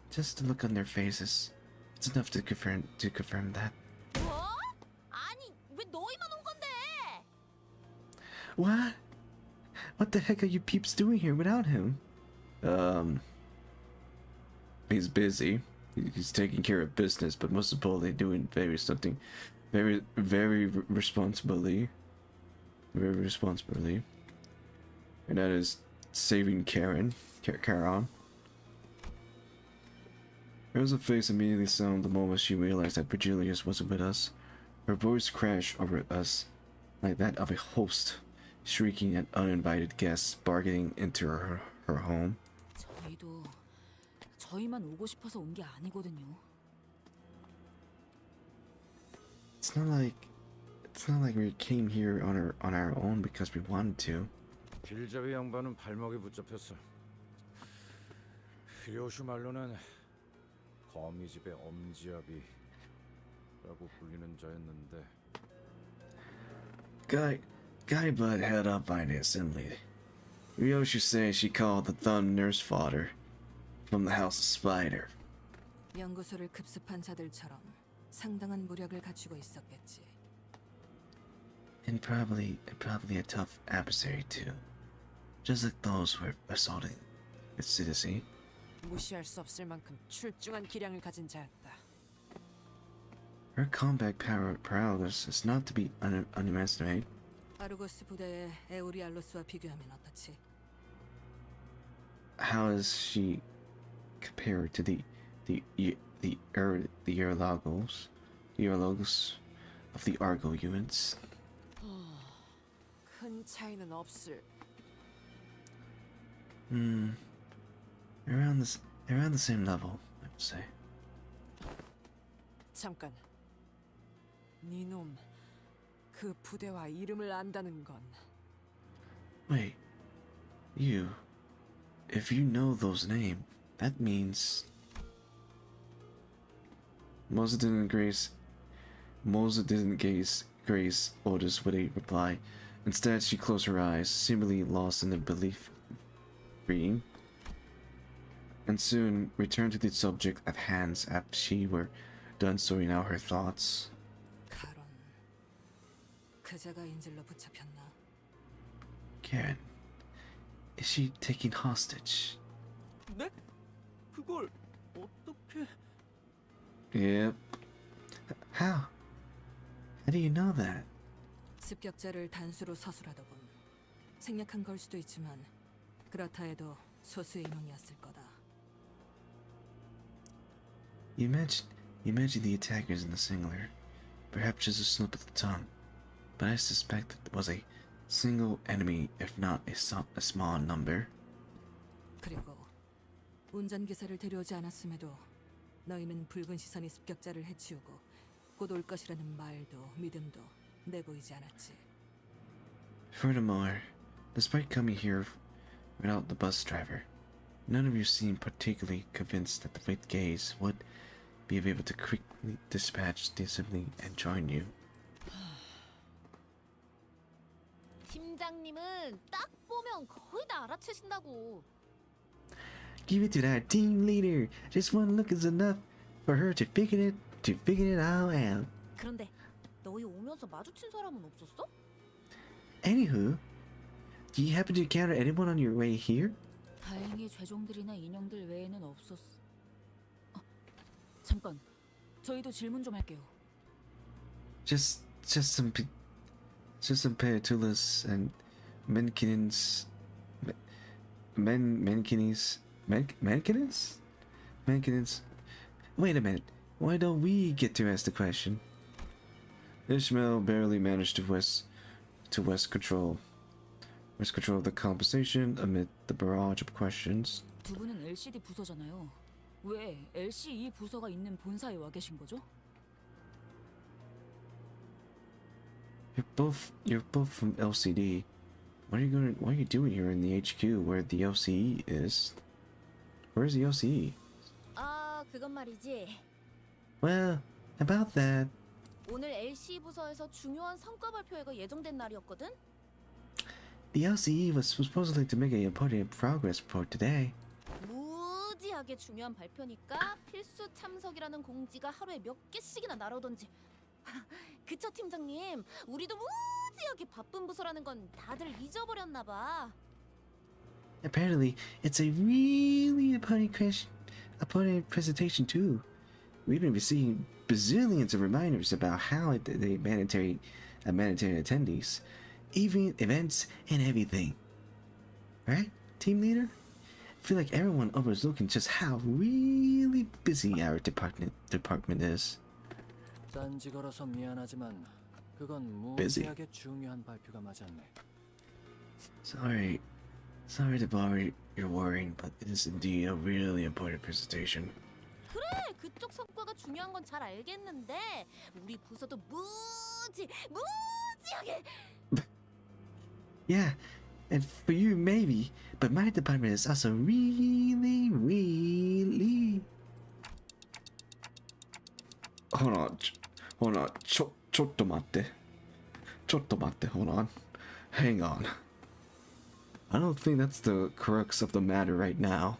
Just to look on their faces, it's enough to confirm that. 뭐? 아니, 왜 너희만 온 건데? What? What the heck are you peeps doing here without him? He's busy. He's taking care of business, but most importantly doing something very responsibly. Very responsibly. And that is saving Karen. Rosa's face immediately sounded the moment she realized that Virgilius wasn't with us. Her voice crashed over us like that of a host, shrieking at uninvited guests bargaining into her home. 저희만 오고 싶어서 온 게 아니거든요. It's not like we came here on our own because we wanted to. 길잡이 양반은 발목이 붙잡혔어. 리오슈 말로는 거미집의 엄지아비라고 불리는 자였는데. Guy Blood held up by the assembly. Ryoshu says she called the thumb nurse fodder from the House of Spider. 연구소를 급습한 자들처럼 상당한 무력을 갖추고 있었겠지. And probably a tough adversary too. Just like those who were assaulting its citizen. 무시할 수 없을 만큼 출중한 기량을 가진 자였다. Her combat paralysis is not to be underestimated. 아르고스 부대의 에우리알로스와 비교하면 어떻지? How is she compared to the Eurologos of the Argo units? 큰 차이는 없을. Around the same level, I would say. 잠깐. 네놈 그 부대와 이름을 안다는 건. Wait, if you know those names, that means Moza didn't grace orders with a reply. Instead, she closed her eyes, seemingly lost in the belief reading, and soon returned to the subject at hand after she were done sorting out her thoughts. 그자가 인질로 붙잡혔나? Karen, is she taken hostage? 네? 그걸 어떻게? Yep. How? How do you know that? 습격자를 단수로 서술하더군. 생략한 걸 수도 있지만 그렇다 해도 소수의 인원이었을 거다. You mentioned the attackers in the singular, perhaps just a slip of the tongue, but I suspect it was a single enemy, if not a small number. 그리고 운전기사를 데려오지 않았음에도 너희는 붉은 시선이 습격자를 해치우고 곧 올 것이라는 말도 믿음도 내보이지 않았지. Furthermore, despite coming here without the bus driver, none of you seemed particularly convinced that the Fleet Gaze would be able to quickly dispatch decently and join you. 팀장님은 딱 보면 거의 다 알아채신다고. Give it to that team leader. Just one look is enough for her to figure it all out. 그런데 너희 오면서 마주친 사람은 없었어? Anywho, do you happen to encounter anyone on your way here? 다행히 죄종들이나 인형들 외에는 없었어. 잠깐, 저희도 질문 좀 할게요. Just some Paetulas and Menkinins. Menkinins? Wait a minute. Why don't we get to ask the question? Ishmael barely managed to wrest control of the conversation amid the barrage of questions. 두 분은 LCD 부서잖아요. 왜 LCE 부서가 있는 본사에 와 계신 거죠? You're both from LCD. What are you doing here in the HQ where the LCE is? Where's the LCE? 그건 말이지. Well, about that. 오늘 LC 부서에서 중요한 성과 발표회가 예정된 날이었거든. The LCE was supposedly to make an important progress report today. 무지하게 중요한 발표니까 필수 참석이라는 공지가 하루에 몇 개씩이나 날아오던지. 그쵸 팀장님, 우리도 무지하게 바쁜 부서라는 건 다들 잊어버렸나 봐. Apparently, it's a really important presentation too. We've been receiving bazillions of reminders about how the mandatory attendees, even events and everything. Right, team leader? I feel like everyone overlooking just how really busy our department is. 딴지 걸어서 미안하지만 그건 Busy. 무지하게 중요한 발표가 맞았네. Sorry to bother your worrying, but it is indeed a really important presentation. 그래, 그쪽 성과가 중요한 건 잘 알겠는데 우리 부서도 무지하게. Yeah, and for you maybe, but my department is also really. Hold on. ちょっと待って. Hold on. Hang on. I don't think that's the crux of the matter right now.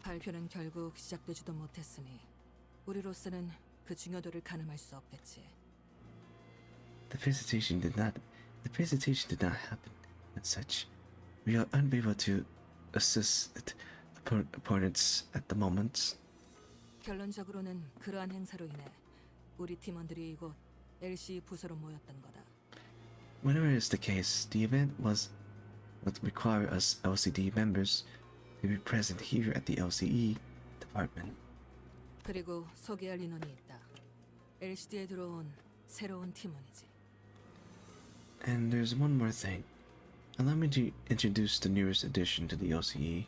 발표는 결국 시작되지도 못했으니 우리로서는 그 중요도를 가늠할 수 없겠지. The presentation did not happen, and such. We are unable to assess it opponents at the moment. 결론적으로는 그러한 행사로 인해 우리 팀원들이 이곳 LC 부서로 모였던 거다. Whatever is the case, the event would require us LCD members to be present here at the LCE department. 그리고 소개할 인원이 있다. LCD에 들어온 새로운 팀원이지. And there's one more thing. Allow me to introduce the newest addition to the LCE.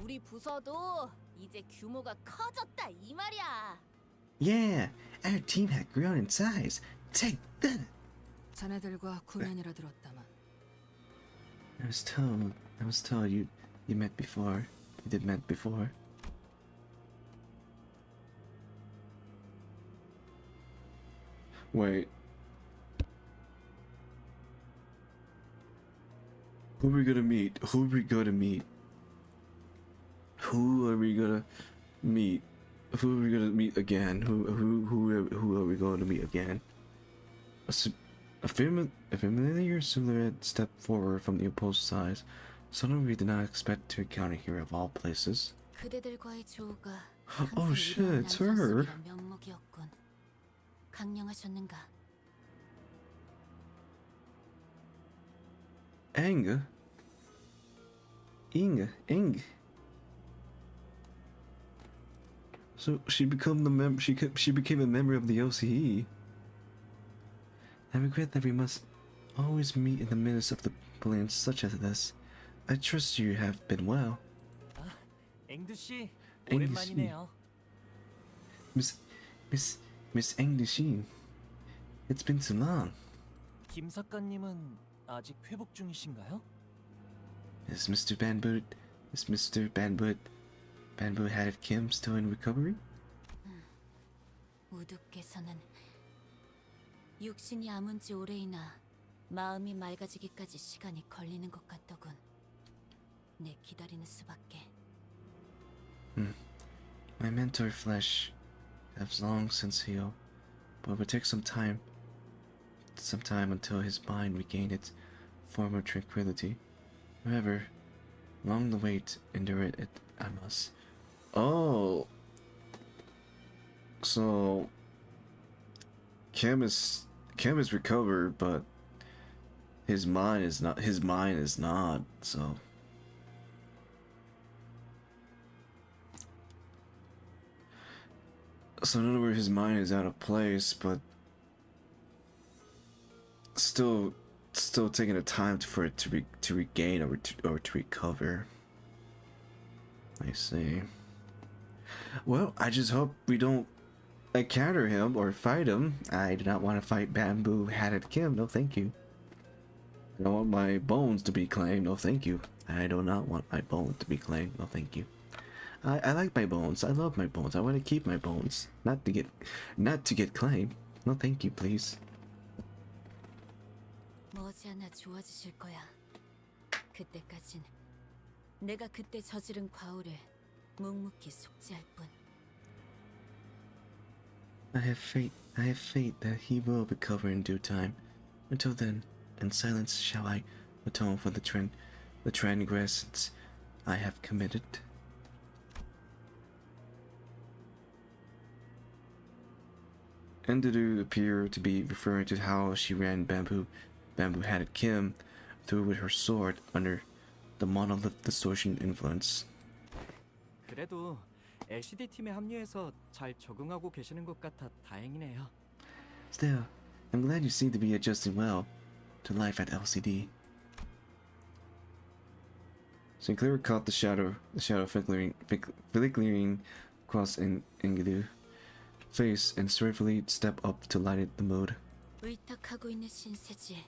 우리 부서도 이제 규모가 커졌다 이 말이야. Yeah, our team had grown in size. Take that. 자네들과 9년이라 들었다만. I was told you met before. You did met before. Wait. Who are we gonna meet? Who are we gonna meet? Who are we gonna meet? Who are we gonna meet again? Who are we going to meet again? A familiar silhouette stepped forward from the opposed sides. Someone we did not expect to encounter here of all places. 그대들과의 조우가 Oh shit, it's her. 면목이었군. 강령하셨는가? Eng. So she became a member of the OCE. I regret that we must always meet in the midst of the plans such as this. I trust you have been well. 앵두 씨, 앵두 씨. 오랜만이네요. Miss Engdushin. It's been too long. 김 작가님은 아직 회복 중이신가요? Is Mr. Bamboo Hatted Kim still in recovery? 우두께서는 육신이 아문 지 오래이나 마음이 맑아지기까지 시간이 걸리는 것 같더군. 내 기다리는 수밖에. My mentor flesh has long since healed, but it would take some time until his mind regained its former tranquility. However, long the wait, endure it I must. Oh, so Kim is recovered, but his mind is not. His mind is not. So. So in other words, his mind is out of place, but still taking the time for it to regain or to recover. I see. Well, I just hope we don't encounter him or fight him. I do not want to fight Bamboo Hatted Kim. No, thank you. I don't want my bones to be claimed. No, thank you. I do not want my bones to be claimed. No, thank you. I like my bones. I love my bones. I want to keep my bones, not to get claimed. No, thank you, please. 머지않아 좋아지실 거야. 그때까진 내가 그때 저지른 과오를 묵묵히 속죄할 뿐. I have faith that he will recover in due time. Until then, in silence shall I atone for the transgressions I have committed. Endedu appeared to be referring to how she ran Bamboo Hatted Kim through with her sword under the monolith distortion influence. 그래도 LCD 팀에 합류해서 잘 적응하고 계시는 것 같아 다행이네요. Still, I'm glad you seem to be adjusting well to life at LCD. Sinclair caught the shadow flickering across Engedu face and swiftly stepped up to light the mood. 의탁하고 있는 신세지.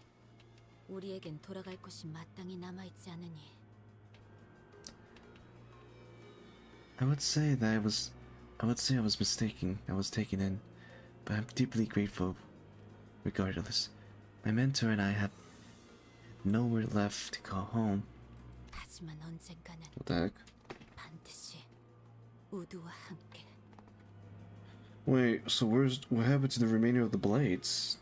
우리에겐 돌아갈 곳이 마땅히 남아 있지 않으니. I would say I was mistaken. I was taken in, but I'm deeply grateful. Regardless, my mentor and I have nowhere left to call home. 하지만 언젠가는 What the heck? 반드시 우두와 함께. Wait, so what happened to the remainder of the blades?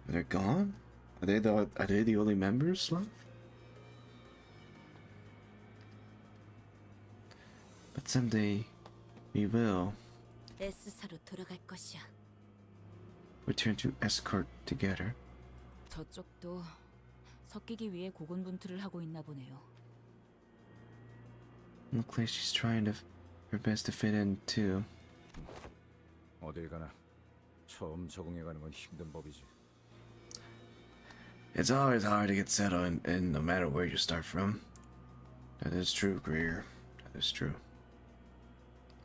Are they gone? Are they the only members left? someday we will S사로 돌아갈 것이야. return to escort together. 저쪽도 섞이기 위해 고군분투를 하고 있나 보네요. Looks like she's trying her best to fit in too. 어딜 가나 처음 적응해가는 건 힘든 법이지. It's always hard to get settled in no matter where you start from. That is true, Greer. That is true.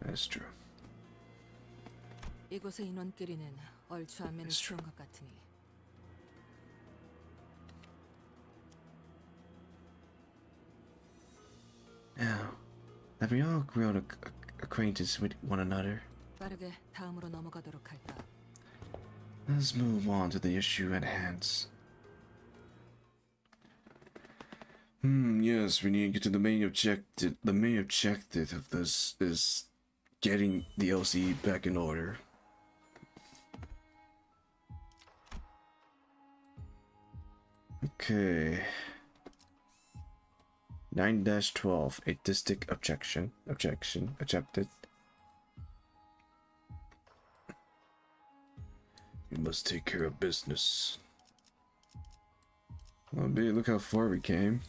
That is true. 이곳의 인원끼리는 얼추 안면이 쉬운 것 같으니. Now, have we all grown acquaintance with one another? 빠르게 다음으로 넘어가도록 할까. Let's move on to the issue at hand. Yes, we need to get to the main objective. The main objective of this is getting the LCE back in order. Okay. 9-12, a distinct objection. Accepted. We must take care of business. Oh, dude, look how far we came.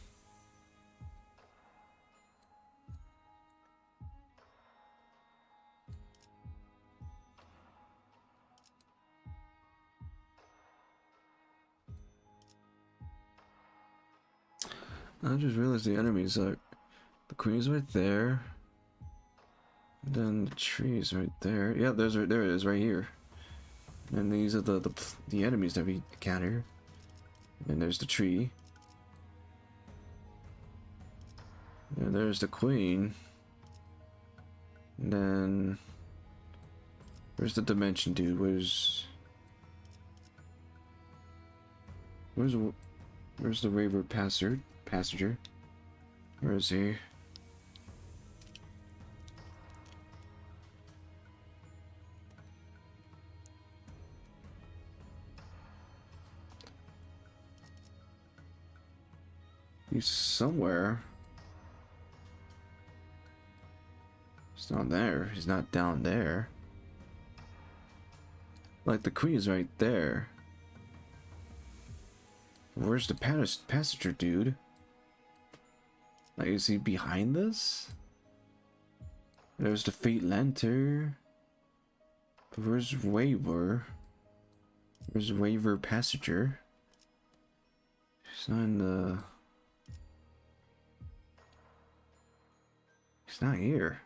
I just realized the enemies are the queen's right there. And then the tree's right there. Yeah, there it is right here. And these are the enemies that we encounter. And there's the tree. And there's the queen. And then where's the dimension dude? Where's the raver passenger? Where is he? He's somewhere. He's not there. He's not down there. Like the queen is right there. Where's the passenger dude? Like, is he behind this? There's the Fate Lantern. Where's Waver? Where's Waver passenger? He's not in the... He's not here.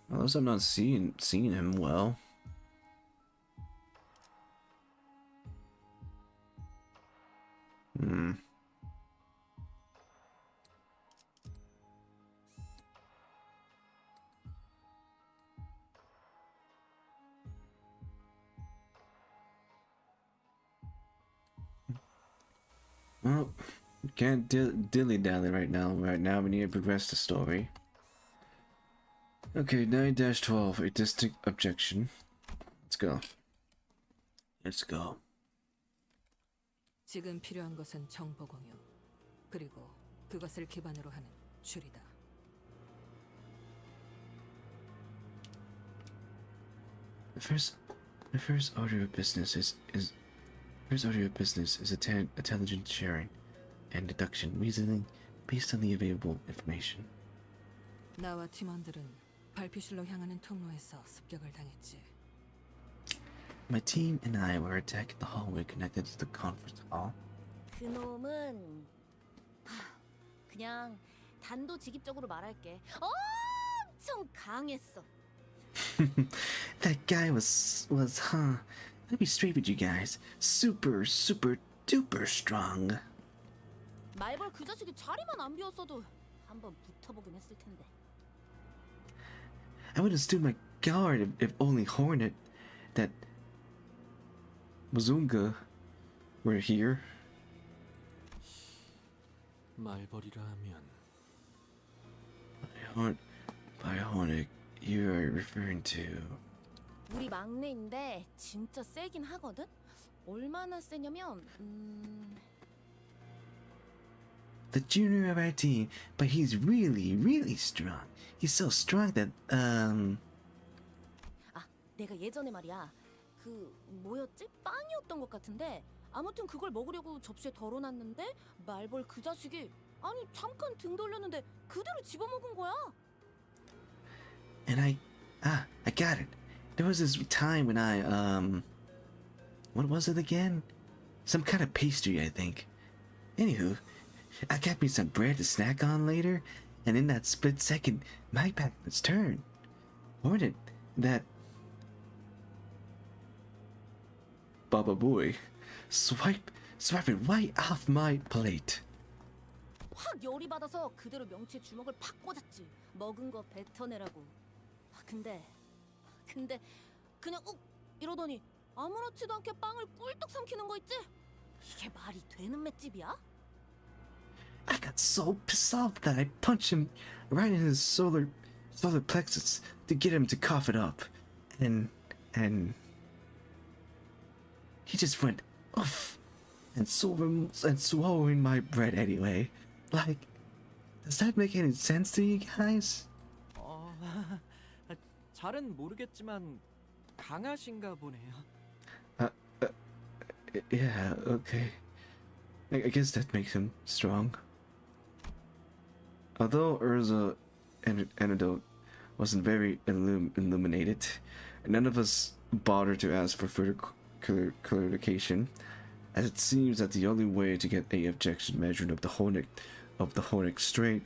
Unless I'm not seeing him well. Well, we can't dilly-dally right now. Right now, we need to progress the story. Okay, 9-12, a distinct objection. Let's go. Let's go. 지금 필요한 것은 정보 공유, 그리고 그것을 기반으로 하는 줄이다. The first order of business is intelligent sharing and deduction reasoning based on the available information. 나와 팀원들은 발피실로 향하는 통로에서 습격을 당했지. My team and I were attacked in the hallway connected to the conference hall. 그놈은 그냥 단도직입적으로 말할게. 엄청 강했어. That guy was, let me straight with you guys. Super duper strong. 말벌 그 자식이 자리만 안 비웠어도 한번 붙어보긴 했을 텐데. I would have stood my guard if only Hornet, that Mazunga, were here. 말벌이라 하면 By Hornet, you are referring to... 우리 막내인데 진짜 세긴 하거든? 얼마나 세냐면 the junior of our team, but he's really, really strong. He's so strong that, 아, 내가 예전에 말이야. 그 뭐였지? 빵이었던 것 같은데 아무튼 그걸 먹으려고 접시에 덜어놨는데 말벌 그 자식이 아니 잠깐 등 돌렸는데 그대로 집어먹은 거야. And I got it. There was this time when what was it again? Some kind of pastry, I think. Anywho, I got me some bread to snack on later, and in that split second, my back was turned. Hornet, that Baba Boy, swipe it right off my plate. 확 열이 받아서 그대로 명치에 주먹을 팍 꽂았지. 먹은 거 뱉어내라고. 근데 그냥 욱 이러더니 아무렇지도 않게 빵을 꿀떡 삼키는 거 있지? 이게 말이 되는 맷집이야? I got so pissed off that I punched him right in his solar plexus to get him to cough it up, and he just went oof and swallowing my bread anyway. Like, does that make any sense to you guys? 잘은 모르겠지만 강하신가 보네요. Yeah, okay. I guess that makes him strong. Although Urza antidote wasn't very illuminated, none of us bothered to ask for further clarification, as it seems that the only way to get a objection measured of the Hornet straight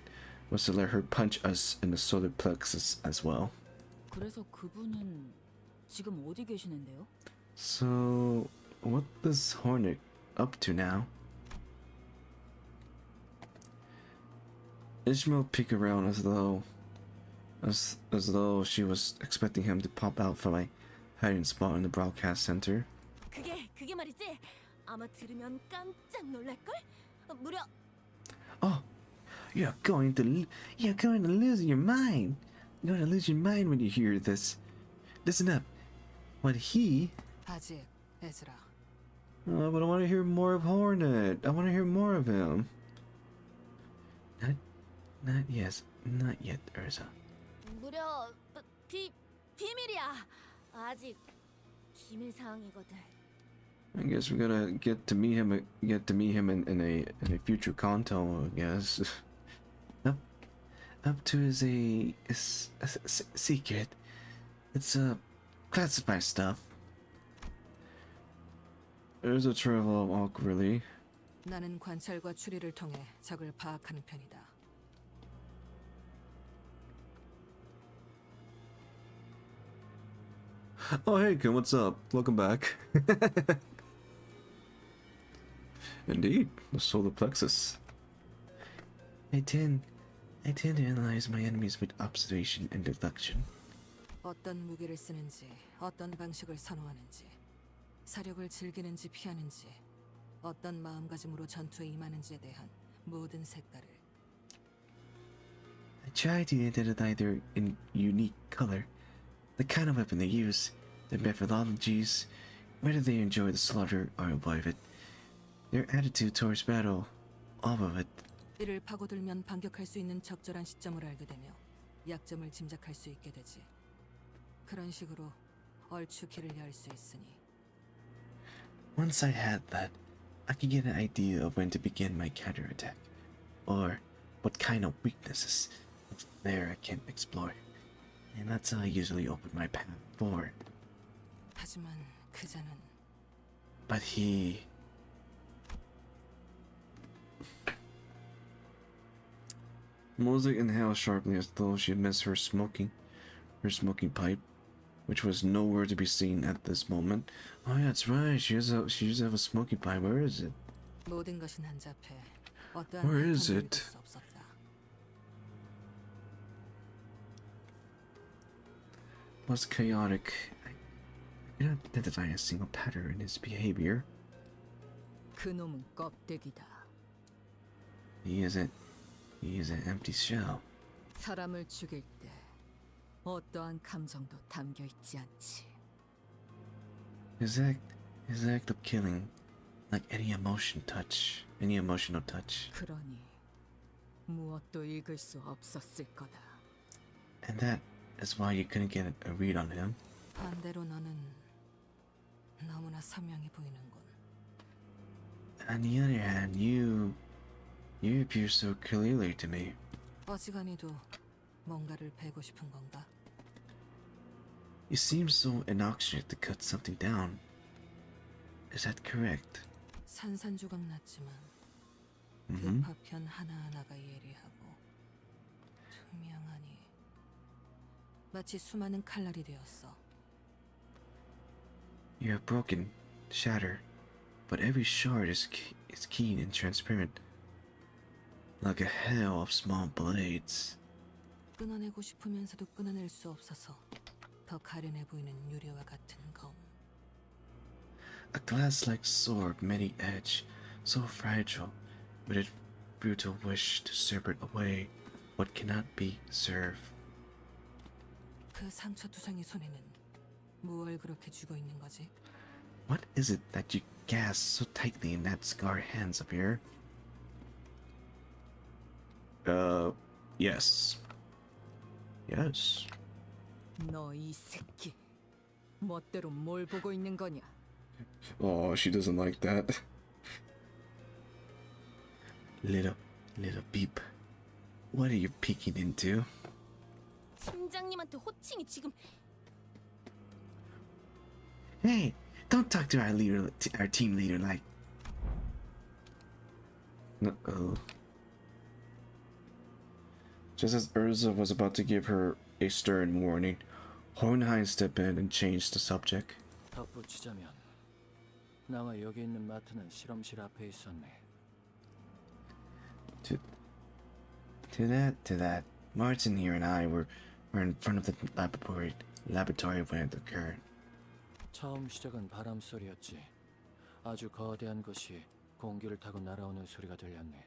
was to let her punch us in the solar plexus as well. 그래서 그분은 지금 어디 계시는데요? So, what is Hornet up to now? Ishmael peeked around as though she was expecting him to pop out from a hiding spot in the broadcast center. 그게 말이지. 아마 들으면 깜짝 놀랄걸? 무려 Oh, you're going to lose your mind. You're going to lose your mind when you hear this. Listen up. What he... 아직, 에즈라. Oh, but I want to hear more of Hornet. I want to hear more of him. Not yet, Urza. 무려 비밀이야. 아직 기밀 사항이거든. I guess we're gonna get to meet him in a future Canto, I guess. Up to is a secret. It's classified stuff. There's a travel awkwardly. 나는 관찰과 추리를 통해 적을 파악하는 편이다. Oh hey Kim, what's up? Welcome back. Indeed, the solar plexus. I tend to analyze my enemies with observation and deduction. 어떤 무기를 쓰는지, 어떤 방식을 선호하는지, 사력을 즐기는지 피하는지, 어떤 마음가짐으로 전투에 임하는지에 대한 모든 색깔을. I try to identify their unique color, the kind of weapon they use, their methodologies, whether they enjoy the slaughter or avoid it, their attitude towards battle, all of it. 이를 파고들면 반격할 수 있는 적절한 시점을 알게 되며 약점을 짐작할 수 있게 되지. 그런 식으로 얼추 길을 열 수 있으니. Once I had that, I could get an idea of when to begin my counterattack, or what kind of weaknesses there I can explore, and that's how I usually open my path forward. 하지만 그자는. But he. Mosaic inhaled sharply as though she had missed her smoking pipe, which was nowhere to be seen at this moment. Oh, yeah, that's right. She used to have a smoking pipe. Where is it? 모든 것은 한잡해. 어떠한 Where is 패턴도 it? 믿을 수 없었다. Was chaotic. I cannot identify a single pattern in his behavior. 그놈은 껍데기다. He is an empty shell. 사람을 죽일 때 어떠한 감정도 담겨 있지 않지. His act of killing, like any emotional touch. 그러니 무엇도 읽을 수 없었을 거다. And that is why you couldn't get a read on him. 반대로 너는 너무나 선명해 보이는군. On the other hand, you appear so clearly to me. 어지간히도 뭔가를 베고 싶은 건가? You seem so innoxious to cut something down. Is that correct? 산산조각 났지만 Mm-hmm. 그 파편 하나하나가 예리하고 투명하니 마치 수많은 칼날이 되었어. You are broken, shattered, but every shard is keen and transparent, like a hail of small blades. 끊어내고 싶으면서도 끊어낼 수 없어서 더 가련해 보이는 유리와 같은 검. A glass-like sword, many edge, so fragile, with a brutal wish to serve it away, what cannot be served. 그 상처투성이 손에는 무얼 그렇게 쥐고 있는 거지? What is it that you grasp so tightly in that scarred hands of yours? Yes. Yes. 너 이 새끼, 멋대로 뭘 보고 있는 거냐? Oh, she doesn't like that. Little beep. What are you peeking into? 팀장님한테 호칭이 지금. Hey, don't talk to our team leader like. Uh-oh. Just as Urza was about to give her a stern warning, Hohenheim stepped in and changed the subject. 덧붙이자면 나와 여기 있는 마트는 실험실 앞에 있었네. To that, Martin here and I were in front of the laboratory when it occurred. 처음 시작은 바람 소리였지. 아주 거대한 것이 공기를 타고 날아오는 소리가 들렸네.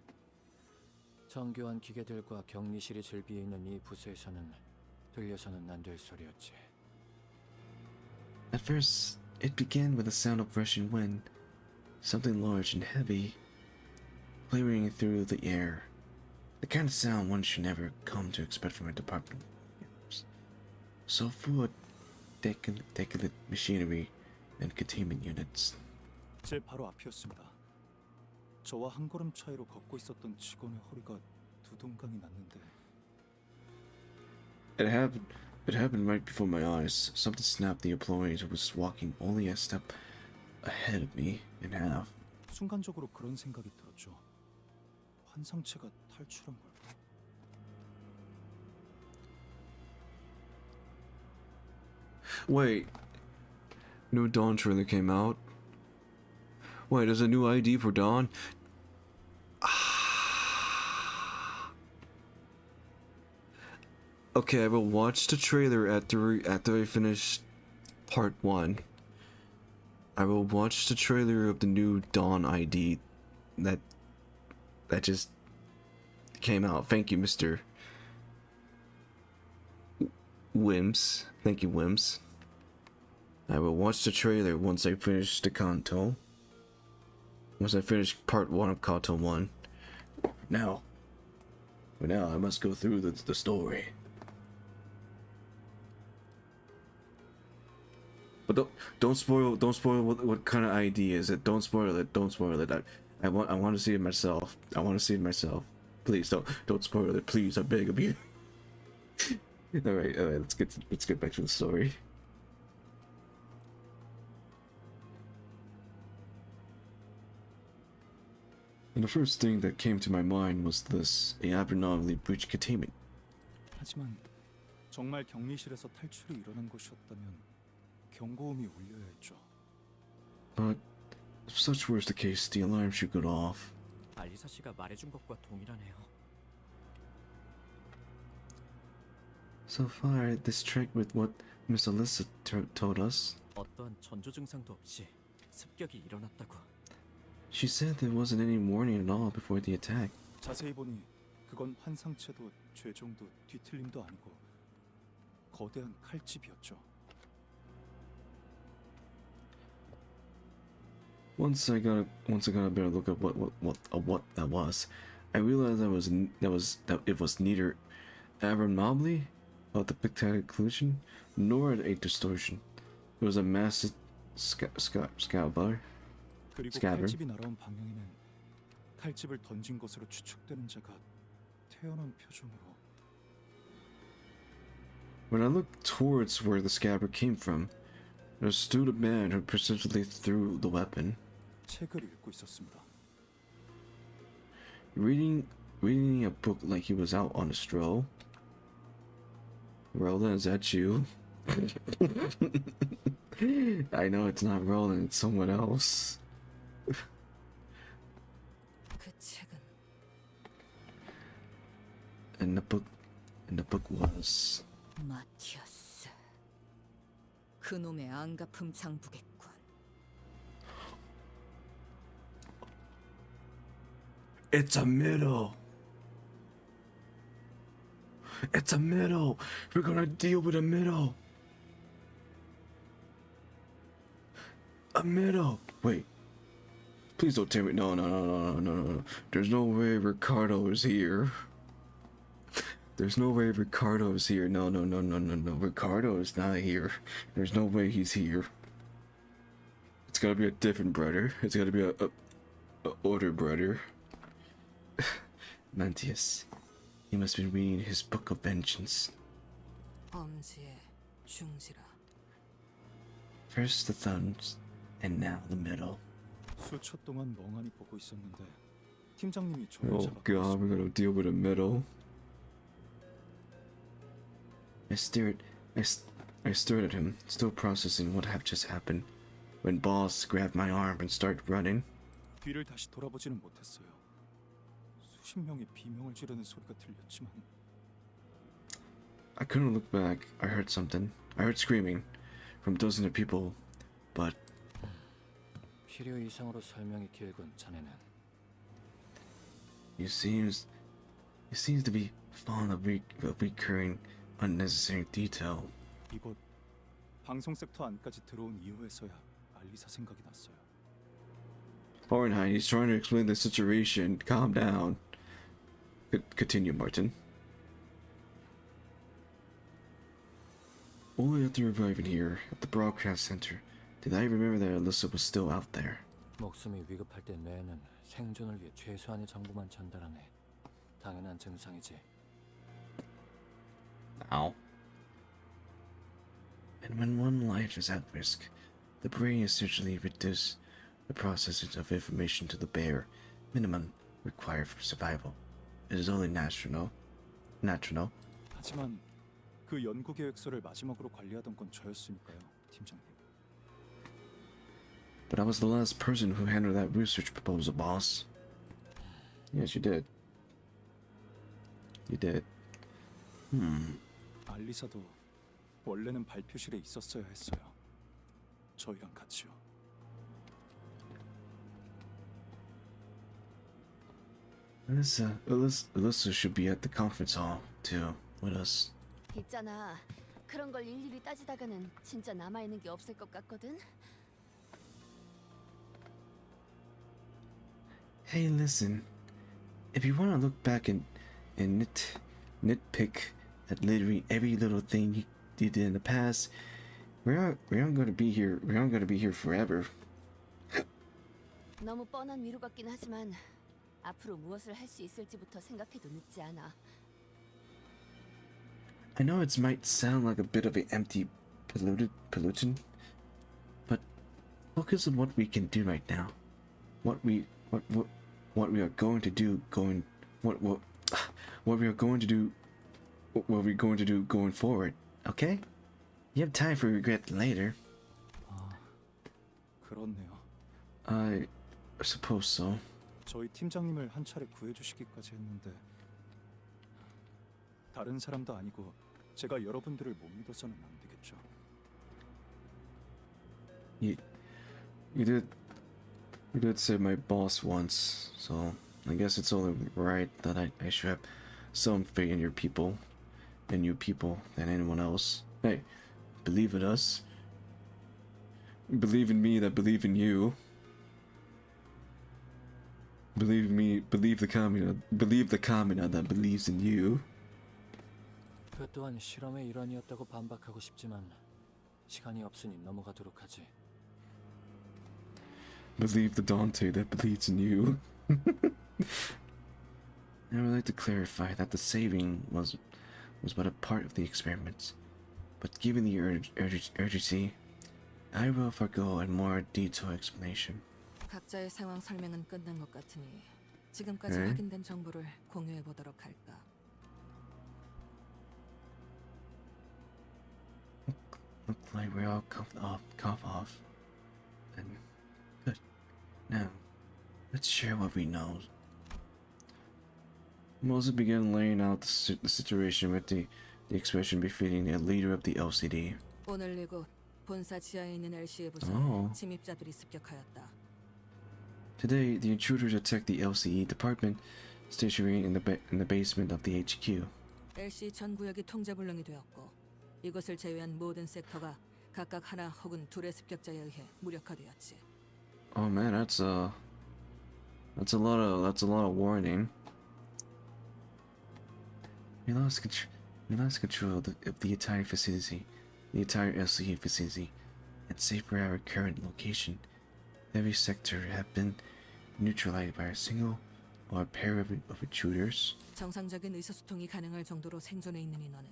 정교한 기계들과 격리실이 즐비해 있는 이 부서에서는 들려서는 안 될 소리였지. At first, it began with the sound of rushing wind, something large and heavy, clearing through the air. The kind of sound one should never come to expect from a department so full of delicate machinery and containment units. 제 바로 앞이었습니다. 저와 한 걸음 차이로 걷고 있었던 직원의 허리가 두 동강이 났는데. It happened right before my eyes. Something snapped the employee who was walking only a step ahead of me in half. 순간적으로 그런 생각이 들었죠. 환상체가 탈출한 걸까? Wait, new Dawn trailer came out. Wait, there's a new ID for Dawn. Okay, I will watch the trailer after I finish part 1. I will watch the trailer of the new Dawn ID that just came out. Thank you, Mr. Wims. Thank you, Wims. I will watch the trailer once I finish the Canto. Once I finish part 1 of Canto 1. Now I must go through the story. But don't spoil what kind of ID is it. Don't spoil it. I want to see it myself. Please don't spoil it. Please, I beg of you. all right. Let's get back to the story. And the first thing that came to my mind was this: a abnormally breached containment. 하지만 정말 격리실에서 탈출이 일어난 것이었다면 경고음이 울려야 했죠. But if such was the case, the alarm should go off. 알리사 씨가 말해준 것과 동일하네요. So far, this tracked with what Miss Alyssa told us. 어떠한 전조 증상도 없이 습격이 일어났다고. She said there wasn't any warning at all before the attack. 자세히 보니 그건 환상체도 죄종도 뒤틀림도 아니고 거대한 칼집이었죠. Once I got a better look at what that was, I realized that it was neither abnormally of the pictorial occlusion nor a distortion. It was a massive scabbard. 그리고 Scabbard. 칼집이 날아온 방향에는 칼집을 던진 것으로 추측되는 자가 태어난 표정으로. When I looked towards where the scabbard came from, there stood a man who persistently threw the weapon. 책을 읽고 있었습니다. Reading a book like he was out on a stroll. Roland, is that you? I know it's not Roland, it's someone else. 그 책은 And the book was 마티아스. 그놈의 안가품 장부겠군. It's a middle. It's a middle. We're gonna deal with a middle. A middle. Wait. Please don't tell me. No. There's no way Ricardo is here. There's no way Ricardo is here. No. Ricardo is not here. There's no way he's here. It's gotta be a different brother. It's gotta be a older brother. Mantius. He must be reading his book of vengeance. 범죄에 중지라. First the thumbs, and now the middle. 수초 동안 멍하니 보고 있었는데 팀장님이 Oh 저를 잡아. god, we're gonna deal with a middle. I stared at him, still processing what had just happened, when Boss grabbed my arm and started running. 뒤를 다시 돌아보지는 못했어요. 수십 명이 비명을 지르는 소리가 들렸지만 I couldn't look back. I heard something. I heard screaming from dozens of people, but 필요 이상으로 설명이 길군 자네는. he seems to be fond of recurring unnecessary detail. 이곳 방송 섹터 안까지 들어온 이후에서야 알리사 생각이 났어요. Fahrenheit, he's trying to explain the situation. Calm down. Continue, Martin. Only after arriving here at the broadcast center did I remember that Alyssa was still out there. 목숨이 위급할 때 뇌는 생존을 위해 최소한의 정보만 전달하네. 당연한 증상이지. Ow. And when one life is at risk, the brain essentially reduces the processing of information to the bare minimum required for survival. It is only natural. 하지만 그 연구 계획서를 마지막으로 관리하던 건 저였으니까요, 팀장님. But I was the last person who handled that research proposal, boss. Yes, you did. You did. 알리사도 원래는 발표실에 있었어야 했어요. 저희랑 같이요. Alyssa should be at the conference hall too, with us. 있잖아. 그런 걸 일일이 따지다가는 진짜 남아있는 게 없을 것 같거든. Hey, listen. If you want to look back and nitpick at literally every little thing you did in the past, we aren't going to be here. We aren't going to be here forever. 너무 뻔한 위로 같긴 하지만 앞으로 무엇을 할 수 있을지부터 생각해도 늦지 않아. I know it might sound like a bit of an empty pollution, but focus on what we can do right now. What we are going to do going forward, okay? You have time for regret later. 그렇네요. I suppose so. 저희 팀장님을 한 차례 구해주시기까지 했는데 다른 사람도 아니고 제가 여러분들을 못 믿어서는 안 되겠죠. You did say my boss once, so I guess it's only right that I should have some faith in your people, in you people, than anyone else. Hey, believe in us. Believe in me that believe in you. Believe me, believe the Kamina that believes in you. 그 또한 실험의 일환이었다고 반박하고 싶지만 시간이 없으니 넘어가도록 하지. Believe the Dante that believes in you. I would like to clarify that the saving was but a part of the experiment. But given the urgency, I will forego a more detailed explanation. 각자의 상황 설명은 끝난 것 같으니 지금까지 네. 확인된 정보를 공유해 보도록 할까. Look like we're all cough off. Then, good. Now, let's share what we know. Moses began laying out the situation with the expression befitting a leader of the LCD. 오늘 이곳 본사 지하에 있는 LC의 부서에 Oh. 침입자들이 습격하였다. Today, the intruders attacked the LCE department, stationary in the basement of the HQ. LC 전 구역이 통제불능이 되었고 이곳을 제외한 모든 섹터가 각각 하나 혹은 둘의 습격자에 의해 무력화되었지. Oh man, that's a lot of warning. We lost control of the entire facility, the entire LCE facility, and save for our current location. Every sector have been neutralized by a single or a pair of intruders. 정상적인 의사소통이 가능할 정도로 생존해 있는 인원은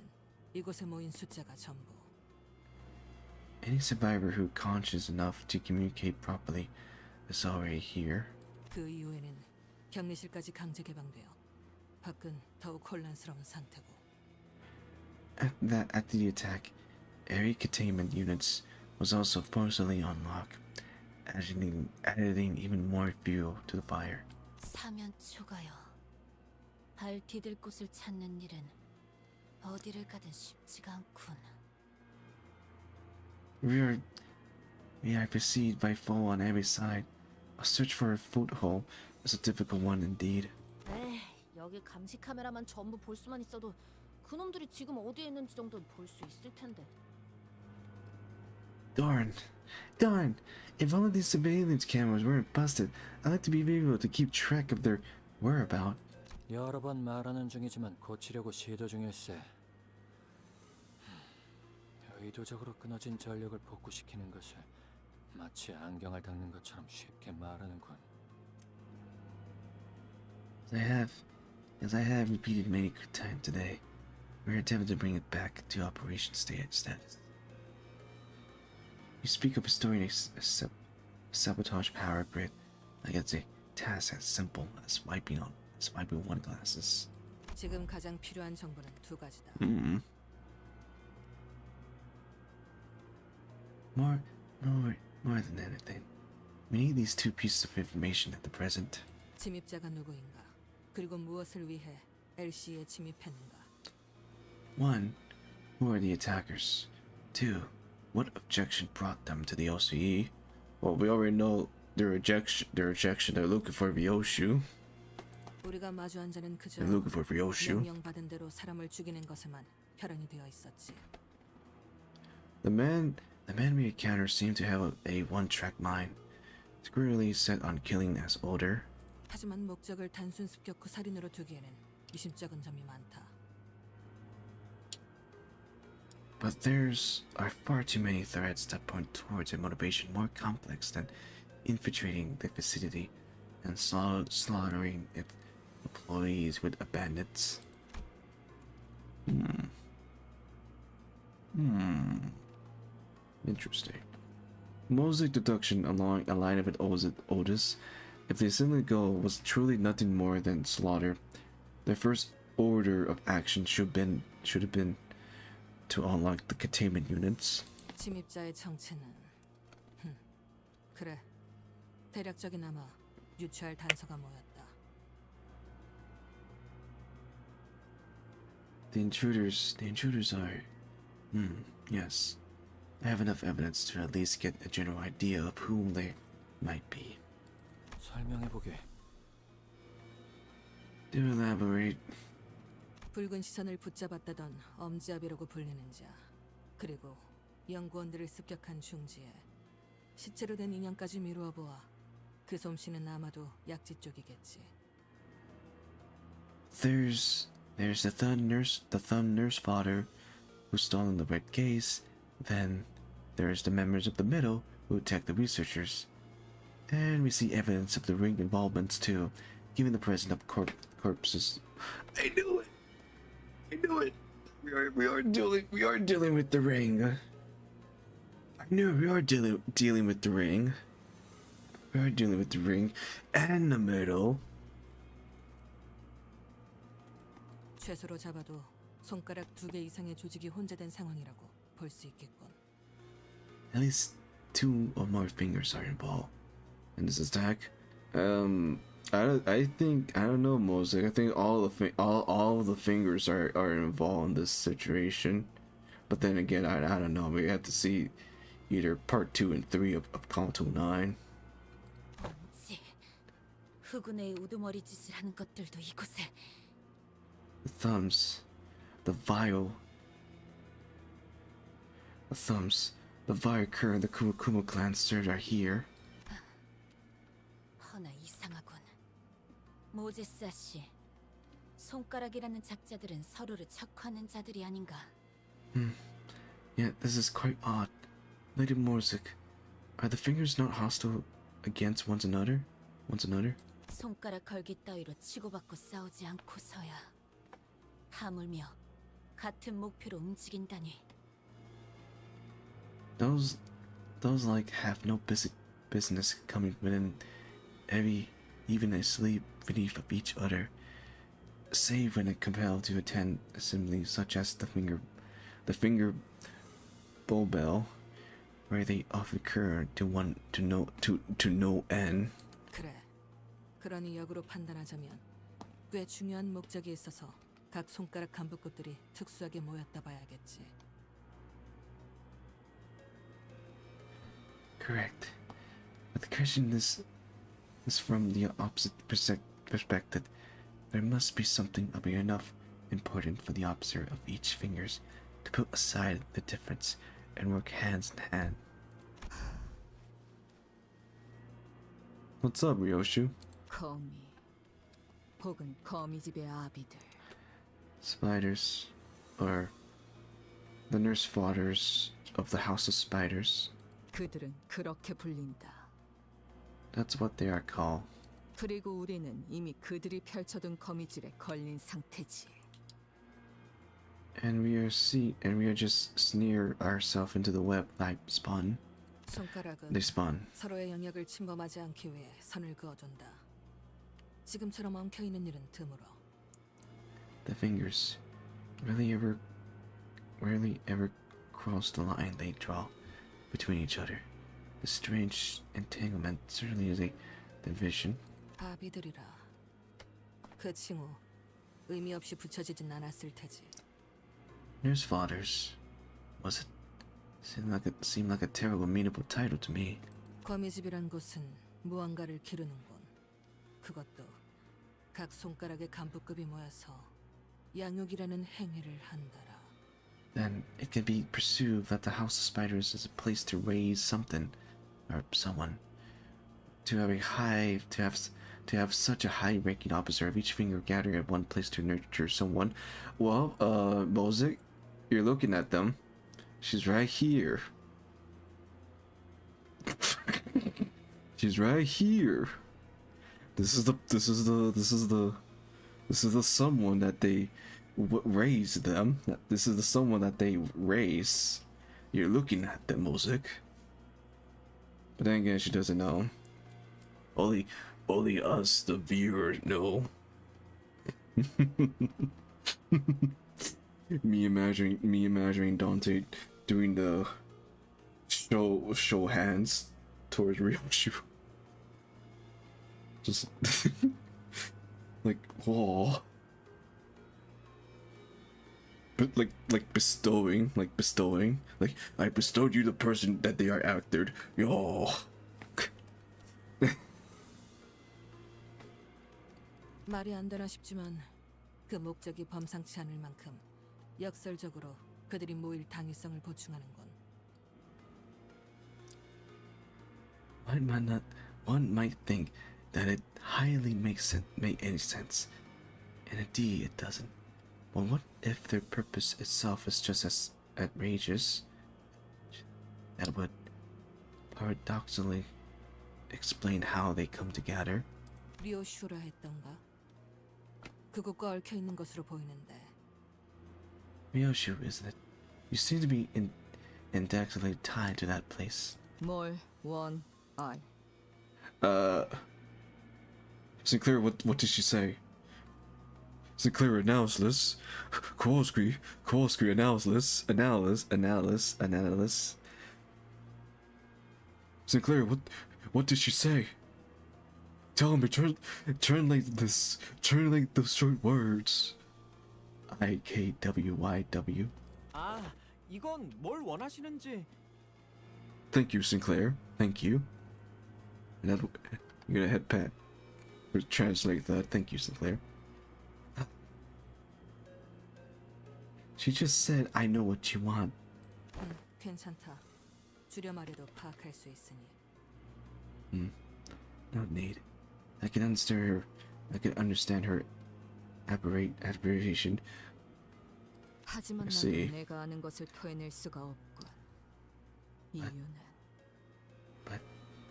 이곳에 모인 숫자가 전부. Any survivor who conscious enough to communicate properly is already here. 그 이후에는 격리실까지 강제 개방되어 밖은 더욱 혼란스러운 상태고. At the attack, area containment units was also forcibly unlocked, adding even more fuel to the fire. 사면 초가요. 발 디딜 곳을 찾는 일은 어디를 가든 쉽지가 않군. We are besieged by foe on every side. A search for a foothold is a difficult one indeed. 에이, 여기 감시 카메라만 전부 볼 수만 있어도 그놈들이 지금 어디에 있는지 정도는 볼 수 있을 텐데. Darn. If all of these surveillance cameras weren't busted, I'd like to be able to keep track of their whereabouts. 여러 번 말하는 중이지만 고치려고 시도 중일세. 의도적으로 끊어진 전력을 복구시키는 것을 마치 안경을 닦는 것처럼 쉽게 말하는군. As I have repeated many times today, we're attempting to bring it back to operation status. You speak of restoring a sabotage power grid like it's a task as simple as swiping one glasses. 지금 가장 필요한 정보는 두 가지다. More than anything, we need these two pieces of information at the present. 침입자가 누구인가? 그리고 무엇을 위해 LC에 침입했는가? 1. Who are the attackers? 2. What objection brought them to the LCE? Well, we already know their rejection. They're looking for Ryoshu. 우리가 마주한 자는 그저 They're looking for Ryoshu. 명령받은 대로 사람을 죽이는 것에만 혈안이 되어 있었지. The man we encountered seemed to have a one-track mind, squarely set on killing as order. 하지만 목적을 단순 습격 후 살인으로 두기에는 미심쩍은 점이 많다. But there's are far too many threats that point towards a motivation more complex than infiltrating the facility and slaughtering its employees with bandits. Interesting. Mosaic deduction along a line of it Otis. If the assembly goal was truly nothing more than slaughter, their first order of action should have been to unlock the containment units. 침입자의 정체는 그래 대략적이나마 유추할 단서가 모였다. The intruders are yes. I have enough evidence to at least get a general idea of whom they might be. 설명해보게. Do elaborate. 붉은 시선을 붙잡았다던 엄지아비라고 불리는 자, 그리고 연구원들을 습격한 중지에 시체로 된 인형까지 미루어 보아 그 솜씨는 아마도 약지 쪽이겠지. There's the thumb nurse spotter who's stolen the red case. Then there's the members of the middle who attack the researchers. And we see evidence of the ring involvements too, given the presence of corpses. I knew it! I knew it! We are dealing with the ring. I knew we are dealing with the ring. We are dealing with the ring and the middle. 최소로 잡아도 손가락 2개 이상의 조직이 혼재된 상황이라고 볼 수 있겠군. At least 2 or more fingers are involved in this attack. I don't know, Mosaic. I think all of the fingers are involved in this situation. But then again, I don't know. We have to see either part 2 and 3 of Canto 9. 흑운의 우두머리 짓을 하는 것들도 이곳에. The thumbs, the vile cur and the Kumakuma clan served are here. 허나 이상하군. 모제스 씨, 손가락이라는 작자들은 서로를 척하는 자들이 아닌가? Yeah, this is quite odd. Lady Morzik, are the fingers not hostile against one another? 손가락 걸기 따위로 치고받고 싸우지 않고서야 하물며 같은 목표로 움직인다니. Those like have no business coming within even asleep beneath of each other, save when compelled to attend assemblies such as the finger bowl bell, where they often occur to no end. 그래. 그러니 역으로 판단하자면 꽤 중요한 목적이 있어서 각 손가락 간부급들이 특수하게 모였다 봐야겠지. Correct. But the question is from the opposite perspective. There must be something big enough important for the observer of each fingers to put aside the difference and work hands in hand. What's up, Ryoshu? 거미 혹은 거미집의 아비들. Spiders, or the nurse fathers of the House of Spiders. 그들은 그렇게 불린다. That's what they are called. 그리고 우리는 이미 그들이 펼쳐둔 거미줄에 걸린 상태지. And we are just snare ourselves into the web like spawn. 손가락은 They spawn. 서로의 영역을 침범하지 않기 위해 선을 그어준다. 지금처럼 엉켜있는 일은 드물어. The fingers rarely ever cross the line they draw between each other. The strange entanglement certainly is a division. 아비들이라. 그 칭호 의미 없이 붙여지진 않았을 테지. Nurse fathers. Was it? Seemed like a terrible meanable title to me. 거미집이란 곳은 무언가를 기르는군. 그것도 각 손가락의 간부급이 모여서 양육이라는 행위를 한다라. Then it can be perceived that the House of Spiders is a place to raise something or someone. To have such a high-ranking officer of each finger gathering at one place to nurture someone. Well, Mozik, you're looking at them. She's right here. She's right here. This is the someone that they raised them. This is the someone that they raise. You're looking at them, Mozik. But then again, she doesn't know. Only us, the viewers, know. me imagining Dante doing the show hands towards Ryoshu. Just like, whoa. But like bestowing, like I bestowed you the person that they are after. Yo. 말이 안 되나 싶지만 그 목적이 범상치 않을 만큼 역설적으로 그들이 모일 당위성을 보충하는 건. One might think that it highly make any sense, and indeed it doesn't. But what if their purpose itself is just as outrageous? That would paradoxically explain how they come together. 리오슈라 했던가? 그곳과 얽혀 있는 것으로 보이는데. Ryoshu, isn't it? You seem to be indelibly tied to that place. 뭘 원, I. Sinclair, what did she say? Sinclair, analysis. Kowalski, analysis. Sinclair, what did she say? Tell me, translate those short words. IKWYW. 아, 이건 뭘 원하시는지. Thank you, Sinclair. Thank you. And that, you're gonna head pat. Translate that. Thank you, Sinclair. She just said, I know what you want. 괜찮다. 줄여 말해도 파악할 수 있으니. No need. I can understand her aberration. 하지만 I see. 나도 내가 아는 것을 토해낼 수가 없군. 이유는 But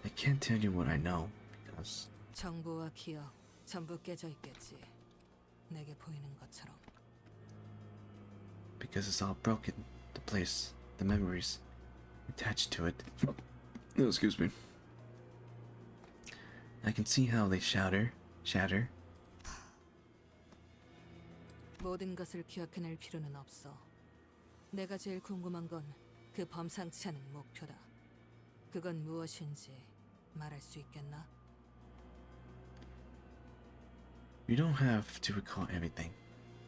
I can't tell you what I know because 정보와 기억 전부 깨져 있겠지. 내게 보이는 것처럼. it's all broken. The place, the memories attached to it. Oh, excuse me. I can see how they shatter. 모든 것을 기억해낼 필요는 없어. 내가 제일 궁금한 건 그 범상치 않은 목표다. 그건 무엇인지 말할 수 있겠나? You don't have to recall everything.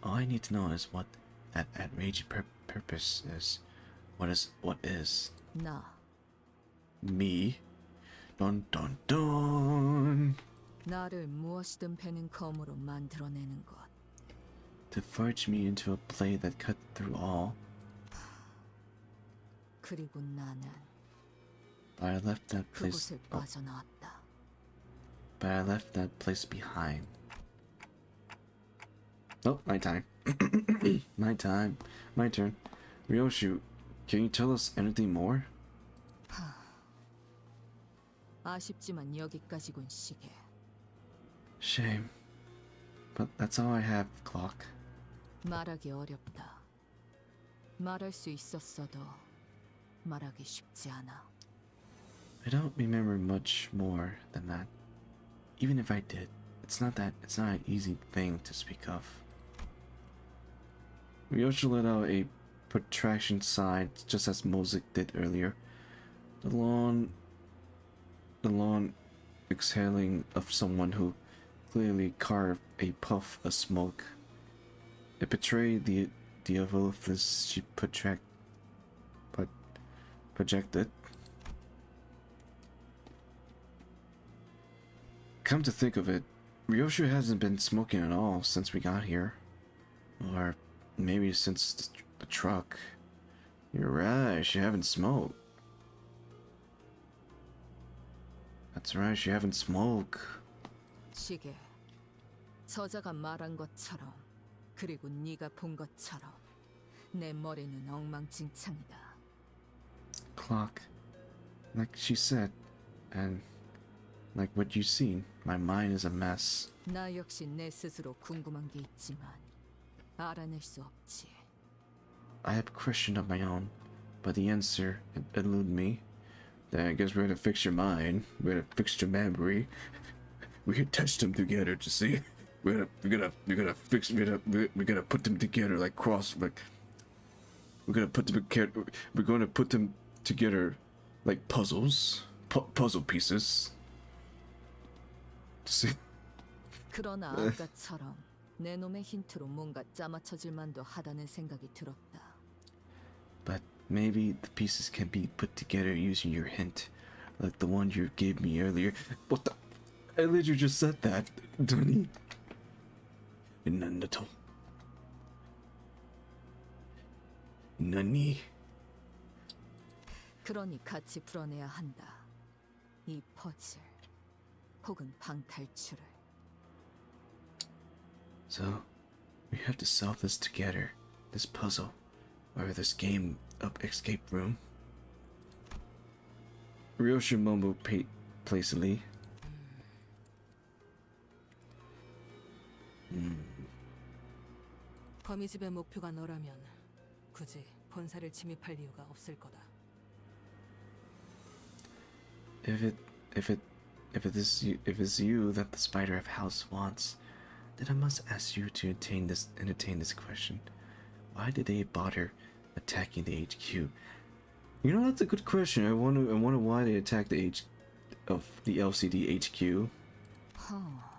All I need to know is what that outrageous purpose is. What is? 나. Me. Dun dun dun. 나를 무엇이든 베는 검으로 만들어내는 것. To forge me into a blade that cut through all. 그리고 나는 But I left that place. 그곳을 빠져나왔다. But I left that place behind. Oh, my time. My time. My turn. Ryoshu, can you tell us anything more? 아쉽지만 여기까지군 시계. Shame. But that's all I have, clock. 말하기 어렵다. 말할 수 있었어도 말하기 쉽지 않아. I don't remember much more than that. Even if I did, it's not an easy thing to speak of. Ryoshu let out a protraction sigh just as Mosaic did earlier. The long exhaling of someone who clearly carved a puff of smoke. It betrayed the evilness she projected. Come to think of it, Ryoshu hasn't been smoking at all since we got here. Or maybe since the truck. You're right, she haven't smoked. That's right, she haven't smoked. 시계. 저자가 말한 것처럼 그리고 네가 본 것처럼 내 머리는 엉망진창이다. Clock. Like she said, and like what you've seen, my mind is a mess. 나 역시 내 스스로 궁금한 게 있지만 알아낼 수 없지. I have a question of my own, but the answer eluded me. Then I guess we're gonna fix your mind. We're gonna fix your memory. We can test them together to see. We're gonna put them together like we're gonna put them together like puzzles, puzzle pieces. To see. 그러나 아까처럼 내 놈의 힌트로 뭔가 짜맞춰질 만도 하다는 생각이 들었다. But maybe the pieces can be put together using your hint, like the one you gave me earlier. What the? I literally just said that, Donnie. 난다토. 너니? 그러니 같이 풀어내야 한다. 이 퍼즐. 혹은 방탈출을. So, we have to solve this together. This puzzle, or this game of escape room. Ryoshu mumbled placidly. 거미집의 목표가 너라면 굳이 본사를 침입할 이유가 없을 거다. If it's you that the spider of house wants, then I must ask you to entertain this question. Why did they bother attacking the HQ? You know, that's a good question. I wonder why they attacked the LCD HQ.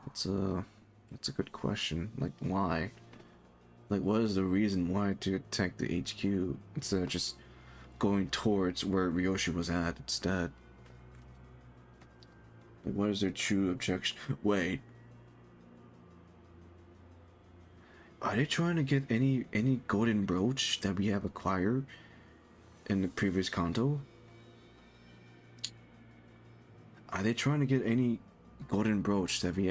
That's a good question. Like, why? Like, what is the reason why to attack the HQ instead of just going towards where Ryoshu was at instead? Like, what is their true objection? Wait. Are they trying to get any golden brooch that we have acquired in the previous Canto? Are they trying to get any golden brooch that we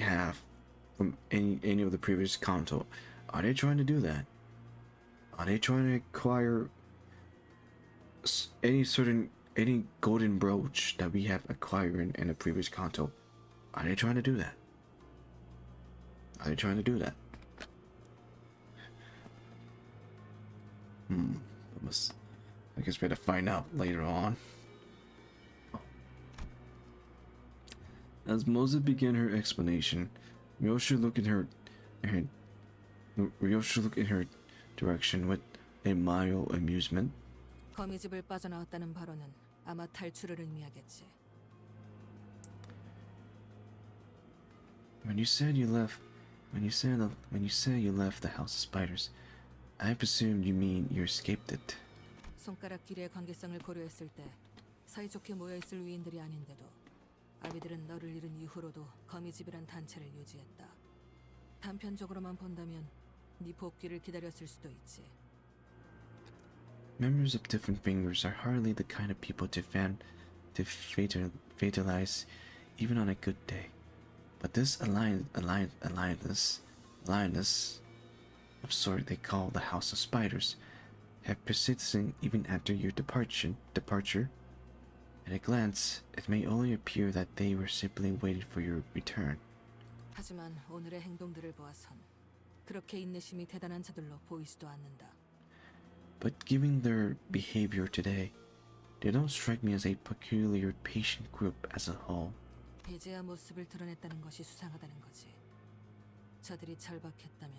have from any of the previous Canto? Are they trying to do that? Are they trying to acquire any golden brooch that we have acquired in the previous Canto? Are they trying to do that? Are they trying to do that? I guess we have to find out later on. As Moses began her explanation, Ryoshu looked in her direction with a mild amusement. 거미집을 빠져나왔다는 발언은 아마 탈출을 의미하겠지. When you said you left the house of spiders, I presumed you mean you escaped it. 손가락 길이의 관계성을 고려했을 때 사이좋게 모여있을 위인들이 아닌데도 아비들은 너를 잃은 이후로도 거미집이란 단체를 유지했다. 단편적으로만 본다면 네 복귀를 기다렸을 수도 있지. Members of different fingers are hardly the kind of people to fatalize even on a good day. But this alliance of sort they call the House of Spiders have persisted even after your departure. At a glance, it may only appear that they were simply waiting for your return. 하지만 오늘의 행동들을 보아선 그렇게 인내심이 대단한 자들로 보이지도 않는다. But given their behavior today, they don't strike me as a peculiar patient group as a whole. 이제야 모습을 드러냈다는 것이 수상하다는 거지. 저들이 절박했다면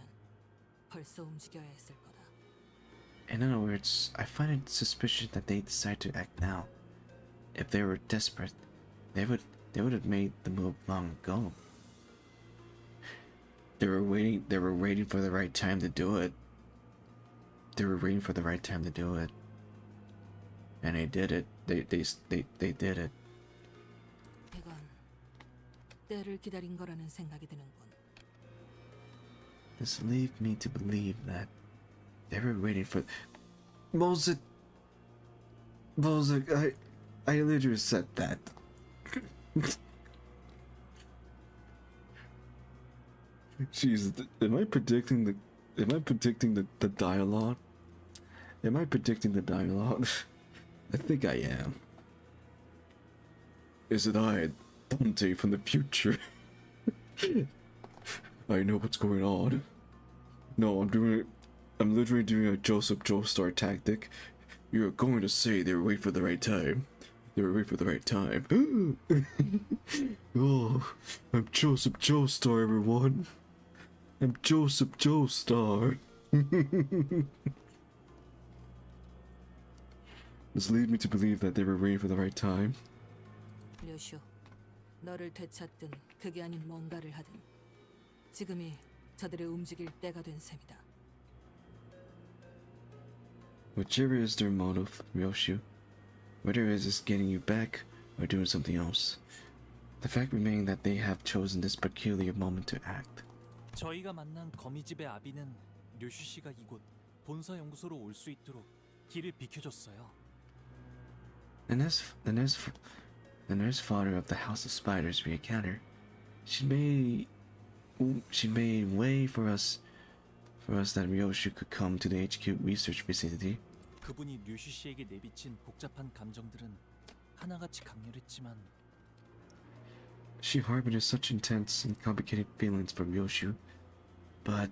벌써 움직여야 했을 거다. In other words, I find it suspicious that they decide to act now. If they were desperate, they would have made the move long ago. They were waiting for the right time to do it. And they did it. They did it. 이건 때를 기다린 거라는 생각이 드는군. This leads me to believe that they were waiting for Moses, I literally said that. Jesus, am I predicting the dialogue? Am I predicting the dialogue? I think I am. Is it I, Dante from the future? I know what's going on. No, I'm literally doing a Joseph Joestar tactic. You're going to say they were waiting for the right time. Oh, I'm Joseph Joestar, everyone. I'm Joseph Joestar. This leads me to believe that they were waiting for the right time. 류슈, 너를 되찾든 그게 아닌 뭔가를 하든 지금이 저들의 움직일 때가 된 셈이다. Whichever is their motive, Ryoshu, whether it is getting you back or doing something else, the fact remaining that they have chosen this peculiar moment to act. 저희가 만난 거미집의 아비는 류슈 씨가 이곳 본사 연구소로 올 수 있도록 길을 비켜줬어요. And as the nurse father of the House of Spiders we encountered. She made way for us that Ryoshu could come to the HQ research facility. 그분이 류슈 씨에게 내비친 복잡한 감정들은 하나같이 강렬했지만 She harbored such intense and complicated feelings for Ryoshu, but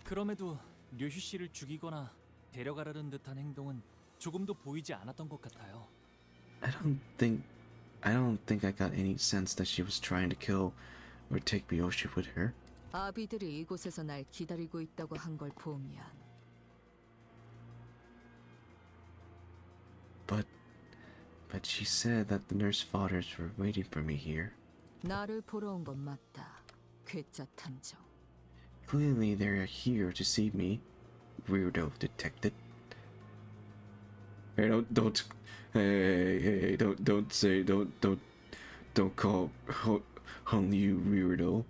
그럼에도 류슈 씨를 죽이거나 데려가려는 듯한 행동은 조금도 보이지 않았던 것 같아요. I don't think I got any sense that she was trying to kill or take Ryoshu with her. 아비들이 이곳에서 날 기다리고 있다고 한 걸 보면 But she said that the nurse fathers were waiting for me here. 나를 보러 온 건 맞다. 괴짜 탐정. Clearly they're here to see me, weirdo detected. Hey, don't call Hung you weirdo.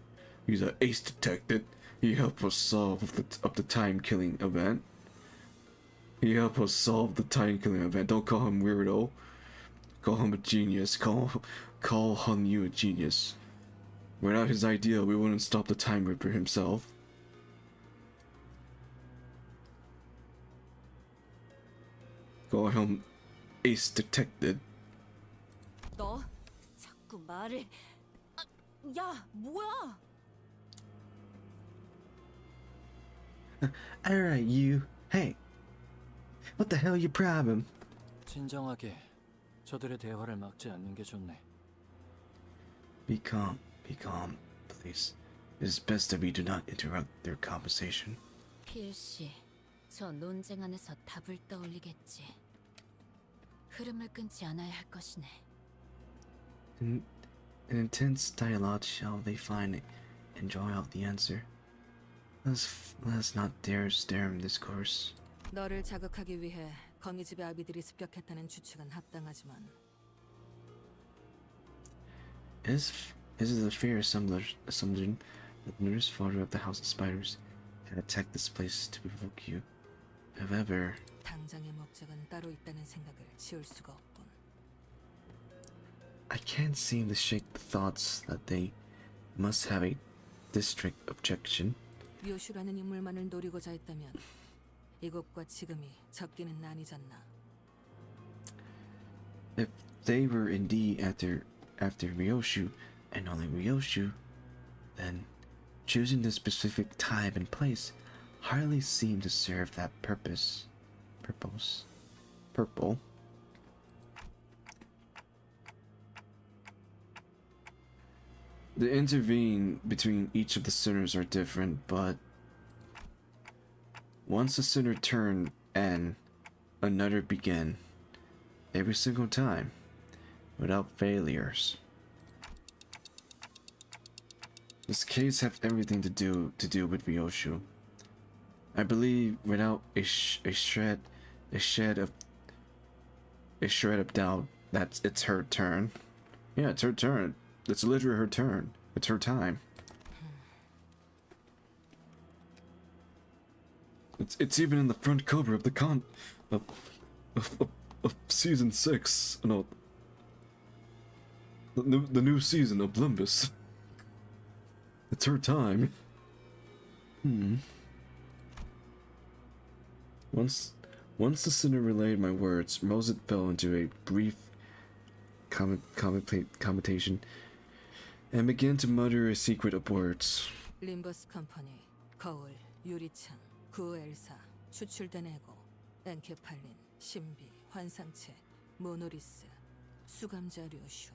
He's an ace detective. He helped us solve the time killing event. Don't call him weirdo. Call him a genius. Call Hung Yu a genius. Without his idea, we wouldn't stop the Time Ripper himself. Call him ace detective. 너 자꾸 말을. 야, 뭐야? Alright, you. Hey. What the hell your problem? 진정하게 저들의 대화를 막지 않는 게 좋네. Be calm, please. It is best that we do not interrupt their conversation. 필시, 저 논쟁 안에서 답을 떠올리겠지. 흐름을 끊지 않아야 할 것이네. In intense dialogue shall they find and draw out the answer. Let us not dare stem this course. 너를 자극하기 위해 거미집의 아비들이 습격했다는 추측은 합당하지만 Is it a fair assumption that the nurse father of the House of Spiders had attacked this place to provoke you? However, 당장의 목적은 따로 있다는 생각을 지울 수가 없군. I can't seem to shake the thoughts that they must have a district objection. 요슈라는 인물만을 노리고자 했다면 이곳과 지금이 적기는 아니잖나. If they were indeed after Ryoshu and only Ryoshu, then choosing the specific time and place hardly seemed to serve that purpose. Purple. The intervene between each of the sinners are different, but once a sinner turned and another began, every single time, without failures. This case has everything to do with Ryoshu. I believe without a shred of doubt that it's her turn. Yeah, it's her turn. It's literally her turn. It's her time. It's even in the front cover of the of season 6. No, the new season of Limbus. It's her time. Once the sinner relayed my words, Moses fell into a brief commentation and began to mutter a secret of words. 림버스 컴퍼니, 거울, 유리창, 구엘사, 추출된 에고, 엔케팔린, 신비, 환상체, 모노리스, 수감자 류슈.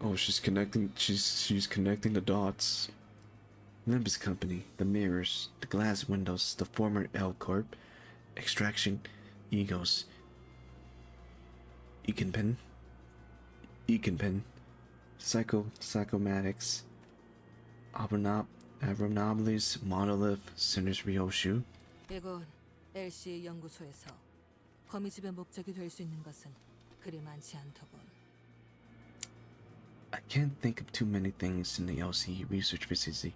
Oh, she's connecting the dots. Limbus Company, the mirrors, the glass windows, the former L Corp, extraction, egos, Econpin, psychomatics, Abronomalis, Monolith, Sinners Ryoshu. 이곳 LC 연구소에서 거미집의 목적이 될 수 있는 것은 그리 많지 않더군. I can't think of too many things in the LCE research facility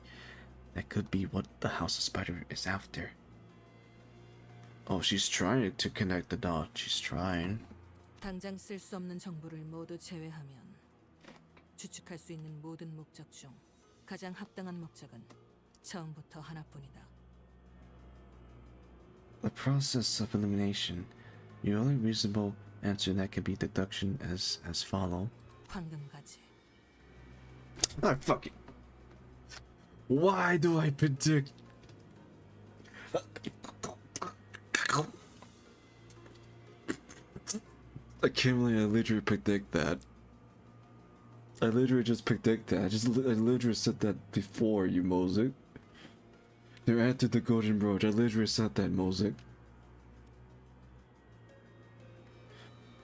that could be what the House of Spider is after. Oh, she's trying to connect the dots. She's trying. 당장 쓸 수 없는 정보를 모두 제외하면 추측할 수 있는 모든 목적 중 가장 합당한 목적은 처음부터 하나뿐이다. The process of elimination. The only reasonable answer that can be deduction as follow. 황금가지. I fucking. Why do I predict? I can't believe I literally predict that. I literally just predict that. I literally said that before you, Mosek. They're after the golden brooch. I literally said that, Mosek.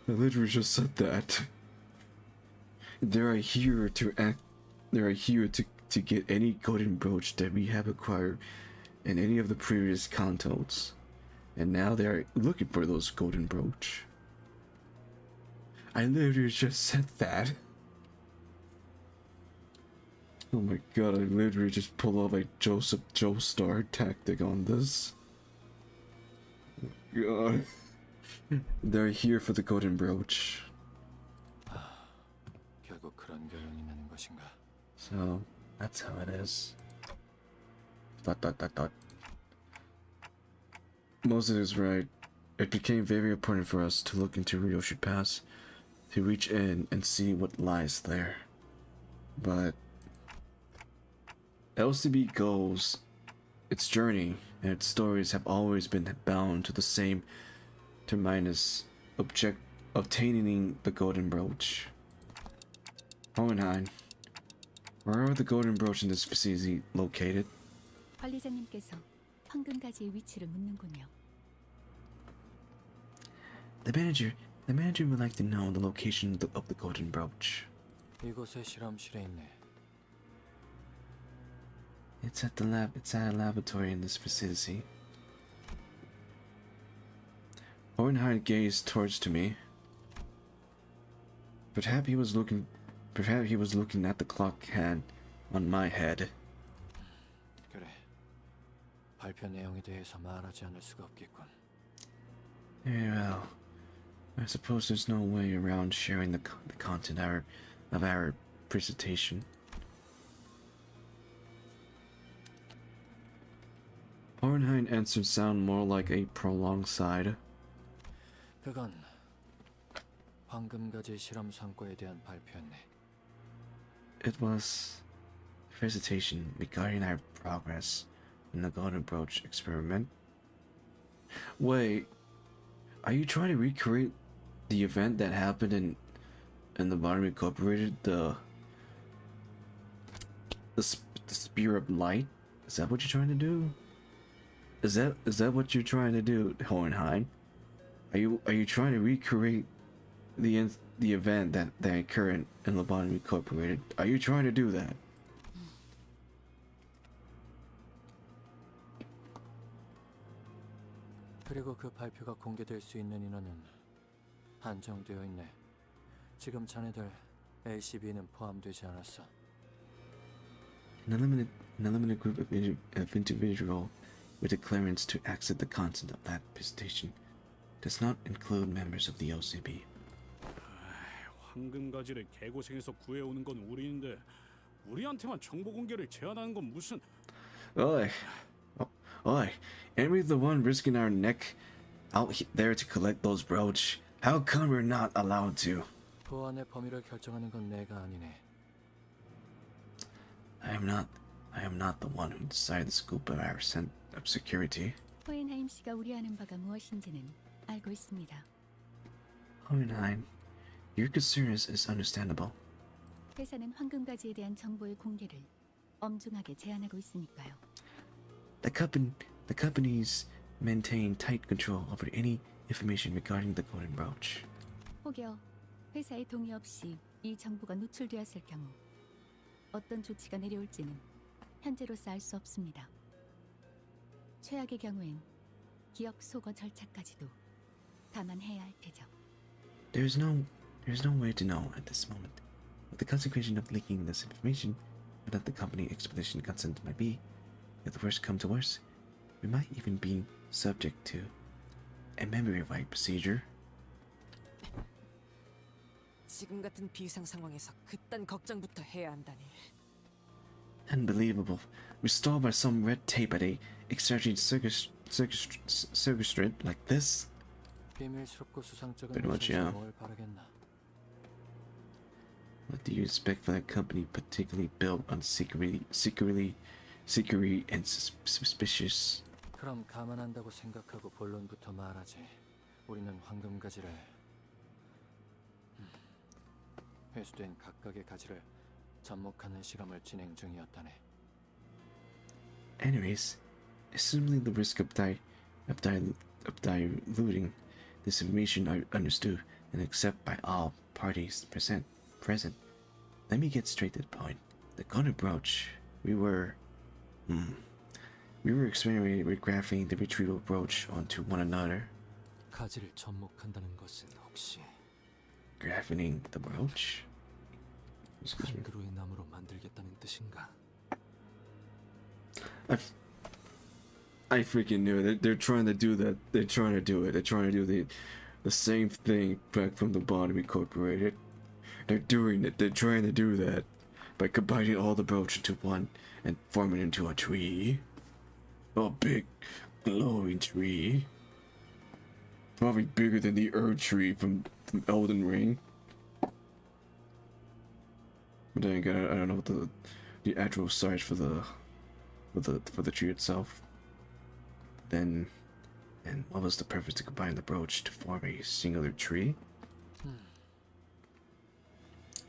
I literally just said that. They are here to act. They are here to get any golden brooch that we have acquired in any of the previous cantos, and now they are looking for those golden brooch. I literally just said that. Oh my god, I literally just pulled off a Joseph Joestar tactic on this. Oh god. They're here for the golden brooch. 결국 그런 결론이 나는 것인가? So, that's how it is. ... Moses is right. It became very important for us to look into Ryoshu Pass, to reach in and see what lies there. But LCB goes, its journey and its stories have always been bound to the same terminus, obtaining the golden brooch. Hohenheim, where are the golden brooch in this facility located? 관리자님께서 황금가지의 위치를 묻는군요. The manager would like to know the location of the golden brooch. 이곳에 실험실에 있네. It's at a laboratory in this facility. Hohenheim gazed towards to me. Perhaps he was looking at the clock hand on my head. 그래. 발표 내용에 대해서 말하지 않을 수가 없겠군. Very well. I suppose there's no way around sharing the content of our presentation. Hohenheim answered sound more like a prolonged sigh. 그건 황금가지 실험 성과에 대한 발표였네. It was a presentation regarding our progress in the golden brooch experiment. Wait, are you trying to recreate the event that happened in the Bottom Incorporated, the Spear of Light? Is that what you're trying to do? Is that what you're trying to do, Hohenheim? Are you trying to recreate the event that occurred in Lobotomy Incorporated? Are you trying to do that? 그리고 그 발표가 공개될 수 있는 인원은 한정되어 있네. 지금 자네들 LCB는 포함되지 않았어. An limited group of individuals with the clearance to access the content of that presentation does not include members of the LCB. 황금가지를 개고생해서 구해오는 건 우리인데 우리한테만 정보 공개를 제한하는 건 무슨... Oi, ain't we the one risking our neck out there to collect those brooch? How come we're not allowed to? 보안의 범위를 결정하는 건 내가 아니네. I am not the one who decided the scope of our of security. 호헨하임 씨가 우려하는 바가 무엇인지는 알고 있습니다. Hohenheim, your concern is understandable. 회사는 황금가지에 대한 정보의 공개를 엄중하게 제한하고 있으니까요. The companies maintain tight control over any information regarding the golden brooch. 혹여 회사의 동의 없이 이 정보가 노출되었을 경우 어떤 조치가 내려올지는 현재로서 알 수 없습니다. 최악의 경우엔 기억 소거 절차까지도 감안해야 할 테죠. There's no way to know at this moment what the consequence of leaking this information or that the company expedition consent might be. If the worst come to worst, we might even be subject to a memory wipe procedure. 지금 같은 비상 상황에서 그딴 걱정부터 해야 한다니. Unbelievable. We're stalled by some red tape at a exciting circus strip like this. 비밀스럽고 수상쩍은 Pretty much, 곳에서 yeah. 뭘 바라겠나. What do you expect from a company particularly built on secrecy and suspicious? 그럼 감안한다고 생각하고 본론부터 말하지. 우리는 황금가지를 회수된 각각의 가지를 접목하는 실험을 진행 중이었다네. Anyways, assuming the risk of diluting this information are understood and accepted by all parties present, let me get straight to the point. The golden brooch, we were experimenting with graphing the retrieval brooch onto one another. 가지를 접목한다는 것은 혹시 Graphing the brooch? Excuse me. 한 그루의 나무로 만들겠다는 뜻인가? I freaking knew it. They're trying to do that. They're trying to do it. They're trying to do the same thing back from the bottom incorporated. They're doing it. They're trying to do that by combining all the brooch into one and forming it into a tree. A big glowing tree. Probably bigger than the Erd tree from Elden Ring. But then again, I don't know what the actual size for the tree itself. Then, and what was the purpose to combine the brooch to form a singular tree?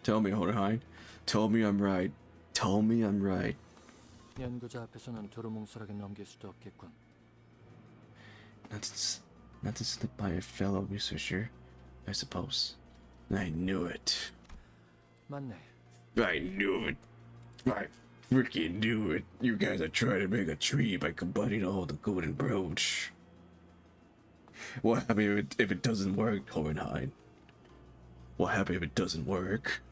Tell me, Hohenheim. Tell me I'm right. Tell me I'm right. 연구자 앞에서는 두루뭉술하게 넘길 수도 없겠군. Not to slip by a fellow researcher, I suppose. I knew it. 맞네. I knew it. I freaking knew it. You guys are trying to make a tree by combining all the golden brooch. What happens if it doesn't work, Hohenheim? What happens if it doesn't work?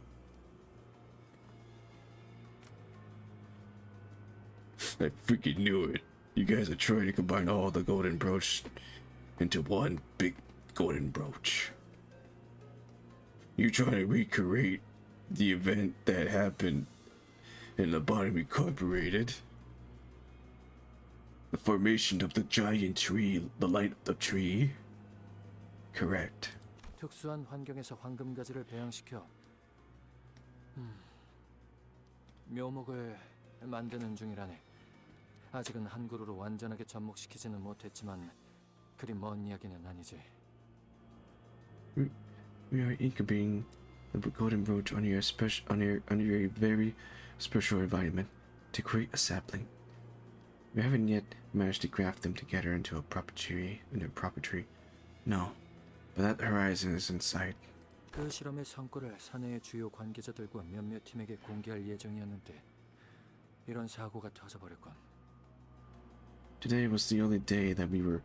I freaking knew it. You guys are trying to combine all the golden brooch into one big golden brooch. You're trying to recreate the event that happened in the bottom incorporated. The formation of the giant tree, the light of the tree. Correct. 특수한 환경에서 황금가지를 배양시켜 묘목을 만드는 중이라네. 아직은 한 그루로 완전하게 접목시키지는 못했지만 그리 먼 이야기는 아니지. We are incubating the golden brooch under your very special environment to create a sapling. We haven't yet managed to graft them together into a proper tree. No, but that horizon is in sight. 그 실험의 성과를 사내의 주요 관계자들과 몇몇 팀에게 공개할 예정이었는데 이런 사고가 터져버렸건. Today was the only day that we were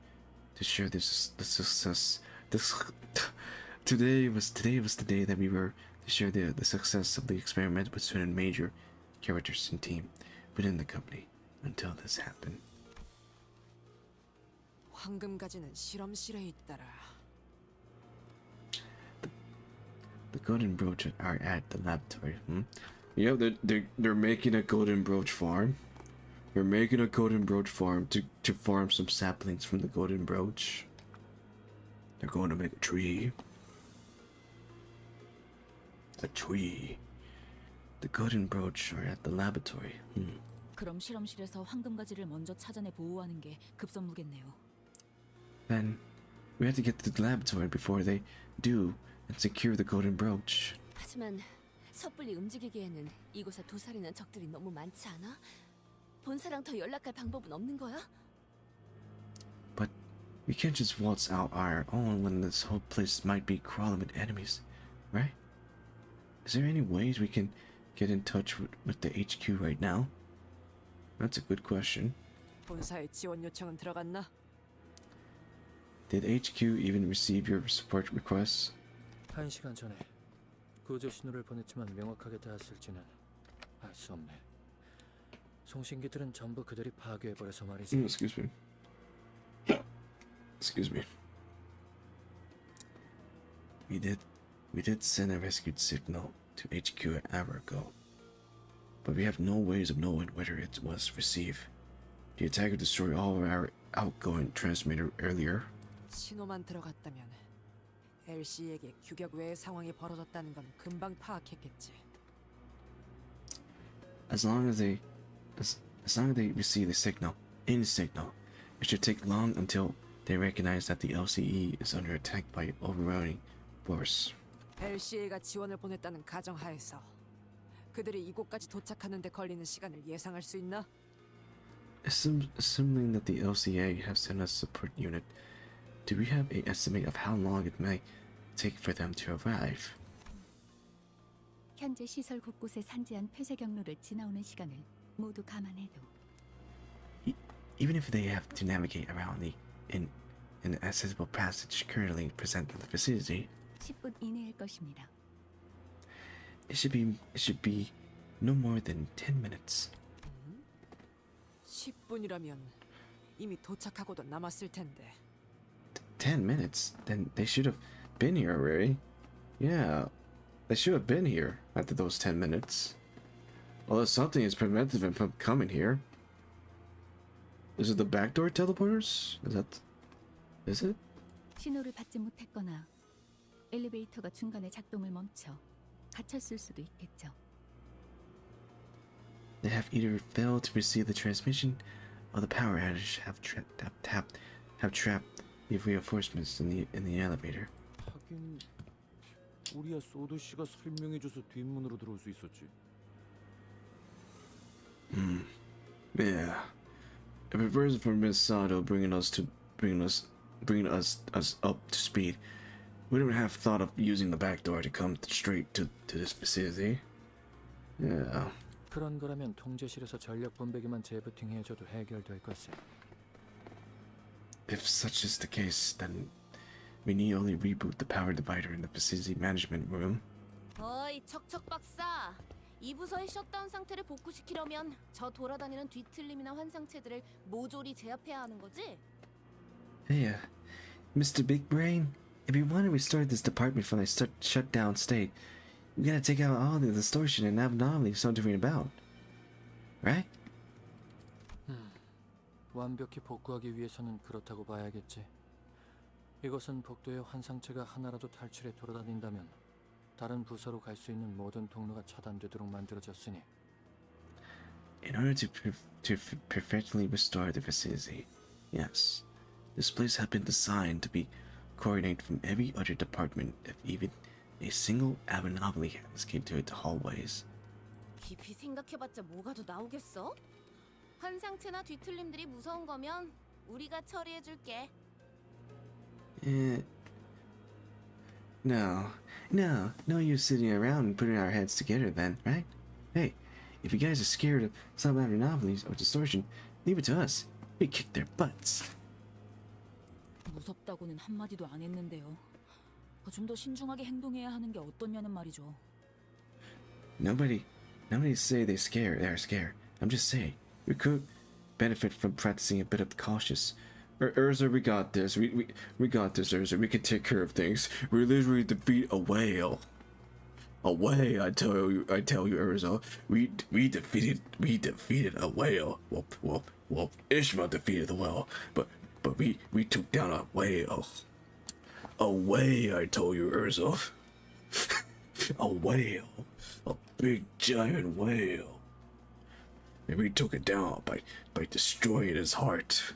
to share the success. Today was the day that we were to share the success of the experiment with certain major characters and team within the company. Until this happened. 황금가지는 실험실에 있더라. The golden brooch are at the laboratory. Yeah, they're making a golden brooch farm. They're making a golden brooch farm to farm some saplings from the golden brooch. They're going to make a tree. A tree. The golden brooch are at the laboratory. 그럼 실험실에서 황금가지를 먼저 찾아내 보호하는 게 급선무겠네요. Then we have to get to the laboratory before they do and secure the golden brooch. 하지만 섣불리 움직이기에는 이곳에 도사리는 적들이 너무 많지 않아? 본사랑 더 연락할 방법은 없는 거야? But we can't just waltz out our own when this whole place might be crawling with enemies, right? Is there any ways we can get in touch with the HQ right now? That's a good question. 본사의 지원 요청은 들어갔나? Did HQ even receive your support requests? 1시간 전에 구조 신호를 보냈지만 명확하게 닿았을지는 알 수 없네. 송신기들은 전부 그들이 파괴해버려서 말이지. Excuse me. Excuse me. We did We did send a rescue signal to HQ an hour ago, but we have no ways of knowing whether it was received. The attacker destroyed all of our outgoing transmitter earlier. 신호만 들어갔다면 LC에게 규격 외의 상황이 벌어졌다는 건 금방 파악했겠지. As long as they receive the signal, any signal, it should take long until they recognize that the LCE is under attack by overwhelming force. LCA가 지원을 보냈다는 가정하에서 그들이 이곳까지 도착하는 데 걸리는 시간을 예상할 수 있나? Assuming that the LCA have sent us support unit, do we have an estimate of how long it may take for them to arrive? 현재 시설 곳곳에 산재한 폐쇄 경로를 지나오는 시간을 모두 감안해도 Even if they have to navigate around the inaccessible passage currently present in the facility, 10분 이내일 것입니다. it should be no more than 10 minutes. 10분이라면 이미 도착하고도 남았을 텐데. 10 minutes? Then they should have been here already. Yeah, they should have been here after those 10 minutes. Although something is preventing them from coming here. Is it the backdoor teleporters? Is it? 신호를 받지 못했거나 엘리베이터가 중간에 작동을 멈춰 갇혔을 수도 있겠죠. They have either failed to receive the transmission, or the power outage have trapped the reinforcements in the elevator. 하긴 우리야 소드 씨가 설명해줘서 뒷문으로 들어올 수 있었지. Yeah. If it wasn't for Miss Sato bringing us up to speed, we wouldn't have thought of using the back door to come straight to this facility. Yeah. 그런 거라면 통제실에서 전력 분배기만 재부팅해줘도 해결될 것을. If such is the case, then we need only reboot the power divider in the facility management room. 어이 척척 박사. 이 부서의 셧다운 상태를 복구시키려면 저 돌아다니는 뒤틀림이나 환상체들을 모조리 제압해야 하는 거지? Hey, Mr. Big Brain, if you want to restore this department from a shutdown state, we gotta take out all the distortion and abnormalities something about, right? 완벽히 복구하기 위해서는 그렇다고 봐야겠지. 이것은 복도의 환상체가 하나라도 탈출해 돌아다닌다면 다른 부서로 갈 수 있는 모든 통로가 차단되도록 만들어졌으니. In order to perfectly restore the facility, yes, this place has been designed to be coordinated from every other department if even a single abnormality has escaped to its hallways. 깊이 생각해봤자 뭐가 더 나오겠어? 환상체나 뒤틀림들이 무서운 거면 우리가 처리해줄게. No use sitting around and putting our heads together then, right? Hey, if you guys are scared of some abnormalities or distortion, leave it to us. We kick their butts. 무섭다고는 한마디도 안 했는데요. 좀 더 신중하게 행동해야 하는 게 어떻냐는 말이죠. Nobody say they're scared. I'm just saying, we could benefit from practicing a bit of cautious. Urza, we got this. We got this, Urza. We can take care of things. We literally defeat a whale. A whale, I tell you, Urza. We defeated a whale. Well, Ishmael defeated the whale, but we took down a whale. A whale, I told you, Urza. A whale. A big giant whale. And we took it down by destroying his heart,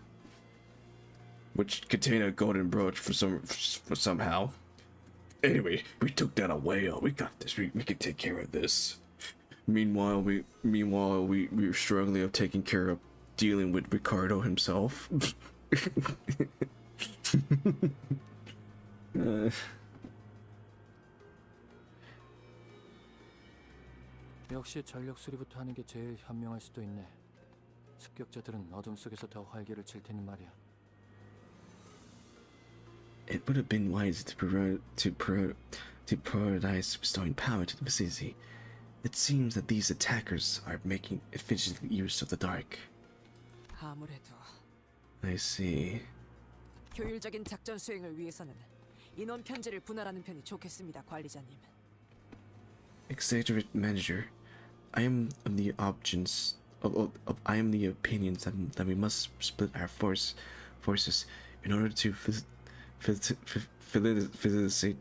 which contained a golden brooch for somehow. Anyway, we took down a whale. We got this. We can take care of this. Meanwhile, we were struggling of taking care of dealing with Ricardo himself. 역시 전력 수리부터 하는 게 제일 현명할 수도 있네. 습격자들은 어둠 속에서 더 활기를 칠 테니 말이야. It would have been wise to prioritize restoring power to the facility. It seems that these attackers are making efficient use of the dark. 아무래도 I see. 효율적인 작전 수행을 위해서는 인원 편제를 분할하는 편이 좋겠습니다, 관리자님. Executive Manager, I am of the options. I am the opinions that we must split our forces in order to facilitate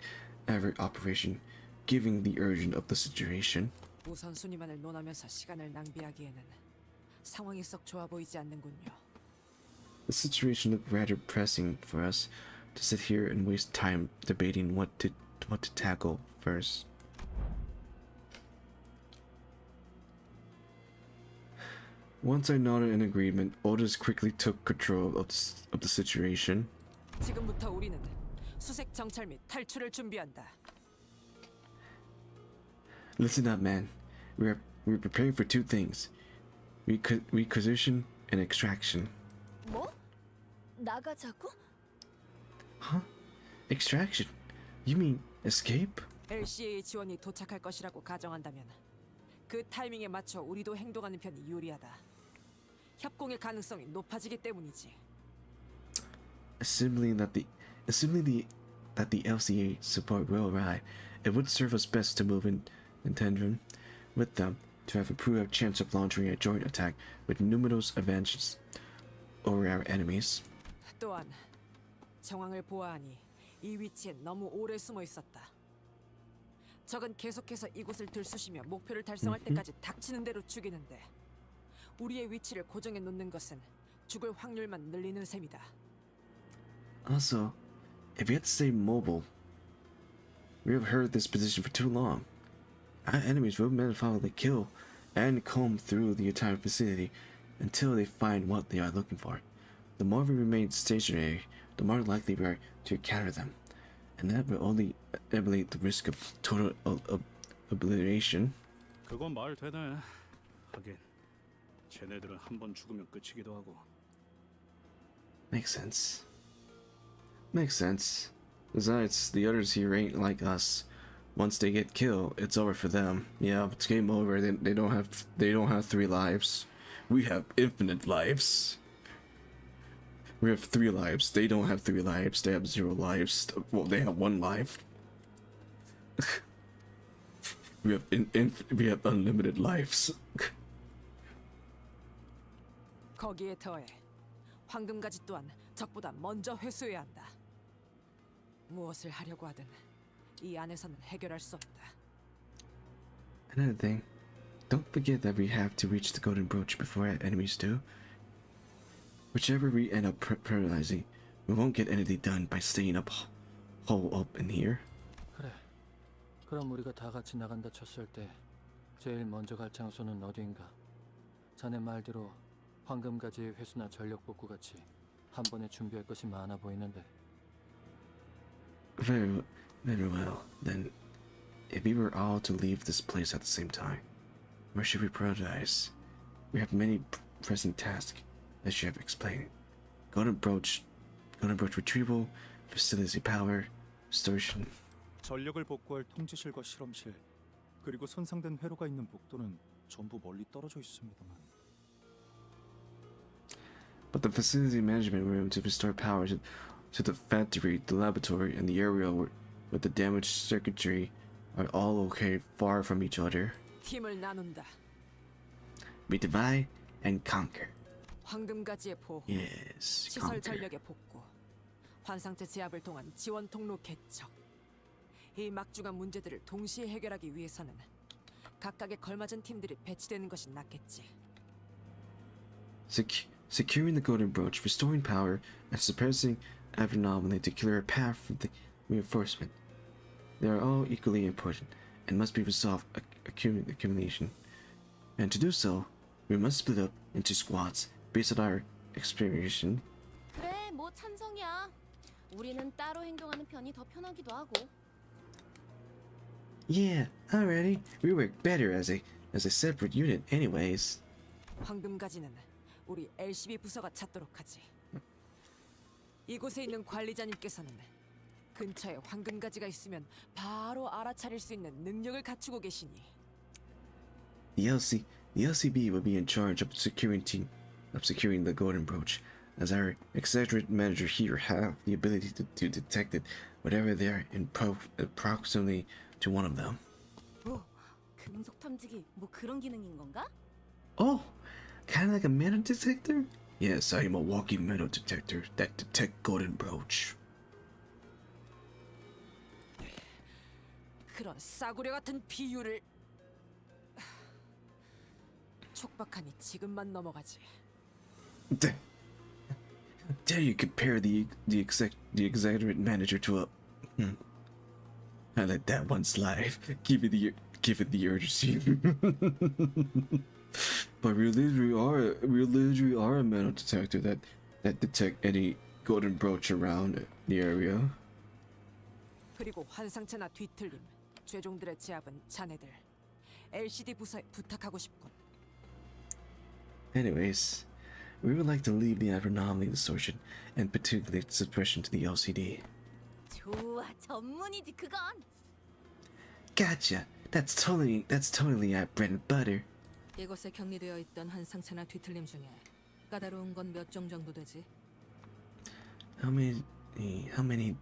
every operation, given the urgent of the situation. 우선순위만을 논하면서 시간을 낭비하기에는 상황이 썩 좋아 보이지 않는군요. The situation looked rather pressing for us to sit here and waste time debating what to tackle first. Once I nodded in agreement, Otis quickly took control of the situation. 지금부터 우리는 수색 정찰 및 탈출을 준비한다. Listen up, man. We're preparing for two things: requisition and extraction. 뭐? 나가자고? Huh? Extraction? You mean escape? LCA 지원이 도착할 것이라고 가정한다면 그 타이밍에 맞춰 우리도 행동하는 편이 유리하다. 협공의 가능성이 높아지기 때문이지. Assuming that the LCA support will arrive, it would serve us best to move in tandem with them to have a improved chance of launching a joint attack with numerous advantages over our enemies. 또한 정황을 보아하니 이 위치에 너무 오래 숨어 있었다. 적은 계속해서 이곳을 들쑤시며 목표를 달성할 때까지 닥치는 대로 죽이는데 우리의 위치를 고정해 놓는 것은 죽을 확률만 늘리는 셈이다. Also, if we had to stay mobile, we have held this position for too long. Our enemies will methodically kill and comb through the entire vicinity until they find what they are looking for. The more we remain stationary, the more likely we are to encounter them, and that will only elevate the risk of total obliteration. 그건 말 되네. 하긴 쟤네들은 한 번 죽으면 끝이기도 하고. Makes sense. Makes sense. Besides, the others here ain't like us. Once they get killed, it's over for them. Yeah, it's game over. They don't have 3 lives. We have infinite lives. We have 3 lives. They don't have 3 lives. They have 0 lives. Well, they have 1 life. we have unlimited lives. 거기에 더해 황금가지 또한 적보다 먼저 회수해야 한다. 무엇을 하려고 하든 이 안에서는 해결할 수 없다. Another thing, don't forget that we have to reach the golden brooch before our enemies do. Whichever we end up paralyzing, we won't get anything done by staying hole up in here. 그래. 그럼 우리가 다 같이 나간다 쳤을 때 제일 먼저 갈 장소는 어디인가? 자네 말대로 황금가지의 회수나 전력 복구 같이 한 번에 준비할 것이 많아 보이는데. Very well. Then, if we were all to leave this place at the same time, where should we prioritize? We have many pressing tasks, as you have explained. Golden brooch retrieval, facility power, restoration. 전력을 복구할 통지실과 실험실, 그리고 손상된 회로가 있는 복도는 전부 멀리 떨어져 있습니다만. But the facility management room to restore power to the factory, the laboratory, and the area with the damaged circuitry are all located far from each other. 팀을 나눈다. We divide and conquer. 황금가지의 보호, Yes, 시설 conquer. 전력의 복구, 환상체 제압을 통한 지원 통로 개척. 이 막중한 문제들을 동시에 해결하기 위해서는 각각에 걸맞은 팀들이 배치되는 것이 낫겠지. Securing the golden brooch, restoring power, and suppressing every anomaly to clear a path for the reinforcement. They are all equally important and must be resolved accumulation. And to do so, we must split up into squads based on our experience. 그래, 뭐 찬성이야. 우리는 따로 행동하는 편이 더 편하기도 하고. Yeah, already. We work better as a separate unit anyways. 황금가지는 우리 LCB 부서가 찾도록 하지. 이곳에 있는 관리자님께서는 근처에 황금가지가 있으면 바로 알아차릴 수 있는 능력을 갖추고 계시니. The LCB will be in charge of securing the golden brooch, as our executive manager here have the ability to detect it whatever they're in proximity to one of them. 뭐 금속 탐지기 뭐 그런 기능인 건가? Oh, kind of like a metal detector? Yes, I am a walking metal detector that detect golden brooch. 그런 싸구려 같은 비유를 촉박하니 지금만 넘어가지. Dare you compare the executive manager to a? I let that one slide. Give it the urgency. But we literally are a metal detector that detect any golden brooch around the area. 그리고 환상체나 뒤틀림, 죄종들의 제압은 자네들 LCD 부서에 부탁하고 싶군. Anyways, we would like to leave the abnormality distortion and particularly suppression to the LCD. 좋아, 전문이지 그건. Gotcha. That's totally our bread and butter. 이곳에 격리되어 있던 환상체나 뒤틀림 중에 까다로운 건 몇 종 정도 되지? How many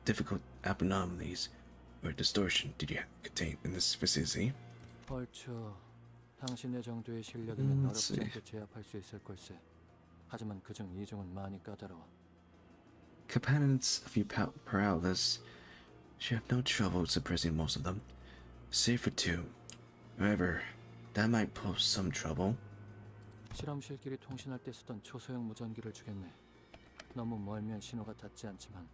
difficult abnormalities or distortion did you contain in this facility? 얼추 당신의 정도의 실력이면 어렵지 않게 제압할 수 있을 걸세. 하지만 그중 2종은 많이 까다로워. Components of your paralysis should have no trouble suppressing most of them, save for 2. However, that might pose some trouble. 실험실끼리 통신할 때 쓰던 초소형 무전기를 주겠네. 너무 멀면 신호가 닿지 않지만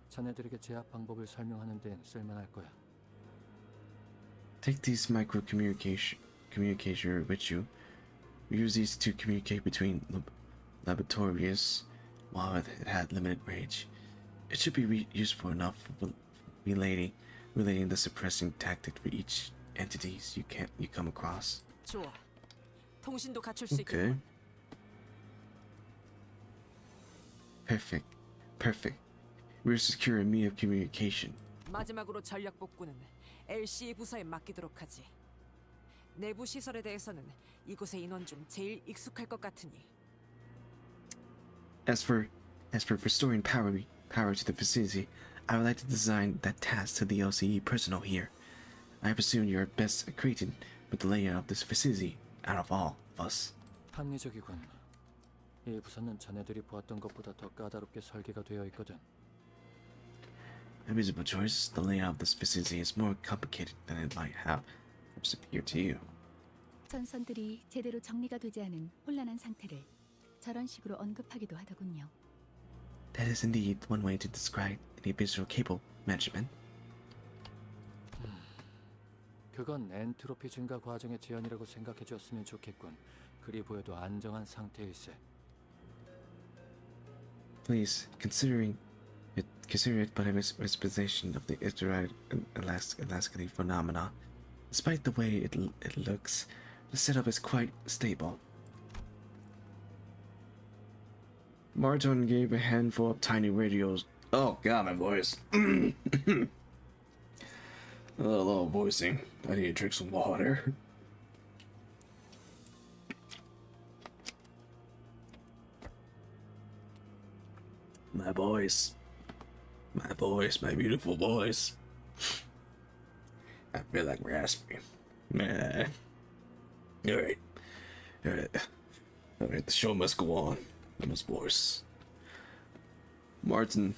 자네들에게 제압 방법을 설명하는 데는 쓸만할 거야. Take these micro communicator with you. Use these to communicate between laboratories while it had limited range. It should be useful enough for relating the suppressing tactic for each entities you come across. 좋아. 통신도 갖출 수 Okay. 있겠군. Perfect. We're secure in means of communication. 마지막으로 전략 복구는 LCE 부서에 맡기도록 하지. 내부 시설에 대해서는 이곳의 인원 중 제일 익숙할 것 같으니. As for restoring power to the facility, I would like to design that task to the LCE personnel here. I presume you are best acquainted with the layout of this facility out of all of us. 합리적이군. 이 부서는 자네들이 보았던 것보다 더 까다롭게 설계가 되어 있거든. A reasonable choice. The layout of this facility is more complicated than it might have appeared to you. 전선들이 제대로 정리가 되지 않은 혼란한 상태를 저런 식으로 언급하기도 하더군요. That is indeed one way to describe any visual cable management. 그건 엔트로피 증가 과정의 제한이라고 생각해 줬으면 좋겠군. 그리 보여도 안정한 상태일세. Please consider it but a representation of the elasticity phenomena. Despite the way it looks, the setup is quite stable. Martin gave a handful of tiny radios. Oh god, my voice. A little voicing. I need to drink some water. My voice, my beautiful voice. I feel like raspy. Man. Alright, the show must go on. I must voice. Martin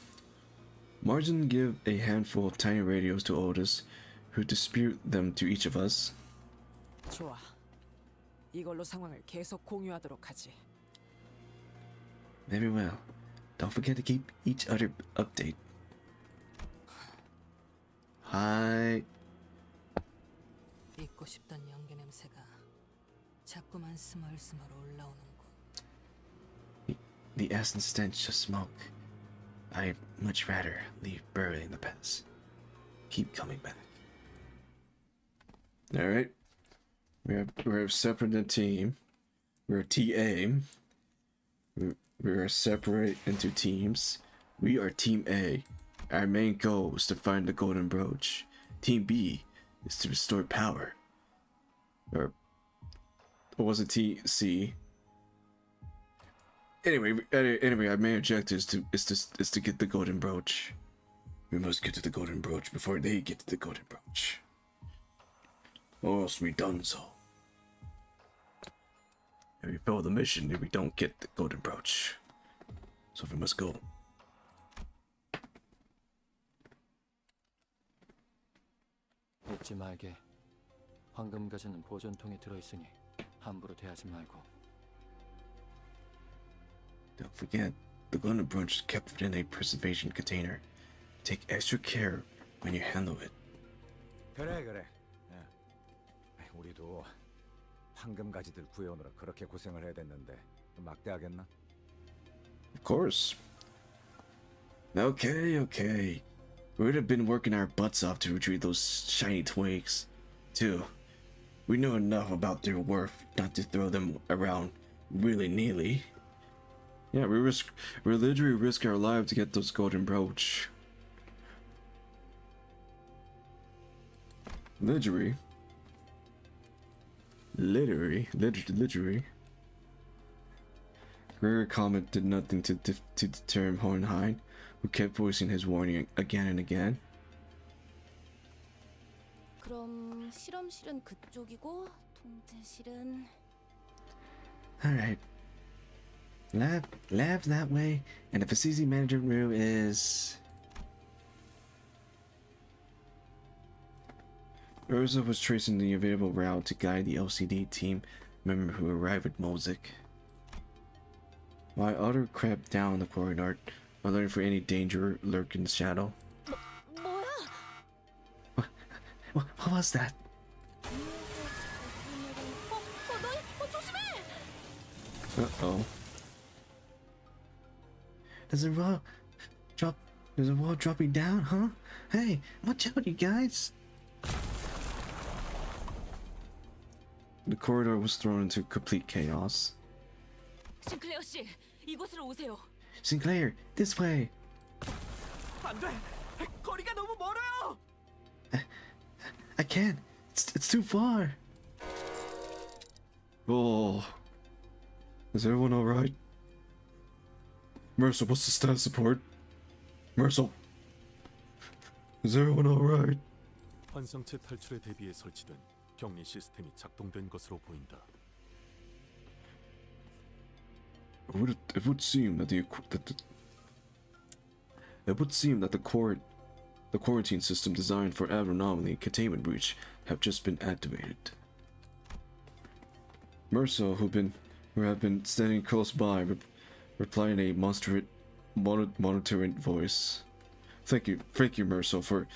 give a handful of tiny radios to Otis, who distribute them to each of us. 좋아. 이걸로 상황을 계속 공유하도록 하지. Very well. Don't forget to keep each other update. Hi. 잊고 싶던 연기 냄새가 자꾸만 스멀스멀 올라오는군. The essence stench of smoke. I'd much rather leave buried in the past. Keep coming back. Alright. We're separate in team. We're TA. We are separate into teams. We are Team A. Our main goal is to find the golden brooch. Team B is to restore power. Or was it TC? Anyway, our main objective is to get the golden brooch. We must get to the golden brooch before they get to the golden brooch. Or else we done so. If we fail the mission, if we don't get the golden brooch. So we must go. 잊지 말게. 황금 가지는 보존통에 들어있으니 함부로 대하지 말고. Don't forget, the golden brooch is kept within a preservation container. Take extra care when you handle it. 그래. 우리도 황금 가지들 구해오느라 그렇게 고생을 해야 됐는데 막대하겠나? Of course. Okay. We would have been working our butts off to retrieve those shiny twigs, too. We know enough about their worth not to throw them around willy-nilly. Yeah, we literally risk our lives to get those golden brooch. Literally. Gregor Comet did nothing to deter Hohenheim, who kept voicing his warning again and again. 그럼 실험실은 그쪽이고 통제실은 Alright. Lab's that way, and the facility management room is... Urza was tracing the available route to guide the LCD team member who arrived with Mozik. While Otter crept down the corridor, alerting for any danger lurk in the shadow. What was that? Uh-oh. There's a wall dropping down, huh? Hey, watch out, you guys! The corridor was thrown into complete chaos. 싱클레어 씨, 이곳으로 오세요. Sinclair, this way! 안 돼! 거리가 너무 멀어요! I can't! It's too far! Oh. Is everyone alright? Mercer, what's the status support? Mercer! Is everyone alright? 환성체 탈출에 대비해 설치된 격리 시스템이 작동된 것으로 보인다. It would seem that the quarantine system designed for abnormality containment breach have just been activated. Mercer, who have been standing close by, replied in a monitoring voice. Thank you, Mercer, for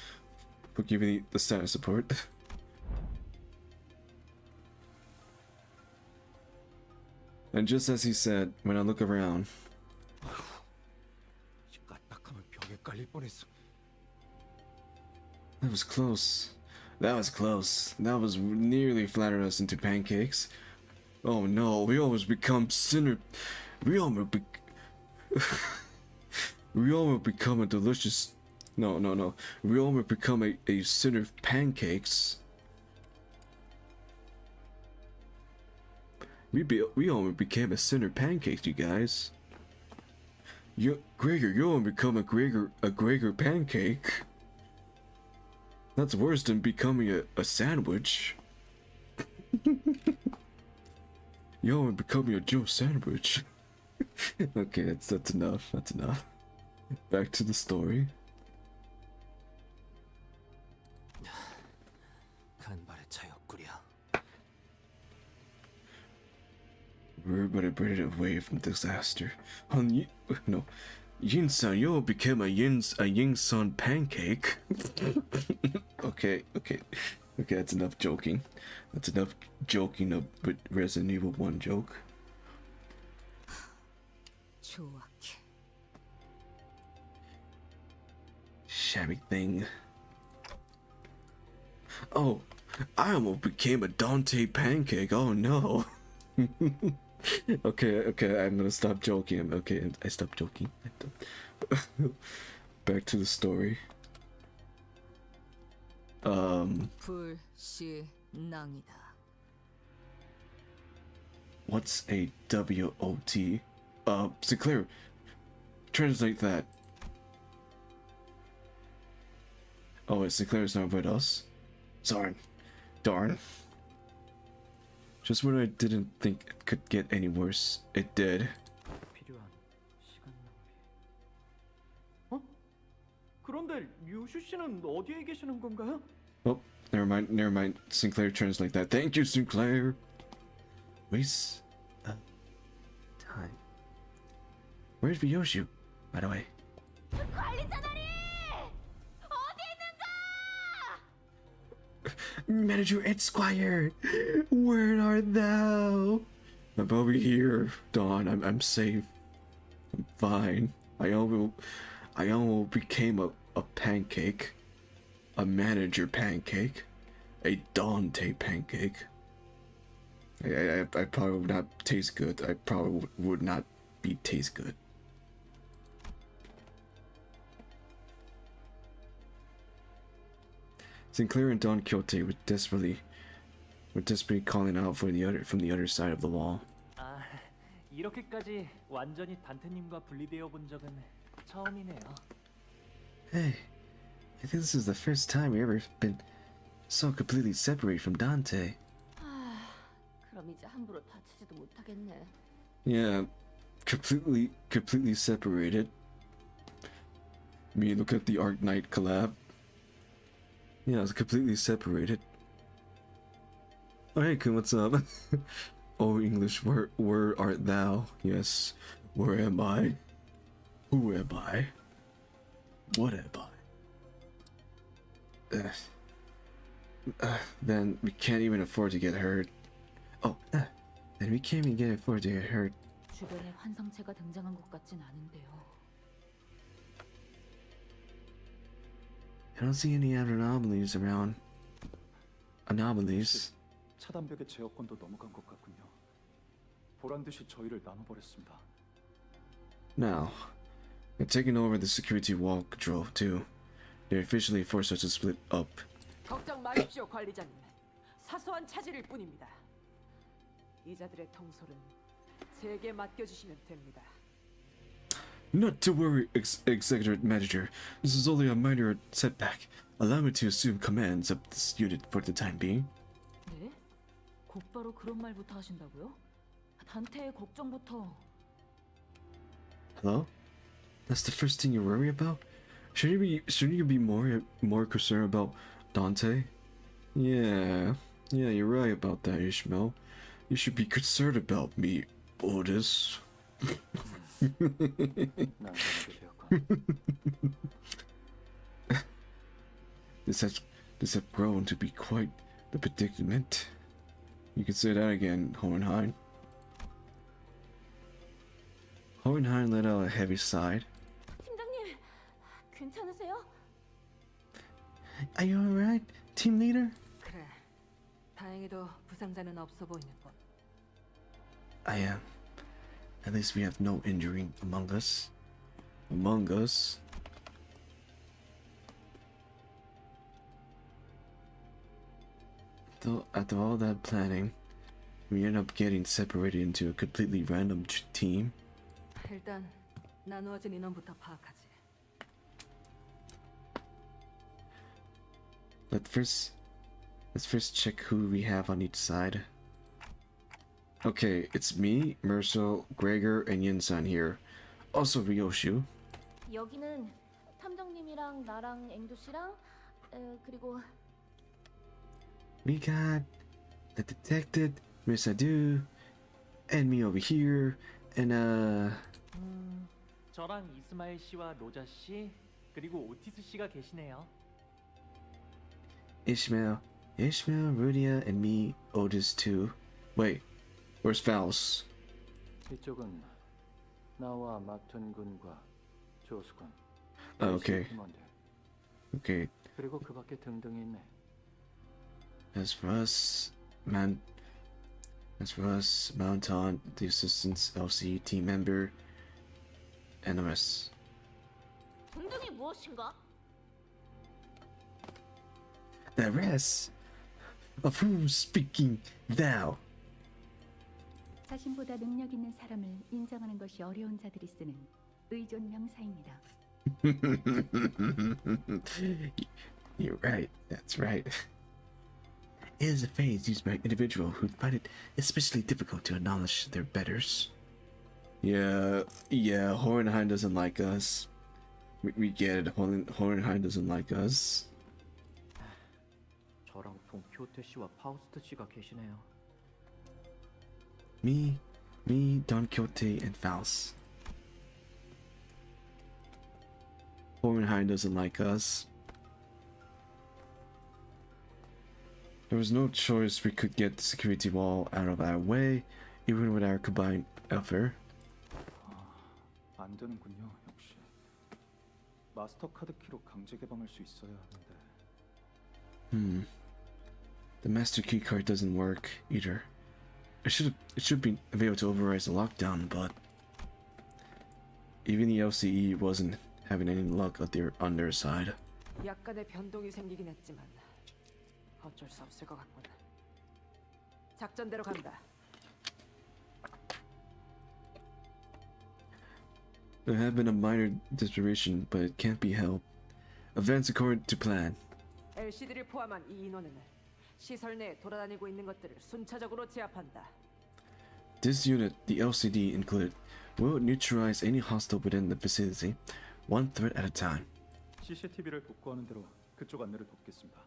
giving the status support. And just as he said, when I look around, that was close. That was nearly flattered us into pancakes. Oh no, we almost become sinner. We almost become a delicious. No. We almost become a sinner of pancakes. We almost became a sinner pancakes, you guys. Gregor, you almost become a Gregor pancake. That's worse than becoming a sandwich. You almost becoming a Joe sandwich. Okay, that's enough. That's enough. Back to the story. 간발의 차였구려. Everybody braided away from disaster. Yin-san, you became a Yin-san pancake. Okay, that's enough joking. That's enough joking with Resident Evil 1 joke. 좋았게. Shabby thing. Oh, I almost became a Dante pancake. Oh no. Okay, I'm gonna stop joking. Okay, I stopped joking. Back to the story. 불신앙이다. What's a WOT? Sinclair, translate that. Oh, Sinclair's not with us. Darn. Just when I didn't think it could get any worse, it did. 그런데 류슈 씨는 어디에 계시는 건가요? Oh, never mind. Sinclair translate that. Thank you, Sinclair. Waste of time. Where's Ryoshu, by the way? 관리자들이 어디 있는가? Manager Ed Squire, where art thou? I'm over here, Dawn. I'm safe. I'm fine. I almost became a pancake, a manager pancake, a Dante pancake. I probably would not taste good. I probably would not taste good. Sinclair and Don Quixote were desperately calling out from the other side of the wall. 아, 이렇게까지 완전히 단테님과 분리되어 본 적은 처음이네요. Hey, I think this is the first time we've ever been so completely separated from Dante. 그럼 이제 함부로 다치지도 못하겠네. Yeah, completely separated. I mean, look at the Arc Knight collab. Yeah, it's completely separated. Oh, hey, Kun, what's up? Oh, English, where art thou? Yes, where am I? Who am I? What am I? Then we can't even afford to get hurt. Oh, then we can't even afford to get hurt. 주변에 환상체가 등장한 것 같진 않은데요. I don't see any other anomalies around. Anomalies. 차단벽의 제어권도 넘어간 것 같군요. 보란 듯이 저희를 나눠버렸습니다. Now, they're taking over the security wall control too. They officially forced us to split up. 걱정 마십시오, 관리자님. 사소한 차질일 뿐입니다. 이자들의 통솔은 제게 맡겨주시면 됩니다. Not to worry, Executive Manager. This is only a minor setback. Allow me to assume commands of this unit for the time being. 네? 곧바로 그런 말부터 하신다고요? 단테의 걱정부터. Hello? That's the first thing you worry about? Shouldn't you be more concerned about Dante? Yeah, you're right about that, Ishmael. You should be concerned about me, Otis. This has grown to be quite the predicament. You can say that again, Hohenheim. Hohenheim let out a heavy sigh. 팀장님, 괜찮으세요? Are you alright, team leader? 그래. 다행히도 부상자는 없어 보이는 것. I am. At least we have no injury among us. Among us. Though after all that planning, we end up getting separated into a completely random team. 일단 나누어진 인원부터 파악하지. Let's first check who we have on each side. Okay, it's me, Mercel, Gregor, and Yinsan here. Also Ryoshu. 여기는 탐정님이랑 나랑 앵두 씨랑 그리고 We got the detective, Miss Adu, and me over here, and 저랑 이스마일 씨와 로자 씨 그리고 오티스 씨가 계시네요. Ishmael, Rudia, and me, Otis too. Wait, where's Faust? 이쪽은 나와 마튼 군과 조수군. Okay. Okay. 그리고 그 밖에 등등이 있네. As for us, Mounton, the assistants, LC team member, and the rest. 등등이 무엇인가? The rest? Of whom speaking thou? 자신보다 능력 있는 사람을 인정하는 것이 어려운 자들이 쓰는 의존 명사입니다. You're right. That's right. It is a phrase used by individuals who find it especially difficult to acknowledge their betters. Yeah, Hohenheim doesn't like us. We get it. Hohenheim doesn't like us. 저랑 동키호테 씨와 파우스트 씨가 계시네요. Me, Don Quixote, and Faust. Hohenheim doesn't like us. There was no choice. We could get the security wall out of our way, even with our combined effort. 안 되는군요, 역시. 마스터 카드 키로 강제 개방할 수 있어야 하는데. The master key card doesn't work either. It should be able to override the lockdown, but even the LCE wasn't having any luck on their side. 약간의 변동이 생기긴 했지만 어쩔 수 없을 것 같군. 작전대로 간다. There have been a minor deterioration, but it can't be helped. Events according to plan. LCD를 포함한 이 인원은 시설 내에 돌아다니고 있는 것들을 순차적으로 제압한다. This unit, the LCD included, will neutralize any hostile within the facility, one threat at a time. CCTV를 복구하는 대로 그쪽 안내를 돕겠습니다.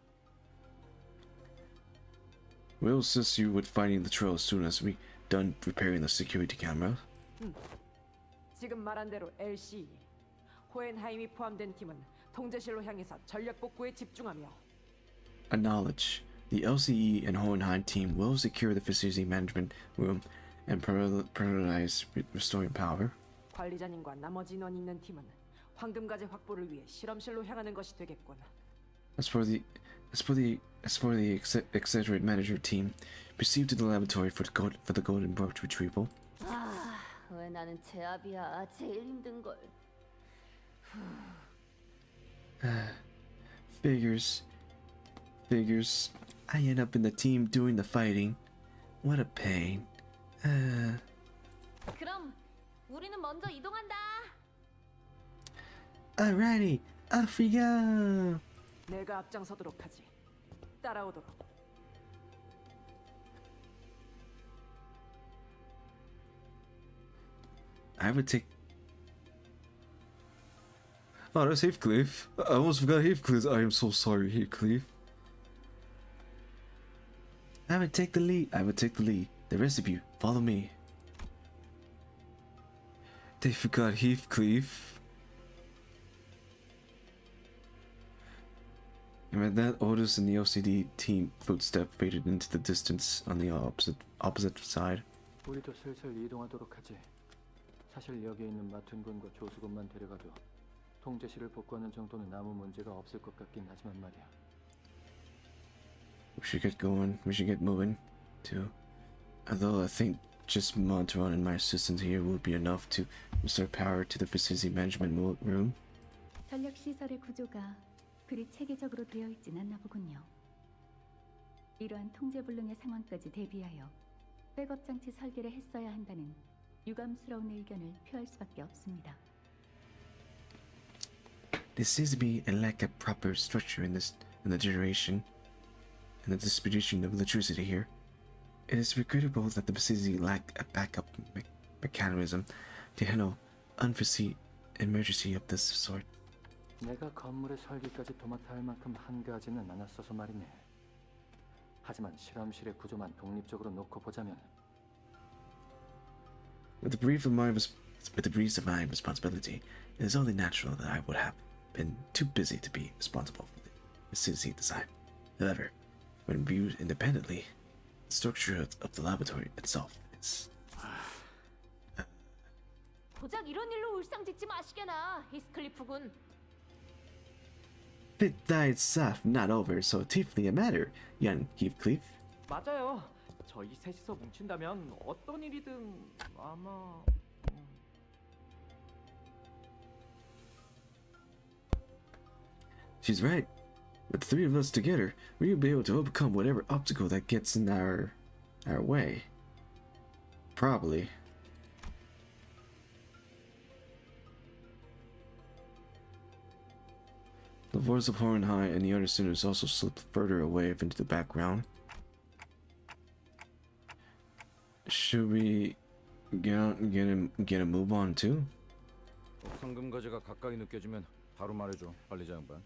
We'll assist you with finding the trail as soon as we're done repairing the security camera. 지금 말한 대로 LC, 호헨하임이 포함된 팀은 통제실로 향해서 전력 복구에 집중하며 Acknowledge. The LCE and Hohenheim team will secure the facility management room and prioritize restoring power. 관리자님과 나머지 인원이 있는 팀은 황금가재 확보를 위해 실험실로 향하는 것이 되겠군. As for the Accelerate Manager team, proceed to the laboratory for the golden brooch retrieval. 아, 왜 나는 제압이야. 제일 힘든 걸. Figures. I end up in the team doing the fighting. What a pain. 그럼 우리는 먼저 이동한다. Alrighty, off we go. 내가 앞장서도록 하지. 따라오도록. I would take. Oh, that's Heathcliff. I almost forgot Heathcliff. I am so sorry, Heathcliff. I would take the lead. The rest of you, follow me. They forgot Heathcliff. And with that, Otis and the LCD team footstep faded into the distance on the opposite side. 우리도 슬슬 이동하도록 하지. 사실 여기에 있는 마튼군과 조수군만 데려가도 통제실을 복구하는 정도는 아무 문제가 없을 것 같긴 하지만 말이야. We should get going. We should get moving, too. Although I think just Monteron and my assistant here will be enough to restore power to the facility management room. 전력 시설의 구조가 그리 체계적으로 되어 있진 않나 보군요. 이러한 통제불능의 상황까지 대비하여 백업 장치 설계를 했어야 한다는 유감스러운 의견을 표할 수밖에 없습니다. There seems to be a lack of proper structure in the generation and the distribution of electricity here. It is regrettable that the facility lacked a backup mechanism to handle unforeseen emergency of this sort. 내가 건물의 설계까지 도맡아 할 만큼 한가하지는 않았어서 말이네. 하지만 실험실의 구조만 독립적으로 놓고 보자면 With the brief of my responsibility, it is only natural that I would have been too busy to be responsible for the facility design. However, when viewed independently, the structure of the laboratory itself is. 고작 이런 일로 울상짓지 마시게나, 히스클리프군. Fit thy itself not over so chiefly a matter, young Heathcliff. 맞아요. 저희 셋이서 뭉친다면 어떤 일이든 아마 She's right. With the three of us together, we will be able to overcome whatever obstacle that gets in our way. Probably. The voice of Hohenheim and the other students also slipped further away into the background. Should we get a move on too? 황금 거지가 가까이 느껴지면 바로 말해줘, 관리자 양반.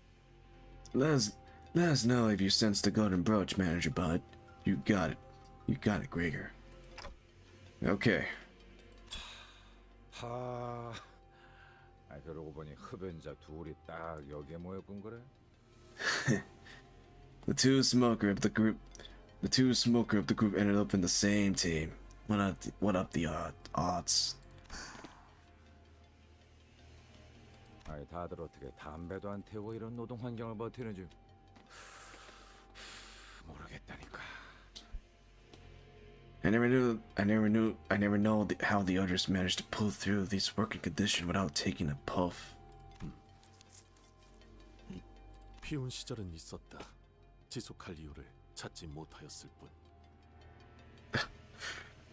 Let us know if you sense the golden brooch, Manager Bud. You got it, Gregor. Okay. 하. 그러고 보니 흡연자 둘이 딱 여기에 모였군 그래. The two smoker of the group ended up in the same team. What up the odds? 아이 다들 어떻게 담배도 안 태우고 이런 노동 환경을 버티는지 모르겠다니까. I never know how the others managed to pull through these working conditions without taking a puff. 피운 시절은 있었다. 지속할 이유를 찾지 못하였을 뿐.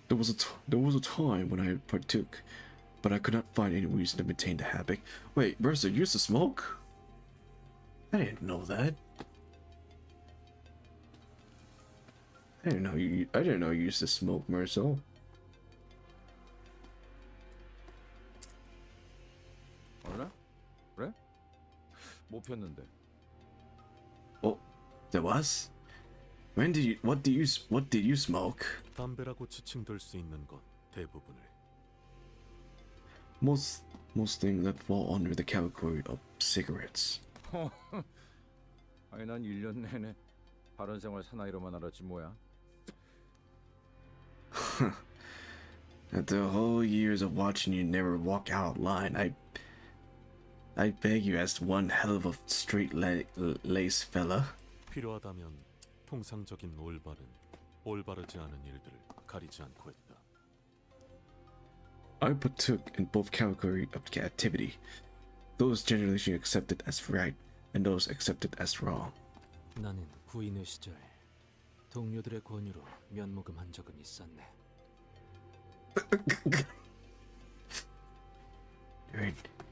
There was a time when I partook, but I could not find any reason to maintain the habit. Wait, Mercer used to smoke? I didn't know that. I didn't know you used to smoke, Mercer. 그래? 그래? 못 폈는데. Oh, there was? What did you smoke? 담배라고 지칭될 수 있는 것 대부분을. Most things that fall under the category of cigarettes. 아니 난 1년 내내 바른 생활 사나이로만 알았지 뭐야. After whole years of watching you never walk out of line, I beg you as one hell of a straight-laced fella. 필요하다면 통상적인 올바르지 않은 일들을 가리지 않고 했다. I partook in both categories of activity, those generally accepted as right and those accepted as wrong. 나는 구인의 시절 동료들의 권유로 면목음한 적은 있었네.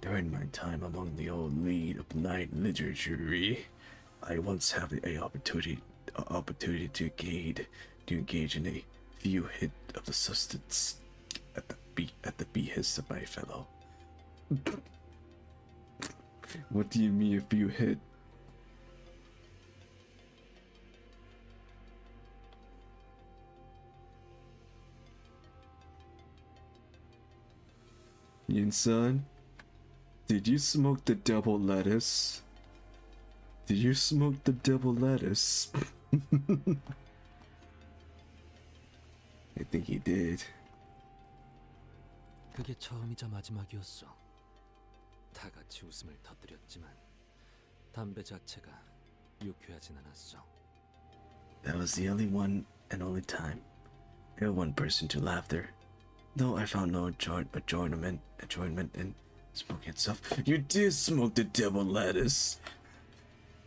During my time among the old lead of night literature, I once had the opportunity to engage in a few hit of the substance at the behest of my fellow. What do you mean a few hit? Yin-san, did you smoke the double lettuce? Did you smoke the double lettuce? I think he did. 그게 처음이자 마지막이었어. 다 같이 웃음을 터뜨렸지만 담배 자체가 유쾌하진 않았어. That was the only one and only time. Everyone burst into laughter. Though I found no enjoyment in smoking itself. You did smoke the double lettuce.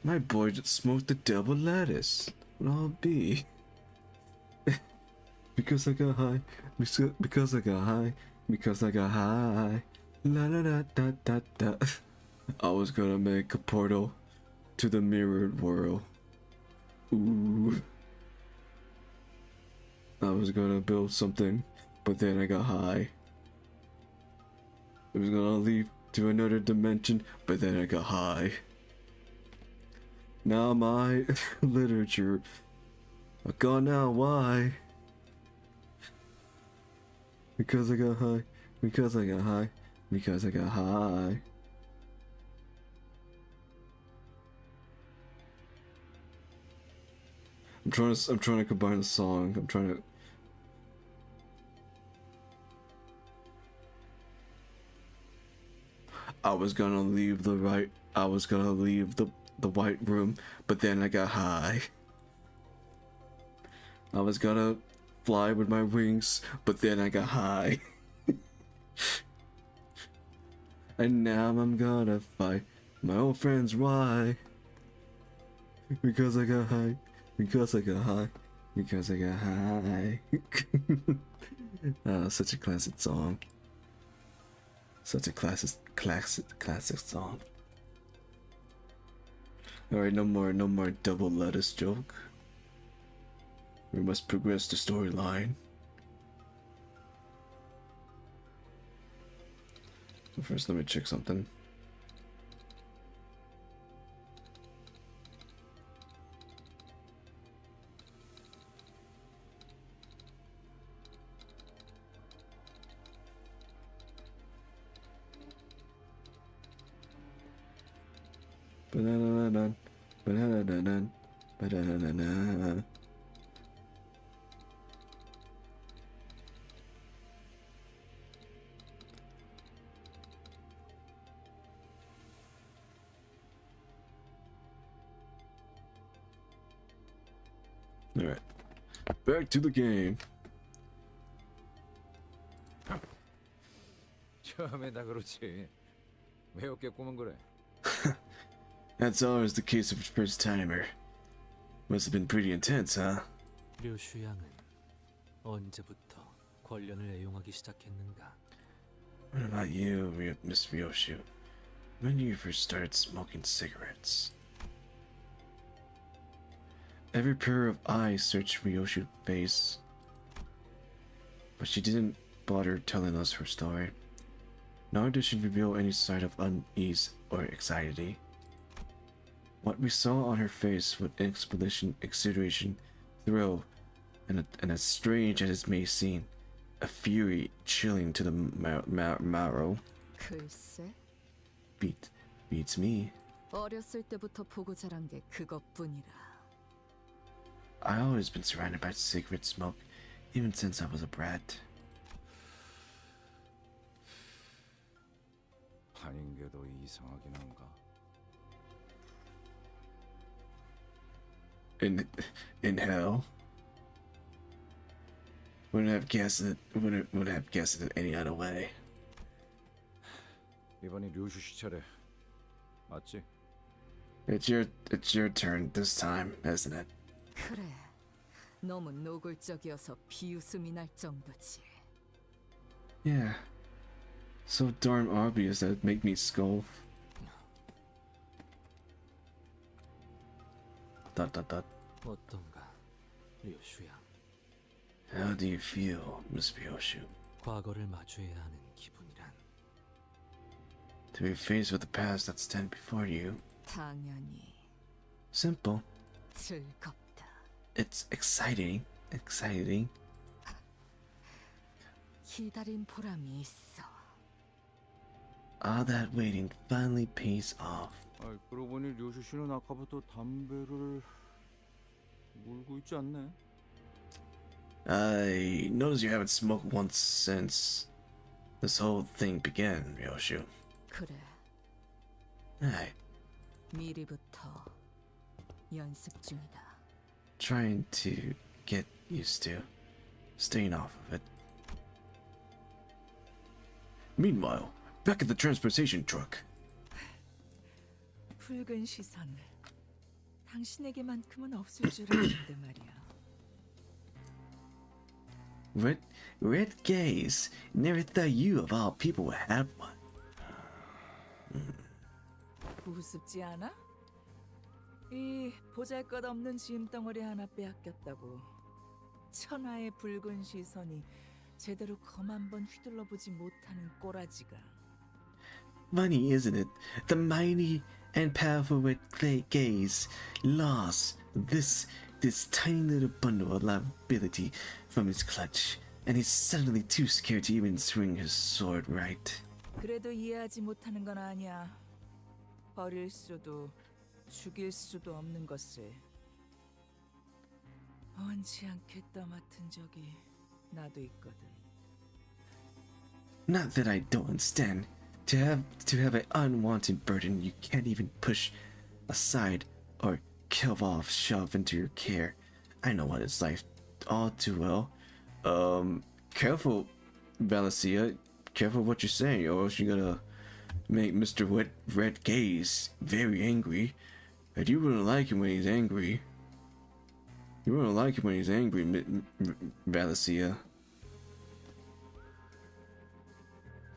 My boy just smoked the double lettuce. What I'll be? Because I got high. Because I got high. Because I got high. La la da da da da. I was gonna make a portal to the mirrored world. Ooh. I was gonna build something, but then I got high. I was gonna leave to another dimension, but then I got high. Now my literature, I gone now. Why? Because I got high. Because I got high. Because I got high. I'm trying to combine the song. I'm trying to. I was gonna leave the white room, but then I got high. I was gonna fly with my wings, but then I got high. And now I'm gonna fight my old friends. Why? Because I got high. Because I got high. Because I got high. Such a classic song. Such a classic song. Alright, no more double lettuce joke. We must progress the storyline. First, let me check something. Banana, banana, banana. Alright, back to the game. 처음에 다 그렇지. 왜 어깨 꼬면 그래? That's always the case of a first timer. Must have been pretty intense, huh? 류슈 양은 언제부터 권련을 애용하기 시작했는가? What about you, Miss Ryoshu? When did you first started smoking cigarettes? Every pair of eyes searched Ryoshu's face, but she didn't bother telling us her story. Nor did she reveal any sign of unease or anxiety. What we saw on her face was exhilaration, thrill, and as strange as it may seem, a fury chilling to the marrow. 글쎄, Beats me. 어렸을 때부터 보고 자란 게 그것뿐이라. I always been surrounded by cigarette smoke, even since I was a brat. 아닌 게 더 이상하긴 한가? In hell. Wouldn't have guessed it any other way. 이번이 류슈 씨 차례. 맞지? It's your turn this time, isn't it? 그래, 너무 노골적이어서 비웃음이 날 정도지. Yeah. So darn obvious that it make me scoff. Dot. 어떤가, 류슈 양? How do you feel, Miss Ryoshu? 과거를 마주해야 하는 기분이란? To be faced with the past that stands before you. 당연히. Simple. 즐겁다. It's exciting. 기다린 보람이 있어. All that waiting finally pays off. 아, 그러고 보니 류슈 씨는 아까부터 담배를 물고 있지 않네? I notice you haven't smoked once since this whole thing began, Ryoshu. 그래. Alright. 미리부터 연습 중이다. Trying to get used to staying off of it. Meanwhile, back at the transportation truck. 붉은 시선. 당신에게만큼은 없을 줄 알았는데 말이야. Red gaze. Never thought you of all people would have one. 우습지 않아? 이 보잘것없는 짐덩어리 하나 빼앗겼다고 천하의 붉은 시선이 제대로 검 한번 휘둘러보지 못하는 꼬라지가. Funny, isn't it? The mighty and powerful red gaze lost this tiny little bundle of liability from his clutch, and he's suddenly too scared to even swing his sword right. 그래도 이해하지 못하는 건 아니야. 버릴 수도 죽일 수도 없는 것을 원치 않게 떠맡은 적이 나도 있거든. Not that I don't understand. To have an unwanted burden you can't even push aside or kill off, shove into your care. I know what it's like all too well. Careful, Valencia. Careful what you're saying, or else you're gonna make Mr. Red Gaze very angry. And you wouldn't like him when he's angry. You wouldn't like him when he's angry, Valencia.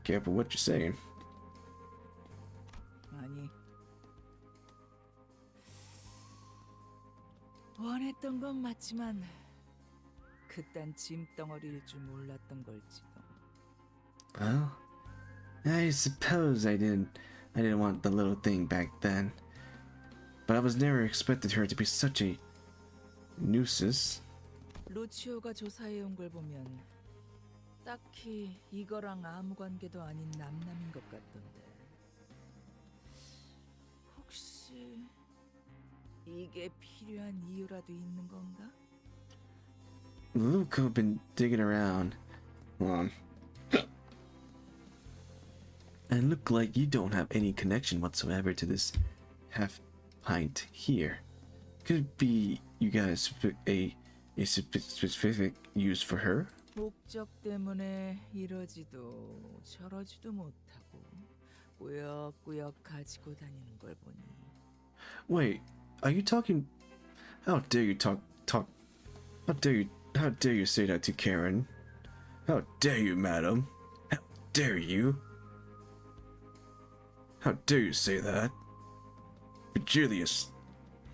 Careful what you're saying. 아니, 원했던 건 맞지만 그딴 짐덩어리일 줄 몰랐던 걸지도. Well, I suppose I didn't want the little thing back then. But I was never expected her to be such a nuisance. 루치오가 조사해 온 걸 보면 딱히 이거랑 아무 관계도 아닌 남남인 것 같던데. 혹시 이게 필요한 이유라도 있는 건가? Luke have been digging around. And look like you don't have any connection whatsoever to this half pint here. Could it be you guys a specific use for her? 목적 때문에 이러지도 저러지도 못하고 꾸역꾸역 가지고 다니는 걸 보니. Wait, are you talking? How dare you talk? How dare you say that to Karen? How dare you, madam? How dare you? How dare you say that? Virgilius,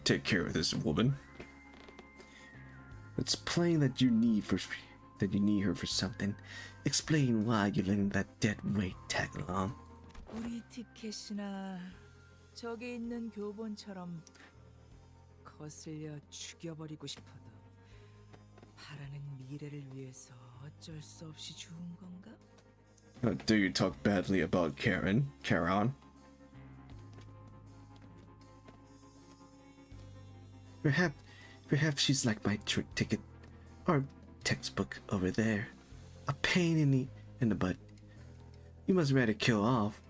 take care of this woman. It's plain that you need her for something. Explain why you're letting that dead weight tag along. 우리 티켓이나 저기 있는 교본처럼 거슬려 죽여버리고 싶어도 바라는 미래를 위해서 어쩔 수 없이 죽은 건가? How dare you talk badly about Karen? Perhaps she's like my trick ticket or textbook over there. A pain in the butt. You must rather kill off,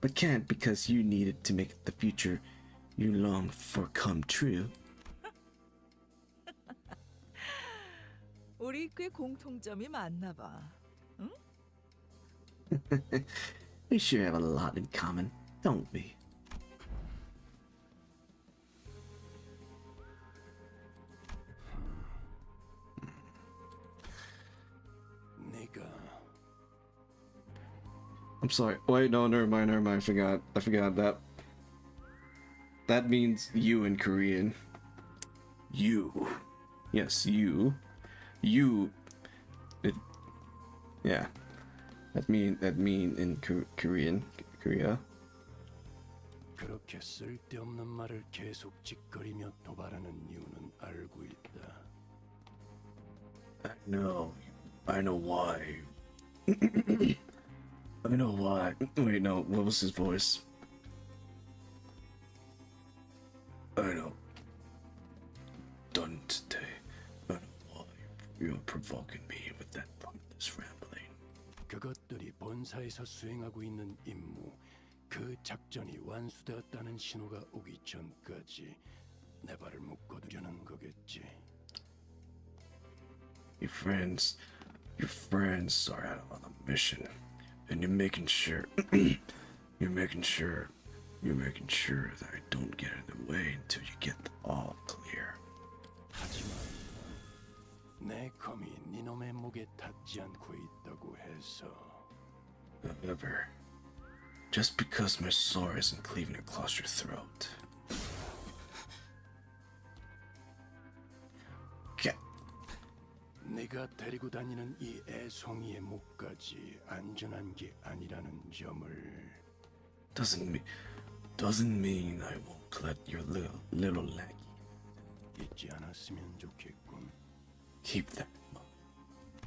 but can't because you need it to make the future you long for come true. 우리 꽤 공통점이 많나 봐. 응? We sure have a lot in common, don't we? I'm sorry. Wait, no, never mind. I forgot that. That means you in Korean. You. Yes, you. You. Yeah. That mean in Korean. Korea. 그렇게 쓸데없는 말을 계속 짓거리며 도발하는 이유는 알고 있다. I know why. I know why. Wait, no. What was his voice? I know. Done today. I know why you're provoking me with that pointless rambling. 그것들이 본사에서 수행하고 있는 임무, 그 작전이 완수되었다는 신호가 오기 전까지 내 발을 묶어두려는 거겠지. Your friends are out on a mission. And you're making sure that I don't get in the way until you get all clear. 하지만 내 검이 니놈의 목에 닿지 않고 있다고 해서. However, just because my sword isn't cleaving across your throat. Okay. 네가 데리고 다니는 이 애송이의 목까지 안전한 게 아니라는 점을. Doesn't mean I won't let your little lackey. 잊지 않았으면 좋겠군. Keep that in mind.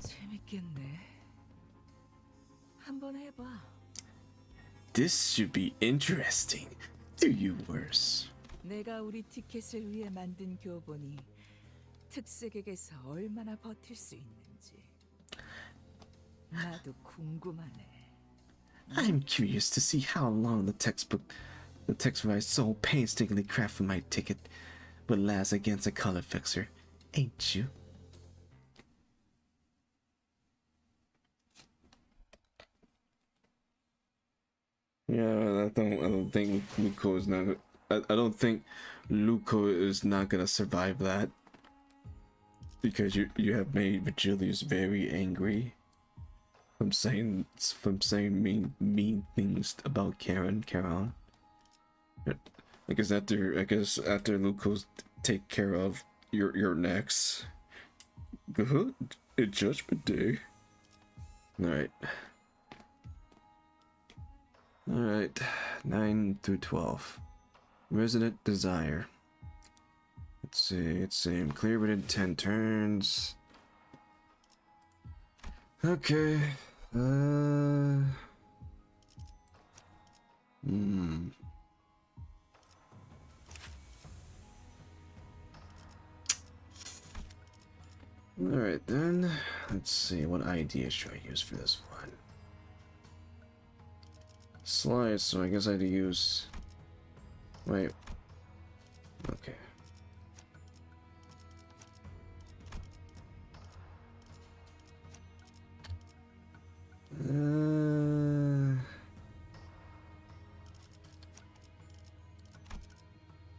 재밌겠네. 한번 해봐. This should be interesting. Do you worse? 내가 우리 티켓을 위해 만든 교본이 특색에게서 얼마나 버틸 수 있는지 나도 궁금하네. I'm curious to see how long the text I so painstakingly crafted my ticket would last against a color fixer, ain't you? Yeah, I don't think Luko is not. I don't think Luko is not gonna survive that because you have made Virgilius very angry from saying mean things about Karen. I guess after Luko's take care of your next. It's Judgment Day. Alright. Alright. 9 through 12. Resident Desire. Let's see, it's saying clear within 10 turns. Okay. Alright then, let's see, what idea should I use for this one? Slice, so I guess I had to use... Wait. Okay.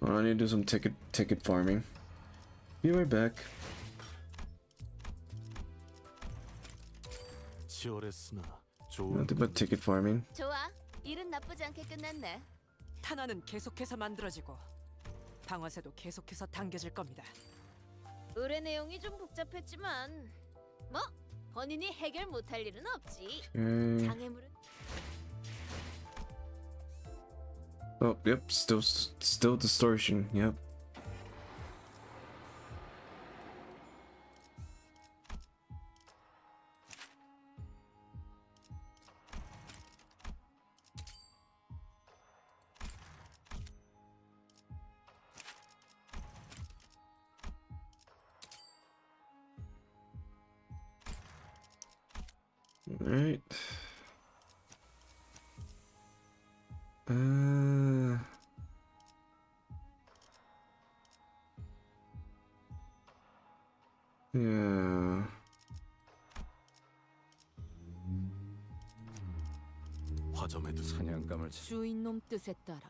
Well, I need to do some ticket farming. Be right back. Nothing but ticket farming. 좋아. 일은 나쁘지 않게 끝났네. 탄환은 계속해서 만들어지고 방어쇠도 계속해서 당겨질 겁니다. 의뢰 내용이 좀 복잡했지만 뭐 본인이 해결 못할 일은 없지. 장애물은 Oh, yep, still distortion. Yep. Alright. Yeah. 화점에도 사냥감을 주인놈 뜻에 따라.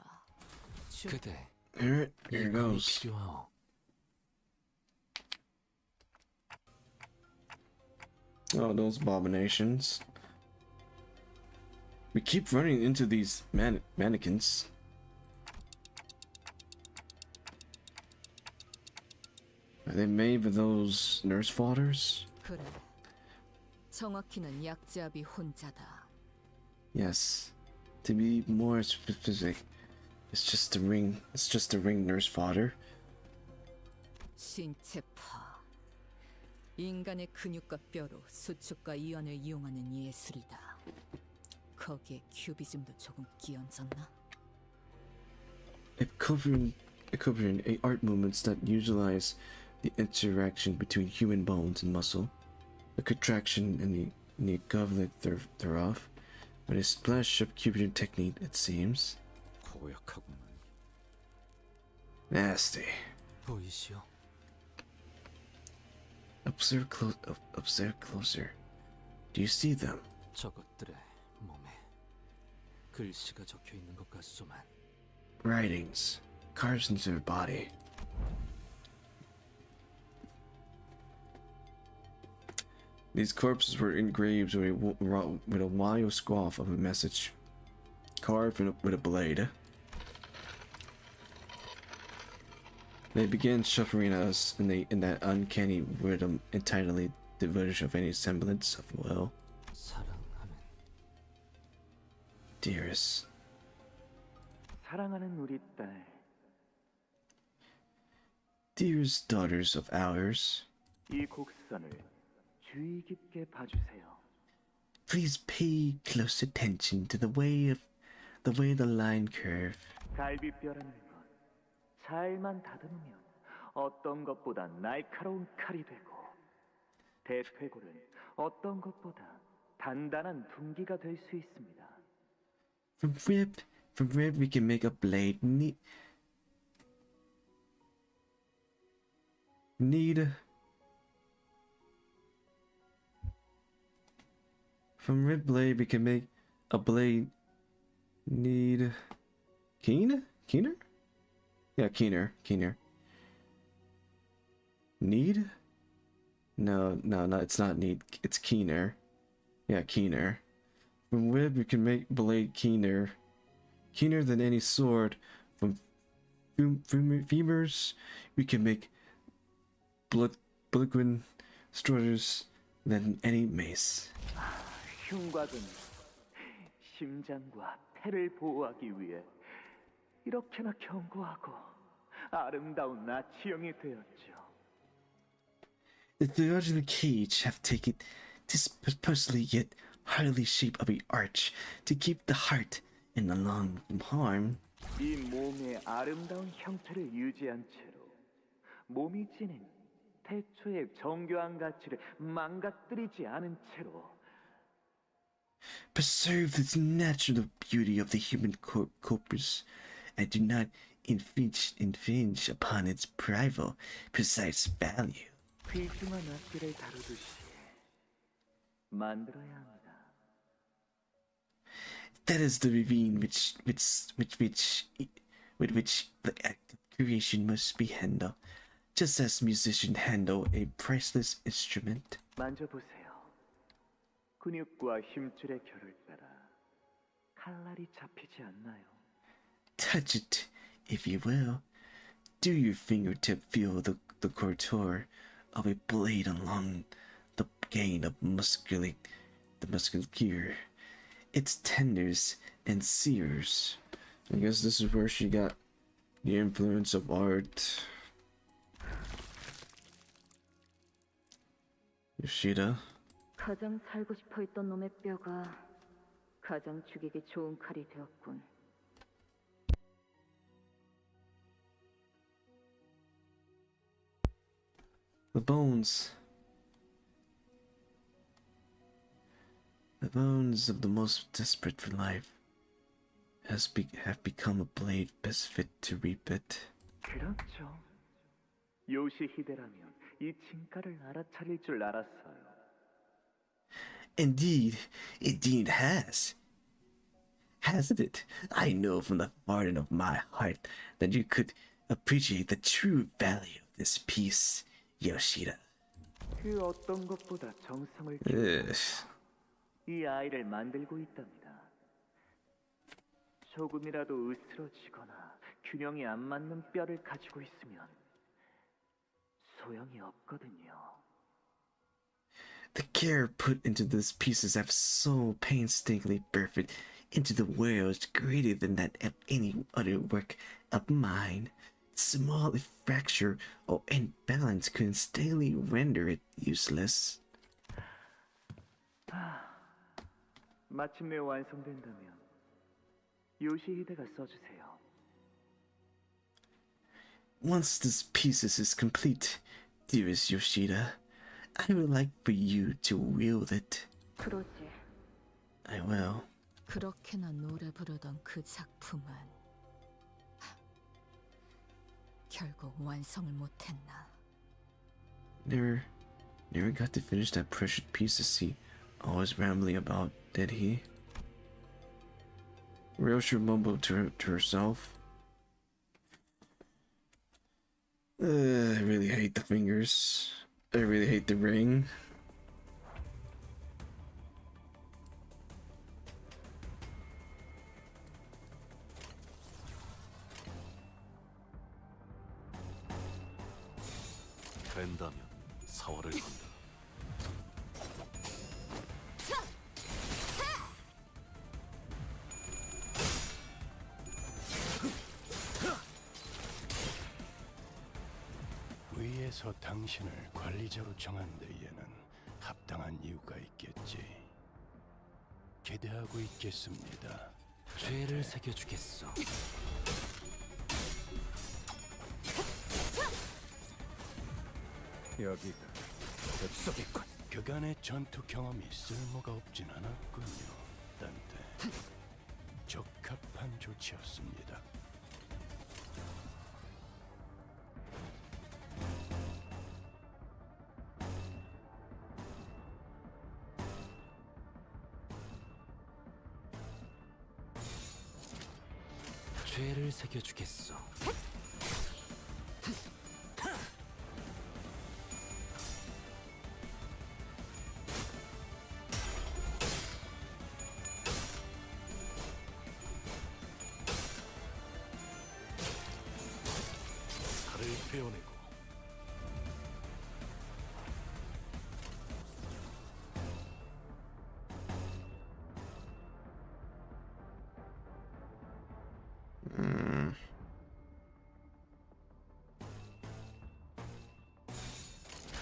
그대. Here it goes. 필요하오. Oh, those abominations. We keep running into these mannequins. Are they made with those nurse fodders? 그래. 정확히는 약지압이 혼자다. Yes. To be more specific, it's just the ring nurse fodder. 신체파. 인간의 근육과 뼈로 수축과 이완을 이용하는 예술이다. 거기에 큐비즘도 조금 끼얹었나? Covering art movements that utilize the interaction between human bones and muscle, the contraction and the equivalent thereof, with a splash of Cuban technique, it seems. 고약하구만. Nasty. 보이시오. Observe closer. Do you see them? 저것들의 몸에 글씨가 적혀 있는 것 같소만. Writings, carved into their body. These corpses were engraved with a wild squash of a message, carved with a blade. They began shuffling us in that uncanny rhythm entirely devoid of any semblance of will. 사랑하는 Dearest. 사랑하는 우리 딸. Dearest daughters of ours. 이 곡선을 주의 깊게 봐주세요. Please pay close attention to the way the line curve. 갈비뼈라는 것 잘만 다듬으면 어떤 것보다 날카로운 칼이 되고 대퇴골은 어떤 것보다 단단한 둥기가 될 수 있습니다. From rib we can make a blade From rib blade we can make a blade keener? Yeah, keener. Need? No, it's not need. It's keener. Yeah, keener. From rib we can make blade keener than any sword femurs. We can make bloodquin strutters than any mace. 흉곽은 심장과 폐를 보호하기 위해 이렇게나 견고하고 아름다운 나치형이 되었죠. The theological cage have taken this purposely yet highly shape of a arch to keep the heart and the lung from harm. 이 몸의 아름다운 형태를 유지한 채로 몸이 지닌 태초의 정교한 가치를 망가뜨리지 않은 채로 Preserve the natural beauty of the human corpus and do not infringe upon its precise value. 귀중한 악기를 다루듯이 만들어야 합니다. That is the ravine with which the act of creation must be handled, just as musicians handle a priceless instrument. 만져보세요. 근육과 힘줄의 결을 따라 칼날이 잡히지 않나요? Touch it, if you will. Do your fingertip feel the contour of a blade along the gain of muscular gear? Its tenders and sears. I guess this is where she got the influence of art. Yoshida. 가장 살고 싶어 했던 놈의 뼈가 가장 죽이기 좋은 칼이 되었군. The bones of the most desperate for life have become a blade best fit to reap it. 그렇죠. 요시히데라면 이 진가를 알아차릴 줄 알았어요. Indeed, it has. Hasn't it? I know from the bottom of my heart that you could appreciate the true value of this piece, Yoshida. 그 어떤 것보다 정성을 기울여 이 아이를 만들고 있답니다. 조금이라도 으스러지거나 균형이 안 맞는 뼈를 가지고 있으면 소용이 없거든요. The care put into these pieces have so painstakingly perfect into the worlds greater than that of any other work of mine. Small fracture or imbalance could instantly render it useless. 마침내 완성된다면 요시히데가 써주세요. Once this piece is complete, dearest Yoshida, I would like for you to wield it. 그러지. I will. 그렇게나 노래 부르던 그 작품은 결국 완성을 못했나? Never got to finish that precious piece he always rambling about, did he? Ryoshu mumbled to herself. I really hate the fingers. I really hate the ring. 된다면 사활을 건다. 위에서 당신을 관리자로 정한 데에는 합당한 이유가 있겠지. 기대하고 있겠습니다. 죄를 새겨주겠소. 여기가 뱃속이군. 그간의 전투 경험이 쓸모가 없진 않았군요, 딴테. 적합한 조치였습니다. 죄를 새겨주겠소. 베어내고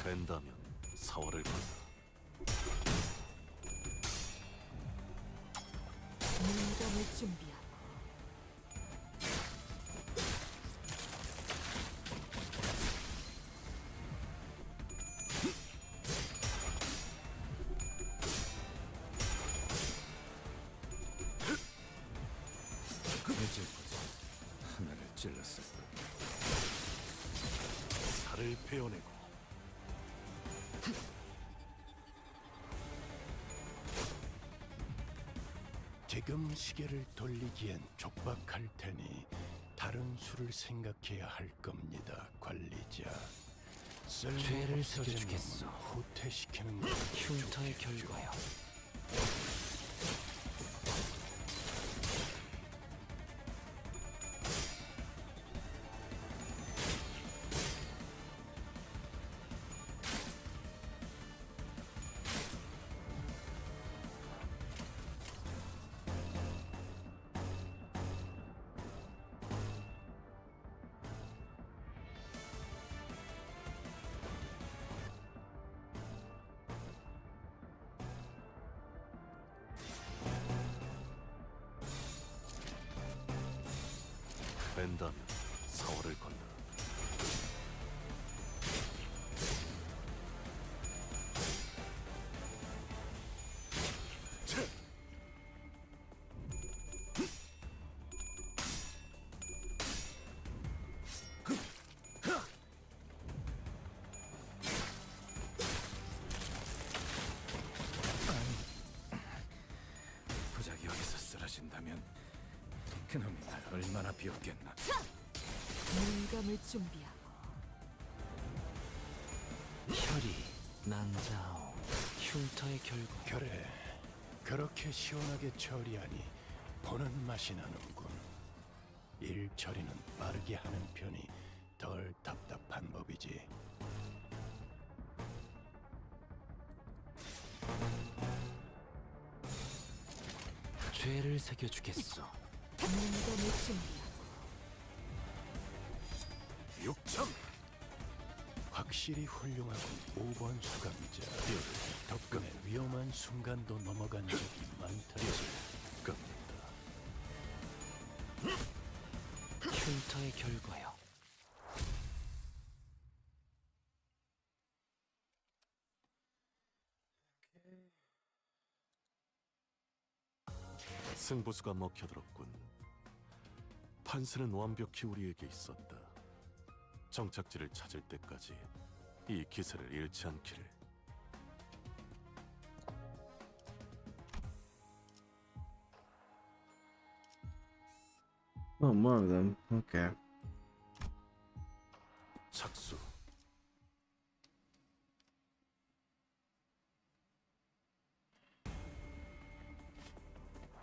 된다면 4월을 건다. 물건을 준비하고 이제 보자. 하나를 찔렀을 뿐. 살을 베어내고 지금 시계를 돌리기엔 촉박할 테니 다른 수를 생각해야 할 겁니다, 관리자. 죄를 새겨주겠소. 후퇴시키는 흉터의 결과요. 된다면 4월을 건다. 부작이 여기서 쓰러진다면 그놈이 날 얼마나 비웃겠나. 물건을 준비하고 혈이 난자오. 흉터의 결과. 그래, 그렇게 시원하게 처리하니 보는 맛이 나는군. 일 처리는 빠르게 하는 편이 덜 답답한 법이지. 죄를 새겨주겠소. 물건을 준비하고 6점! 확실히 훌륭하군, 5번 수감자. 덕분에 위험한 순간도 넘어간 적이 많다지. 흉터의 결과요. 승부수가 먹혀들었군. 판세는 완벽히 우리에게 있었다. 정착지를 찾을 때까지 이 기세를 잃지 않기를. Oh, more of them. Okay. 착수.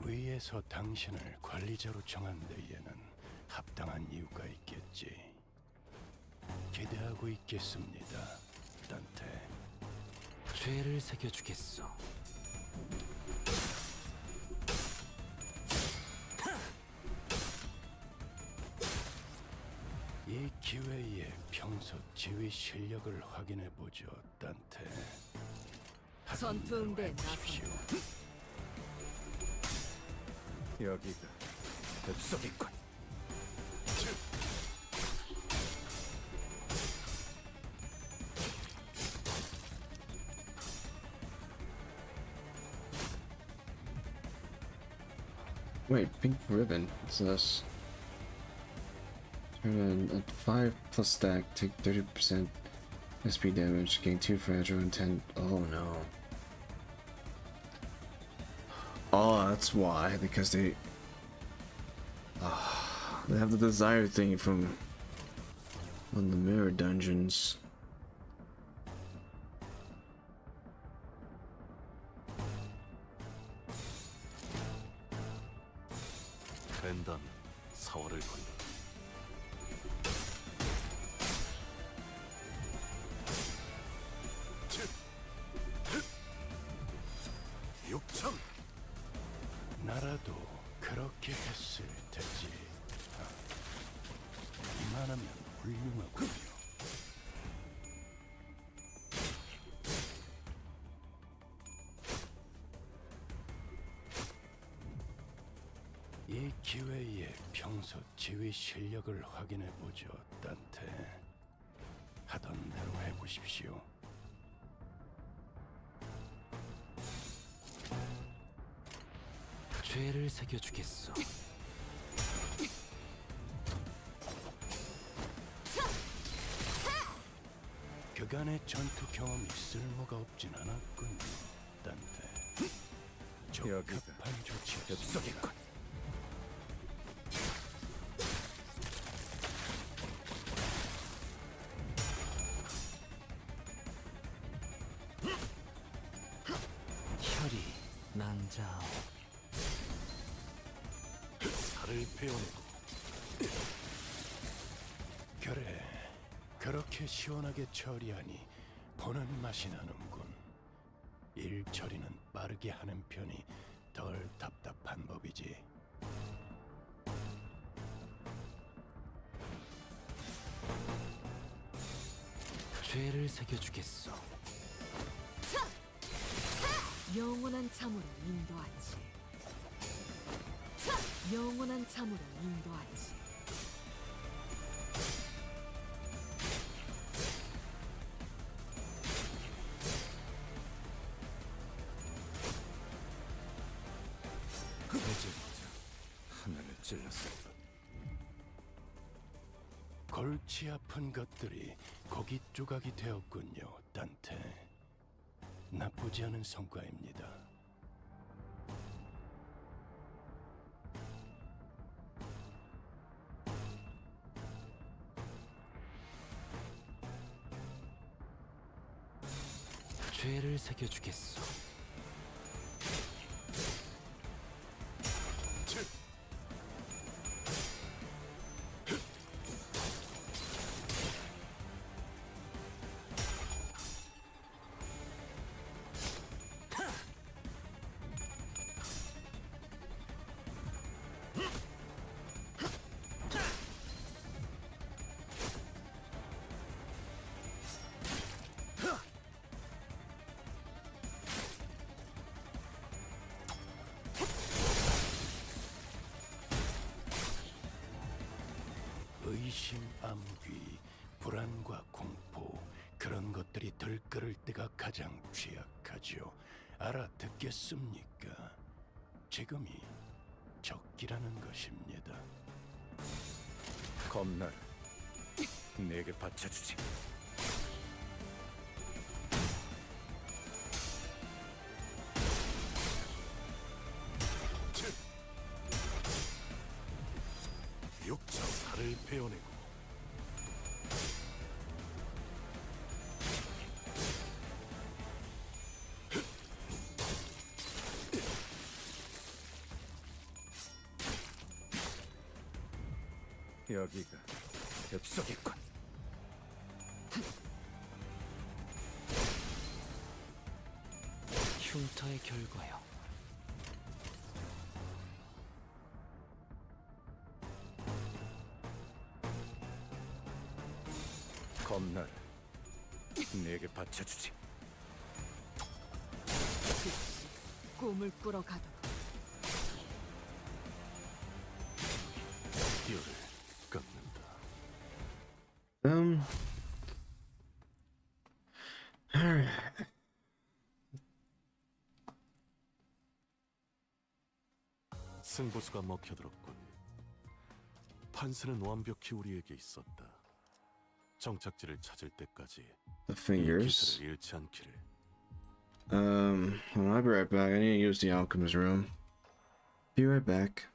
위에서 당신을 관리자로 정한 데에는 합당한 이유가 있겠지. 기대하고 있겠습니다, 단테. 죄를 새겨주겠소. 이 기회에 평소 지휘 실력을 확인해 보죠, 단테. 전투응대에 나선다. 여기가 뱃속이군. Wait, pink ribbon. What's this? Turn on a 5 plus stack, take 30% SP damage, gain 2 fragile and 10. Oh no. Oh, that's why. Because they have the desire thing from one of the mirror dungeons. 된다면 4월을 건다. 기회에 평소 지휘 실력을 확인해 보죠, 단테. 하던 대로 해보십시오. 죄를 새겨주겠어. 그간의 전투 경험이 쓸모가 없진 않았군요, 단테. 적합한 조치였습니다. 혈이 난자오. 살을 베어내고. 그래, 그렇게 시원하게 처리하니 보는 맛이 나는군. 일 처리는 빠르게 하는 편이 덜 답답한 법이지. 죄를 새겨주겠어. 영원한 참으로 인도하지. 영원한 참으로 인도하지. 그러자마자 하늘을 찔렀어. 골치 아픈 것들이 고기 조각이 되었군요, 단테. 나쁘지 않은 성과입니다. 죄를 새겨주겠어. 의심, 암귀, 불안과 공포, 그런 것들이 들끓을 때가 가장 취약하죠. 알아듣겠습니까? 지금이 적기라는 것입니다. 겁나를 내게 바쳐주지. 육자 살을 베어내고. 여기가 엽석이군. 흉터의 결과요. 겁나를 내게 바쳐주지. 꿈을 꾸러 가도 뼈를 깎는다. Alright. 승부수가 먹혀들었군. 판세는 완벽히 우리에게 있었다. 정착지를 찾을 때까지 The fingers. 기세를 잃지 않기를. Hold on, I'll be right back. I need to use the alchemist room. Be right back.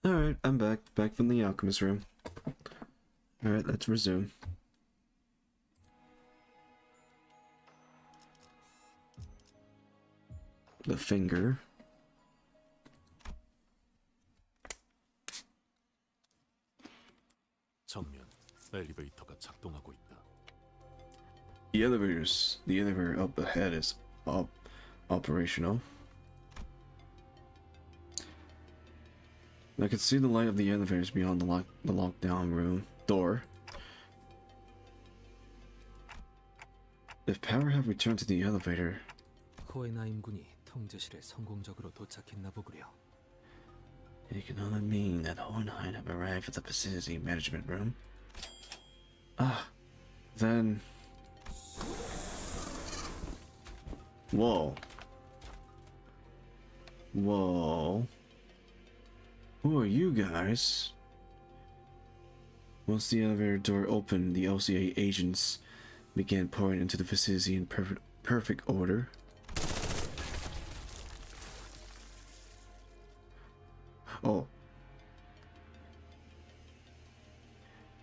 Alright, I'm back. Back from the alchemist room. Alright, let's resume. The finger. 정면 엘리베이터가 작동하고 있다. The elevator up ahead is operational. I can see the light of the elevators beyond the lockdown room door. If power have returned to the elevator, 호에나임군이 통제실에 성공적으로 도착했나 보구려. it can only mean that Hohenheim have arrived at the facility management room. Ah, then. Whoa. Whoa. Who are you guys? Once the elevator door opened, the LCA agents began pouring into the facility in perfect order. Oh.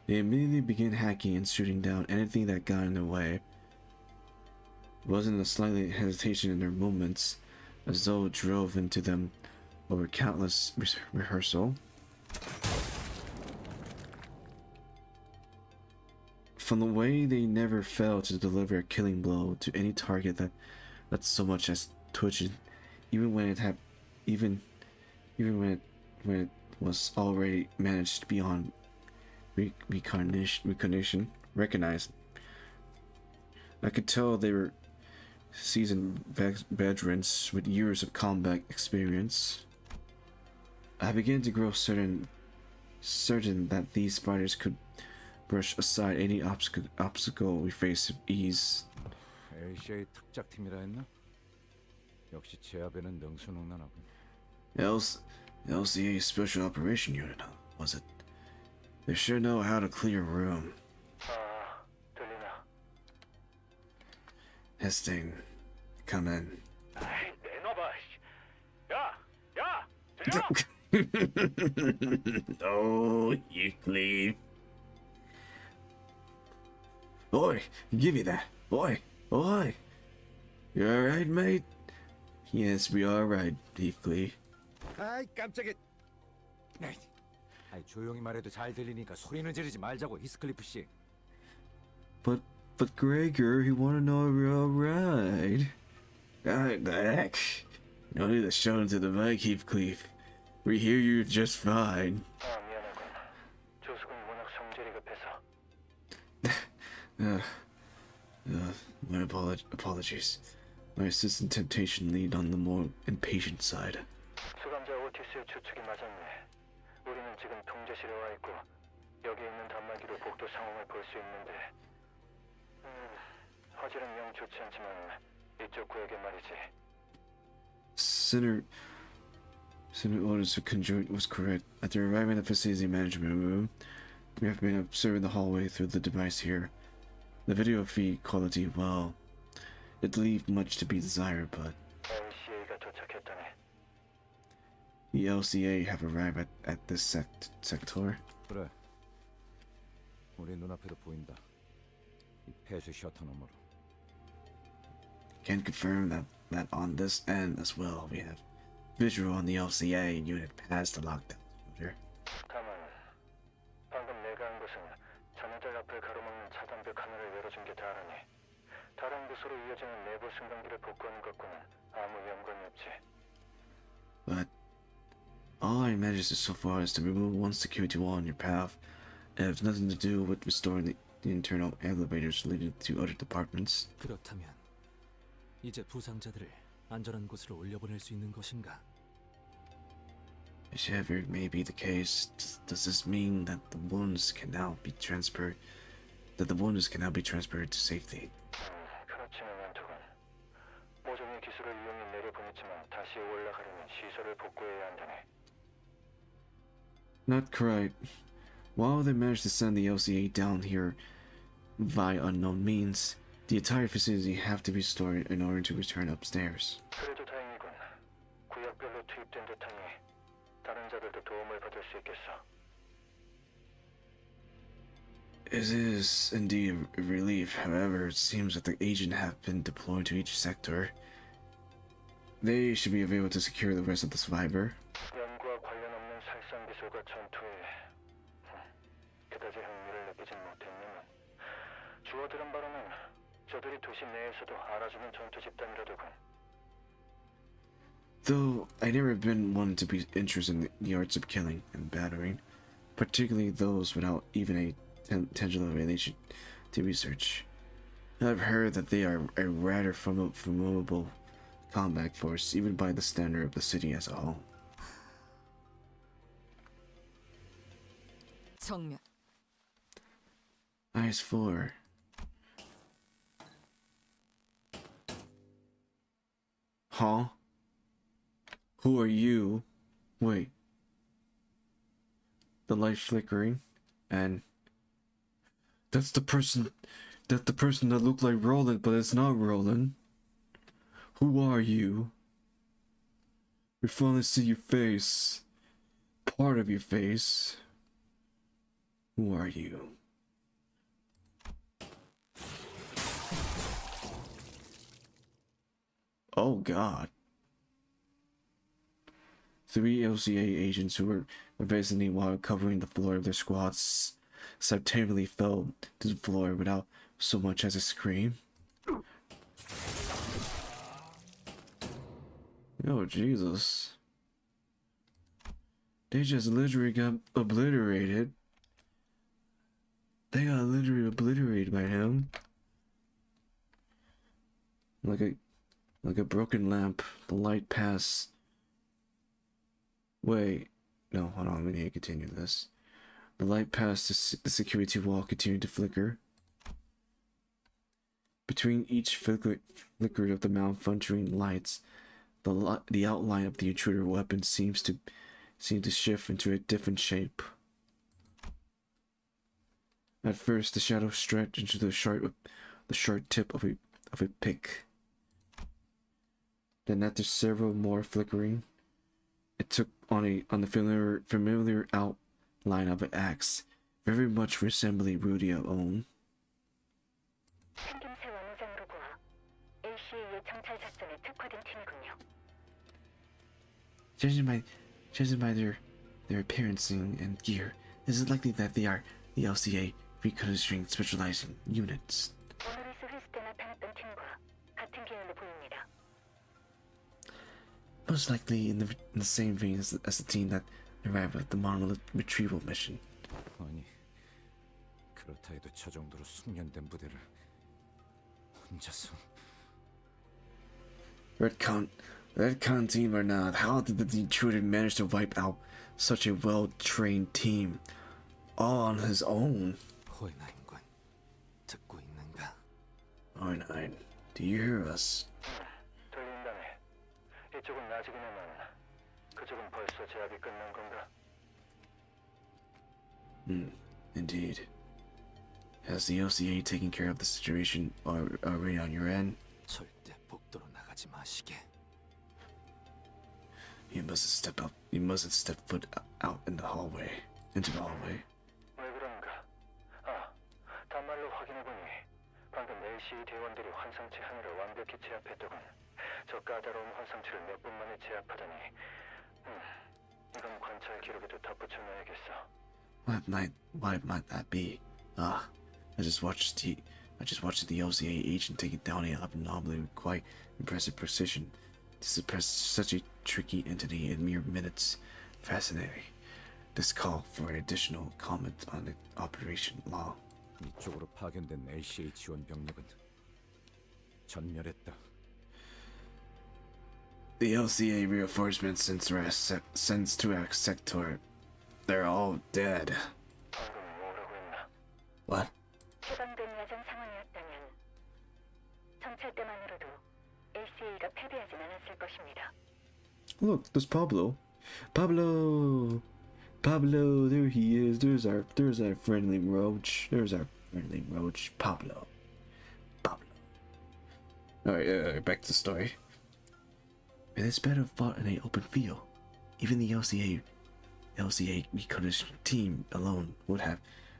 They immediately began hacking and shooting down anything that got in their way. There wasn't a slight hesitation in their movements, as though it drove into them over countless rehearsal. From the way they never failed to deliver a killing blow to any target that so much as twitched, even when it was already managed beyond recognized. I could tell they were seasoned veterans with years of combat experience. I began to grow certain that these fighters could brush aside any obstacle we face with ease. ACA 특작팀이라 했나? 역시 제압에는 능수능란하군. LCA Special Operation Unit, was it? They sure know how to clear a room. 들리나? Testing. Come in. 내놔봐. 야, Oh, you clean. Oi, give me that. Oi. You alright, mate? Yes, we are right, Heathcliff. 아이 깜짝이야. 아이 조용히 말해도 잘 들리니까 소리는 지르지 말자고 히스클리프 씨. But Gregor, he wanna know if we're alright. Alright, the heck. No need to show him to the mic, Heathcliff. We hear you just fine. 미안하군. 조숙은 워낙 성질이 급해서. My apologies. My assistant temptation lead on the more impatient side. 수감자 오티스의 추측이 맞았네. 우리는 지금 통제실에 와 있고 여기 있는 단말기로 복도 상황을 볼 수 있는데 화질은 영 좋지 않지만 이쪽 구역에 말이지. Center orders to conjoint was correct. After arriving at the facility management room, we have been observing the hallway through the device here. The video feed quality, well, it leaves much to be desired, but LCA가 도착했다네. the LCA have arrived at this sector. 그래. 우리 눈앞에도 보인다. 이 폐쇄 셔터 너머로. Can confirm that on this end as well, we have visual on the LCA unit past the lockdown order. 다만 방금 내가 한 것은 전화들 앞을 가로막는 차단벽 하나를 열어준 게 다르니 다른 부서로 이어지는 내부 승강기를 복구하는 것과는 아무 연관이 없지. But all I managed so far is to remove one security wall on your path. It has nothing to do with restoring the internal elevators leading to other departments. 그렇다면 이제 부상자들을 안전한 곳으로 올려보낼 수 있는 것인가? Whichever may be the case, does this mean that the wounds can now be transferred? That the wounds can now be transferred to safety? 그렇지는 않더군. 모종의 기술을 이용해 내려보냈지만 다시 올라가려면 시설을 복구해야 한다네. Not correct. While they managed to send the LCA down here via unknown means, the entire facility have to be restored in order to return upstairs. 그래도 다행이군. 구역별로 투입된 듯하니 다른 자들도 도움을 받을 수 있겠어. It is indeed a relief. However, it seems that the agent have been deployed to each sector. They should be able to secure the rest of the survivor. 연구와 관련 없는 살상 기술과 전투에 그다지 흥미를 느끼진 못했지만 주워 들은 바로는 저들이 도시 내에서도 알아주는 전투 집단이라더군. Though I never been one to be interested in the arts of killing and battering, particularly those without even a tangible relation to research. I've heard that they are a rather formidable combat force, even by the standard of the city as a whole. 정면. Eyes 4. Huh? Who are you? Wait. The light flickering, and that's the person that looked like Roland, but it's not Roland. Who are you? We finally see your face. Part of your face. Who are you? Oh God. 3 LCA agents who were evading while covering the floor of their squads subtly fell to the floor without so much as a scream. Oh Jesus. They just literally got obliterated. They got literally obliterated by him. Like a broken lamp, the light passed. Wait, no, hold on, we need to continue this. The light past the security wall continued to flicker. Between each flicker of the malfunctioning lights, the outline of the intruder weapon seems to shift into a different shape. At first, the shadow stretched into the sharp tip of a pick. Then, after several more flickering, it took on the familiar outline of an axe, very much resembling Rudy's own. 생김새 원장으로 보아 LCA의 정찰 작전에 특화된 팀이군요. Judging by their appearance and gear, is it likely that they are the LCA reconnaissance specializing units? 모노리스 회수 때 나타났던 팀과 같은 계열로 보입니다. Most likely in the same vein as the team that arrived at the monolith retrieval mission. 아니, 그렇다 해도 저 정도로 숙련된 부대를 혼자서. Redcon team or not, how did the intruder manage to wipe out such a well-trained team all on his own? 호에나인군, 듣고 있는가? Arnine, do you hear us? 들린다네. 이쪽은 아직이나만 그쪽은 벌써 제압이 끝난 건가? Indeed. Has the LCA taken care of the situation already on your end? 절대 복도로 나가지 마시게. You mustn't step foot out into the hallway. 왜 그런가? 아, 단말로 확인해보니 방금 LCE 대원들이 환상체 하나를 완벽히 제압했더군. 저 까다로운 환상체를 몇 분 만에 제압하다니. 이건 관찰 기록에도 덧붙여놔야겠어. What might that be? I just watched the LCA agent take it down an anomaly with quite impressive precision to suppress such a tricky entity in mere minutes. Fascinating. This call for an additional comment on the operation law. 이쪽으로 파견된 LCA 지원 병력은 전멸했다. The LCA reinforcements sends to our sector. They're all dead. What? 해방된 야전 상황이었다면 정찰 때만으로도 LCA가 패배하진 않았을 것입니다. Look, there's Pablo. Pablo, there he is. There's our friendly roach. Pablo. All right, back to the story. This battle fought in an open field. Even the LCA LCA recognition team alone would have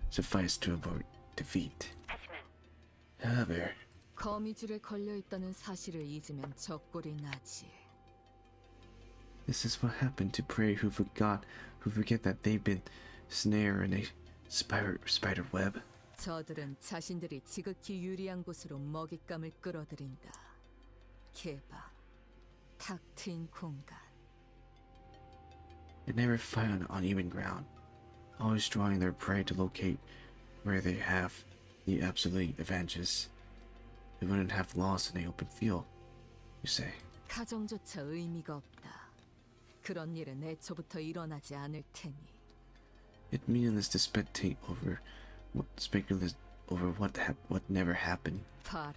sufficed to avoid defeat. However, 거미줄에 걸려 있다는 사실을 잊으면 적골이 나지. this is what happened to prey who forget that they've been snared in a spider web. 저들은 자신들이 지극히 유리한 곳으로 먹잇감을 끌어들인다. 개방, 탁 트인 공간. They never fight on uneven ground, always drawing their prey to locate where they have the absolute advantages. They wouldn't have lost in the open field, you say. 가정조차 의미가 없다. 그런 일은 애초부터 일어나지 않을 테니. It's meaningless to speculate over what never happened. 봐라.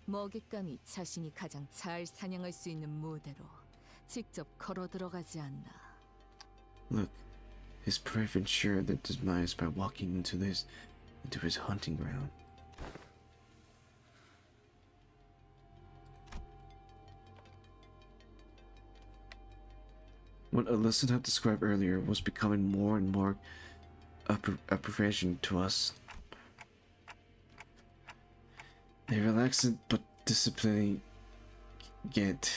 먹잇감이 자신이 가장 잘 사냥할 수 있는 무대로 직접 걸어 들어가지 않나. Look, his prey ensured their demise by walking into his hunting ground. What Alyssa had described earlier was becoming more and more apprehension to us. A relaxed but disciplining get.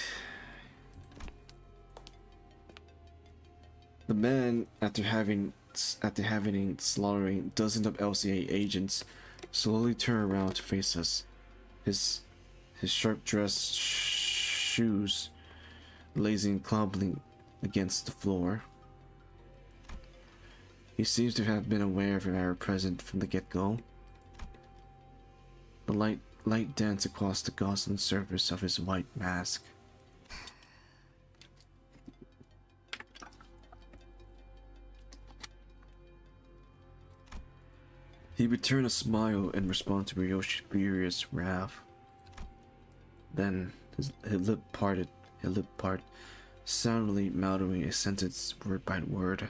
The man, after having slaughtering dozens of LCA agents, slowly turned around to face us. His sharp-dressed shoes lazing clumping against the floor. He seems to have been aware of our presence from the get-go. The light danced across the gauzy surface of his white mask. He returned a smile in response to Ryoshu's furious wrath. Then his lip parted, soundly mouthing a sentence word by word.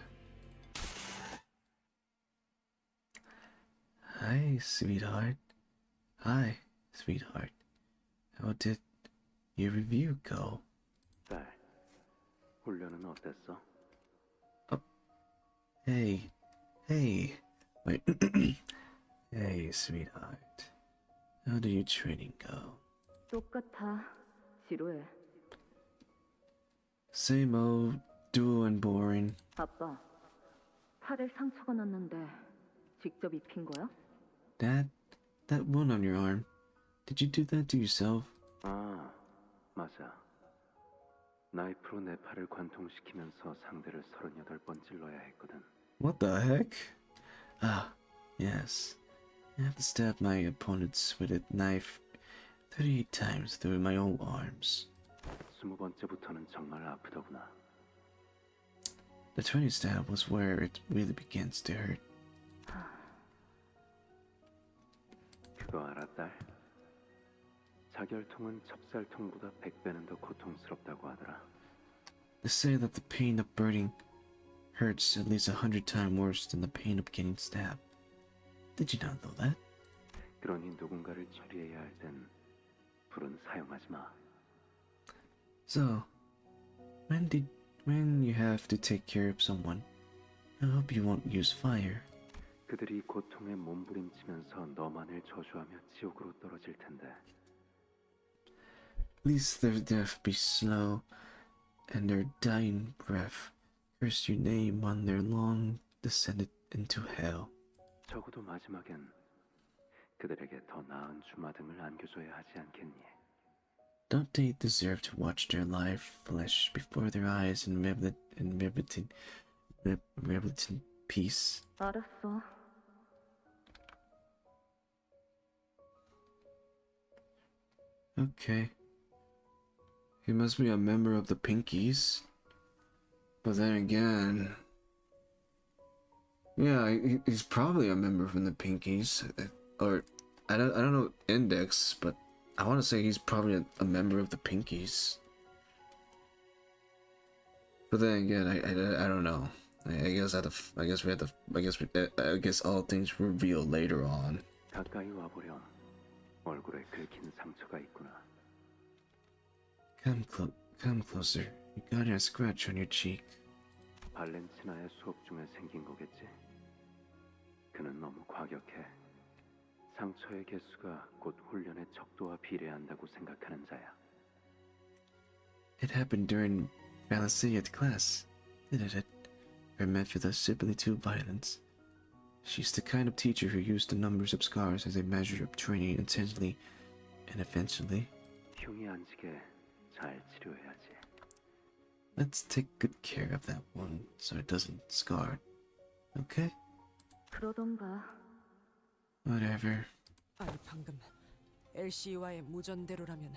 Hi, sweetheart. Hi, sweetheart. How did your review go? 딸, 훈련은 어땠어? Hey. Wait. Hey, sweetheart. How did your training go? 똑같아. 지루해. Same old, dull and boring. 아빠, 팔에 상처가 났는데 직접 입힌 거야? That one on your arm. Did you do that to yourself? 아, 맞아. 나이프로 내 팔을 관통시키면서 상대를 38번 찔러야 했거든. What the heck? Ah, yes. I have to stab my opponents with a knife 38 times through my own arms. 20번째부터는 정말 아프더구나. The 20th stab was where it really begins to hurt. 그거 알아, 딸? 자결통은 찹쌀통보다 100배는 더 고통스럽다고 하더라. They say that the pain of burning hurts at least 100 times worse than the pain of getting stabbed. Did you not know that? 그러니 누군가를 처리해야 할 땐 불은 사용하지 마. So, when you have to take care of someone, I hope you won't use fire. 그들이 고통에 몸부림치면서 너만을 저주하며 지옥으로 떨어질 텐데. At least their death be slow, and their dying breath curse your name on their long descended into hell. 적어도 마지막엔 그들에게 더 나은 주마등을 안겨줘야 하지 않겠니? Don't they deserve to watch their life flash before their eyes in riveting peace? 알았어. Okay. He must be a member of the Pinkies. But then again... Yeah, he's probably a member from the Pinkies. Or, I don't know Index, but I want to say he's probably a member of the Pinkies. But then again, I don't know. I guess all things revealed later on. 가까이 와보렴. 얼굴에 긁힌 상처가 있구나. Come closer. You got a scratch on your cheek. 발렌티나의 수업 중에 생긴 거겠지. 그는 너무 과격해. 상처의 개수가 곧 훈련의 척도와 비례한다고 생각하는 자야. It happened during Balancea class, didn't it? Her method of similitude violence. She's the kind of teacher who used the numbers of scars as a measure of training intensely and eventually. 흉이 안 지게 잘 치료해야지. Let's take good care of that one so it doesn't scar. Okay? 그러던가. Whatever. 아니 방금 LC와의 무전대로라면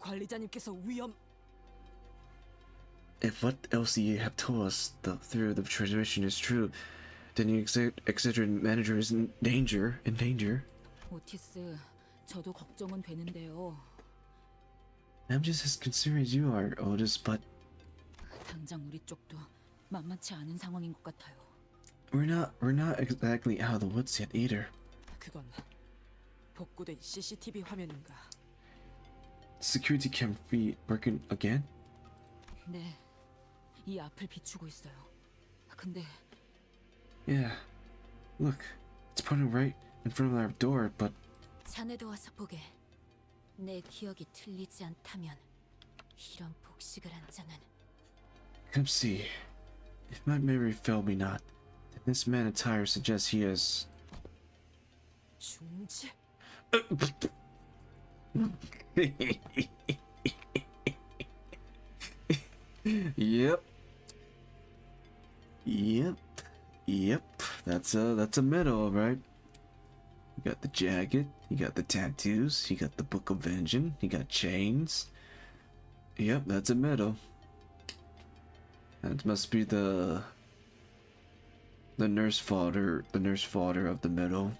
관리자님께서 위험. If what LCA have told us through the transmission is true, then the executive manager is in danger. 오티스, 저도 걱정은 되는데요. I'm just as concerned as you are, Otis, but 당장 우리 쪽도 만만치 않은 상황인 것 같아요. we're not exactly out of the woods yet either. 그건 복구된 CCTV 화면인가? Security cam be working again? 네, 이 앞을 비추고 있어요. 근데 Yeah. Look, it's pointing right in front of our door, but 자네도 와서 보게. 내 기억이 틀리지 않다면 이런 복식을 한 자는 come see. If my memory failed me not, then this man attire suggests he is. 중지. Yep. That's a metal, right? You got the jacket, you got the tattoos, you got the book of vengeance, you got chains. Yep, that's a metal. That must be the nurse fodder of the metal.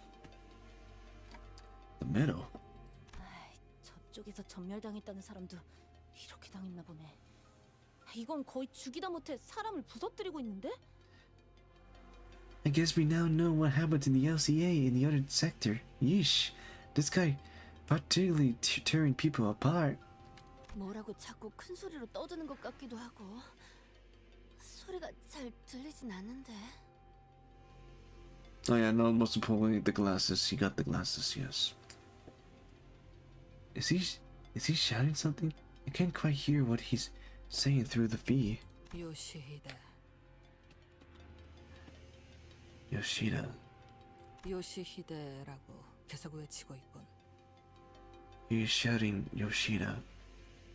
The metal. 저쪽에서 전멸당했다는 사람도 이렇게 당했나 보네. 이건 거의 죽이다 못해 사람을 부서뜨리고 있는데? I guess we now know what happened to the LCA in the other sector. Yeesh, this guy particularly tearing people apart. 뭐라고 자꾸 큰 소리로 떠드는 것 같기도 하고 소리가 잘 들리진 않는데. Oh yeah, no, most importantly, the glasses. He got the glasses, yes. Is he shouting something? I can't quite hear what he's saying through the fee. Yoshida. 요시히데라고 계속 외치고 있군. He is shouting Yoshida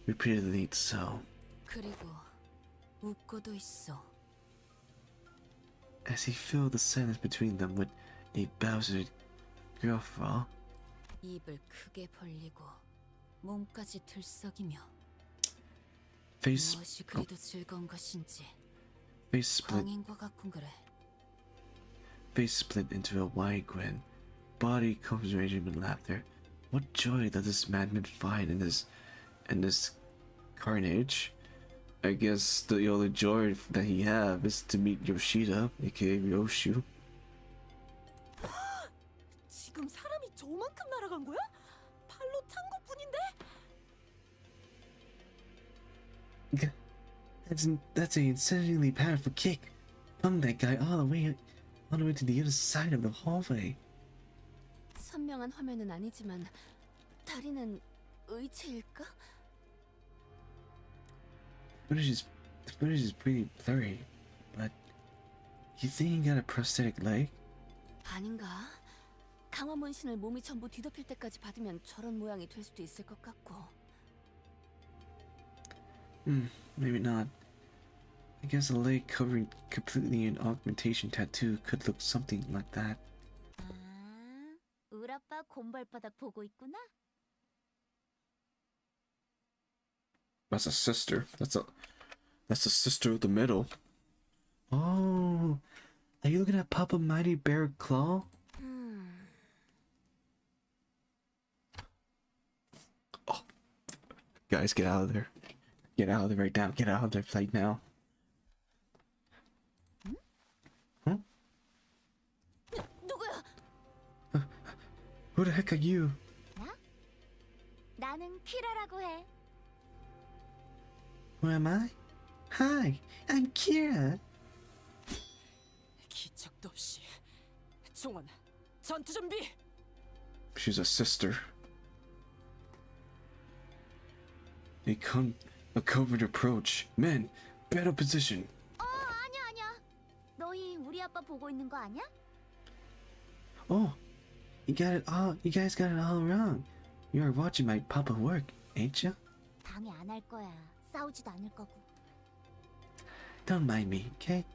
repeatedly so. 그리고 웃고도 있어. As he filled the silence between them with a Bowser girlfriend. 입을 크게 벌리고 몸까지 들썩이며 Face 무엇이 그리도 즐거운 것인지 face split. 광인과 같군 그래. Face split into a wide grin, body commiserating with laughter. What joy does this madman find in this carnage? I guess the only joy that he have is to meet Yoshida, aka Ryoshu. 지금 사람이 저만큼 날아간 거야? 발로 찬 것뿐인데? That's an insanely powerful kick. Flung that guy all the way to the other side of the hallway. 선명한 화면은 아니지만 다리는 의체일까? The footage is pretty blurry, but you think he got a prosthetic leg? 아닌가? 강화 문신을 몸이 전부 뒤덮일 때까지 받으면 저런 모양이 될 수도 있을 것 같고. Maybe not. I guess a leg covering completely in augmentation tattoo could look something like that. 우리 아빠 곰발바닥 보고 있구나. That's a sister. That's a sister of the middle. Oh, are you looking at Papa Mighty Bear Claw? Oh, guys, get out of there! Get out of there right now! Get out of there right now! Huh? 누구야? Who the heck are you? 나? 나는 키라라고 해. Who am I? Hi, I'm Kira. 기척도 없이. 종원, 전투 준비. She's a sister. A covert approach. Men, battle position. 아니야. 너희 우리 아빠 보고 있는 거 아니야? Oh, you guys got it all wrong. You are watching my papa work, ain't you? 방해 안 할 거야. 싸우지도 않을 거고. Don't mind me, okay?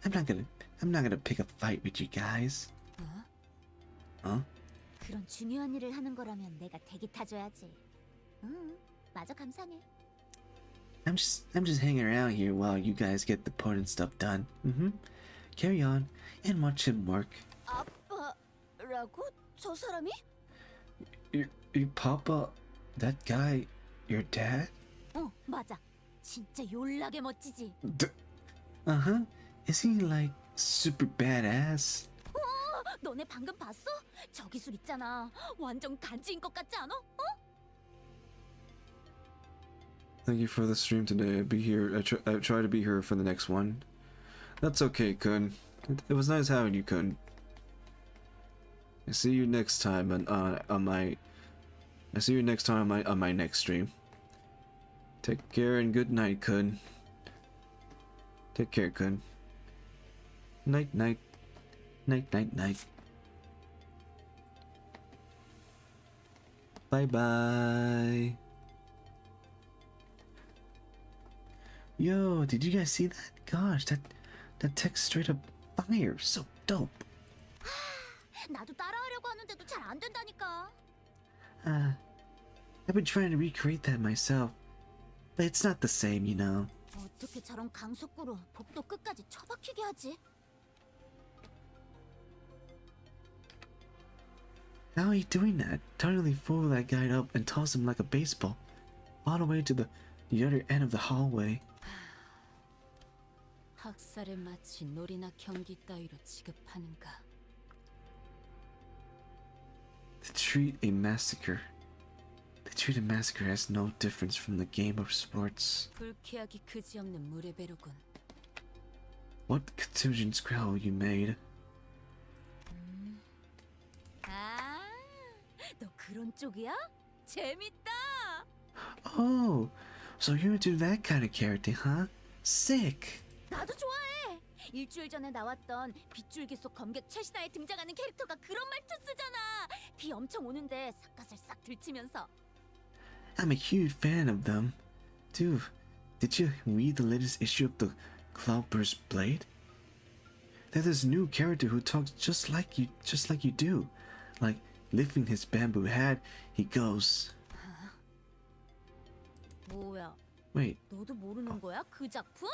I'm not gonna pick a fight with you guys. Huh? 그런 중요한 일을 하는 거라면 내가 대기 타줘야지. 응, 마저 감상해. I'm just hanging around here while you guys get the important stuff done. Carry on and watch him work. 아빠라고? 저 사람이? Your papa, that guy, your dad? 맞아. 진짜 졸라게 멋지지. Uh-huh. Is he like super badass? 너네 방금 봤어? 저 기술 있잖아. 완전 간지인 것 같지 않아? Thank you for the stream today. I try to be here for the next one. That's okay, Kun. It was nice having you, Kun. I see you next time on my next stream. Take care and good night, Kun. Take care, Kun. Night, night. Night, night, night. Bye bye. Yo, did you guys see that? Gosh, that text straight up fire. So dope. 나도 따라하려고 하는데도 잘 안 된다니까. I've been trying to recreate that myself, but it's not the same, you know. 어떻게 저런 강속구로 복도 끝까지 처박히게 하지? How are you doing that? Totally fool that guy up and toss him like a baseball, all the way to the other end of the hallway. 학살을 마치 놀이나 경기 따위로 취급하는가? They treat a massacre as no difference from the game of sports. 불쾌하기 그지없는 무레배로군. What contingent scroll you made? 너 그런 쪽이야? 재밌다. Oh, so you're into that kind of character, huh? Sick. 나도 좋아해. 일주일 전에 나왔던 빗줄기 속 검객 최신화에 등장하는 캐릭터가 그런 말투 쓰잖아. 비 엄청 오는데 삿갓을 싹 들치면서. I'm a huge fan of them. Dude, did you read the latest issue of the Cloudburst Blade? There's this new character who talks just like you do. Like, lifting his bamboo hat, he goes... 뭐야? Wait, 너도 모르는 거야? 그 작품?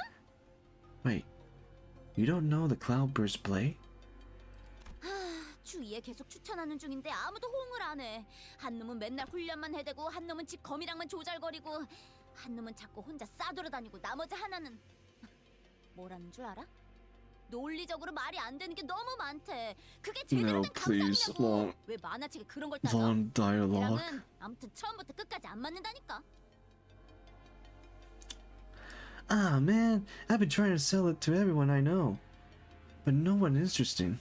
wait. You don't know the Cloudburst Blade? 주위에 계속 추천하는 중인데 아무도 호응을 안 해. 한 놈은 맨날 훈련만 해대고, 한 놈은 집 거미랑만 조잘거리고, 한 놈은 자꾸 혼자 싸돌아다니고, 나머지 하나는 뭐라는 줄 알아? 논리적으로 말이 안 되는 게 너무 많대. 그게 제대로 된 감상이냐고. 왜 만화책에 그런 걸 따져? Long dialogue. 걔랑은 아무튼 처음부터 끝까지 안 맞는다니까. Ah, man, I've been trying to sell it to everyone I know. But no one is interesting.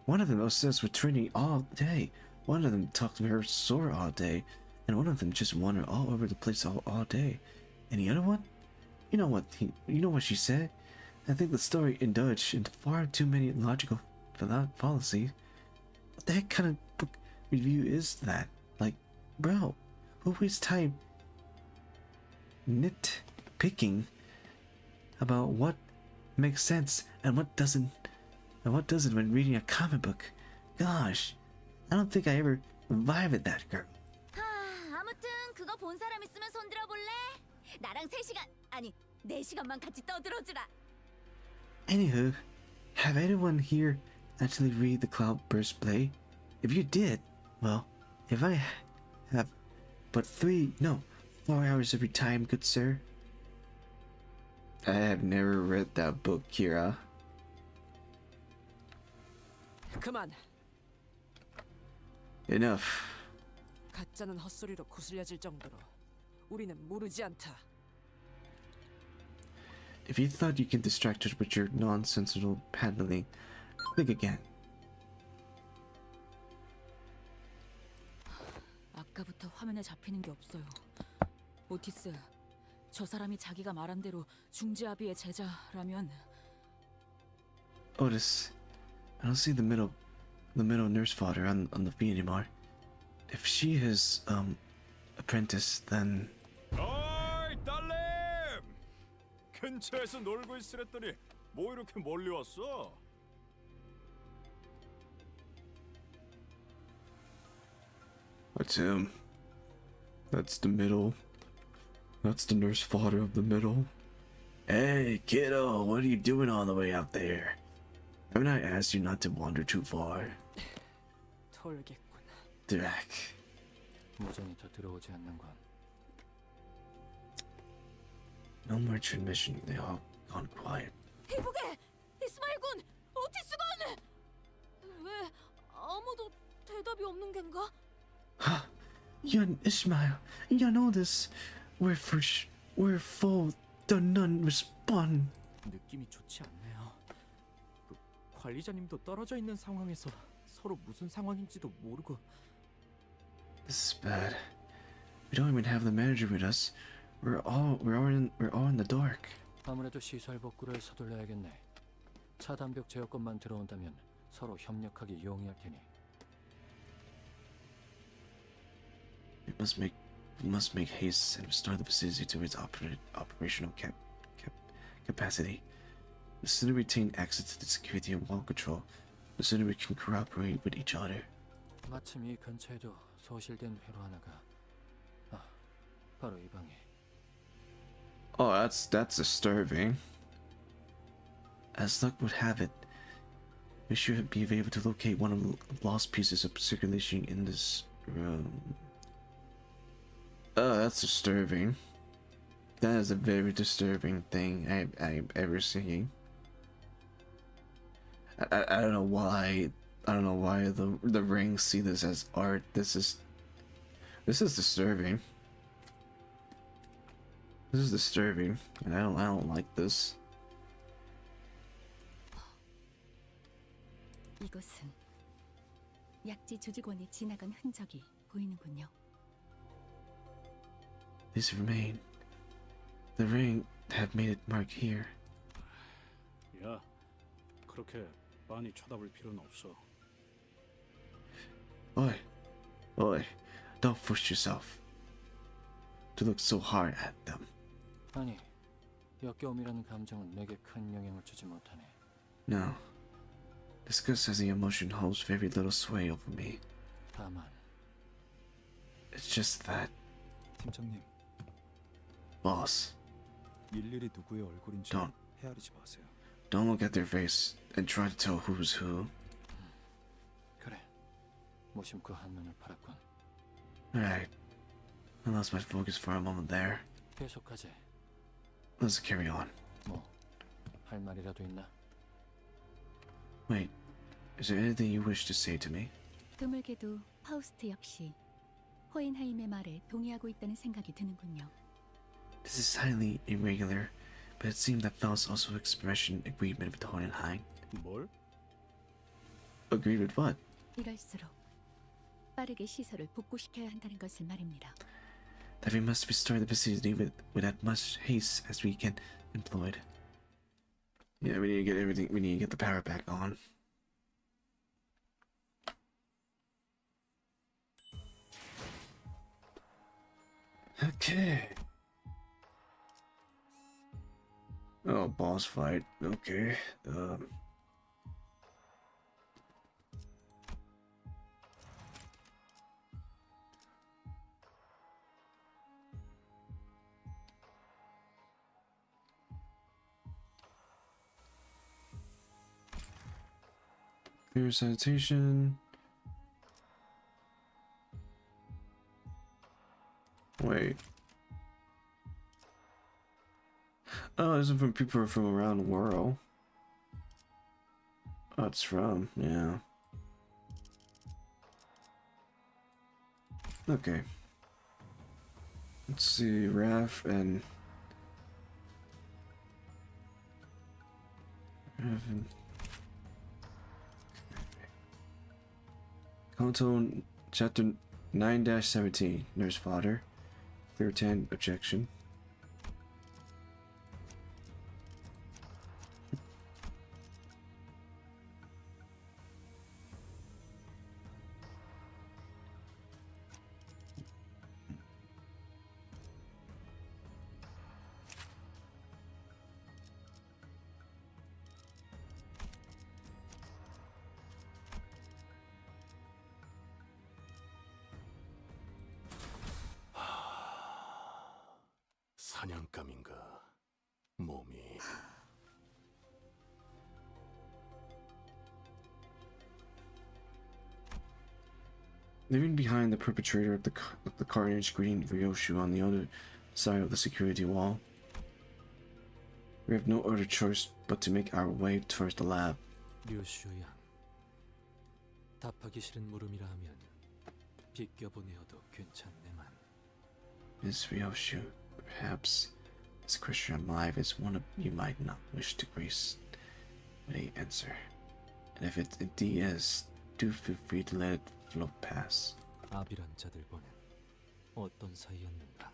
One of them obsessed with training all day. One of them talked to her sore all day. And one of them just wandered all over the place all day. And the other one? You know what she said? I think the story indulged in far too many logical fallacies. What the heck kind of book review is that? Like, bro, who wastes time nitpicking about what makes sense and what doesn't when reading a comic book? Gosh, I don't think I ever vibed that girl. 아무튼 그거 본 사람 있으면 손 들어볼래? 나랑 3시간, 아니 4시간만 같이 떠들어주라. Anywho, have anyone here actually read the Cloudburst Blade? If you did, well, if I have but 4 hours every time, good sir. I have never read that book, Kira. 그만. Enough. 가짜는 헛소리로 구슬려질 정도로 우리는 모르지 않다. If you thought you can distract us with your nonsensical paddling, think again. 아까부터 화면에 잡히는 게 없어요. 오티스, 저 사람이 자기가 말한 대로 중지아비의 제자라면. Otis, I don't see the middle nurse fodder on the feed anymore. If she is apprentice, then. 어이 딸님! 근처에서 놀고 있으랬더니 뭐 이렇게 멀리 왔어? That's him. That's the middle. That's the nurse fodder of the middle. Hey, kiddo, what are you doing all the way out there? Haven't I asked you not to wander too far? 털겠군. Drac. 무전이 더 들어오지 않는 건. No more transmission. They all gone quiet. 이보게! 이스마일 군! 오티스 군! 왜 아무도 대답이 없는 겐가? Young Ishmael, you know this. We're full. The none respond. 느낌이 좋지 않네요. 그 관리자님도 떨어져 있는 상황에서 서로 무슨 상황인지도 모르고. This is bad. We don't even have the manager with us. We're all in the dark. 아무래도 시설 복구를 서둘러야겠네. 차단벽 제어권만 들어온다면 서로 협력하기 용이할 테니. We must make haste and restore the facility to its operational capacity. The sooner we attain access to the security and wall control, the sooner we can cooperate with each other. 마침 이 근처에도 소실된 회로 하나가. 바로 이 방에. Oh, that's disturbing. As luck would have it, we should be able to locate one of the lost pieces of circulation in this room. Oh, that's disturbing. That is a very disturbing thing I've ever seen. I don't know why. I don't know why the rings see this as art. This is disturbing. This is disturbing, and I don't like this. 이것은 약지 조직원이 지나간 흔적이 보이는군요. These remain. The ring have made it mark here. 야, 그렇게 빤히 쳐다볼 필요는 없어. Oi, don't push yourself to look so hard at them. 아니, 역겨움이라는 감정은 내게 큰 영향을 주지 못하네. No. Disgust as the emotion holds very little sway over me. 다만. It's just that. 팀장님. Boss. 일일이 누구의 얼굴인지 Don't. 헤아리지 마세요. Don't look at their face and try to tell who's who. 그래. 무심코 한눈을 팔았군. Alright. I lost my focus for a moment there. 계속하지. Let's carry on. 뭐, 할 말이라도 있나? Wait. Is there anything you wish to say to me? 드물게도 파우스트 역시 호엔하임의 말에 동의하고 있다는 생각이 드는군요. This is highly irregular, but it seemed that Faust also expressed an agreement with Hohenheim. 뭘? Agreed with what? 이럴수록 빠르게 시설을 복구시켜야 한다는 것을 말입니다. That we must restore the facility with as much haste as we can employ. Yeah, we need to get everything. We need to get the power back on. Okay. Oh, boss fight. Okay. Clear sanitation. Wait. Oh, this is from people from around the world. Oh, it's from, yeah. Okay. Let's see, Raph and Canto chapter 9-17. Nurse fodder. Clear 10 objection. 사냥감인가 몸이. Leaving behind the perpetrator of the carnage, greeting Ryoshu on the other side of the security wall. We have no other choice but to make our way towards the lab. 류슈 양, 답하기 싫은 물음이라 하면 비껴보내어도 괜찮네만. Miss Ryoshu, perhaps this question of life is one of you might not wish to grace with a answer. And if it indeed is, do feel free to let it float past. 아비란 자들과는 어떤 사이였는가?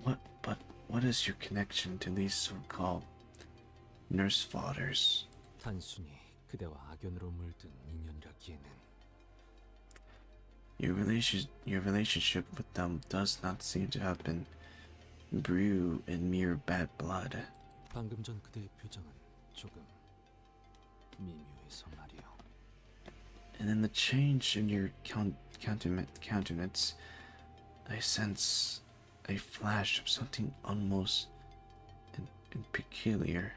But what is your connection to these so-called nurse fathers? 단순히 그대와 악연으로 물든 인연이라기에는 Your relationship with them does not seem to have been brewed in mere bad blood. 방금 전 그대의 표정은 조금 미묘해서 말이오. And in the change in your countenance, I sense a flash of something almost peculiar.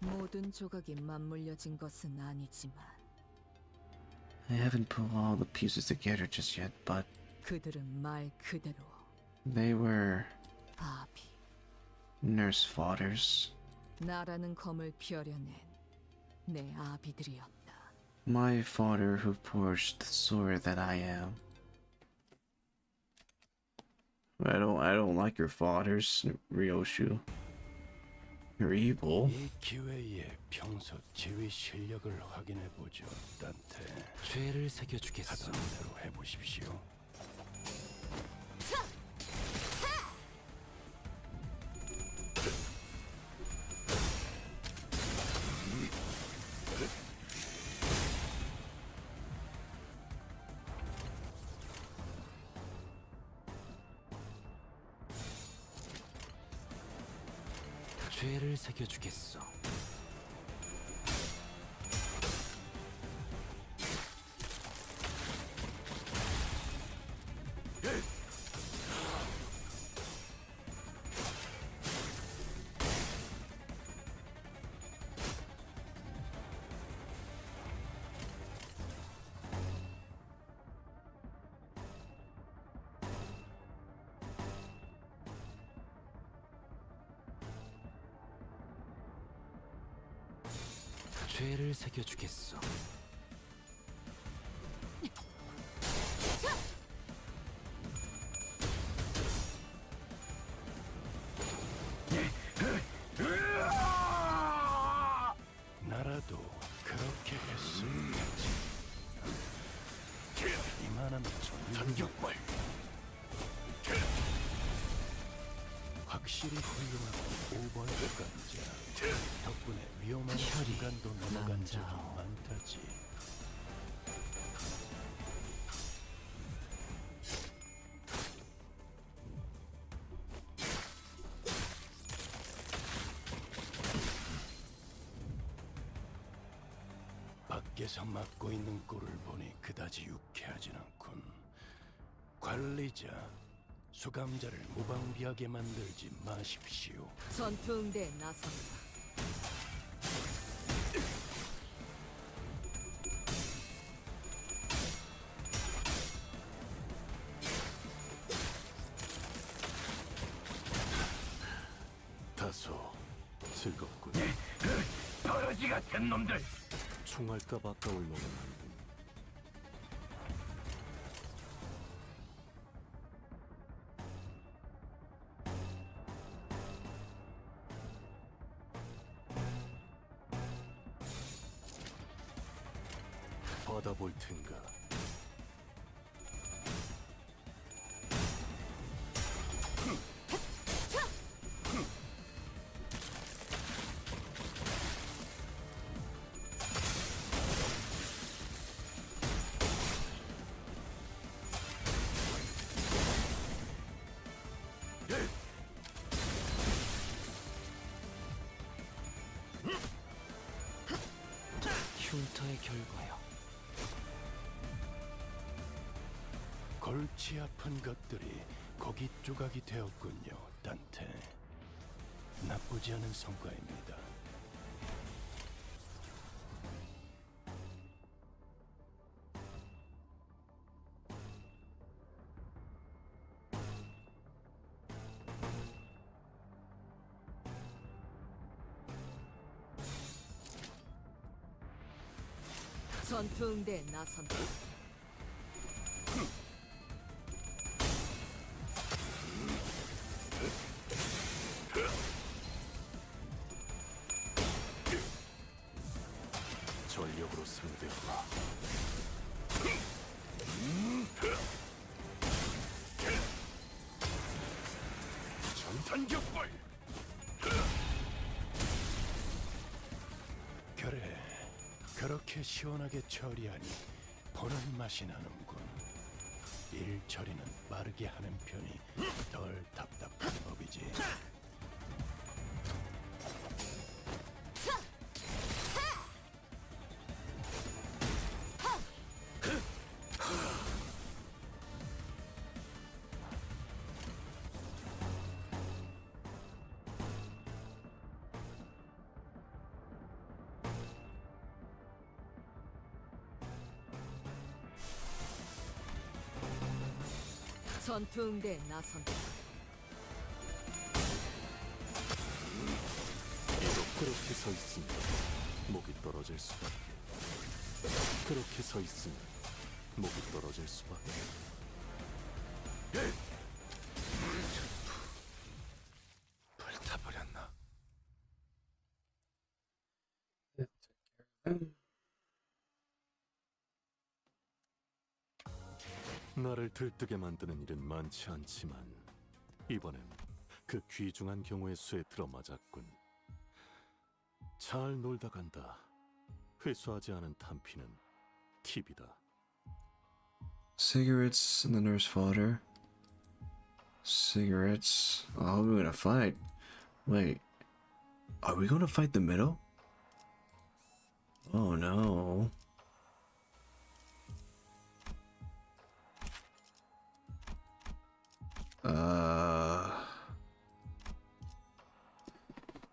모든 조각이 맞물려진 것은 아니지만 I haven't put all the pieces together just yet, but 그들은 말 그대로 they were 아비, nurse fathers. 나라는 검을 펴려낸 내 아비들이었다. My father who forged the sword that I am. I don't like your fathers, Ryoshu. You're evil. 이 기회에 평소 지휘 실력을 확인해 보죠, 단테. 죄를 새겨주겠소. 하던 대로 해보십시오. 죄를 새겨주겠소. 죄를 새겨주겠소. 나라도 그렇게 했어야지. 이만한 전격발. 확실히 훌륭하고 오버해간자. 덕분에 위험한 순간도 넘어간 적이 많다지. 밖에서 맡고 있는 꼴을 보니 그다지 유쾌하진 않군. 관리자, 수감자를 무방비하게 만들지 마십시오. 전투응대에 나선다. 다소 즐겁군. 버러지 같은 놈들. 총알값 아까울 놈은 아니군. 받아볼 텐가. 흉터의 결과요. 골치 아픈 것들이 고기 조각이 되었군요, 단테. 나쁘지 않은 성과입니다. 전투응대에 나선다. 전력으로 상대하라. 전탄격발! 그래, 그렇게 시원하게 처리하니 보는 맛이 나는군. 일 처리는 빠르게 하는 편이 덜 답답한 법이지. 전투응대에 나선다. 그렇게 서 있으면 목이 떨어질 수밖에. 그렇게 서 있으면 목이 떨어질 수밖에. 불타버렸나? 나를 들뜨게 만드는 일은 많지 않지만 이번엔 그 귀중한 경우의 수에 들어맞았군. 잘 놀다 간다. 회수하지 않은 탄피는 팁이다. Cigarettes and the nurse fodder. Cigarettes. Oh, we're gonna fight. Wait. Are we gonna fight the middle? Oh no.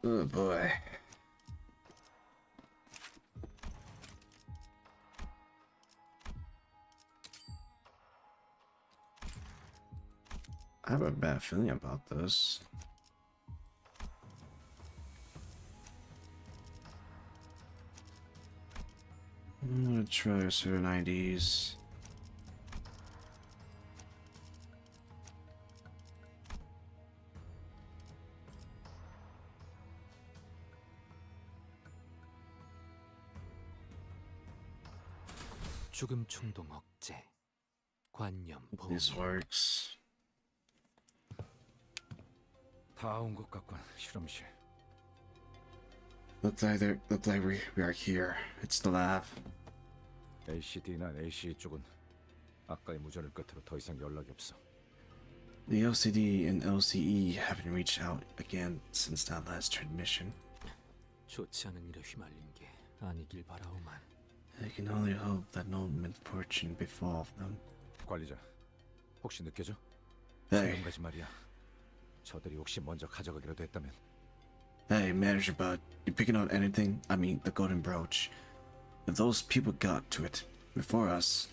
Oh boy. I have a bad feeling about this. I'm gonna try certain IDs. 죽음 충동 억제, 관념 보호. This works. 다 온 것 같군, 실험실. Look like we are here. It's the lab. LCD나 ACE 쪽은 아까의 무전을 끝으로 더 이상 연락이 없어. The LCD and LCE haven't reached out again since that last transmission. 좋지 않은 일에 휘말린 게 아니길 바라오만. I can only hope that no misfortune befall them. 관리자, 혹시 느껴져? Hey. 한 가지 말이야. 저들이 혹시 먼저 가져가기라도 했다면. Hey, manager bud, you picking out anything? I mean, the golden brooch. If those people got to it before us.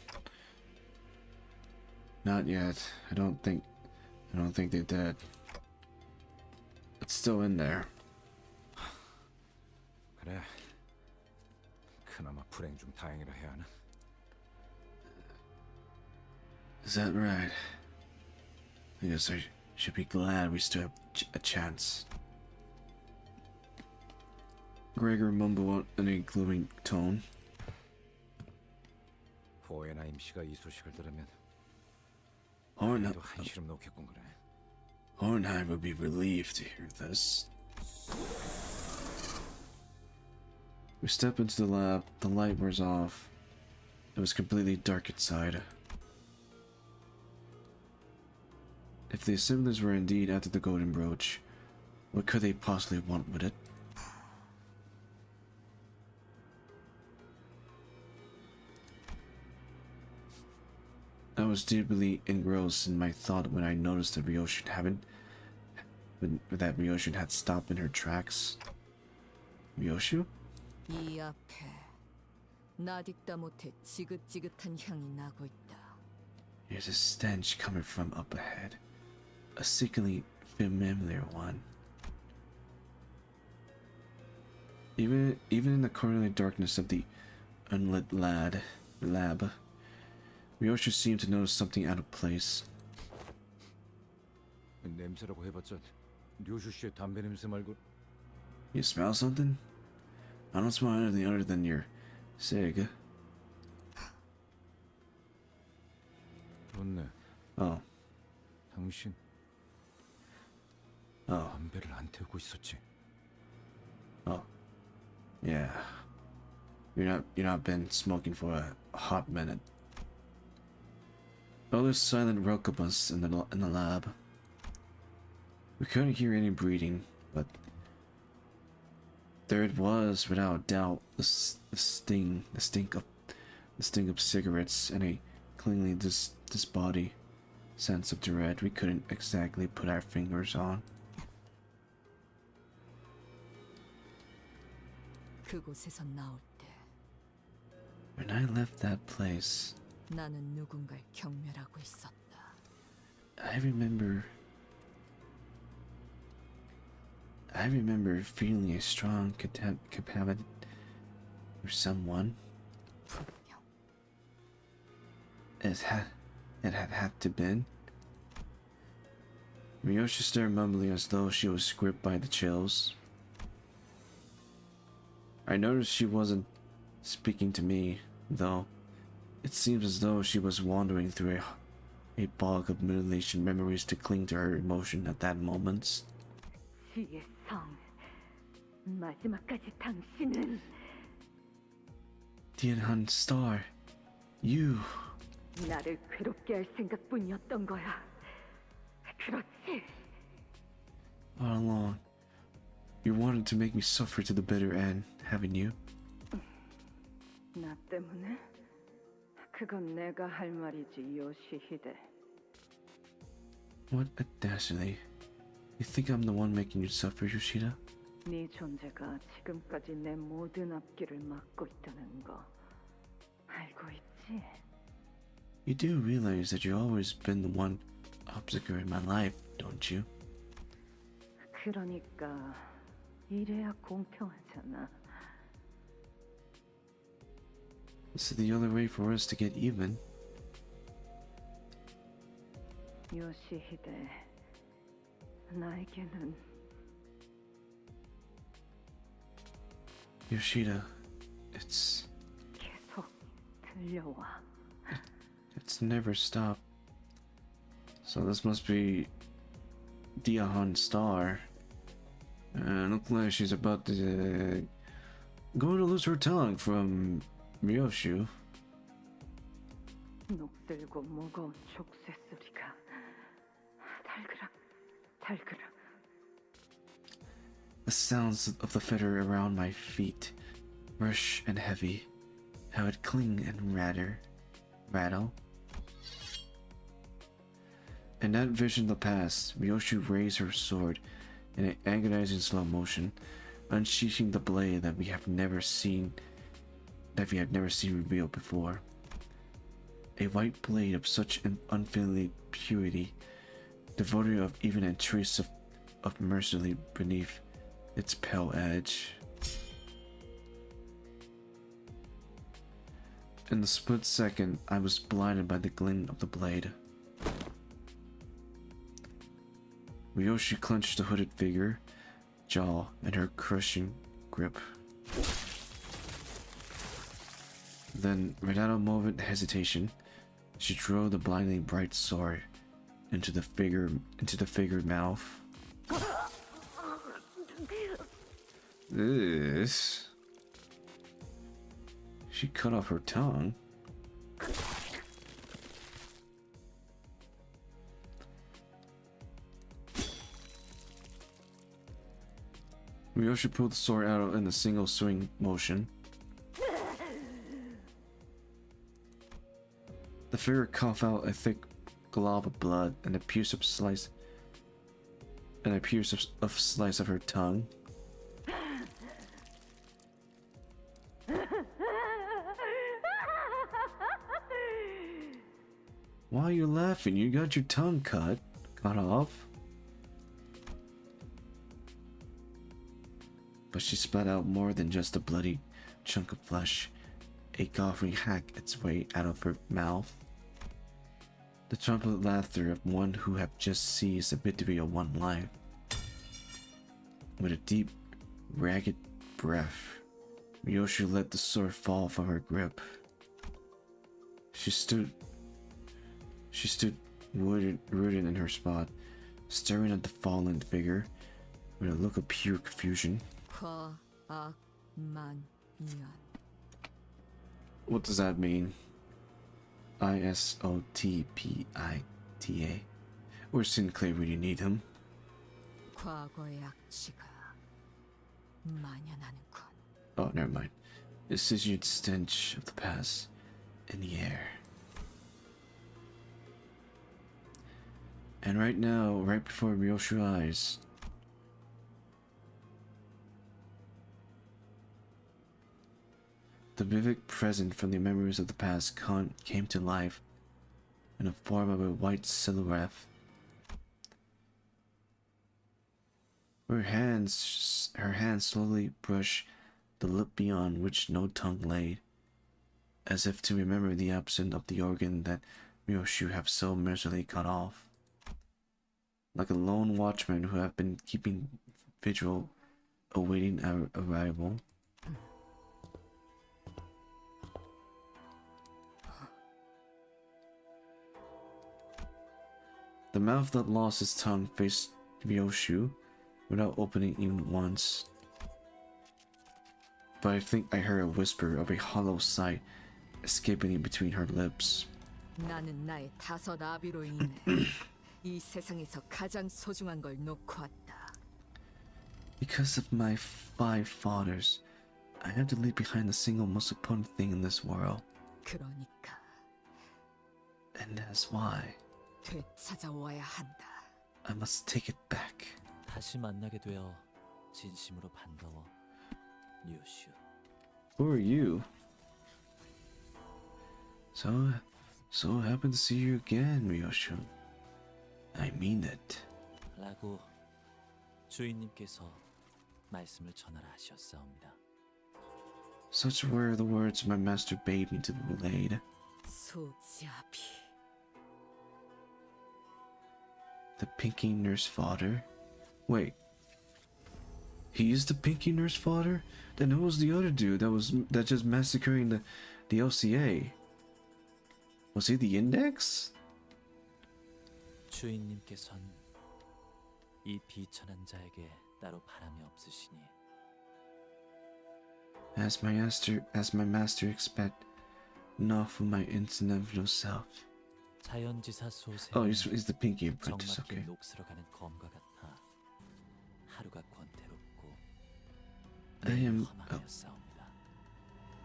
Not yet. I don't think they did. It's still in there. 그래. 그나마 불행 중 다행이라 해야 하나? Is that right? I guess I should be glad we still have a chance. Gregor mumbled in a gloomy tone. 호에나임 씨가 이 소식을 들으면 Hohenheim, 또 한시름 놓겠군 그래. Hohenheim would be relieved to hear this. We step into the lab, the light wears off. It was completely dark inside. If the assemblers were indeed after the golden brooch, what could they possibly want with it? I was deeply engrossed in my thought when I noticed that Ryoshu had stopped in her tracks. Ryoshu? 이 앞에 나딕다 못해 지긋지긋한 향이 나고 있다. There's a stench coming from up ahead. A sickly familiar one. Even in the currently darkness of the unlit lab, Ryoshu seemed to notice something out of place. 냄새라고 해봤자 류슈 씨의 담배 냄새 말고. You smell something? I don't smell anything other than your cig. 그렇네. Oh. 당신 Oh. 담배를 안 태우고 있었지. Oh. Yeah. You're not been smoking for a hot minute. Others silent welcome us in the lab. We couldn't hear any breathing, but there it was, without doubt, the stink of cigarettes and a clinging this body sense of dread we couldn't exactly put our fingers on. 그곳에서 나올 때 When I left that place, 나는 누군가를 경멸하고 있었다. I remember feeling a strong contempt for someone. It had to been. Ryoshu stared mumbling as though she was gripped by the chills. I noticed she wasn't speaking to me, though. It seems as though she was wandering through a bog of mutilation memories to cling to her emotion at that moment. 지의 성, 마지막까지 당신은 Tianhan Star, you. 나를 괴롭게 할 생각뿐이었던 거야. 그렇지? All along, you wanted to make me suffer to the bitter end, haven't you? 나 때문에? 그건 내가 할 말이지, 요시히데. What audacity. You think I'm the one making you suffer, Yoshida? 네 존재가 지금까지 내 모든 앞길을 막고 있다는 거 알고 있지? You do realize that you've always been the one obstacle in my life, don't you? 그러니까 이래야 공평하잖아. This is the only way for us to get even. 요시히데, 나에게는 Yoshida, it's 계속 들려와. it's never stopped. So this must be Diahan Star. Looks like she's about to going to lose her tongue from Ryoshu. 녹슬고 무거운 족쇄 소리가 달그락. The sounds of the fetter around my feet, rush and heavy, how it cling and rattle. In that vision of the past, Ryoshu raised her sword in an agonizing slow motion, unsheathing the blade that we have never seen revealed before. A white blade of such an unfailing purity, devoid of even a trace of mercy beneath its pale edge. In the split second, I was blinded by the gleam of the blade. Ryoshu clenched the hooded figure, jaw, and her crushing grip. Then, without a moment of hesitation, she drove the blindingly bright sword into the figured mouth. This. She cut off her tongue. Ryoshu pulled the sword out in a single swing motion. The figure coughed out a thick glob of blood and a pierce of slice of her tongue. Why are you laughing? You got your tongue cut off. But she spat out more than just a bloody chunk of flesh. A coughing hacked its way out of her mouth. The trumpet laughter of one who had just seized the victory of one life. With a deep, ragged breath, Ryoshu let the sword fall from her grip. She stood rooted in her spot, staring at the fallen figure with a look of pure confusion. What does that mean? ISOTPITA. Where's Sinclair when you need him? Oh, never mind. The scissored stench of the past in the air. And right now, right before Ryoshu's eyes, the vivid present from the memories of the past came to life in the form of a white silhouette. Her hands slowly brushed the lip beyond which no tongue lay, as if to remember the absence of the organ that Ryoshu had so mercilessly cut off. Like a lone watchman who had been keeping vigil, awaiting our arrival. The mouth that lost its tongue faced Ryoshu without opening even once. But I think I heard a whisper of a hollow sigh escaping between her lips. 나는 나의 5 아비로 인해 이 세상에서 가장 소중한 걸 놓고 왔다. Because of my 5 fathers, I have to leave behind the single most important thing in this world. 그러니까. And that's why. 되찾아와야 한다. I must take it back. 다시 만나게 되어 진심으로 반가워, 류슈. Who are you? So happy to see you again, Ryoshu. I mean it. 라고 주인님께서 말씀을 전하라 하셨사옵니다. Such were the words my master bade me to be relayed. 소지아비. The Pinky Nurse Father? Wait. He is the Pinky Nurse Father? Then who was the other dude that just massacring the LCA? Was he the Index? 주인님께선 이 비천한 자에게 따로 바람이 없으시니 As my master expect, not for my insignificant self. 자연지사 소세. Oh, he's the Pinky Apprentice. 정맞게 Okay. 녹슬어가는 검과 같아 하루가 권태롭고 험하였사옵니다.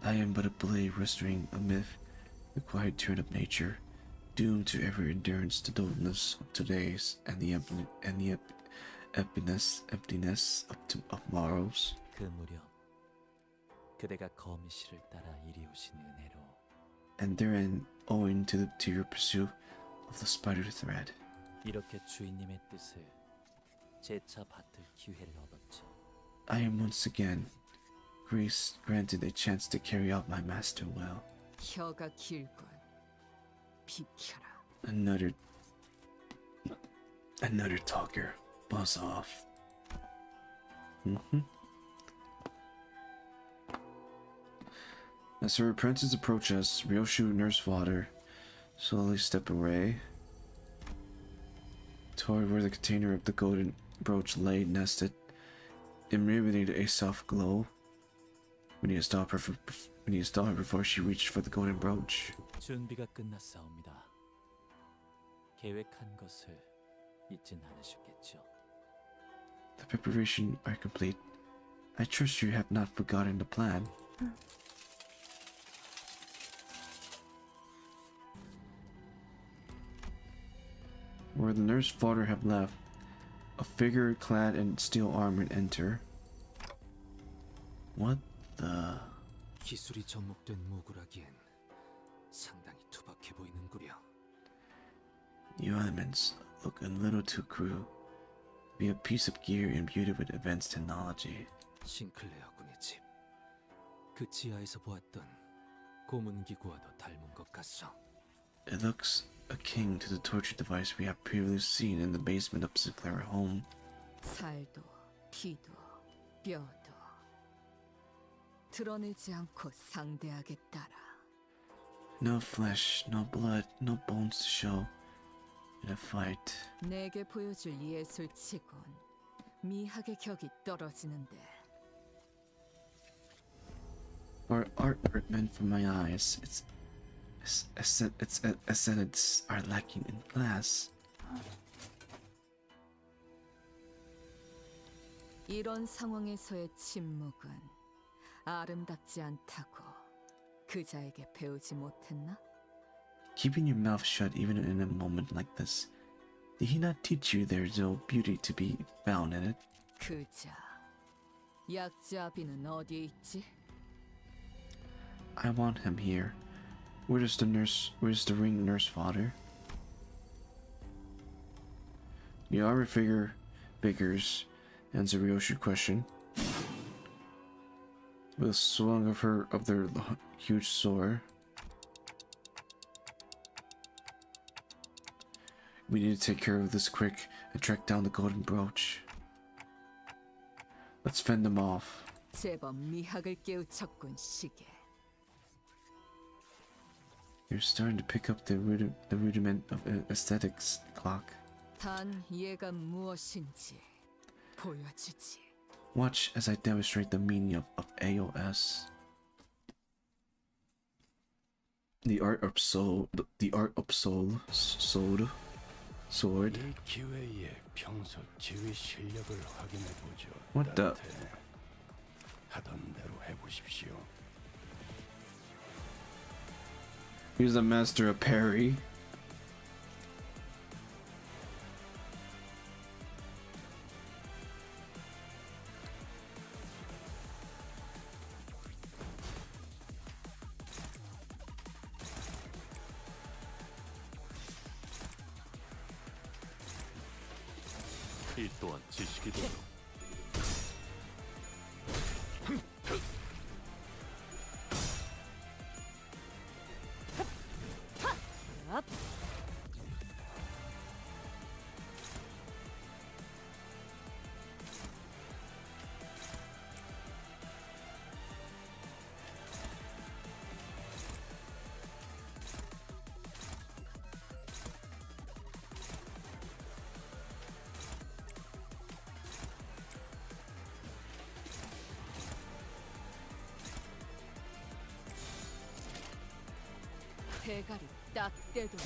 I am but a blade rustling amid the quiet turn of nature, doomed to ever endurance the dullness of today's and the emptiness of tomorrows. 그 무렵 그대가 거미씨를 따라 이리 오신 은혜로 And therein, owing to your pursuit of the spider thread, 이렇게 주인님의 뜻을 재차 받들 기회를 얻었죠. I am once again granted a chance to carry out my master will. 혀가 길군. 비켜라. Another talker. Buzz off. As her apprentices approach us, Ryoshu, Nurse Father, slowly step away toward where the container of the golden brooch lay nested, illuminated a soft glow. We need to stop her. We need to stop her before she reached for the golden brooch. 준비가 끝났사옵니다. 계획한 것을 잊진 않으셨겠죠? The preparations are complete. I trust you have not forgotten the plan. Where the nurse father have left, a figure clad in steel armor enter. What the? 기술이 접목된 무구라기엔 상당히 투박해 보이는구려. New elements look a little too crude. Be a piece of gear imbued with advanced technology. 싱클레어 군의 집. 그 지하에서 보았던 고문 기구와도 닮은 것 같소. It looks akin to the torture device we have previously seen in the basement of Sinclair home. 살도, 피도, 뼈도 드러내지 않고 상대하겠다라. No flesh, no blood, no bones to show in a fight. 내게 보여줄 예술치곤 미학의 격이 떨어지는데. Our art meant for my eyes. Its aesthetics are lacking in class. 이런 상황에서의 침묵은 아름답지 않다고 그자에게 배우지 못했나? Keeping your mouth shut even in a moment like this. Did he not teach you there is no beauty to be found in it? 그자, 약자비는 어디에 있지? I want him here. Where's the ring nurse father? The armor figures answer Ryoshu's question. With a swung of their huge sword. We need to take care of this quick and track down the golden brooch. Let's fend them off. 제법 미학을 깨우쳤군 시계. You're starting to pick up the rudiment of aesthetics, clock. 단 얘가 무엇인지 보여주지. Watch as I demonstrate the meaning of AOS. The art of soul. Sword. 이 기회에 평소 지휘 실력을 확인해 보죠. What the? 하던 대로 해보십시오. He's the master of parry. 이 또한 지식이도록. 대가리 딱 떼도.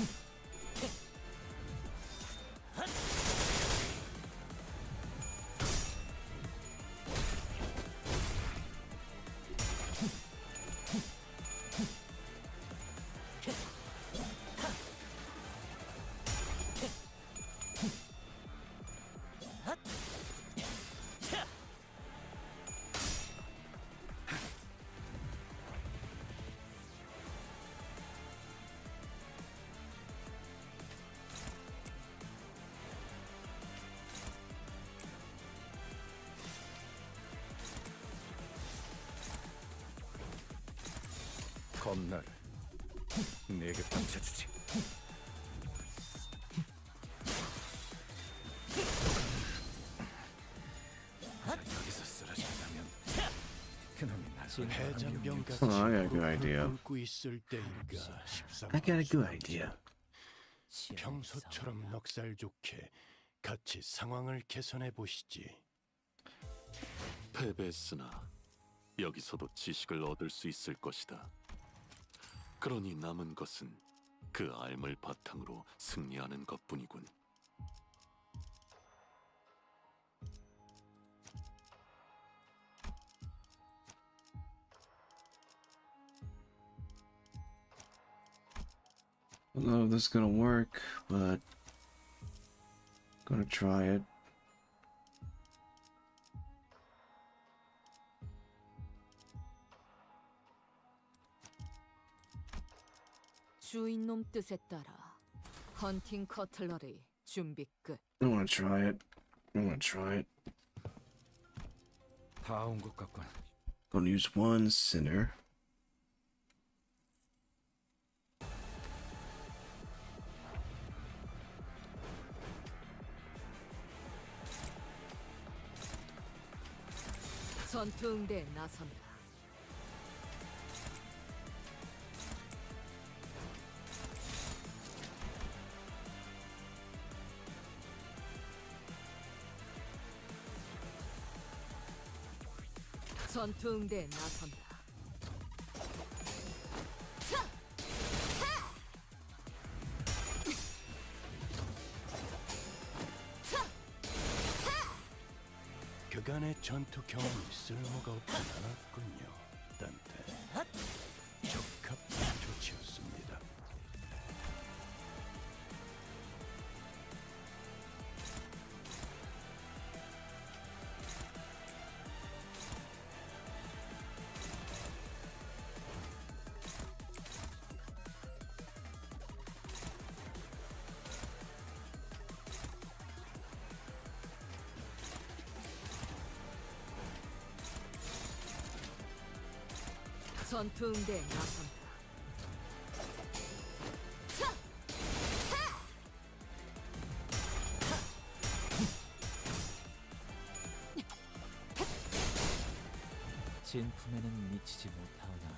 겁나를 내게 던져주지. 여기서 쓰러진다면 그놈이 날 해잔병같이 Oh, I got a good idea. 꿇고 있을 때인가 I got a good idea. 평소처럼 넉살 좋게 같이 상황을 개선해 보시지. 패배했으나 여기서도 지식을 얻을 수 있을 것이다. 그러니 남은 것은 그 알을 바탕으로 승리하는 것뿐이군. I don't know if this is gonna work, but gonna try it. 주인놈 뜻에 따라 헌팅 커틀러리 준비 끝. I wanna try it. I wanna try it. 다 온 것 같군. Gonna use one sinner. 전투응대에 나선다. 전투응대에 나선다. 그간의 전투 경험이 쓸모가 없진 않았군요, 딴테. 적합한 조치였습니다. 전투응대에 나선다. 진품에는 미치지 못하오나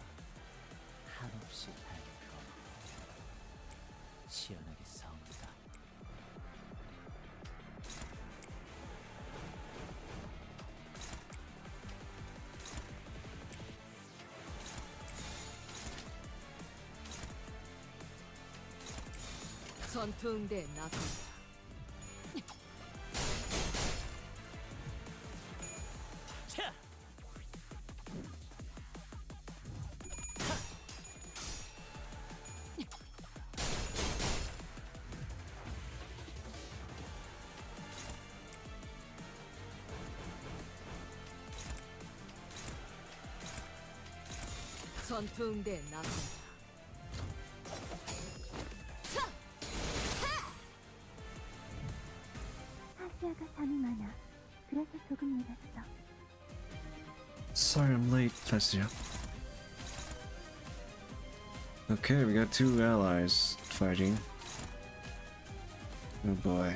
한없이 달고 시원하게 싸웁니다. 전투응대에 나선다. 전투응대에 나선다. 아시아가 잠이 많아. 그래서 조금 늦었어. Sorry I'm late, Tasia. Okay, we got two allies fighting. Oh boy.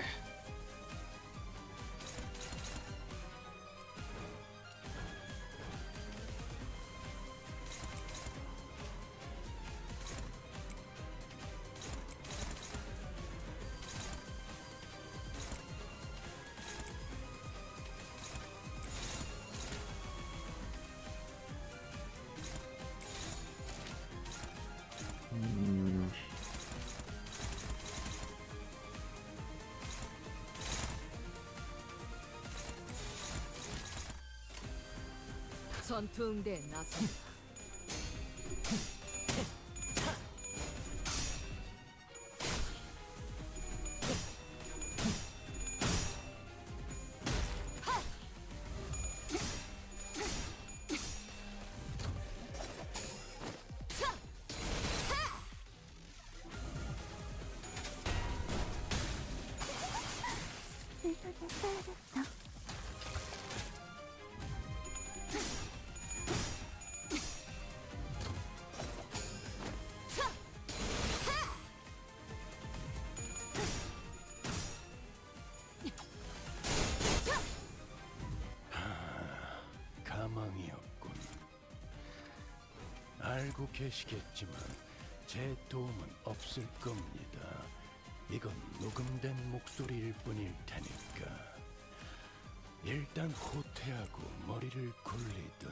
전투응대에 나선다. 슬쩍 써야겠어. 알고 계시겠지만 제 도움은 없을 겁니다. 이건 녹음된 목소리일 뿐일 테니까. 일단 호퇴하고 머리를 굴리든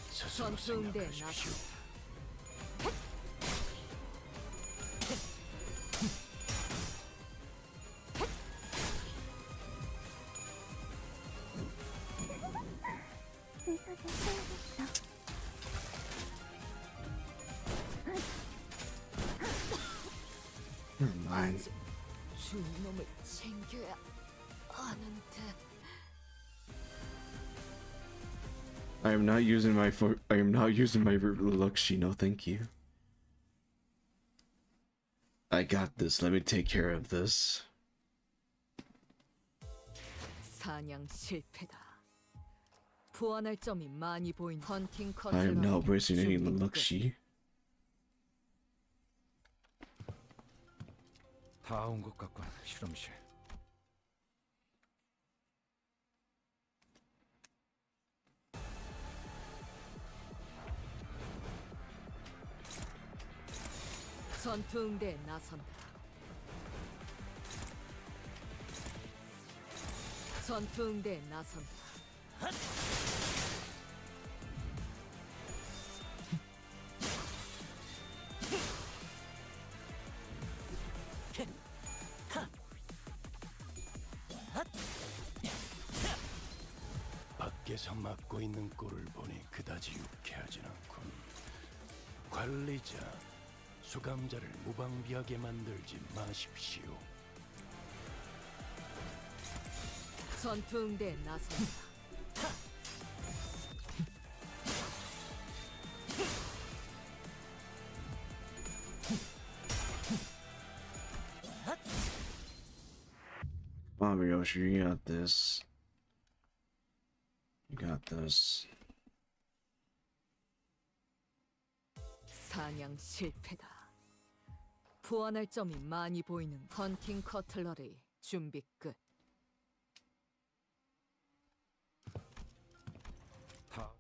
스스로 전투응대 생각하십시오. Mine. 죽놈을 챙겨야 하는데. I am not using my Luxi, no thank you. I got this. Let me take care of this. 사냥 실패다. 보완할 점이 많이 보인 헌팅 I am not 커틀러리 wasting any 준비 끝. Luxi. 다 온 것 같군, 실험실. 전투응대에 나선다. 전투응대에 나선다. 밖에서 맡고 있는 꼴을 보니 그다지 유쾌하진 않군. 관리자, 수감자를 무방비하게 만들지 마십시오. 전투응대에 나선다. Come on, Ryoshu, you got this. You got this. 사냥 실패다. 보완할 점이 많이 보이는 헌팅 커틀러리 준비 끝. 다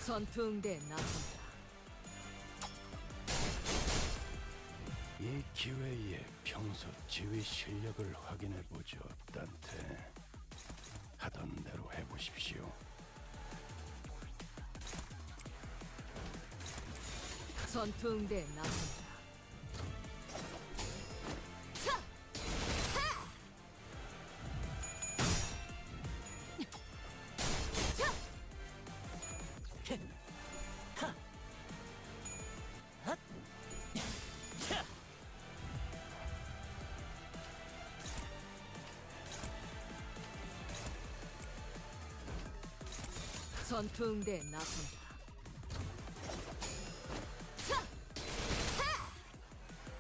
전투응대에 나선다. 이 기회에 평소 지휘 실력을 확인해보죠, 단테. 하던 대로 해보십시오. 전투응대에 나선다. 전투응대에 나선다.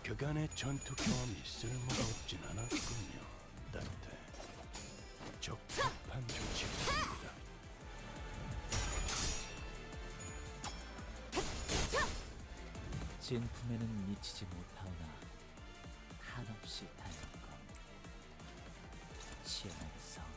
그간의 전투 경험이 쓸모가 없진 않았군요, 단테. 적합한 조치입니다. 진품에는 미치지 못하오나 한없이 다른 건 치열하게 싸운다.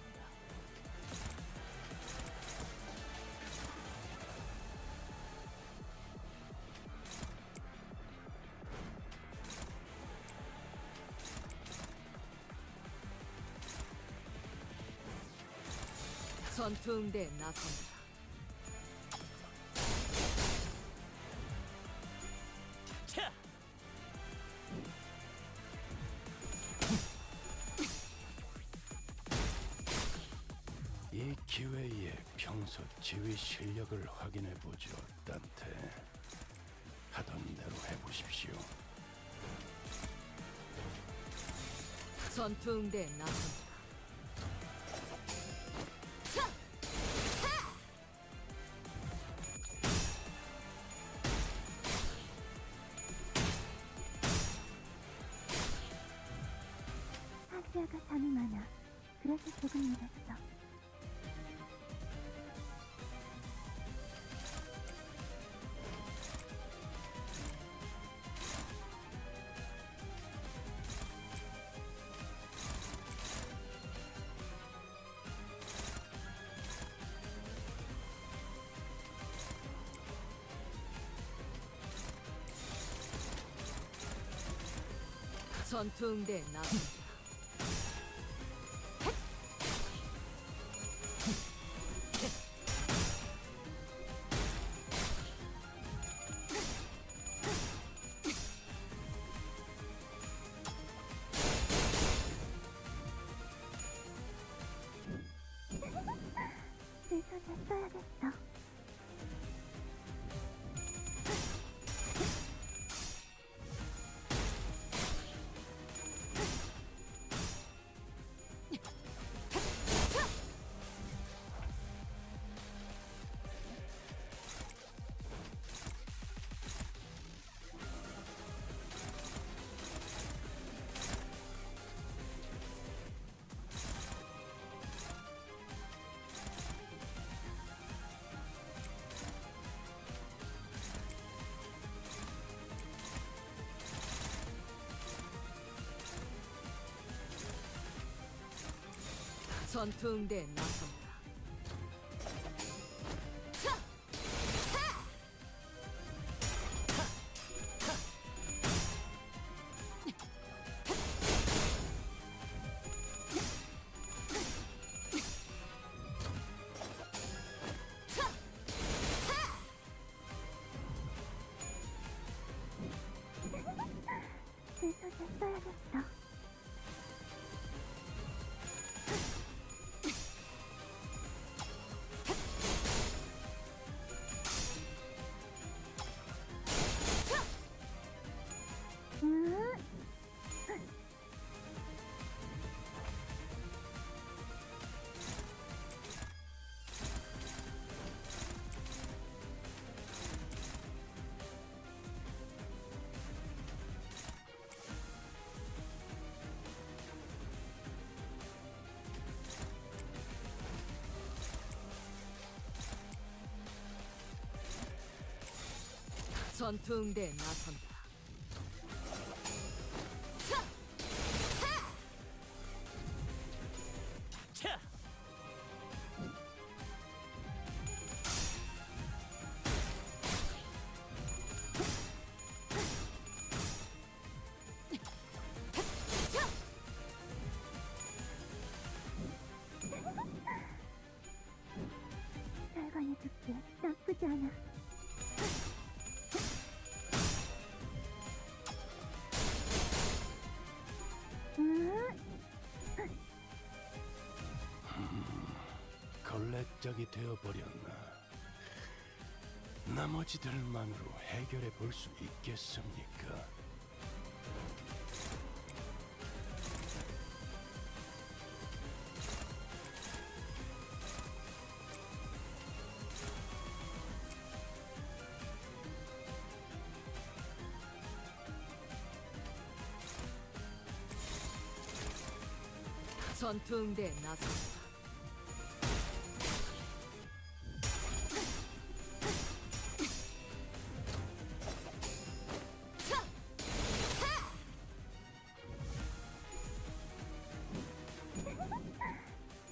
전투응대에 나선다. 이 기회에 평소 지휘 실력을 확인해보죠, 단테. 하던 대로 해보십시오. 전투응대에 나선다. 하지아가 잠이 많아. 그래서 조금 일했어. 전투 응대에 나선다. 내 손에 써야겠어. 전투 응대에 나선다. 내 손에 써야겠어. 전투 응대에 나선다. 결관해줄게. 나쁘지 않아. 걸레짝이 되어버렸나. 나머지들만으로 해결해 볼 수 있겠습니까? 전투 응대에 나선다.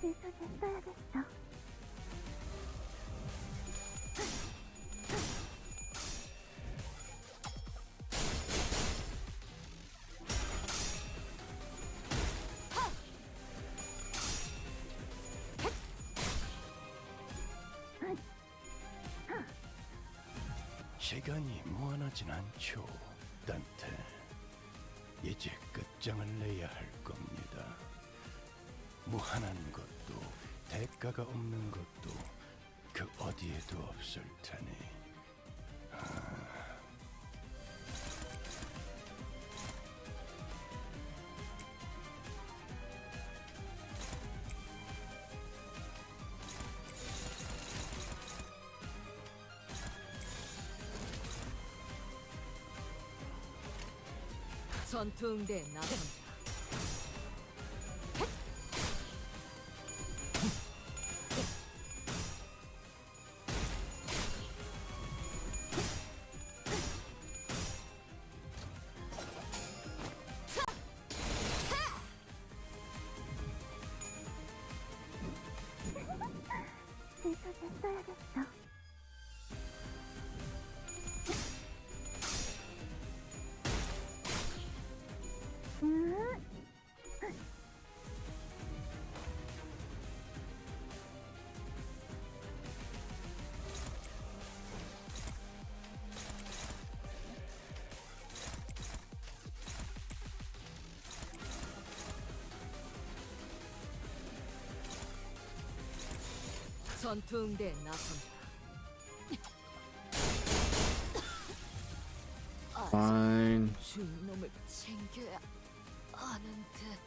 내 손에 써야겠어. 시간이 무한하진 않죠, 단테. 이제 끝장을 내야 할 겁니다. 무한한 것도 대가가 없는 것도 그 어디에도 없을 테니. 전투 응대에 나선다. 전투 응대에 나선다. Fine. 주인 놈을 챙겨야 하는데.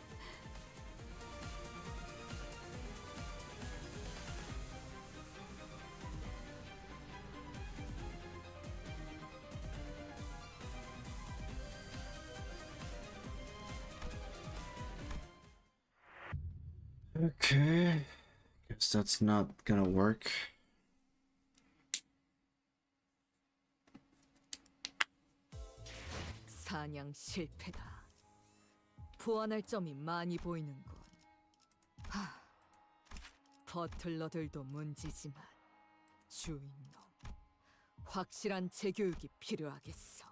Okay. Guess that's not gonna work. 사냥 실패다. 보완할 점이 많이 보이는군. 버틀러들도 문제지만 주인놈 확실한 재교육이 필요하겠어.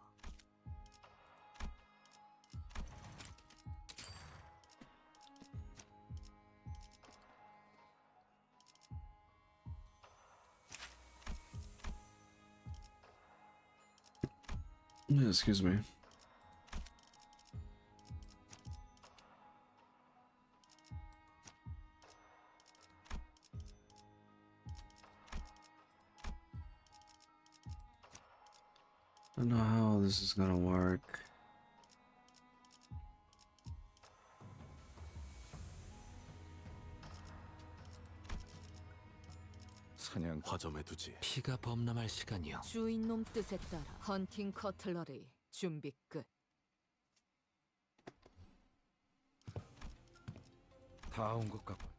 Excuse me. I don't know how this is gonna work. 사냥 화점에 두지. 피가 범람할 시간이요. 주인놈 뜻에 따라 헌팅 커틀러리 준비 끝. 다 온 것 같고.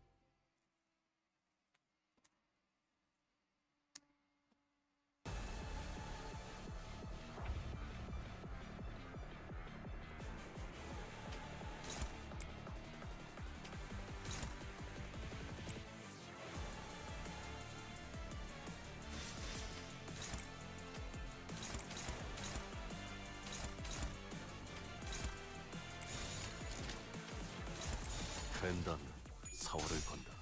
된다면 사활을 건다.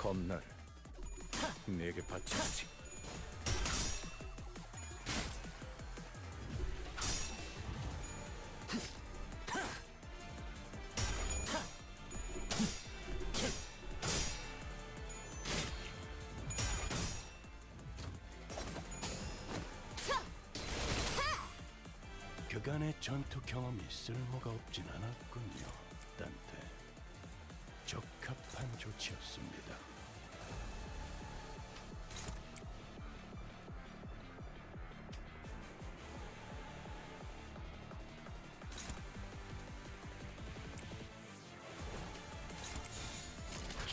검날 내게 바치지. 그간의 전투 경험이 쓸모가 없진 않았군요, 딴테. 적합한 조치였습니다.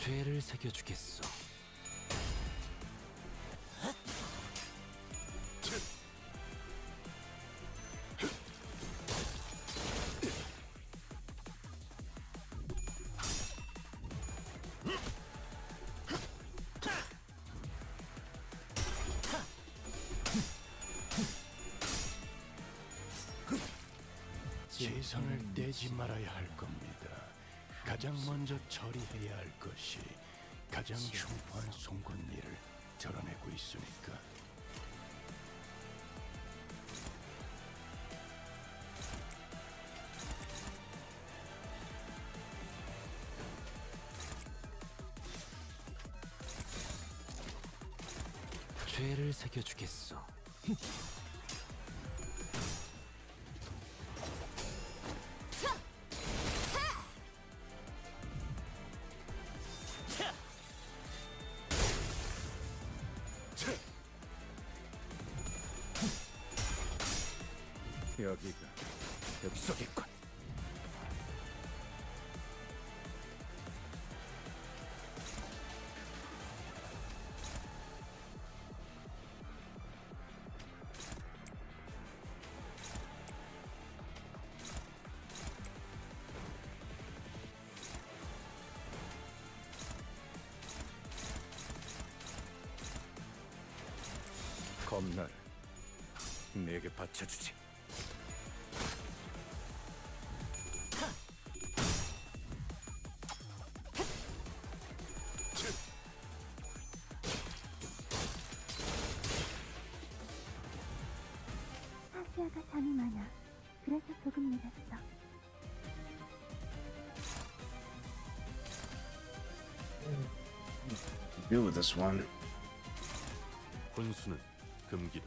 죄를 새겨주겠소. 시선을 떼지 말아야 할 겁니다. 가장 먼저 처리해야 할 것이 가장 흉포한 송곳니를 드러내고 있으니까. 죄를 새겨주겠소. 여기가 엽석이군. 검날 내게 바쳐주지. 아시아가 잠이 많아. 그래서 조금 늦었어. Deal with this one. 혼수는 금기다.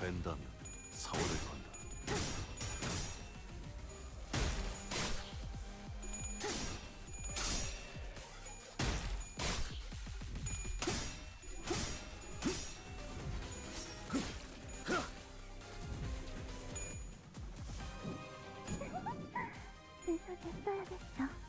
된다면 사월을 건다. 슬쩍 써야겠어.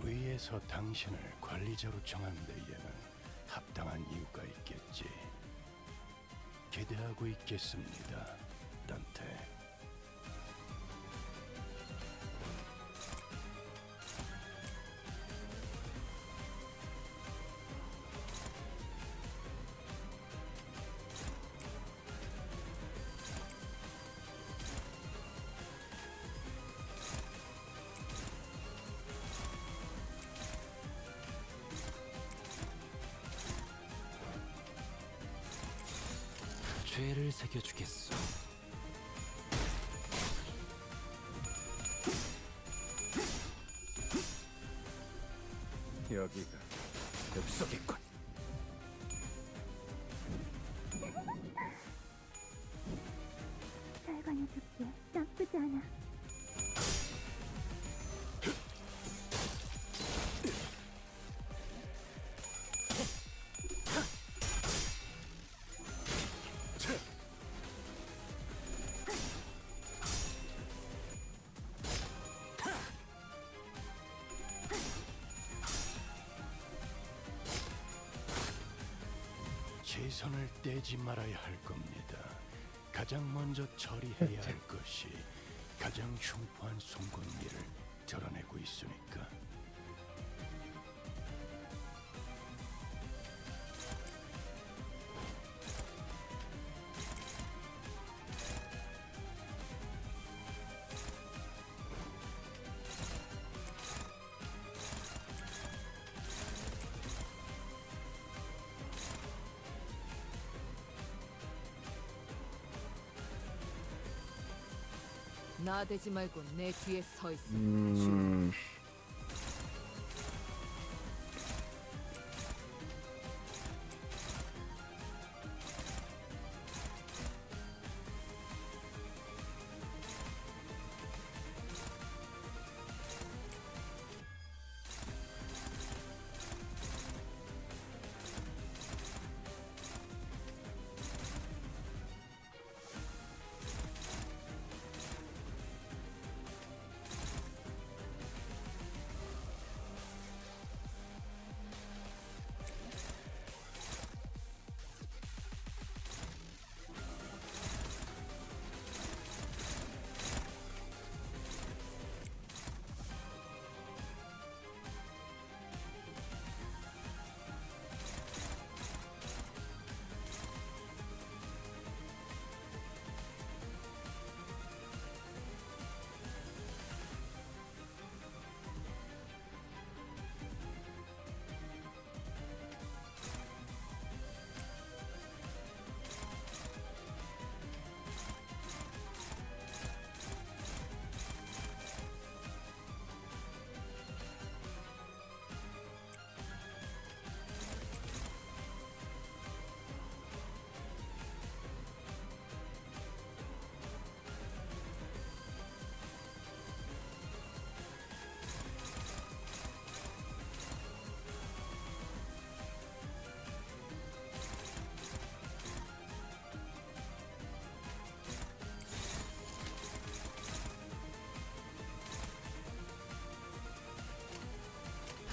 위에서 당신을 관리자로 정한 데에는 합당한 이유가 있겠지. 기대하고 있겠습니다, 단테. 죄를 새겨주겠소. 여기가 엽석이군. 잘 관여줄게. 나쁘지 않아. 최선을 떼지 말아야 할 겁니다. 가장 먼저 처리해야 할 것이 가장 흉포한 송곳니를 드러내고 있으니까. 나대지 말고 내 뒤에 서 있어.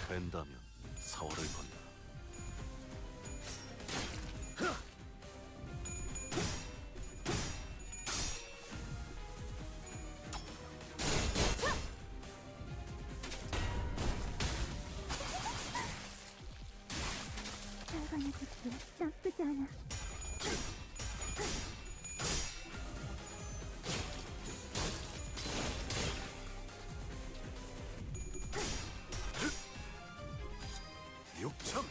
된다면 사활을 건다. 결과는 좋지. 나쁘지 않아. 육참.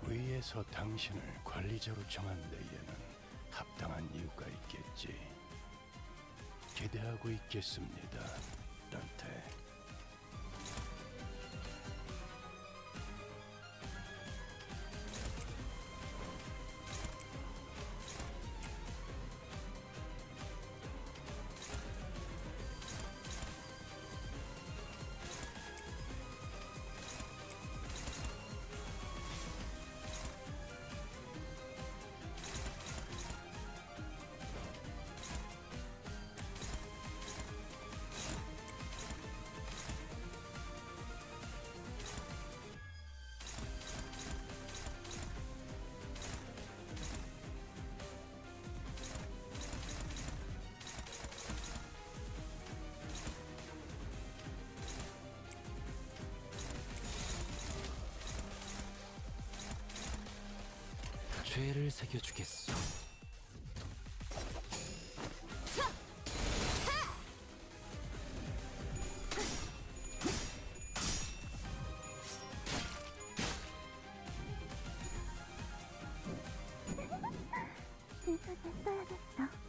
위에서 당신을 관리자로 정한 데에는 합당한 이유가 있겠지. 기대하고 있겠습니다, 단테. 죄를 새겨주겠소. 신속에 써야겠어.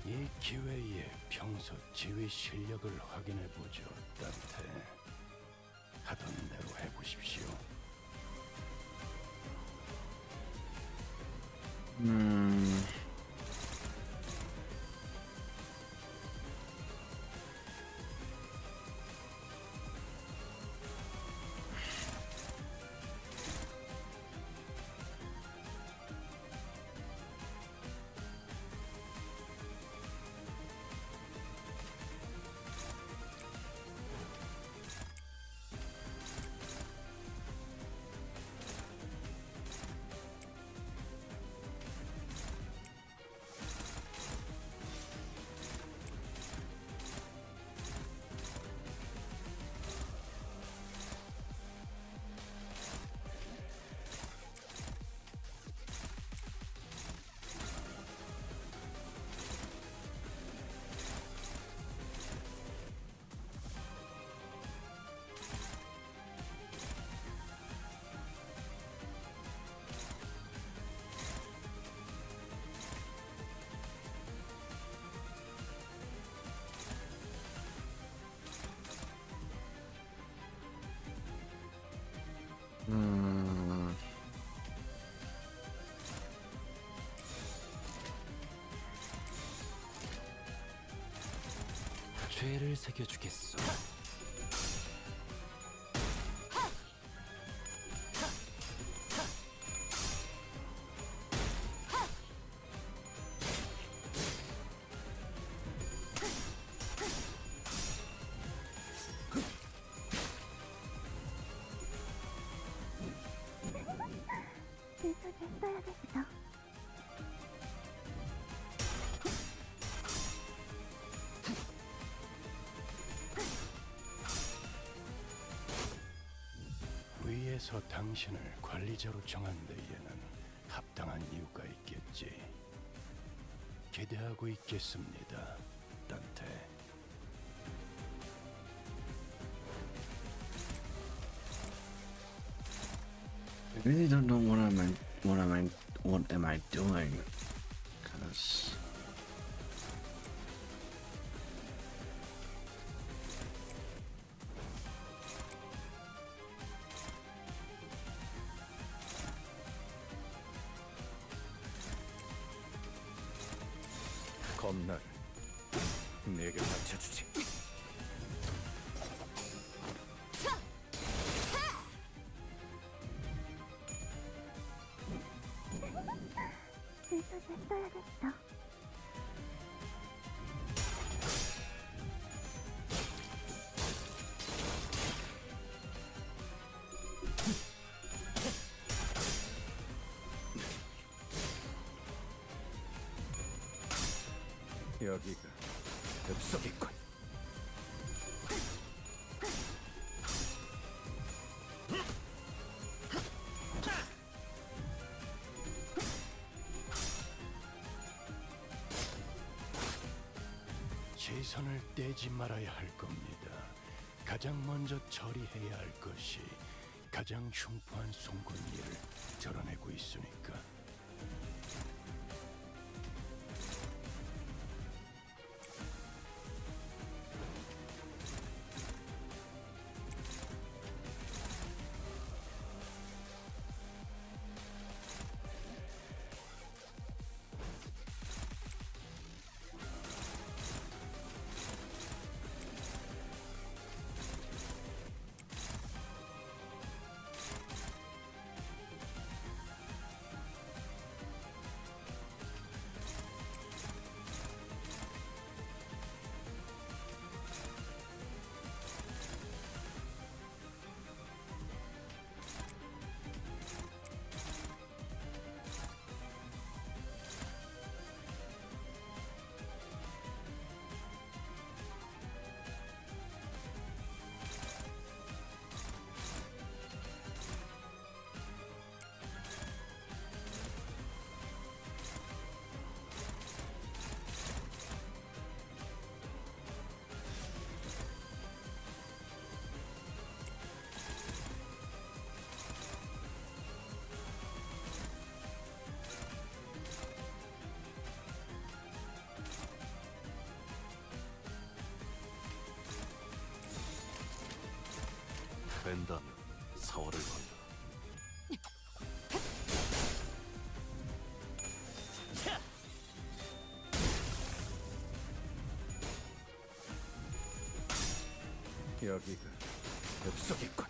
이 기회에 평소 지휘 실력을 확인해 보죠, 단테. 하던 대로 해보십시오. 죄를 새겨주겠소. 신속에 써야겠어. 위에서 당신을 관리자로 정한 데에는 합당한 이유가 있겠지. 기대하고 있겠습니다, 단테. I really don't know what am I doing? Cause 검날 내게 맞춰주지. 슬슬 써야겠어. 여기가 급속이군. 최선을 떼지 말아야 할 겁니다. 가장 먼저 처리해야 할 것이 가장 흉포한 송곳니를 드러내고 있으니까. 된다면 4월을 건다. 여기가 급속이군.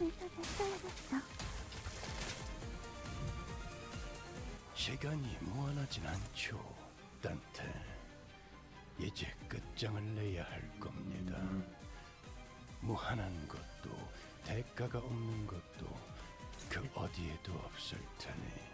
슬슬 써야겠어. 시간이 무한하진 않죠, 단테. 이제 끝장을 내야 할 겁니다. 무한한 것도 대가가 없는 것도 그 어디에도 없을 테니.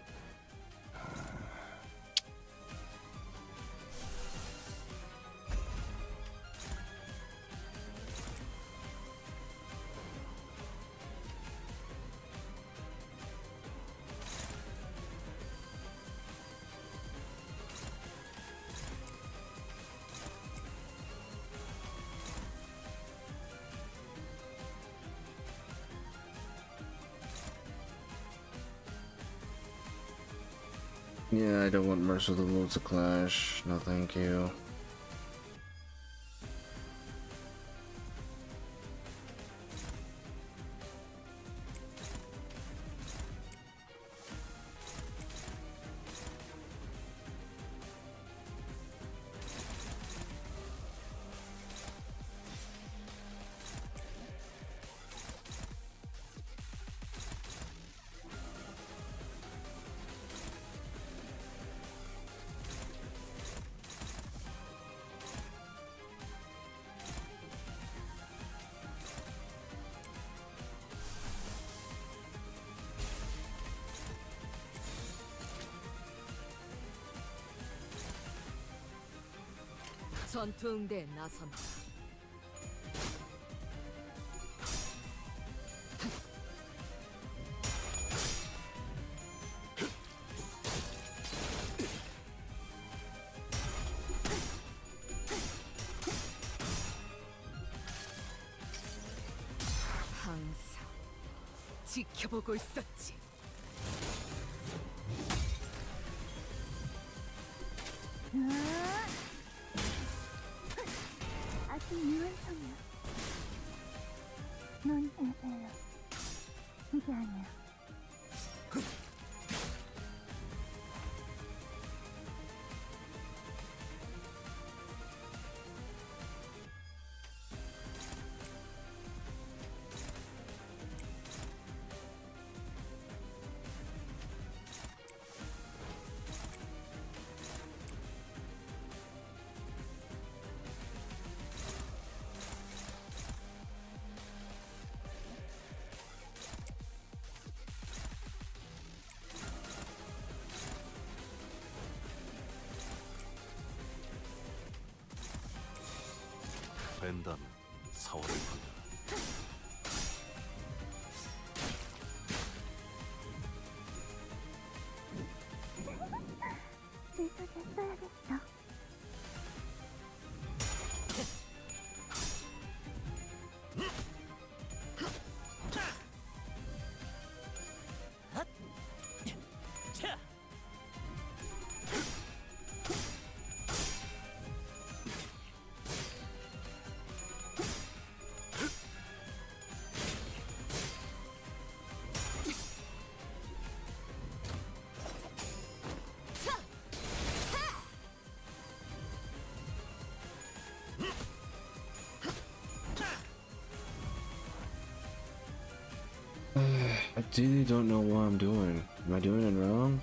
Yeah, I don't want Mercy of the Wolves to clash. No, thank you. 전투 응대에 나선다. 항상 지켜보고 있었지. 아직 유한성이야. 넌 에베야. 이게 아니야. 벤담 4월을 받아. 내 손에 써야겠어. I really don't know what I'm doing. Am I doing it wrong?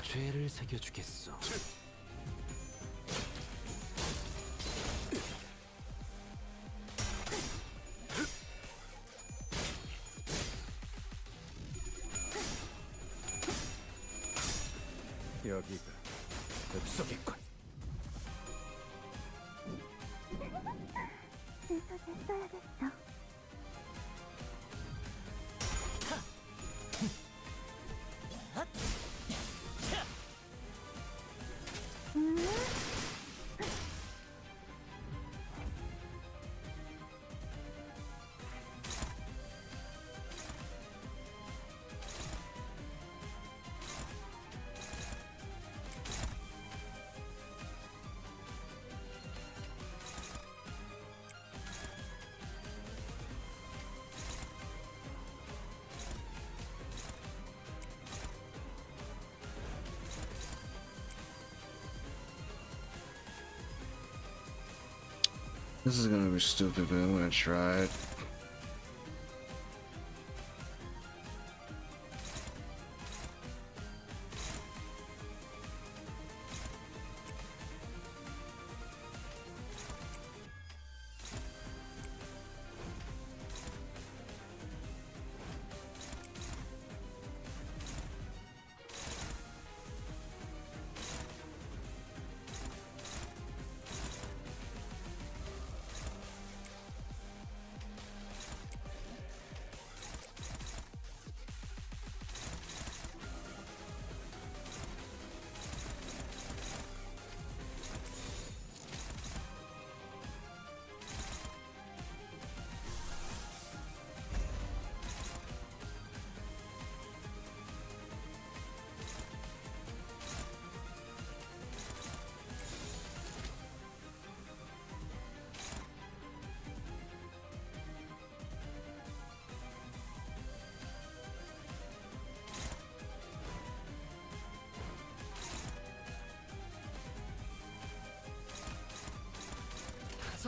죄를 새겨주겠소. 여기가 뱃속이군. 내 손에 써야겠어. This is gonna be stupid, but I'm gonna try it.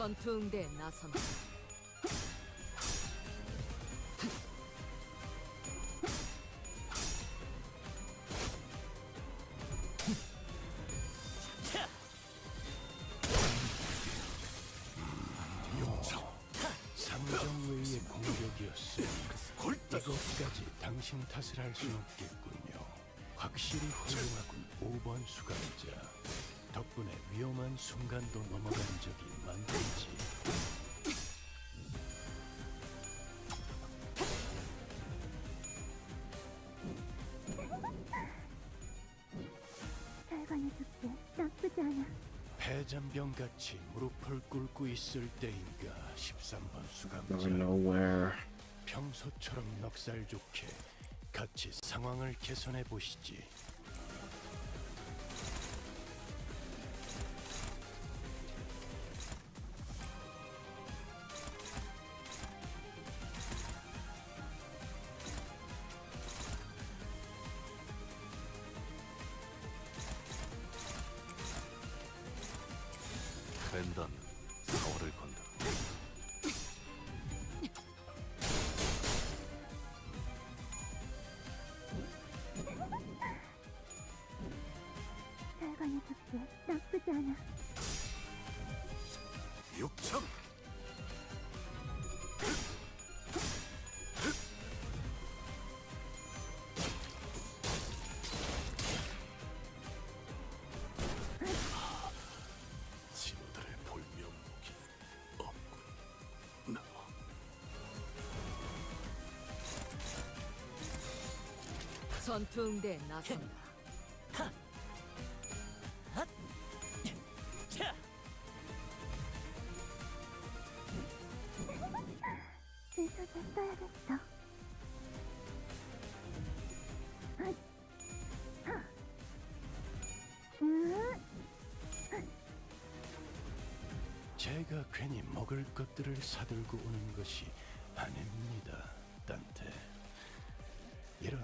전투 응대에 나선다. 상정 외의 공격이었으니 이것까지 당신 탓을 할 순 없겠군요. 확실히 훌륭하군 5번 수감자. 덕분에 위험한 순간도 넘어간 적이 많겠지. 절반해줄게. 나쁘지 않아. 패잔병같이 무릎을 꿇고 있을 때인가 13번 수감자. Never know where. 평소처럼 넉살 좋게 같이 상황을 개선해 보시지. 벤단 4월을 건다. 절반해줄게. 나쁘지 않아. 6점. 친구들을 볼 면목이 없군. 나 전투 응대에 나선다. 슬쩍 써야겠어. 제가 괜히 먹을 것들을 사들고 오는 것이 아닙니다, 딴테. 이런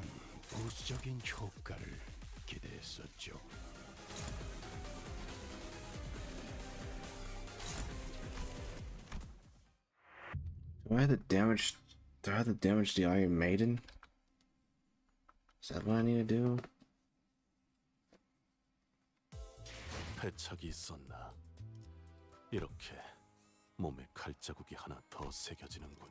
부수적인 효과를 기대했었죠. Do I have to damage? Do I have to damage the Iron Maiden? Is that what I need to do? 패착이 있었나? 이렇게 몸에 칼자국이 하나 더 새겨지는군.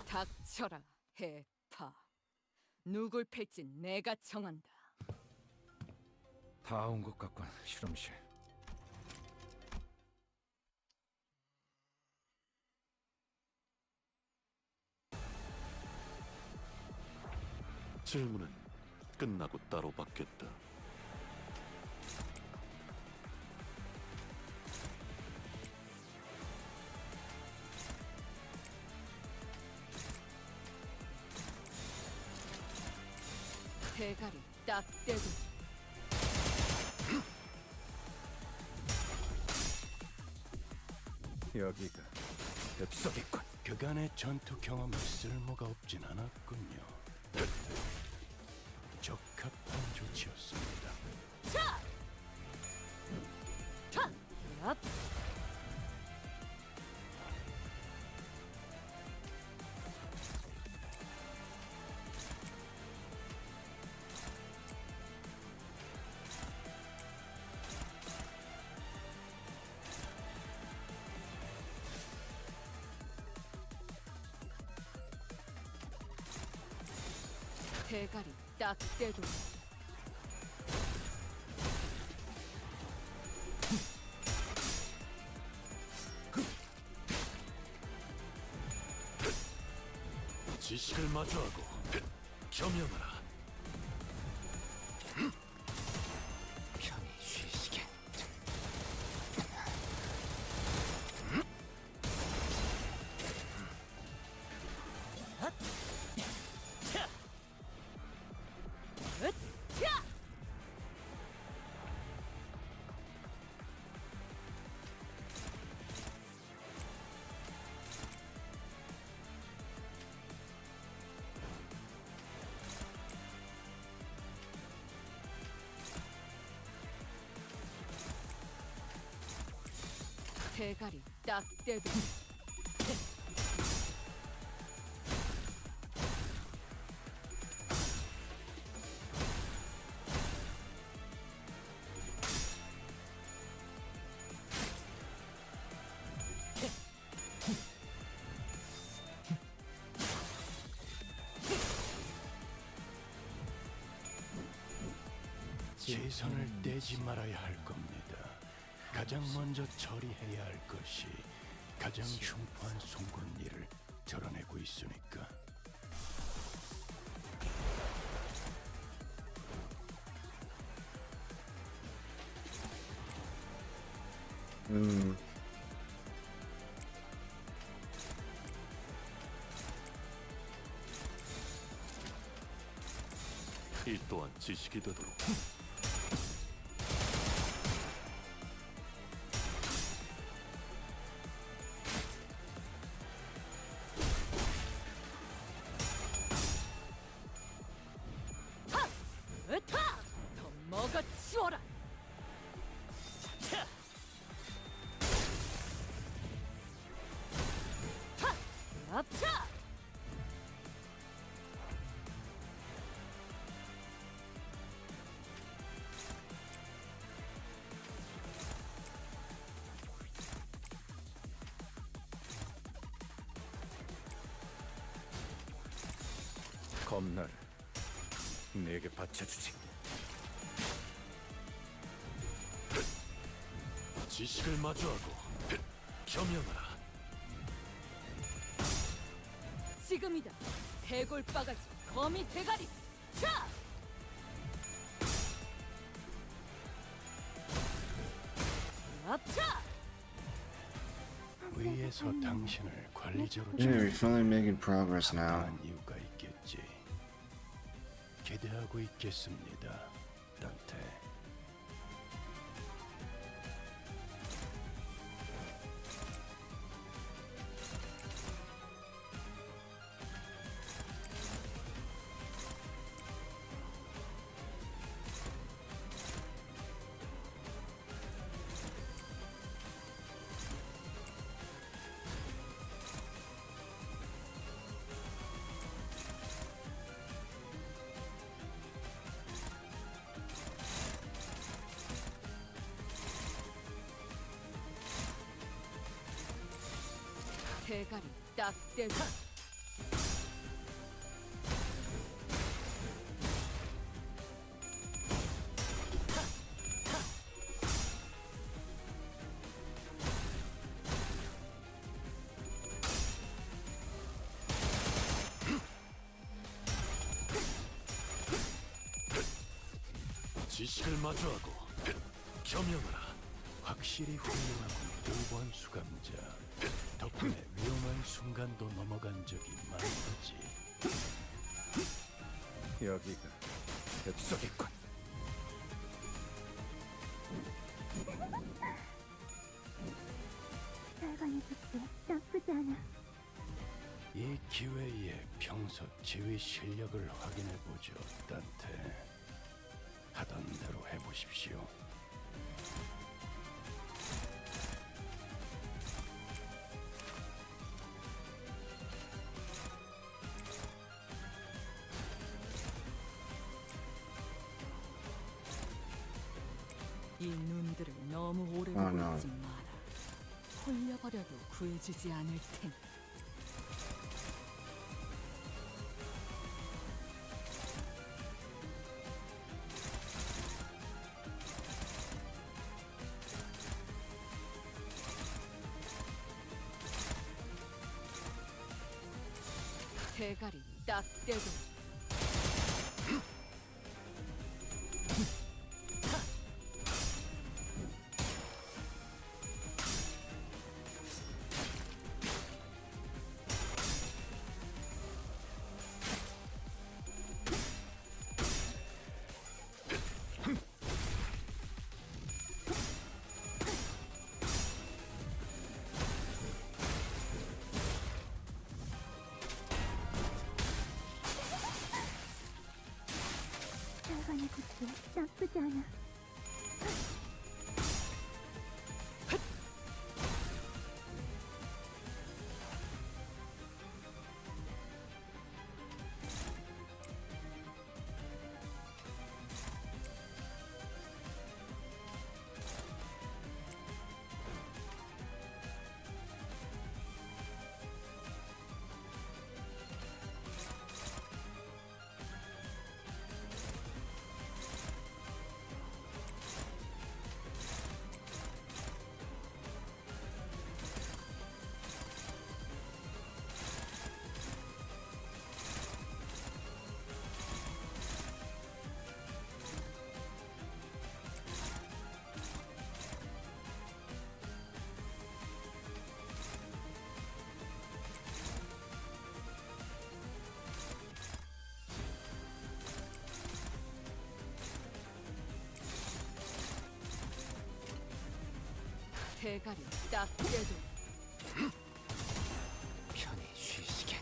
닥쳐라, 해파. 누굴 팰지 내가 정한다. 다 온 것 같군, 실험실. 질문은 끝나고 따로 받겠다. 대가리 딱 떼고. 여기가 엽석이군. 그간의 전투 경험이 쓸모가 없진 않았군요. 적합한 조치였습니다. 차! 차! 야! 대가리 딱 떼고. 지식을 마주하고 겸양하라. 편히 쉬시게. 대가리 딱 떼도 최선을 떼지 말아야 할 겁니다. 가장 먼저 처리해야 할 것이 가장 흉포한 송곳니를 드러내고 있으니까. 이 또한 지식이 되도록. 으타! 더 먹어치워라! 차! 타! 앞차! 검나를 내게 바쳐주지. 지식을 마주하고 겸양하라. 지금이다! 해골바가지 거미 대가리! 차! 앞차! 위에서 당신을 관리자로 Yeah, we're finally making progress now. 합당한 이유가 있겠지. 기대하고 있겠습니다, 단테. 대가리 딱 떼고 지식을 마주하고 겸양하라. 확실히 훌륭하고 오버한 수감자. 덕분에 위험한 순간도 넘어간 적이 많았지. 여기가 뱃속이군. 쌀관해줄게. 나쁘지 않아. 이 기회에 평소 지휘 실력을 확인해보죠, 단테. 하던 대로 해보십시오. 이 눈들을 너무 오래 Oh, 보고 no. 있지 마라. 홀려버려도 구해주지 않을 테니. 대가리 딱 떼고 쌀관해줄게. 나쁘지 않아. 대가리 딱 깨도 편히 쉬시게.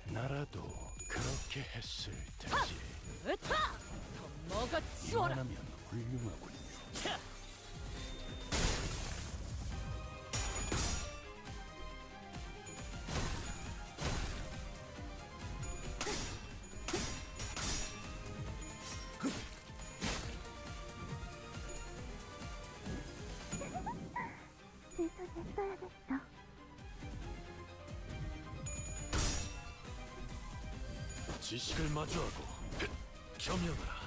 나라도 그렇게 했을 테지. 으타! 더 먹어 치워라. 이만하면 훌륭하군요. 내 손에 써야겠어. 지식을 마주하고 겸양하라.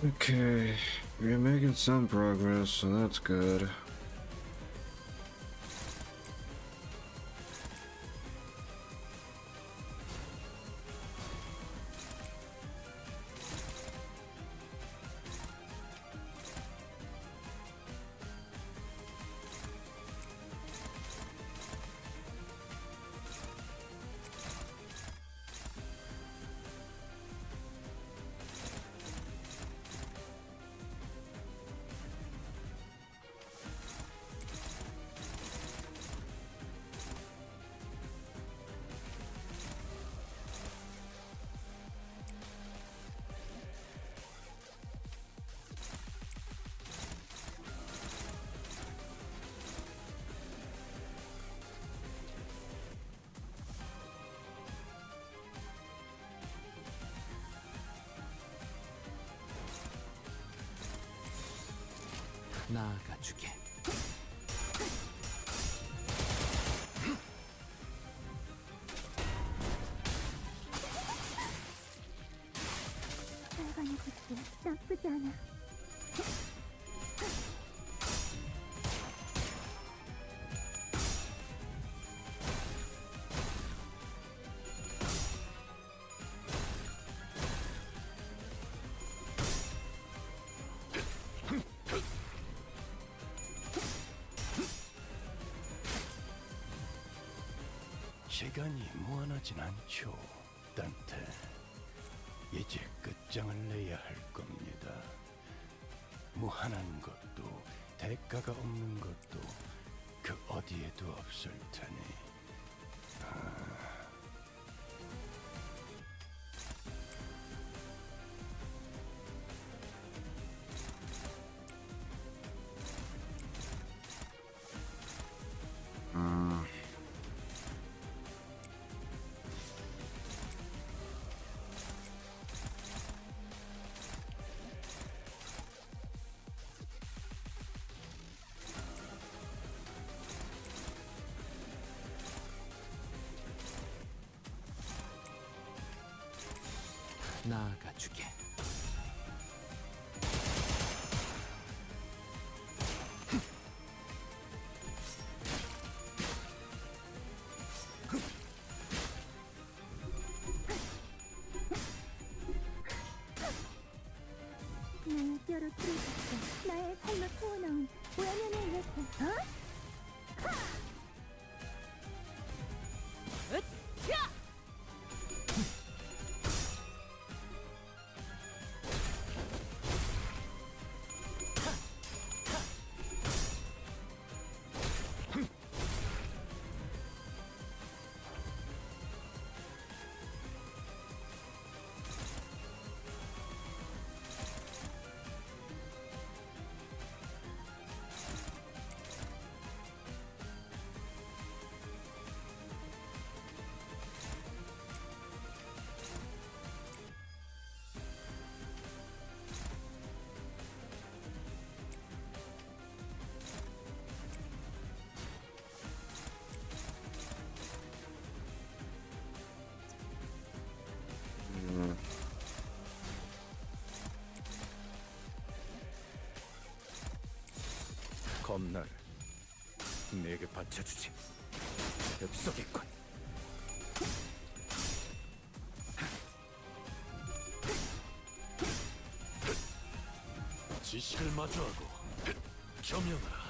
Okay, we're making some progress, so that's good. 나아가주게. 절반의 굿즈 나쁘지 않아. 시간이 무한하진 않죠, 단테. 이제 끝장을 내야 할 겁니다. 무한한 것도 대가가 없는 것도 그 어디에도 없을 테니. 나아가주게. 나의 뼈로 틀어졌고 나의 살로 태어나온 외면을 위해서. 검나를 내게 바쳐주지. 엽서겠군. 지식을 마주하고 점령하라.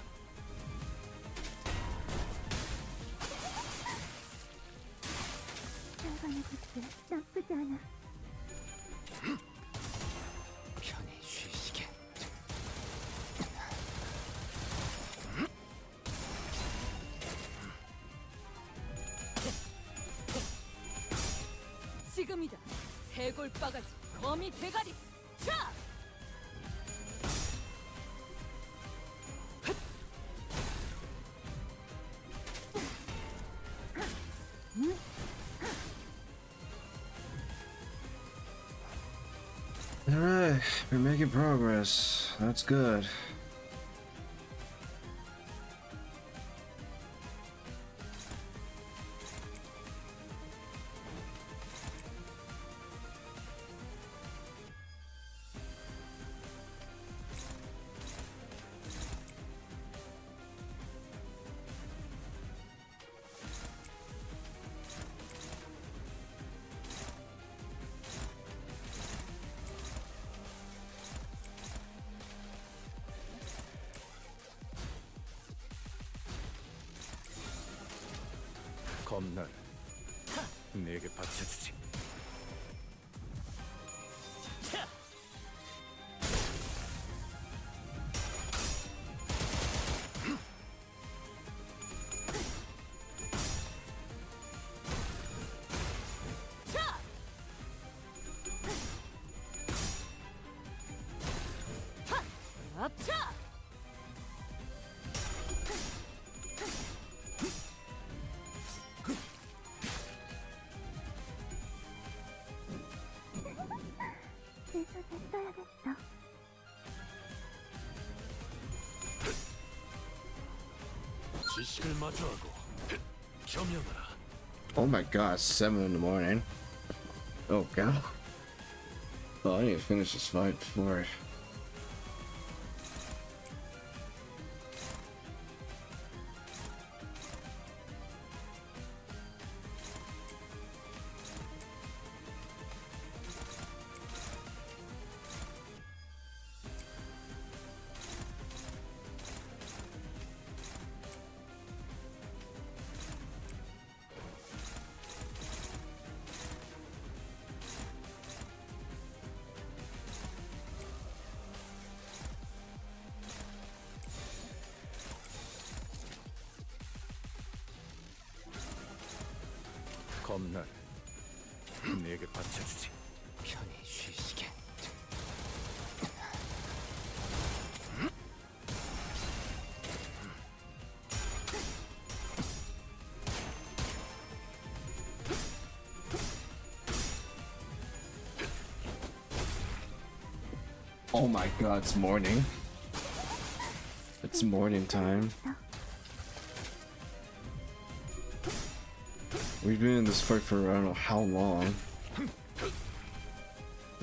결과는 글쎄 나쁘지 않아. 편히 쉬시게. 지금이다. 해골 바가지, 거미 대가리. 자! Alright, we're making progress. That's good. 겁날 내게 바쳐주지. 아차! 제손에 써야겠어. 지식을 마주하고 점령하라. Oh my god, 7 in the morning. Oh god. Oh, I need to finish this fight before. 겁날 내게 바쳐주지. 편히 쉬시게. Oh my god, it's morning. It's morning time. We've been in this fight for I don't know how long.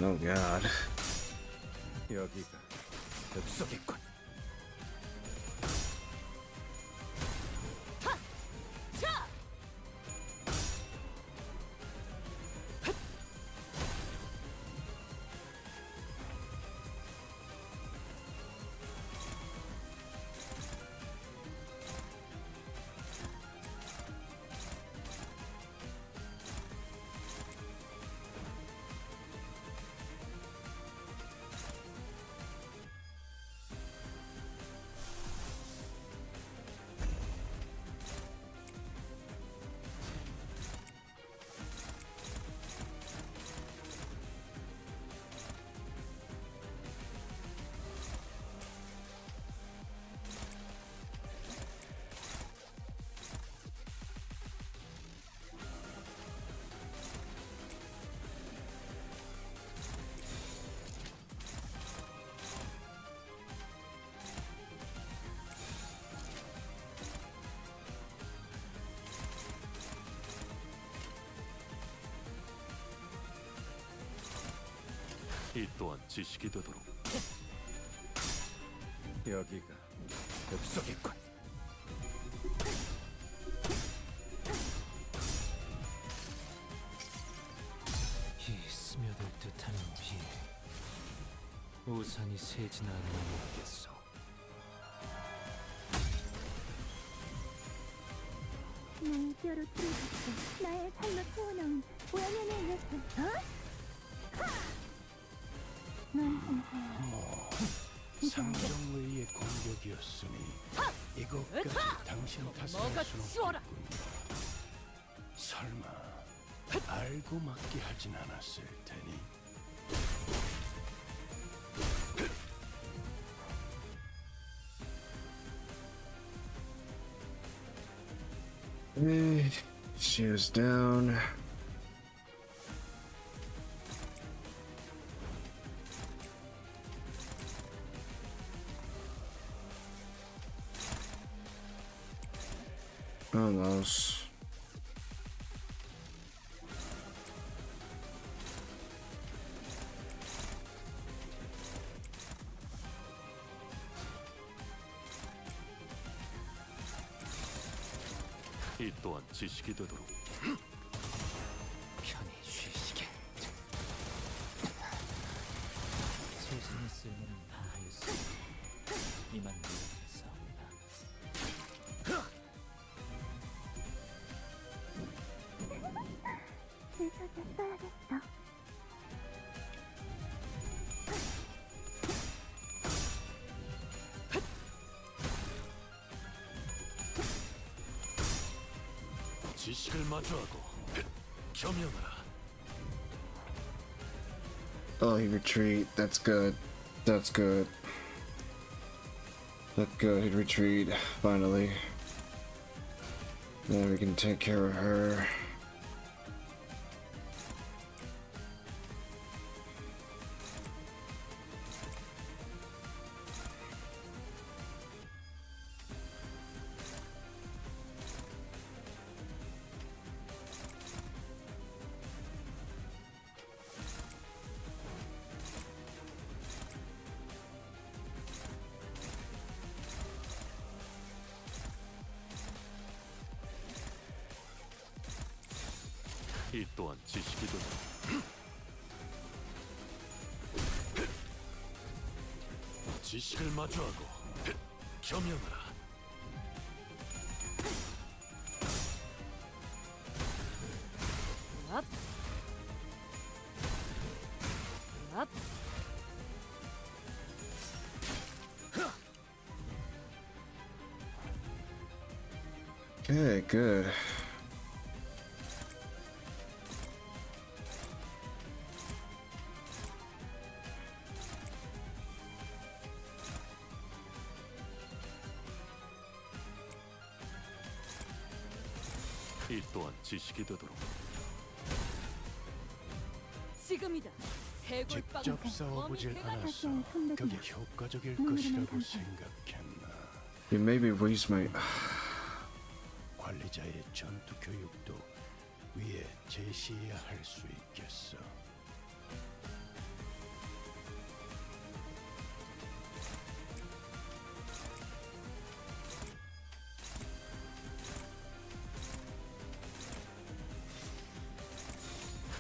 Oh god. 여기가 엽석이군. 이 또한 지식이 되도록. 여기가 엽석이군. 이 스며들 듯하는 비. 우산이 새지나 않나 모르겠소. 나의 뼈로 틀어졌고 나의 살로 태어나온 외면의 녀석. 어? 삼정의의 공격이었으니 이것까지 당신 탓을 할 수는 없겠군요. 설마 알고 맞게 하진 않았을 테니. She is down. Almost. 이 또한 지식이 되도록. 편히 쉬시게. 소생의 쓸모는 다 하였으니 이만 물러나겠사옵니다. 주소를 써야겠어. 지식을 마주하고 겸용하라. Oh, he retreat. That's good. That's good. That's good. He'd retreat. Finally. Now we can take care of her. 이 또한 지식이 되도록. 지식을 마주하고 겸용하라. 앞. 앞. Okay, good. 이 또한 지식이 되도록. 지금이다. 해골빵. 직접 싸워보질 않았어. 그게 효과적일 것이라고 생각했나. You maybe waste my. 관리자의 전투 교육도 위에 제시해야 할 수 있겠어.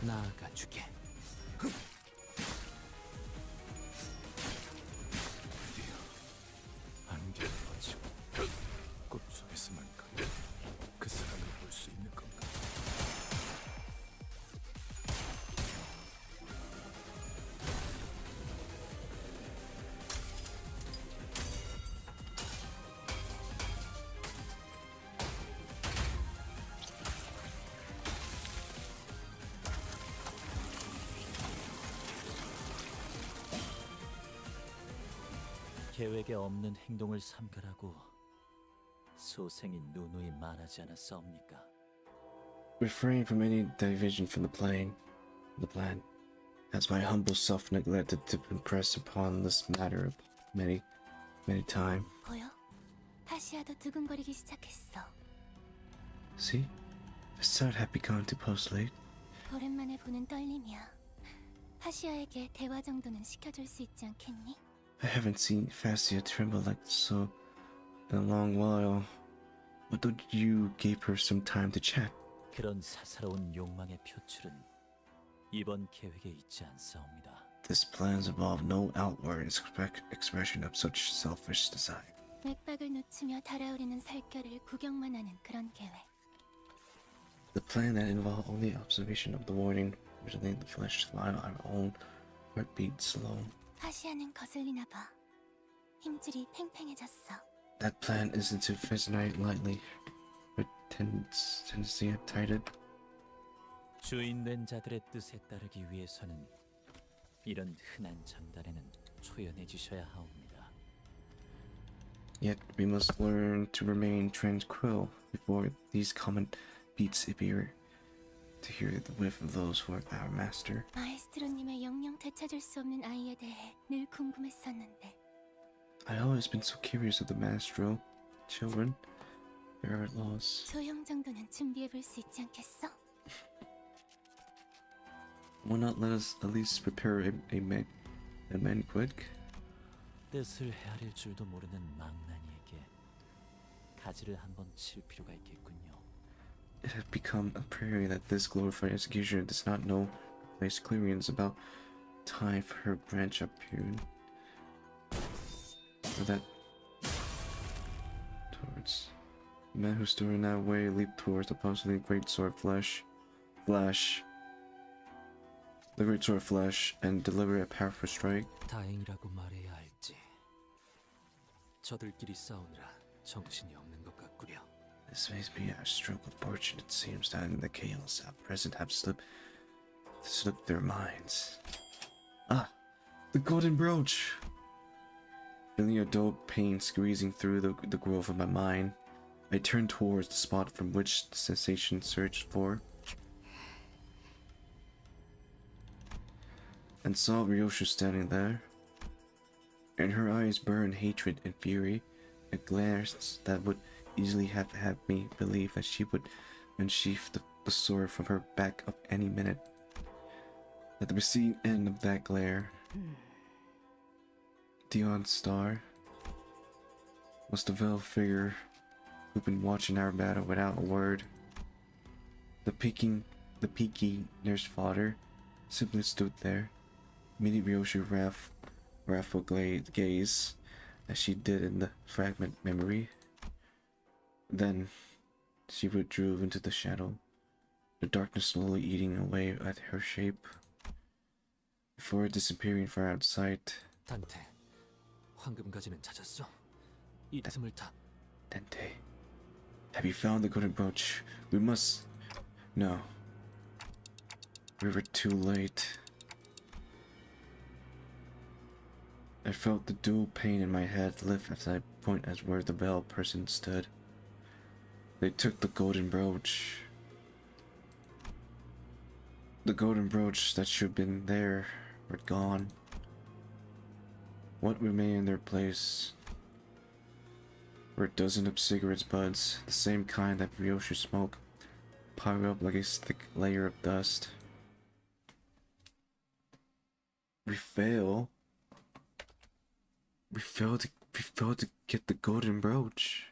나아가주게. 안개를 거치고 꿈속에서만 그 사람을 볼 수 있는 건가? 계획에 없는 행동을 삼가라고 소생이 누누이 말하지 않았사옵니까? Refrain from any diversion from the plan. As my humble self neglected to impress upon this matter many times. 보여? 하시아도 두근거리기 시작했어. See? The start had begun to pulsate. 오랜만에 보는 떨림이야. 하시아에게 대화 정도는 시켜줄 수 있지 않겠니? I haven't seen Fascia tremble like so in a long while. But though you gave her some time to chat. 그런 사사로운 욕망의 표출은 이번 계획에 있지 않사옵니다. This plans involve no outward expression of such selfish desire. 맥박을 놓치며 달아오르는 살결을 구경만 하는 그런 계획. The plan that involved only observation of the warning, originally the flesh while our own heartbeat slow. 하시아는 거슬리나 봐. 힘줄이 팽팽해졌어. That plan isn't to fascinate lightly, but tendency tighted. 주인된 자들의 뜻에 따르기 위해서는 이런 흔한 장단에는 초연해지셔야 하옵니다. Yet we must learn to remain tranquil before these common beats appear, to hear the whiff of those who are our master. 마에스트로님의 영영 되찾을 수 없는 아이에 대해 늘 궁금했었는데. I've always been so curious of the maestro. Children, they are lost. 조형 정도는 준비해볼 수 있지 않겠어? Why not let us at least prepare a man quick? 뜻을 헤아릴 줄도 모르는 망나니에게 가지를 한번 칠 필요가 있겠군요. It had become apparent that this glorified executioner does not know place clearance about time for her branch appearing. Or that towards the man who stood in that way leaped towards the possibly great sword flash, the great sword flash, and delivered a powerful strike. 다행이라고 말해야 할지. 저들끼리 싸우느라 정신이 없는 것 같구려. This may be a stroke of fortune. It seems that in the chaos at present have slipped their minds. Ah, the golden brooch! Feeling a dull pain squeezing through the grove of my mind, I turned towards the spot from which the sensation surged for, and saw Ryoshu standing there. In her eyes burned hatred and fury, a glance that would easily have had me believe that she would unsheath the sword from her back at any minute. At the receding end of that glare, Dion Star was the veiled figure who'd been watching our battle without a word. The peaky nurse father simply stood there, meeting Ryoshu's wrathful gaze as she did in the fragment memory. Then she withdrew into the shadow, the darkness slowly eating away at her shape, before disappearing far outside. 단테, 황금가지는 찾았어? 이 틈을 타. Dante, have you found the golden brooch? We must... No. We were too late. I felt the dual pain in my head lift as I point as where the veiled person stood. They took the golden brooch. The golden brooch that should have been there were gone. What remained in their place were a dozen of cigarette butts, the same kind that Ryoshu smoked, piled up like a thick layer of dust. We failed to get the golden brooch.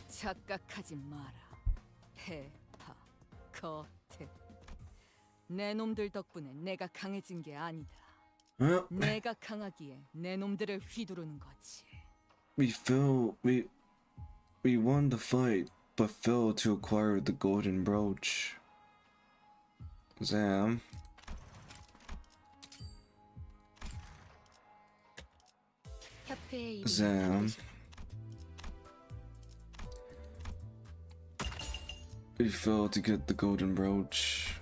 착각하지 마라. 해파, 거태. 내 놈들 덕분에 내가 강해진 게 아니다. 내가 강하기에 내 놈들을 휘두르는 거지. We won the fight, but failed to acquire the golden brooch. Zam. Zam. We failed to get the golden brooch.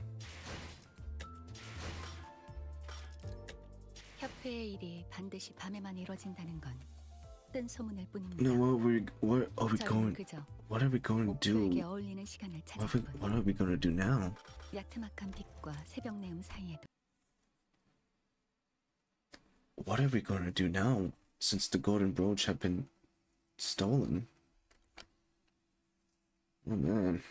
협회의 일이 반드시 밤에만 이뤄진다는 건 뜬 소문일 뿐입니다. No, what are we going to do? 목표에게 어울리는 시간을 찾아본 What are we going to do now? 야트막한 빛과 새벽 내음 사이에도 What are we going to do now since the golden brooch have been stolen? Oh man.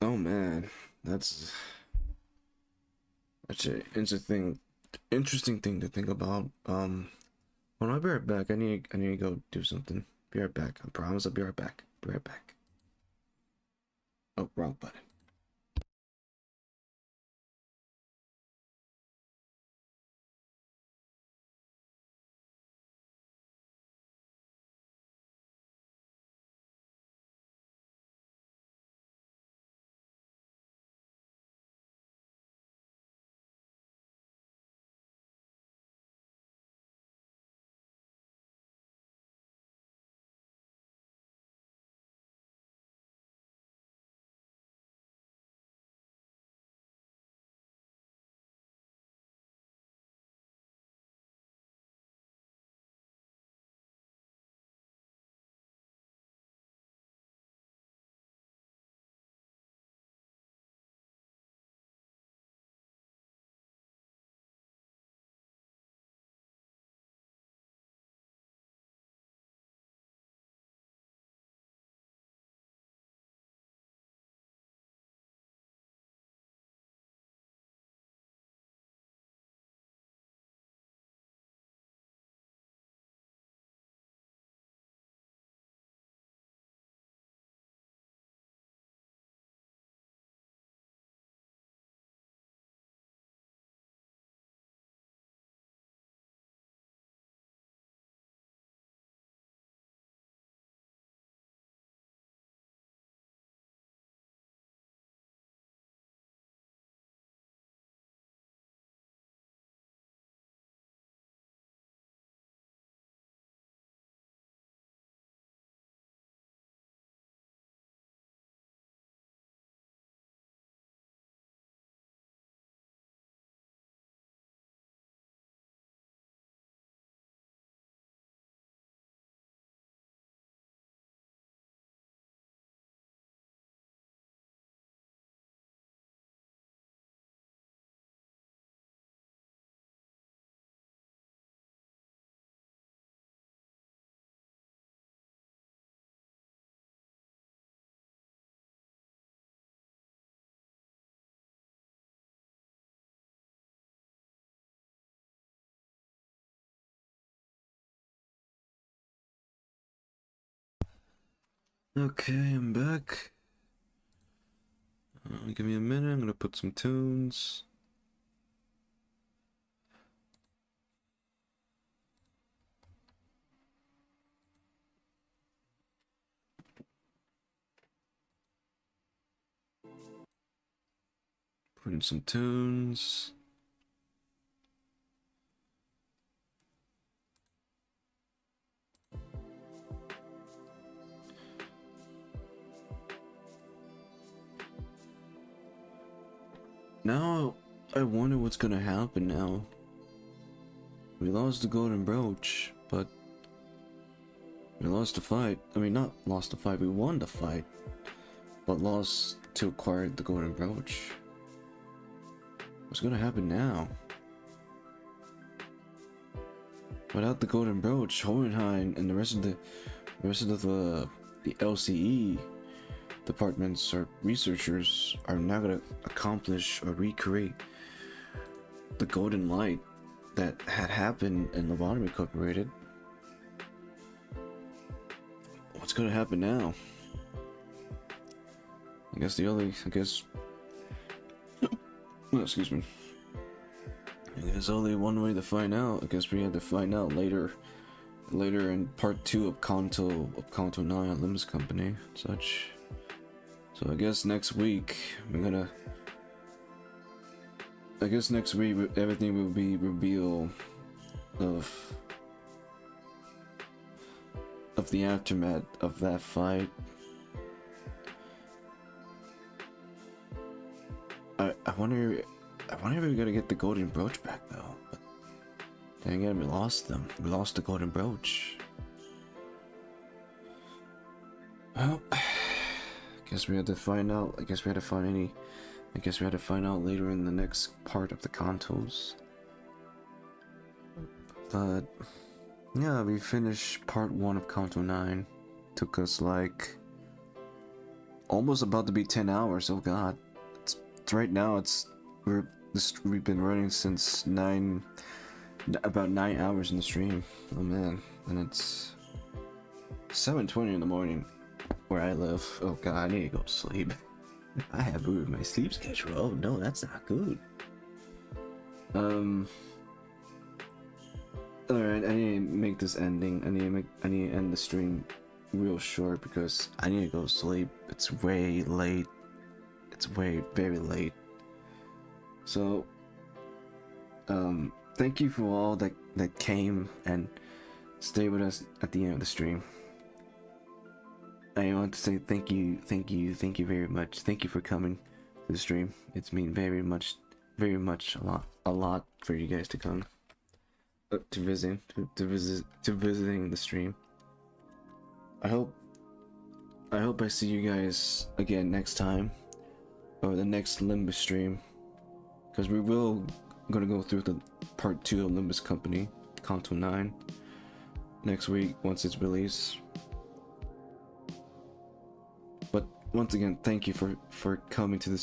Oh man, that's an interesting thing to think about. Well, I'll be right back. I need to go do something. Be right back. I promise I'll be right back. Be right back. Oh, wrong button. Okay, I'm back. Give me a minute, I'm gonna put some tunes. Put in some tunes. Now, I wonder what's gonna happen now. We lost the golden brooch, but we lost the fight. I mean, not lost the fight, we won the fight, but lost to acquire the golden brooch. What's gonna happen now? Without the golden brooch, Hohenheim and the rest of the LCE departments or researchers are not gonna accomplish or recreate the golden light that had happened in Lobotomy Incorporated. What's gonna happen now? Excuse me. There's only one way to find out. I guess we had to find out later in part 2 of Canto 9 at Limbus Company and such. So I guess next week everything will be revealed of the aftermath of that fight. I wonder if we're gonna get the golden brooch back though. But then again, we lost them. We lost the golden brooch. Well, I guess we had to find out. I guess we had to find out later in the next part of the Cantos. But yeah, we finished part 1 of Canto 9. Took us like almost about to be 10 hours. Oh god. It's right now we've been running since about 9 hours in the stream. Oh man. And it's 7:20 in the morning where I live. Oh god, I need to go to sleep. I have ruined my sleep schedule. Oh no, that's not good. Alright, I need to make this ending. I need to end the stream real short because I need to go to sleep. It's way late. It's very late. So, thank you for all that came and stayed with us at the end of the stream. I want to say thank you very much. Thank you for coming to the stream. It's mean very much a lot for you guys to come to visiting the stream. I hope I see you guys again next time or the next Limbus stream, because we will gonna go through the part 2 of Limbus Company Canto 9 next week once it's released. But once again, thank you for coming to the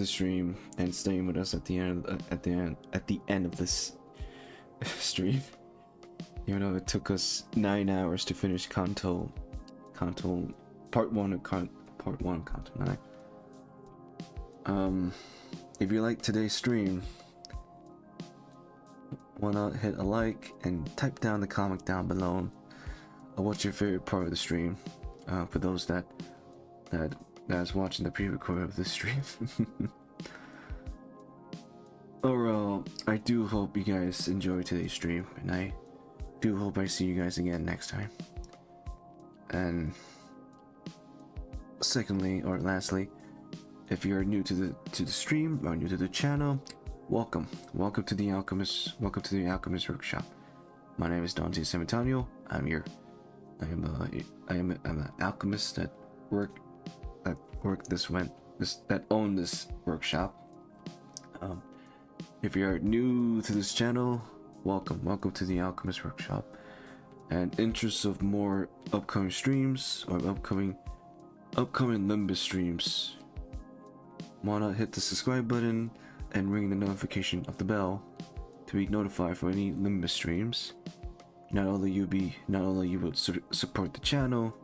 stream and staying with us at the end of this stream. Even though it took us 9 hours to finish Canto part 1 of Canto 9. If you like today's stream, why not hit a like and type down the comment down below of what's your favorite part of the stream, for those that's watching the pre-record of this stream. Overall, I do hope you guys enjoyed today's stream, and I do hope I see you guys again next time. And secondly, or lastly, if you're new to the stream or new to the channel, welcome to the Alchemist Workshop. My name is Dante Cementanio. I am an alchemist that own this workshop. If you're new to this channel, welcome to the Alchemist Workshop. And interests of more upcoming streams or upcoming Limbus streams, why not hit the subscribe button and ring the notification of the bell to be notified for any Limbus streams. Not only you will support the channel,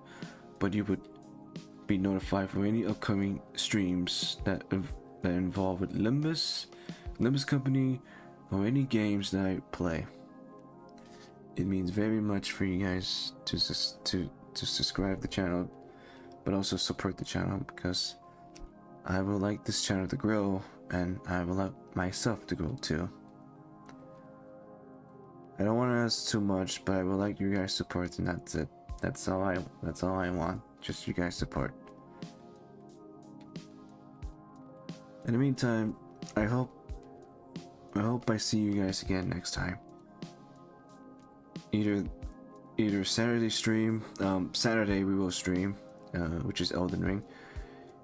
but you would be notified for any upcoming streams that involve with Limbus Company, or any games that I play. It means very much for you guys to subscribe to the channel, but also support the channel, because I would like this channel to grow, and I would like myself to grow too. I don't want to ask too much, but I would like you guys' support, and that's it. That's all I want. Just you guys' support. In the meantime, I hope I see you guys again next time. Either Saturday stream, Saturday we will stream, which is Elden Ring.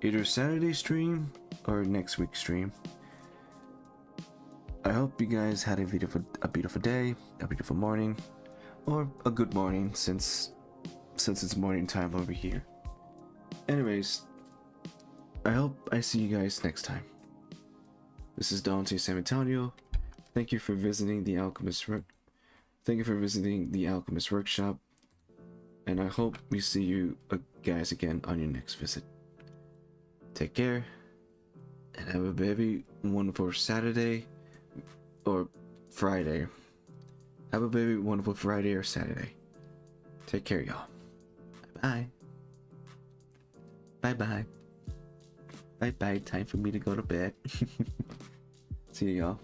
Either Saturday stream or next week's stream. I hope you guys had a beautiful day, a beautiful morning, or a good morning since it's morning time over here. Anyways, I hope I see you guys next time. This is Dante San Antonio. Thank you for visiting the Alchemist Workshop, and I hope we see you guys again on your next visit. Take care, and have a very wonderful Saturday or Friday. Have a very wonderful Friday or Saturday. Take care, y'all. Bye bye. Bye bye. Bye bye. Time for me to go to bed. See y'all.